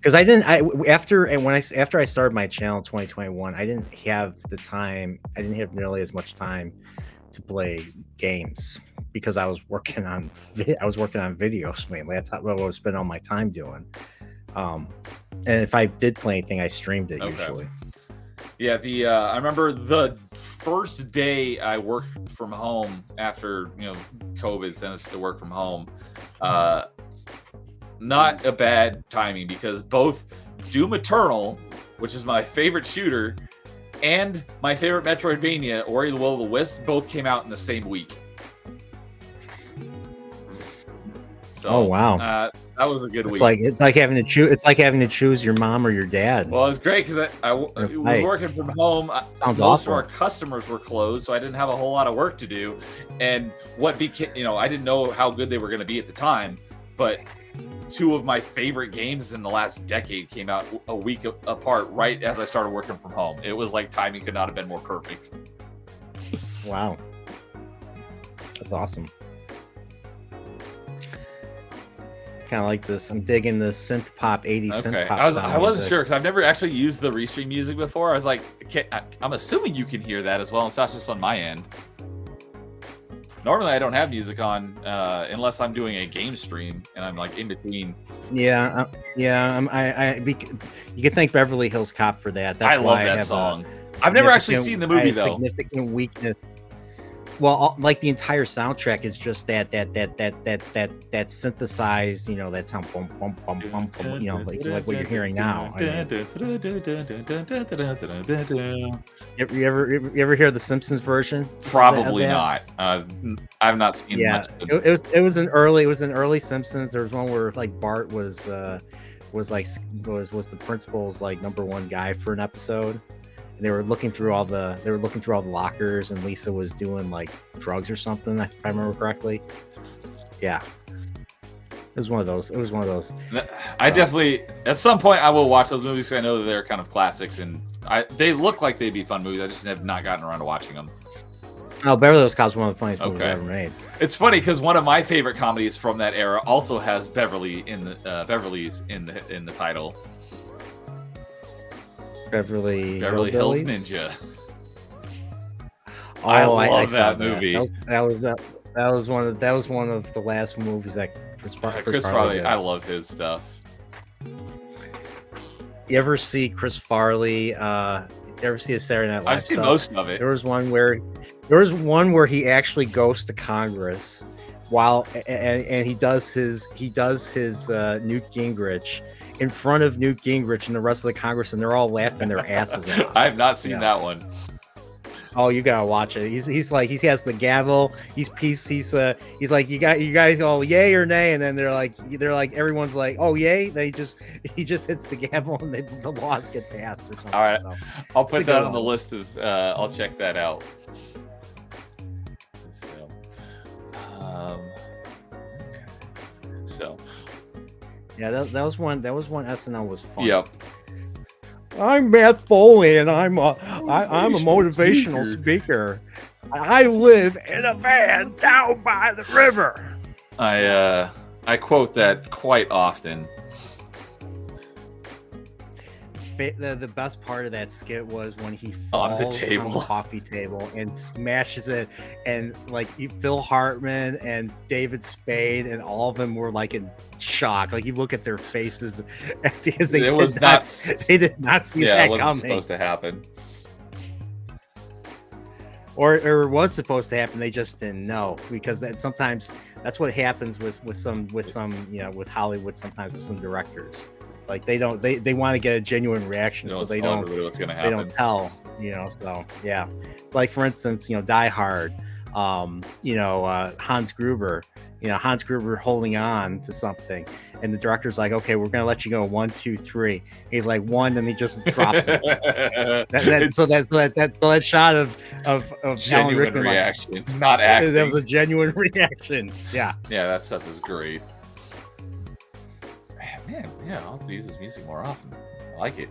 because after I started my channel in 2021, I didn't have the time. I didn't have nearly as much time to play games because I was working on videos mainly. That's what I was spending all my time doing. And if I did play anything, I streamed it usually. Yeah, I remember the first day I worked from home after COVID sent us to work from home. Not a bad timing, because both Doom Eternal, which is my favorite shooter, and my favorite Metroidvania, Ori the Will of the Wisps, both came out in the same week. So, oh wow, that was a good week. It's like having to choose. It's like having to choose your mom or your dad. Well, it was great because I was working from home. Sounds Most awful. of our customers were closed, so I didn't have a whole lot of work to do. And what became, I didn't know how good they were going to be at the time, but 2 of my favorite games in the last decade came out a week apart right as I started working from home. It was like timing could not have been more perfect. Wow, that's awesome. Kind of like this. I'm digging the synth pop 80s synth pop. I wasn't sure because I've never actually used the restream music before. I was like, I'm assuming you can hear that as well. It's not just on my end. Normally, I don't have music on unless I'm doing a game stream and I'm like in between. Yeah. You can thank Beverly Hills Cop for that. That's I love that song. I've never actually seen the movie though. Significant weakness. Well, like the entire soundtrack is just that synthesized, that sound, boom, boom, boom, boom, boom, like what you're hearing now. I mean, you ever hear the Simpsons version? Probably not. I've not seen. Yeah, it was an early Simpsons. There was one where like Bart was the principal's like #1 guy for an episode. And they were looking through all the lockers, and Lisa was doing like drugs or something, if I remember correctly. Yeah, it was one of those. I definitely at some point I will watch those movies because I know that they're kind of classics, and they look like they'd be fun movies. I just have not gotten around to watching them. Oh, Beverly Hills Cop is one of the funniest movies ever made. It's funny because one of my favorite comedies from that era also has Beverly's in the title. Beverly Hills Ninja. Oh, I love I saw that movie. That was one of the last movies that Chris Farley. I love his stuff. You ever see Chris Farley? You ever see a Saturday Night Live? I've seen most of it. There was one where he actually goes to Congress and he does his Newt Gingrich in front of Newt Gingrich and the rest of the Congress, and they're all laughing their asses off. I have not seen that one. Oh, you gotta watch it. He's like, he has the gavel. He's like, you guys all yay or nay, and then they're like everyone's like, oh yay. Then he just hits the gavel and the laws get passed or something. All right, so, I'll put that on the list of. I'll check that out. So. Yeah, that was one SNL was fun. Yep. I'm Matt Foley, and I'm a motivational speaker. I live in a van down by the river. I quote that quite often. The best part of that skit was when he falls on the coffee table and smashes it, and like Phil Hartman and David Spade and all of them were like in shock. Like you look at their faces because they did not see that it wasn't coming. Supposed to happen. Or it was supposed to happen. They just didn't know, because sometimes that's what happens with Hollywood. Sometimes with some directors. Like they want to get a genuine reaction, so they don't tell, so yeah. Like for instance, Die Hard, Hans Gruber, holding on to something, and the director's like, okay, we're gonna let you go 1, 2, 3. He's like 1, and he just drops it. So that shot of genuine Rickman, reaction, like, not acting. That was a genuine reaction. Yeah, that stuff is great. Man, yeah, I'll have to use his music more often. I like it.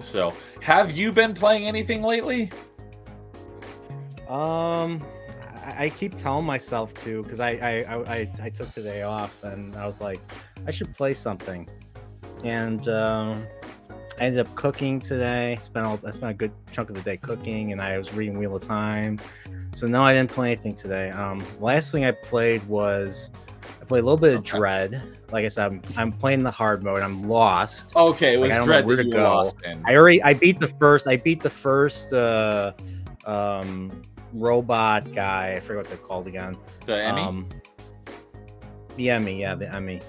So, have you been playing anything lately? I keep telling myself to, because I took today off, and I was like, I should play something. And I ended up cooking today. I spent a good chunk of the day cooking, and I was reading Wheel of Time. So no, I didn't play anything today. Last thing I played was I played a little bit of Dread. Like I said, I'm playing the hard mode. I'm lost. Okay, it was Dread where that to you go. Lost in. I beat the first robot guy. I forget what they're called again. The Emmy? The Emmy, yeah, the Emmy.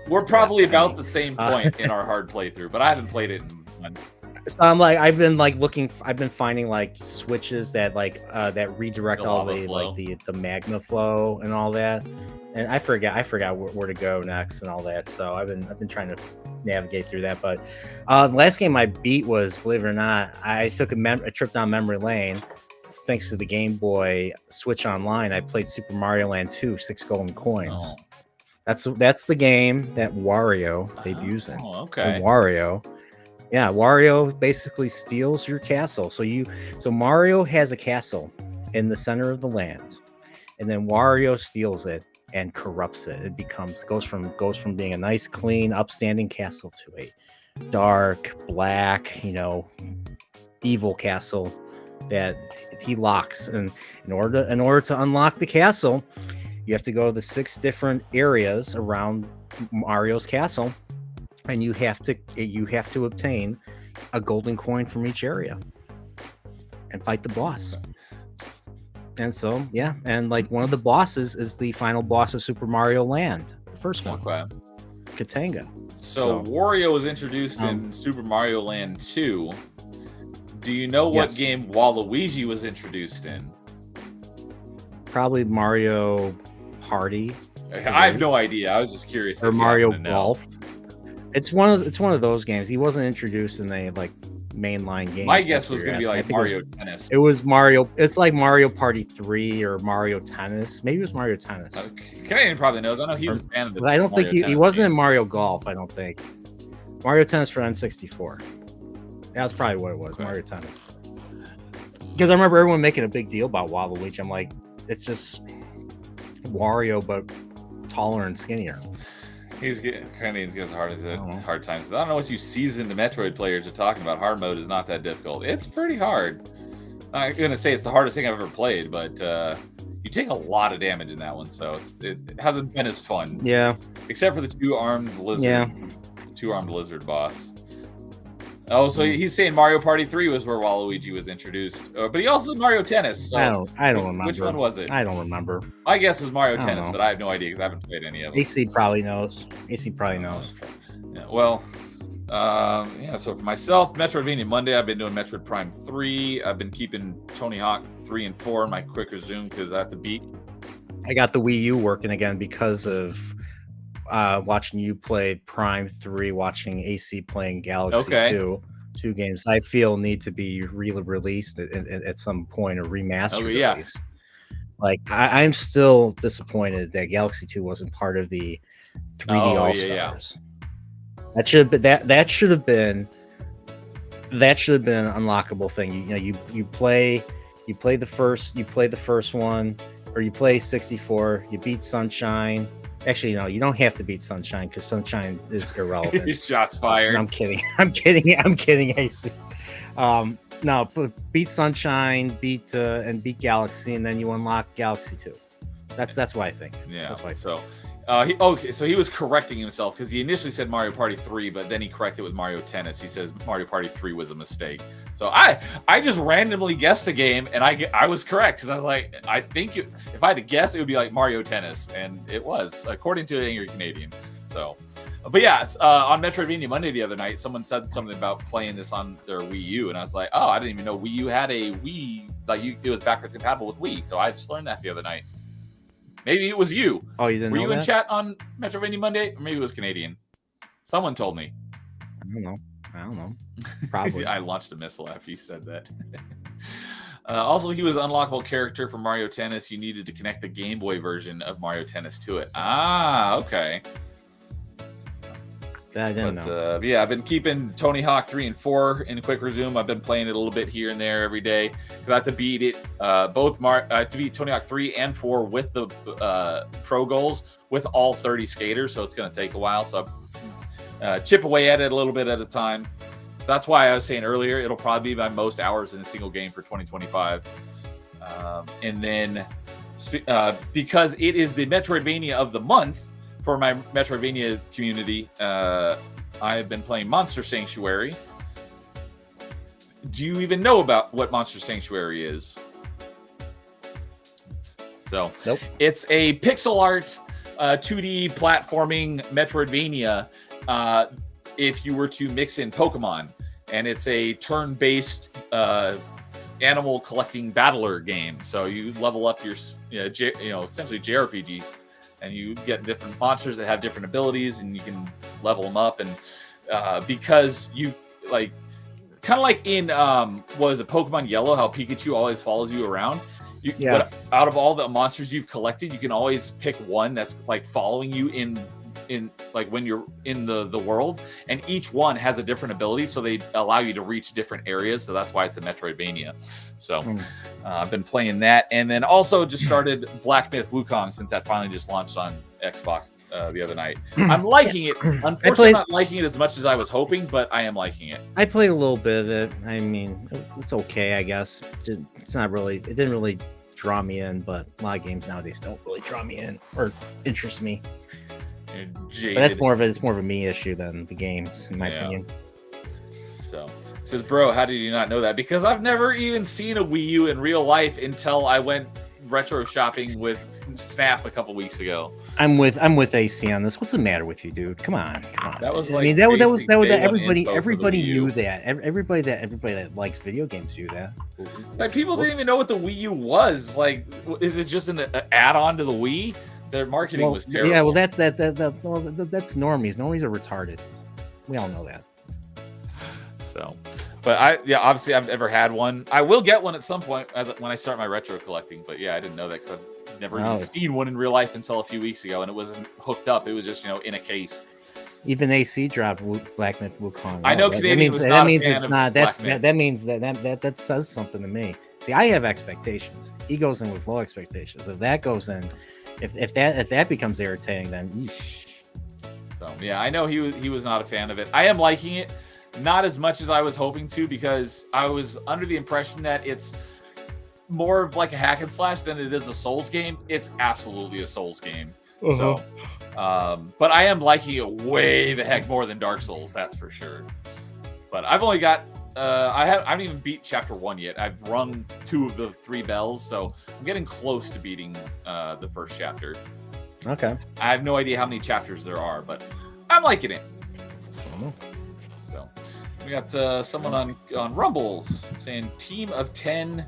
We're probably about the same point in our hard playthrough, but I haven't played it in months. So I'm like, I've been finding like switches that that redirect all the magma flow and all that. And I forgot where to go next and all that. So I've been trying to navigate through that. But the last game I beat was, believe it or not, I took a trip down memory lane. Thanks to the Game Boy Switch Online, I played Super Mario Land 2, 6 golden coins. Oh. That's the game that Wario debuts in. Oh, okay. And Wario basically steals your castle. So Mario has a castle in the center of the land, and then Wario steals it and corrupts it. It goes from being a nice, clean, upstanding castle to a dark, black, evil castle that he locks. And in order to unlock the castle, you have to go to the 6 different areas around Mario's castle, and you have to obtain a golden coin from each area and fight the boss. And so, yeah, and like one of the bosses is the final boss of Super Mario Land, the first one, Katanga. So Wario was introduced in Super Mario Land 2. Do you know what game Waluigi was introduced in? Probably Mario Party. I have no idea. I was just curious. Or Mario Golf. It's one of those games. He wasn't introduced in a mainline game. My guess was going to be like Mario Tennis. It was Mario. It's like Mario Party 3 or Mario Tennis. Maybe it was Mario Tennis. Canadian probably knows. I know he's a fan of this. I don't think he wasn't in Mario Golf. I don't think. Mario Tennis for N64. That's probably what it was. Okay. Mario Tennis. Because I remember everyone making a big deal about Waluigi. I'm like, it's just Wario, but taller and skinnier. Canadians get hard times. I don't know what you seasoned Metroid players are talking about. Hard mode is not that difficult. It's pretty hard. I'm gonna say it's the hardest thing I've ever played, but you take a lot of damage in that one, so it hasn't been as fun. Yeah. Except for the two-armed lizard boss. Oh, so he's saying Mario Party 3 was where Waluigi was introduced, but he also did Mario Tennis. So I don't remember. Which one was it? I don't remember. My guess was Mario Tennis, but I have no idea because I haven't played any of them. AC probably knows. Yeah, well, so for myself, Metroidvania Monday, I've been doing Metroid Prime 3. I've been keeping Tony Hawk 3 and 4 in my quick resume because I have to beat. I got the Wii U working again because of watching you play Prime 3, watching AC playing Galaxy 2. 2 games I feel need to be released at some point, or remastered release. Like I'm still disappointed that Galaxy 2 wasn't part of the 3D All-Stars. That should have been an unlockable thing. You play the first one, or you play 64, you beat Sunshine. Actually, no, you don't have to beat Sunshine because Sunshine is irrelevant. Shots fired. I'm kidding, AC. No, but beat Sunshine, beat Galaxy, and then you unlock Galaxy 2. That's what I think. Yeah. That's what I think. So. So he was correcting himself because he initially said Mario Party 3, but then he corrected with Mario Tennis. He says Mario Party 3 was a mistake. So I just randomly guessed a game, and I was correct because I was like, I think if I had to guess, it would be like Mario Tennis, and it was, according to Angry Canadian. So, but yeah, on Metroidvania Monday the other night, someone said something about playing this on their Wii U, and I was like, oh, I didn't even know Wii U had a Wii, it was backwards compatible with Wii. So I just learned that the other night. Maybe it was you. Oh, you didn't know that? Were you in chat on Metroidvania Monday? Or maybe it was Canadian. Someone told me. I don't know. Probably. I launched a missile after you said that. Also, he was an unlockable character for Mario Tennis. You needed to connect the Game Boy version of Mario Tennis to it. Ah, okay. I didn't know. Yeah, I've been keeping Tony Hawk 3 and 4 in quick resume. I've been playing it a little bit here and there every day because I have to beat it. I have to beat Tony Hawk 3 and 4 with the pro goals with all 30 skaters, so it's going to take a while. So I chip away at it a little bit at a time. So that's why I was saying earlier, it'll probably be my most hours in a single game for 2025. And then because it is the Metroidvania of the month, for my Metroidvania community, I have been playing Monster Sanctuary. Do you even know about what Monster Sanctuary is? So, nope. It's a pixel art 2D platforming Metroidvania if you were to mix in Pokemon. and it's a turn-based animal collecting battler game. So you level up your essentially JRPGs, and you get different monsters that have different abilities, and you can level them up. And because you like, kind of like in was it Pokemon Yellow, how Pikachu always follows you around. But out of all the monsters you've collected, you can always pick one that's like following you in like when you're in the world, and each one has a different ability, so they allow you to reach different areas. So that's why it's a Metroidvania. So I've been playing that, and then also just started Black Myth Wukong, since that finally just launched on Xbox the other night. I'm liking it. Unfortunately, I'm not liking it as much as I was hoping, but I am liking it. I played a little bit of it. I mean, it's okay, I guess. It's not really. It didn't really draw me in, but a lot of games nowadays don't really draw me in or interest me. But that's more of a me issue than the games, in my opinion. So says, bro, how did you not know that? Because I've never even seen a Wii U in real life until I went retro shopping with Snap a couple weeks ago. I'm with AC on this. What's the matter with you, dude? Come on. That was like, I mean, that was everybody knew that. Everybody that likes video games knew that. Like, people didn't even know what the Wii U was. Like, is it just an add-on to the Wii? Their marketing was terrible. Yeah, well, that's normies. Normies are retarded. We all know that. So, but obviously I've never had one. I will get one at some point when I start my retro collecting. But yeah, I didn't know that because I've never even seen one in real life until a few weeks ago, and it wasn't hooked up. It was just in a case. Even AC dropped Black Myth Wukong. I know Canadian was not a fan of Black Myth. That means that says something to me. See, I have expectations. He goes in with low expectations. If that goes in. If that becomes irritating, then yeesh. So yeah, I know he was not a fan of it. I am liking it, not as much as I was hoping to, because I was under the impression that it's more of like a hack and slash than it is a Souls game. It's absolutely a Souls game. So, but I am liking it way the heck more than Dark Souls, that's for sure. But I've only got I haven't even beat chapter 1 yet. I've rung 2 of the 3 bells, so I'm getting close to beating the first chapter. Okay. I have no idea how many chapters there are, but I'm liking it. So we got someone on Rumble saying Team of 10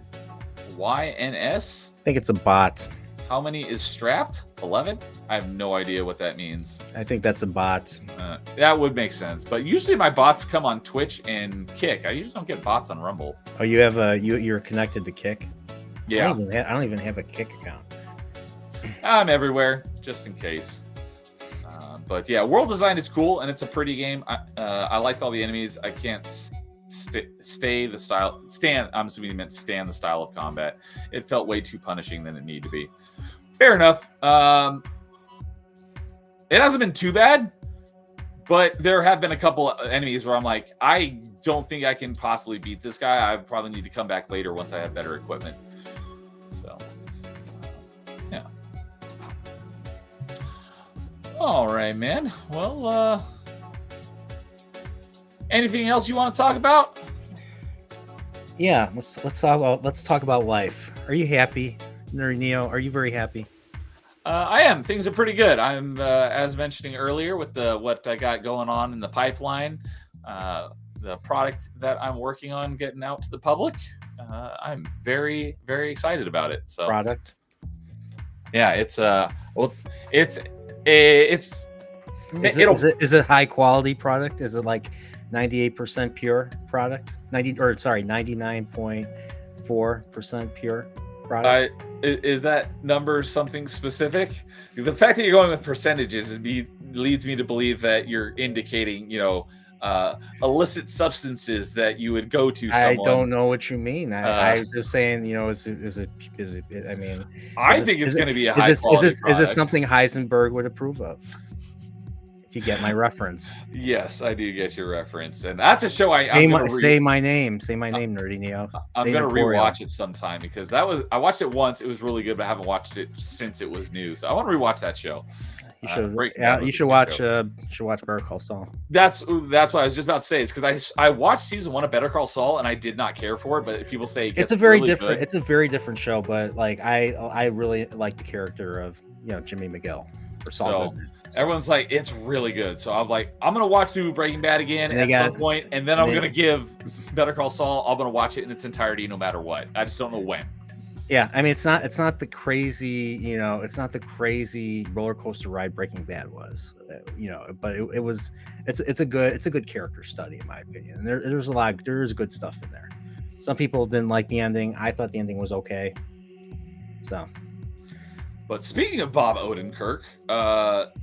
YNS. I think it's a bot. How many is strapped? 11? I have no idea what that means. I think that's a bot. That would make sense. But usually my bots come on Twitch and Kick. I usually don't get bots on Rumble. Oh, you have you're connected to Kick? Yeah. I don't even have a Kick account. I'm everywhere, just in case. But yeah, world design is cool, and it's a pretty game. I liked all the enemies. I can't stand the style of combat. It felt way too punishing than it needed to be. Fair enough. It hasn't been too bad, but there have been a couple of enemies where I'm like, I don't think I can possibly beat this guy. I probably need to come back later once I have better equipment. So, yeah. All right, man. Well, anything else you want to talk about? Yeah, let's talk about life. Are you happy, NerdyNeo? Are you very happy? I am. Things are pretty good. I'm, as mentioning earlier, with what I got going on in the pipeline, the product that I'm working on getting out to the public. I'm very, very excited about it. So product. Yeah, it's Is it high quality product? Is it like 98% pure product? 99.4% pure product? Is that number something specific? The fact that you're going with percentages leads me to believe that you're indicating, illicit substances that you would go to someone. I don't know what you mean. I'm just saying, is it? I mean, I think it's going to be a high quality product. Is it something Heisenberg would approve of? If you get my reference. Yes, I do get your reference, and that's a show say my name, NerdyNeo. I'm gonna rewatch it sometime because I watched it once. It was really good, but I haven't watched it since it was new. So I want to rewatch that show. You should. You should watch. Better Call Saul. That's what I was just about to say. It's because I watched season 1 of Better Call Saul and I did not care for it, but people say it's a very different. Good. It's a very different show, but like I really like the character of Jimmy McGill or Saul. Everyone's like, it's really good. So I'm like, I'm gonna watch through Breaking Bad again at some point, and then I'm gonna give Better Call Saul. I'm gonna watch it in its entirety, no matter what. I just don't know when. Yeah, I mean, it's not the crazy, it's not the crazy roller coaster ride Breaking Bad was, but it's a good character study in my opinion. And there's good stuff in there. Some people didn't like the ending. I thought the ending was okay. So. But speaking of Bob Odenkirk,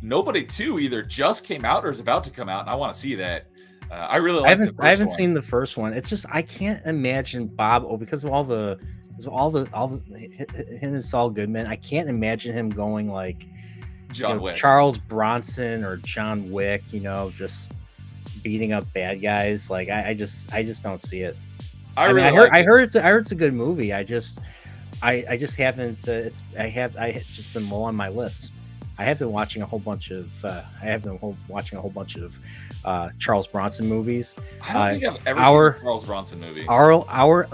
Nobody 2 either just came out or is about to come out, and I want to see that. I really like I haven't seen the first one. It's just I can't imagine Bob because of all the him and Saul Goodman. I can't imagine him going like John Wick, Charles Bronson or John Wick. Just beating up bad guys. Like I just don't see it. I heard it's a good movie. I just haven't. I just been low on my list. I have been watching a whole bunch of. Charles Bronson movies. I don't think I've ever seen a Charles Bronson movie.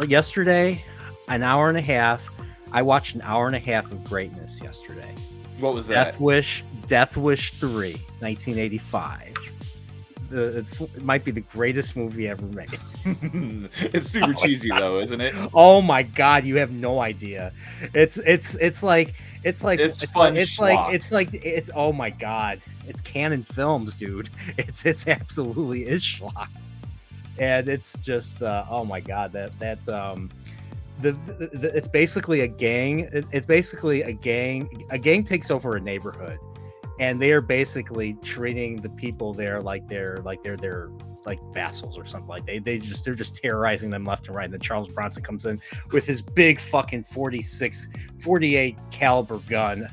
Yesterday, an hour and a half. I watched an hour and a half of greatness yesterday. What was that? Death Wish 3, 1985. It might be the greatest movie ever made. It's super cheesy though, isn't it? Oh my god, you have no idea. It's oh my god, it's Canon Films, dude. It's absolutely is schlock, and it's just oh my god, it's basically a gang. It's basically a gang. A gang takes over a neighborhood. And they are basically treating the people there like they're vassals or something. Like they're just terrorizing them left and right. And then Charles Bronson comes in with his big fucking 48 caliber gun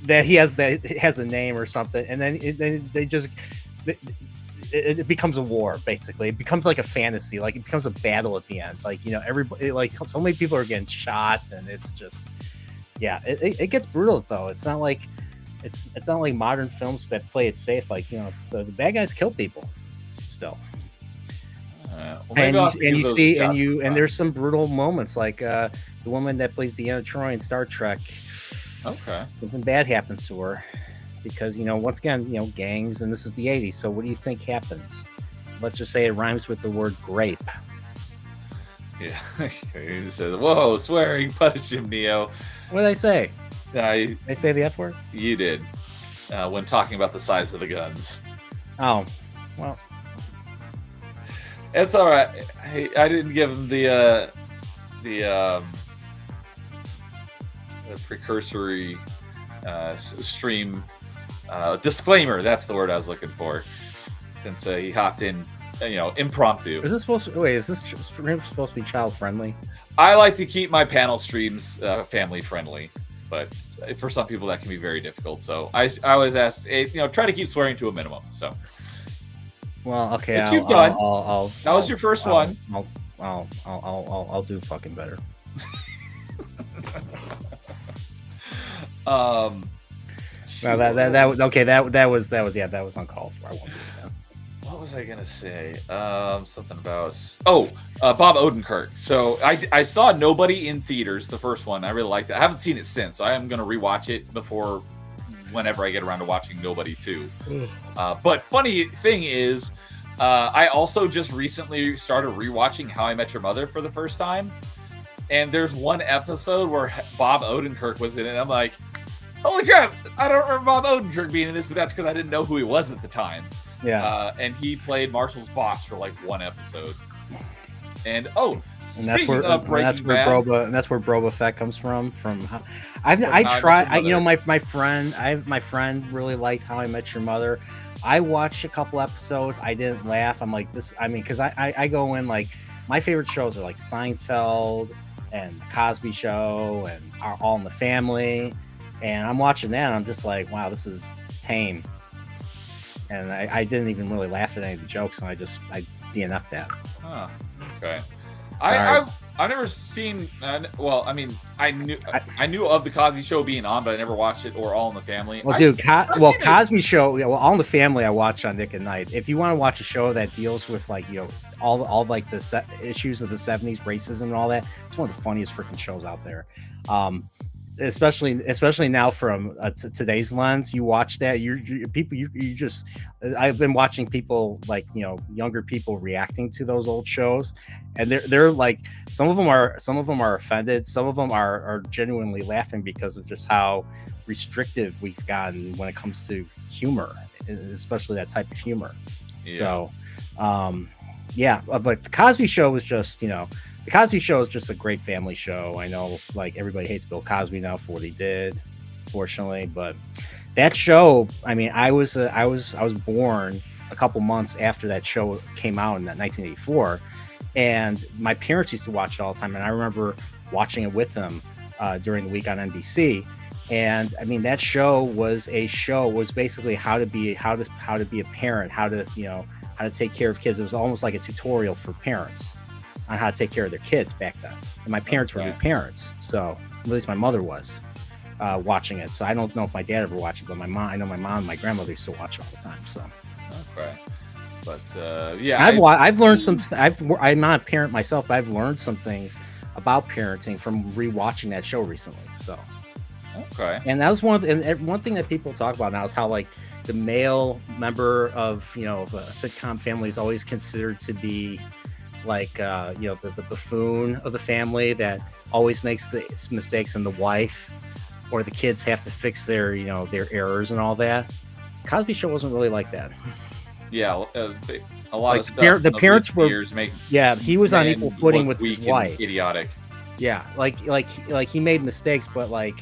that has a name or something. And then it becomes a war. Basically, it becomes like a fantasy. Like it becomes a battle at the end. Like everybody, like so many people are getting shot, and it's just it gets brutal though. It's not like. It's not like modern films that play it safe. Like the bad guys kill people still. And there's some brutal moments like the woman that plays Deanna Troi in Star Trek. Okay, something bad happens to her because once again gangs, and this is the 80s. So what do you think happens? Let's just say it rhymes with the word grape. Yeah, he says, "Whoa, swearing, punish him, Neo." What did I say? I say the F word? You did. When talking about the size of the guns. Oh, well. It's all right. I didn't give him the precursory stream disclaimer. That's the word I was looking for. Since he hopped in, impromptu. Is this supposed to be child friendly? I like to keep my panel streams family friendly. But for some people that can be very difficult. So I always ask, try to keep swearing to a minimum. So, well, okay, you've done. That was your first one. I'll do fucking better. That was uncalled for. I won't do it again. What was I gonna say? Something about Bob Odenkirk. So I saw Nobody in theaters, the first one. I really liked it. I haven't seen it since, so I am gonna rewatch it whenever I get around to watching Nobody 2. But funny thing is, I also just recently started rewatching How I Met Your Mother for the first time, and there's one episode where Bob Odenkirk was in it. And I'm like, holy crap! I don't remember Bob Odenkirk being in this, but that's because I didn't know who he was at the time. Yeah, and he played Marshall's boss for like one episode. And that's where Boba Fett comes from. My friend really liked How I Met Your Mother. I watched a couple episodes. I didn't laugh. I'm like this. I mean, because I go in like my favorite shows are like Seinfeld and The Cosby Show and All in the Family, and I'm watching that. And I'm just like, wow, this is tame. And I didn't even really laugh at any of the jokes, and I DNF'd that. Huh. Okay. I've never seen. Well, I mean, I knew of the Cosby Show being on, but I never watched it or All in the Family. Well, dude, Cosby Show. Yeah, well, All in the Family, I watched on Nick at Night. If you want to watch a show that deals with like all like the issues of the '70s, racism and all that, it's one of the funniest freaking shows out there. especially now from today's lens, you watch that, you just, I've been watching people like, younger people reacting to those old shows, and they're like, some of them are offended, some of them are genuinely laughing because of just how restrictive we've gotten when it comes to humor, especially that type of humor. So but the Cosby Show was just, the Cosby Show is just a great family show. I know, like, everybody hates Bill Cosby now for what he did, fortunately, but that show, I mean, I was born a couple months after that show came out in 1984, and my parents used to watch it all the time, and I remember watching it with them during the week on NBC. And I mean, that show was basically how to be a parent, how to take care of kids. It was almost like a tutorial for parents on how to take care of their kids back then. And my parents were good parents, so at least my mother was watching it. So I don't know if my dad ever watched it, but I know my mom and my grandmother used to watch it all the time. So but I've learned some. I'm not a parent myself, but I've learned some things about parenting from rewatching that show recently. So and that was one thing that people talk about now is how, like, the male member of of a sitcom family is always considered to be like the buffoon of the family that always makes the mistakes, and the wife or the kids have to fix their their errors and all that. Cosby Show wasn't really like that. A lot of stuff. The parents were he was on equal footing with his wife. Idiotic. Like he made mistakes, but like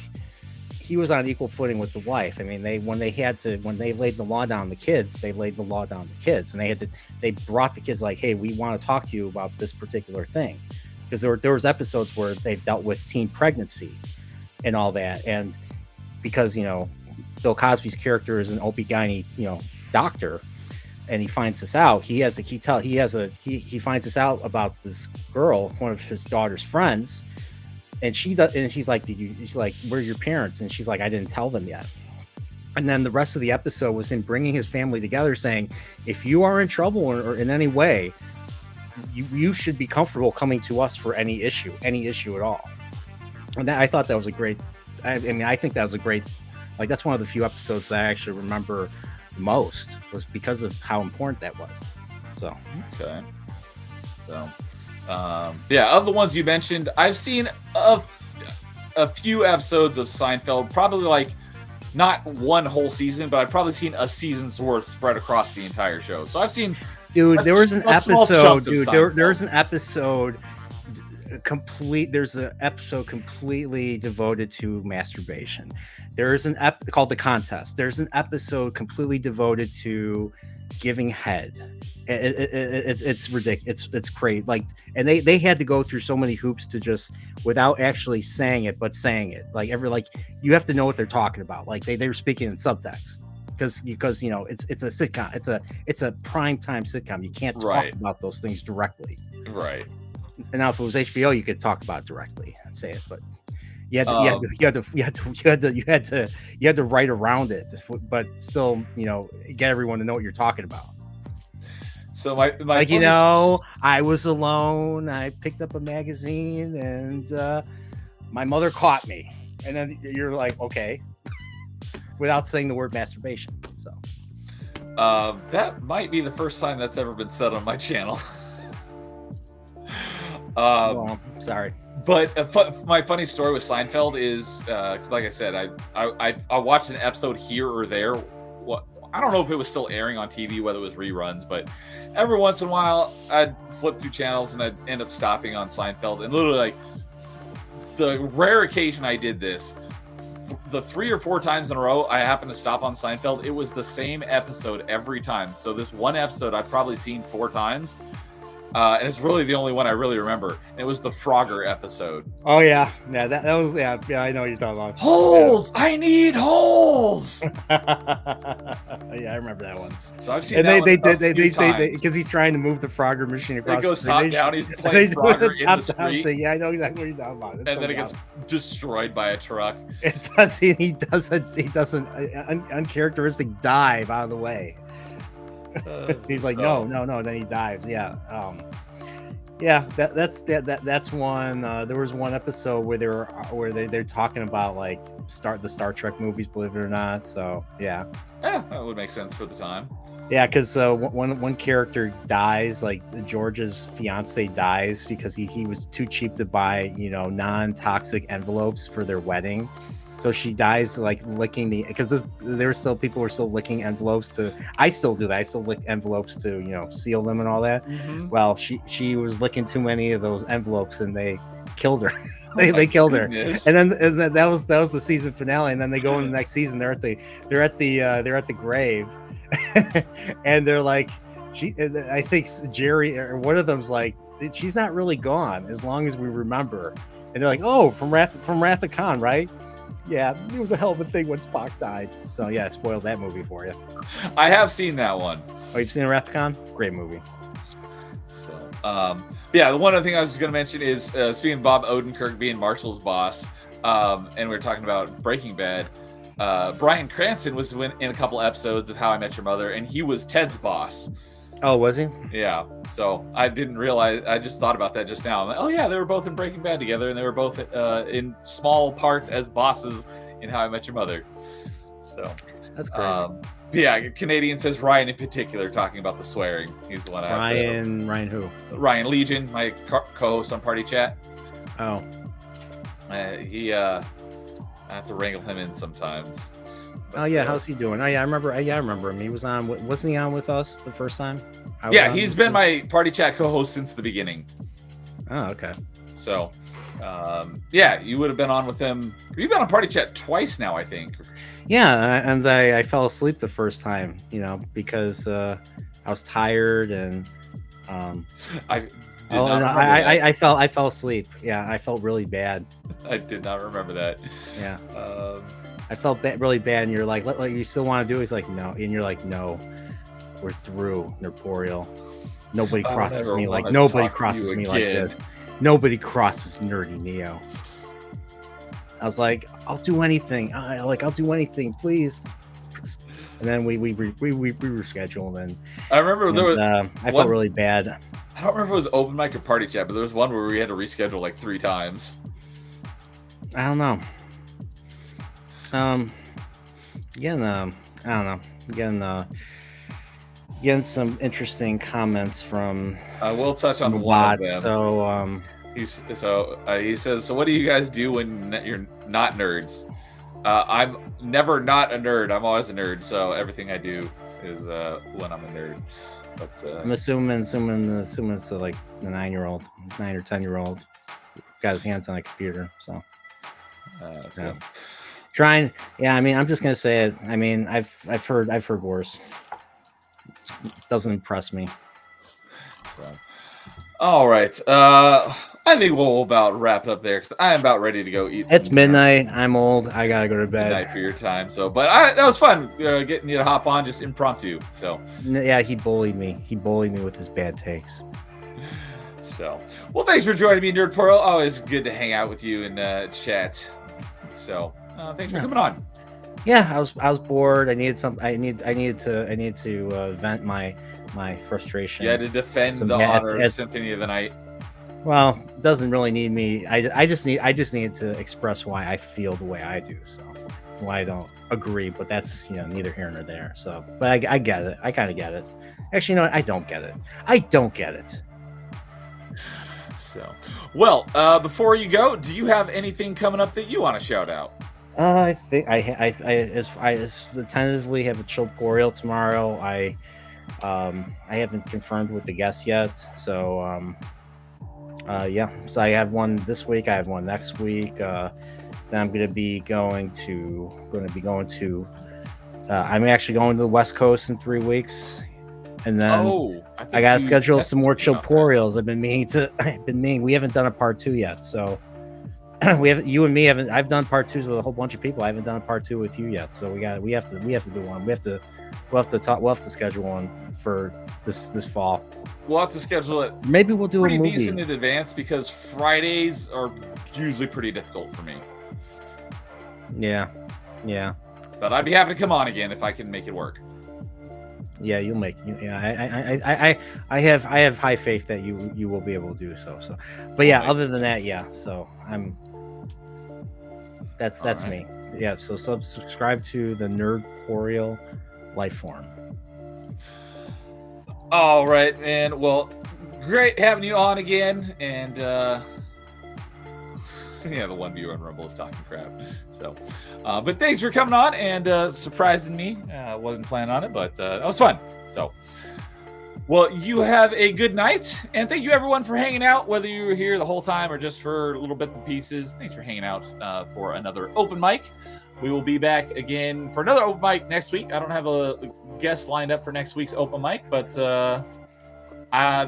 he was on equal footing with the wife. I mean, when they laid the law down on the kids, they laid the law down on the kids, and they brought the kids like, hey, we want to talk to you about this particular thing, because there was episodes where they dealt with teen pregnancy and all that, and because Bill Cosby's character is an OB-GYN doctor, and he finds this out. He finds this out about this girl, one of his daughter's friends. And she's like, she's like, where are your parents? And she's like, I didn't tell them yet. And then the rest of the episode was him bringing his family together, saying, if you are in trouble or in any way, you should be comfortable coming to us for any issue at all. And I thought that was a great, I think that was a great, like, that's one of the few episodes that I actually remember most, was because of how important that was. So. Of the ones you mentioned, I've seen a few episodes of Seinfeld, probably like not one whole season, but I've probably seen a season's worth spread across the entire show. So I've seen, there's an episode completely devoted to masturbation. There is an called The Contest. There's an episode completely devoted to giving head. It's ridiculous. It's crazy. Like, and they had to go through so many hoops to just, without actually saying it, but saying it, like you have to know what they're talking about. Like they're speaking in subtext because it's a sitcom. It's a prime time sitcom. You can't talk about those things directly. Right. And now if it was HBO, you could talk about it directly and say it, but you had to write around it, but still, get everyone to know what you're talking about. So my I was alone. I picked up a magazine, and my mother caught me. And then you're like, okay, without saying the word masturbation. So that might be the first time that's ever been said on my channel. Sorry. But my funny story with Seinfeld is, like I said, I watched an episode here or there. I don't know if it was still airing on TV, whether it was reruns, but every once in a while I'd flip through channels and I'd end up stopping on Seinfeld. And literally, like, the rare occasion I did this, the 3 or 4 times in a row I happened to stop on Seinfeld, it was the same episode every time. So this one episode I've probably seen 4 times. And it's really the only one I really remember. And it was the Frogger episode. Oh yeah, that was I know what you're talking about. Holes, I need holes. Yeah, I remember that one. So I've seen. And that they because he's trying to move the Frogger machine across. It goes top down. He's playing Frogger in the street. Thing. Yeah, I know exactly what you're talking about. And then it gets destroyed by a truck. It does. He does an uncharacteristic dive out of the way. He's like, no. Then he dives. Yeah. Yeah, that's one. There was one episode where they're talking about like the Star Trek movies, believe it or not. So yeah, that would make sense for the time. Yeah, because one character dies, like George's fiance dies because he was too cheap to buy non-toxic envelopes for their wedding. So she dies like licking because people were still licking envelopes to. I still do that. I still lick envelopes to seal them and all that. Mm-hmm. Well, she was licking too many of those envelopes and they killed her. they killed her, and then that was the season finale. And then they go in the next season. They're at the grave, and they're like, I think Jerry or one of them's like, she's not really gone as long as we remember. And they're like, oh, from Wrath of Khan, right? Yeah, it was a hell of a thing when Spock died. So yeah, I spoiled that movie for you. I have seen that one. Oh, you've seen Wrath of Khan? Great movie. So, yeah, the one other thing I was going to mention is speaking of Bob Odenkirk being Marshall's boss, and we were talking about Breaking Bad. Bryan Cranston was in a couple episodes of How I Met Your Mother, and he was Ted's boss. Oh, was he? Yeah. So I didn't realize. I just thought about that just now. I'm like, oh yeah, they were both in Breaking Bad together, and they were both in small parts as bosses in How I Met Your Mother. So that's crazy. Yeah, Canadian says Ryan in particular, talking about the swearing. He's the one. Ryan who? Ryan Legion, my co-host on Party Chat. Oh. I have to wrangle him in sometimes. But, how's he doing? Oh yeah, I remember him. He was on. Wasn't he on with us the first time? Yeah, he's been my Party Chat co-host since the beginning. Oh, okay. So, yeah, you would have been on with him. You've been on Party Chat twice now, I think. Yeah, and I fell asleep the first time, because I was tired and I fell asleep. Yeah, I felt really bad. I did not remember that. Yeah. I felt really bad, and you're like, you still want to do it? He's like, no. And you're like, no, we're through Nerdporeal. Nobody crosses me like this. Nobody crosses NerdyNeo. I was like, I'll do anything. I'll do anything, please. And then we rescheduled, and I remember there was. I felt really bad. I don't remember if it was open mic or Party Chat, but there was one where we had to reschedule like 3 times. I don't know. Again, I don't know. Getting some interesting comments from. I will touch on one of them. So, he says, so what do you guys do when you're not nerds? I'm never not a nerd. I'm always a nerd. So everything I do is when I'm a nerd. But I'm assuming it's like the 9 or 10-year-old got his hands on a computer. So. Yeah. Trying, yeah. I mean, I'm just gonna say it. I mean, I've heard worse. It doesn't impress me. So. All right. I think we'll about wrap it up there because I'm about ready to go eat. It's midnight. I'm old. I gotta go to bed. Midnight for your time. So, but that was fun getting you to hop on just impromptu. So. Yeah, he bullied me. He bullied me with his bad takes. So, well, thanks for joining me, Nerdporeal. Always good to hang out with you and chat. So, thanks for coming on. Yeah, I was bored. I needed some. I needed to vent my frustration. You had to defend the honor of Symphony of the Night. Well, it doesn't really need me. I just needed to express why I feel the way I do. So, why I don't agree, but that's neither here nor there. So, but I get it. I kind of get it. Actually, you know what? I don't get it. I don't get it. So, well, before you go, do you have anything coming up that you want to shout out? I think I tentatively have a Nerdporeal tomorrow. I haven't confirmed with the guest yet, so yeah. So I have one this week. I have one next week. Then I'm going to be going to. I'm actually going to the West Coast in 3 weeks. And then I gotta schedule some more Nerdporeals. I've been meaning. We haven't done a part 2 yet, so you and me haven't. I've done part 2s with a whole bunch of people. I haven't done a part 2 with you yet, so we have to do one. We'll have to schedule one for this fall. We'll have to schedule it. Maybe we'll do a movie pretty decent in advance because Fridays are usually pretty difficult for me. Yeah. But I'd be happy to come on again if I can make it work. Yeah, you'll make. Yeah, I have high faith that you will be able to do so. So, but yeah, other than that, yeah. So that's right. me. Yeah. So subscribe to the Nerdporeal life form. All right, man. Well, great having you on again, and yeah, the one viewer on Rumble is talking crap. So, but thanks for coming on and surprising me. Wasn't planning on it, but that was fun. So, well, you have a good night, and thank you everyone for hanging out, whether you were here the whole time or just for little bits and pieces. Thanks for hanging out for another open mic. We will be back again for another open mic next week. I don't have a guest lined up for next week's open mic, but the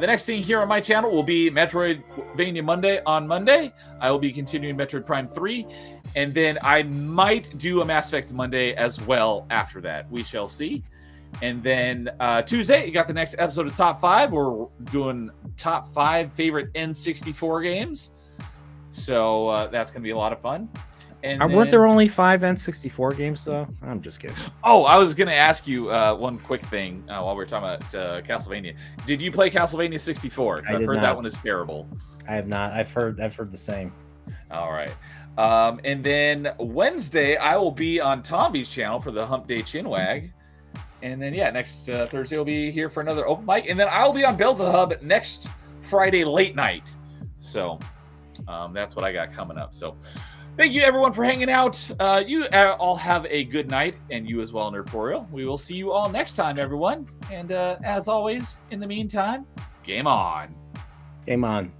next thing here on my channel will be Metroidvania Monday on Monday. I will be continuing Metroid Prime 3, and then I might do a Mass Effect Monday as well after that. We shall see. And then Tuesday, you got the next episode of Top 5. We're doing Top 5 favorite N64 games. So that's going to be a lot of fun. And weren't there only 5 N64 games, though? I'm just kidding. Oh, I was going to ask you one quick thing while we were talking about Castlevania. Did you play Castlevania 64? I've heard that one is terrible. I have not. I've heard the same. All right. And then Wednesday, I will be on Tomby's channel for the Hump Day Chinwag. And then, yeah, next Thursday, we'll be here for another open mic. And then I'll be on Beelzebub next Friday late night. So that's what I got coming up. So thank you, everyone, for hanging out. You all have a good night, and you as well, Nerdporeal. We will see you all next time, everyone. And as always, in the meantime, game on. Game on.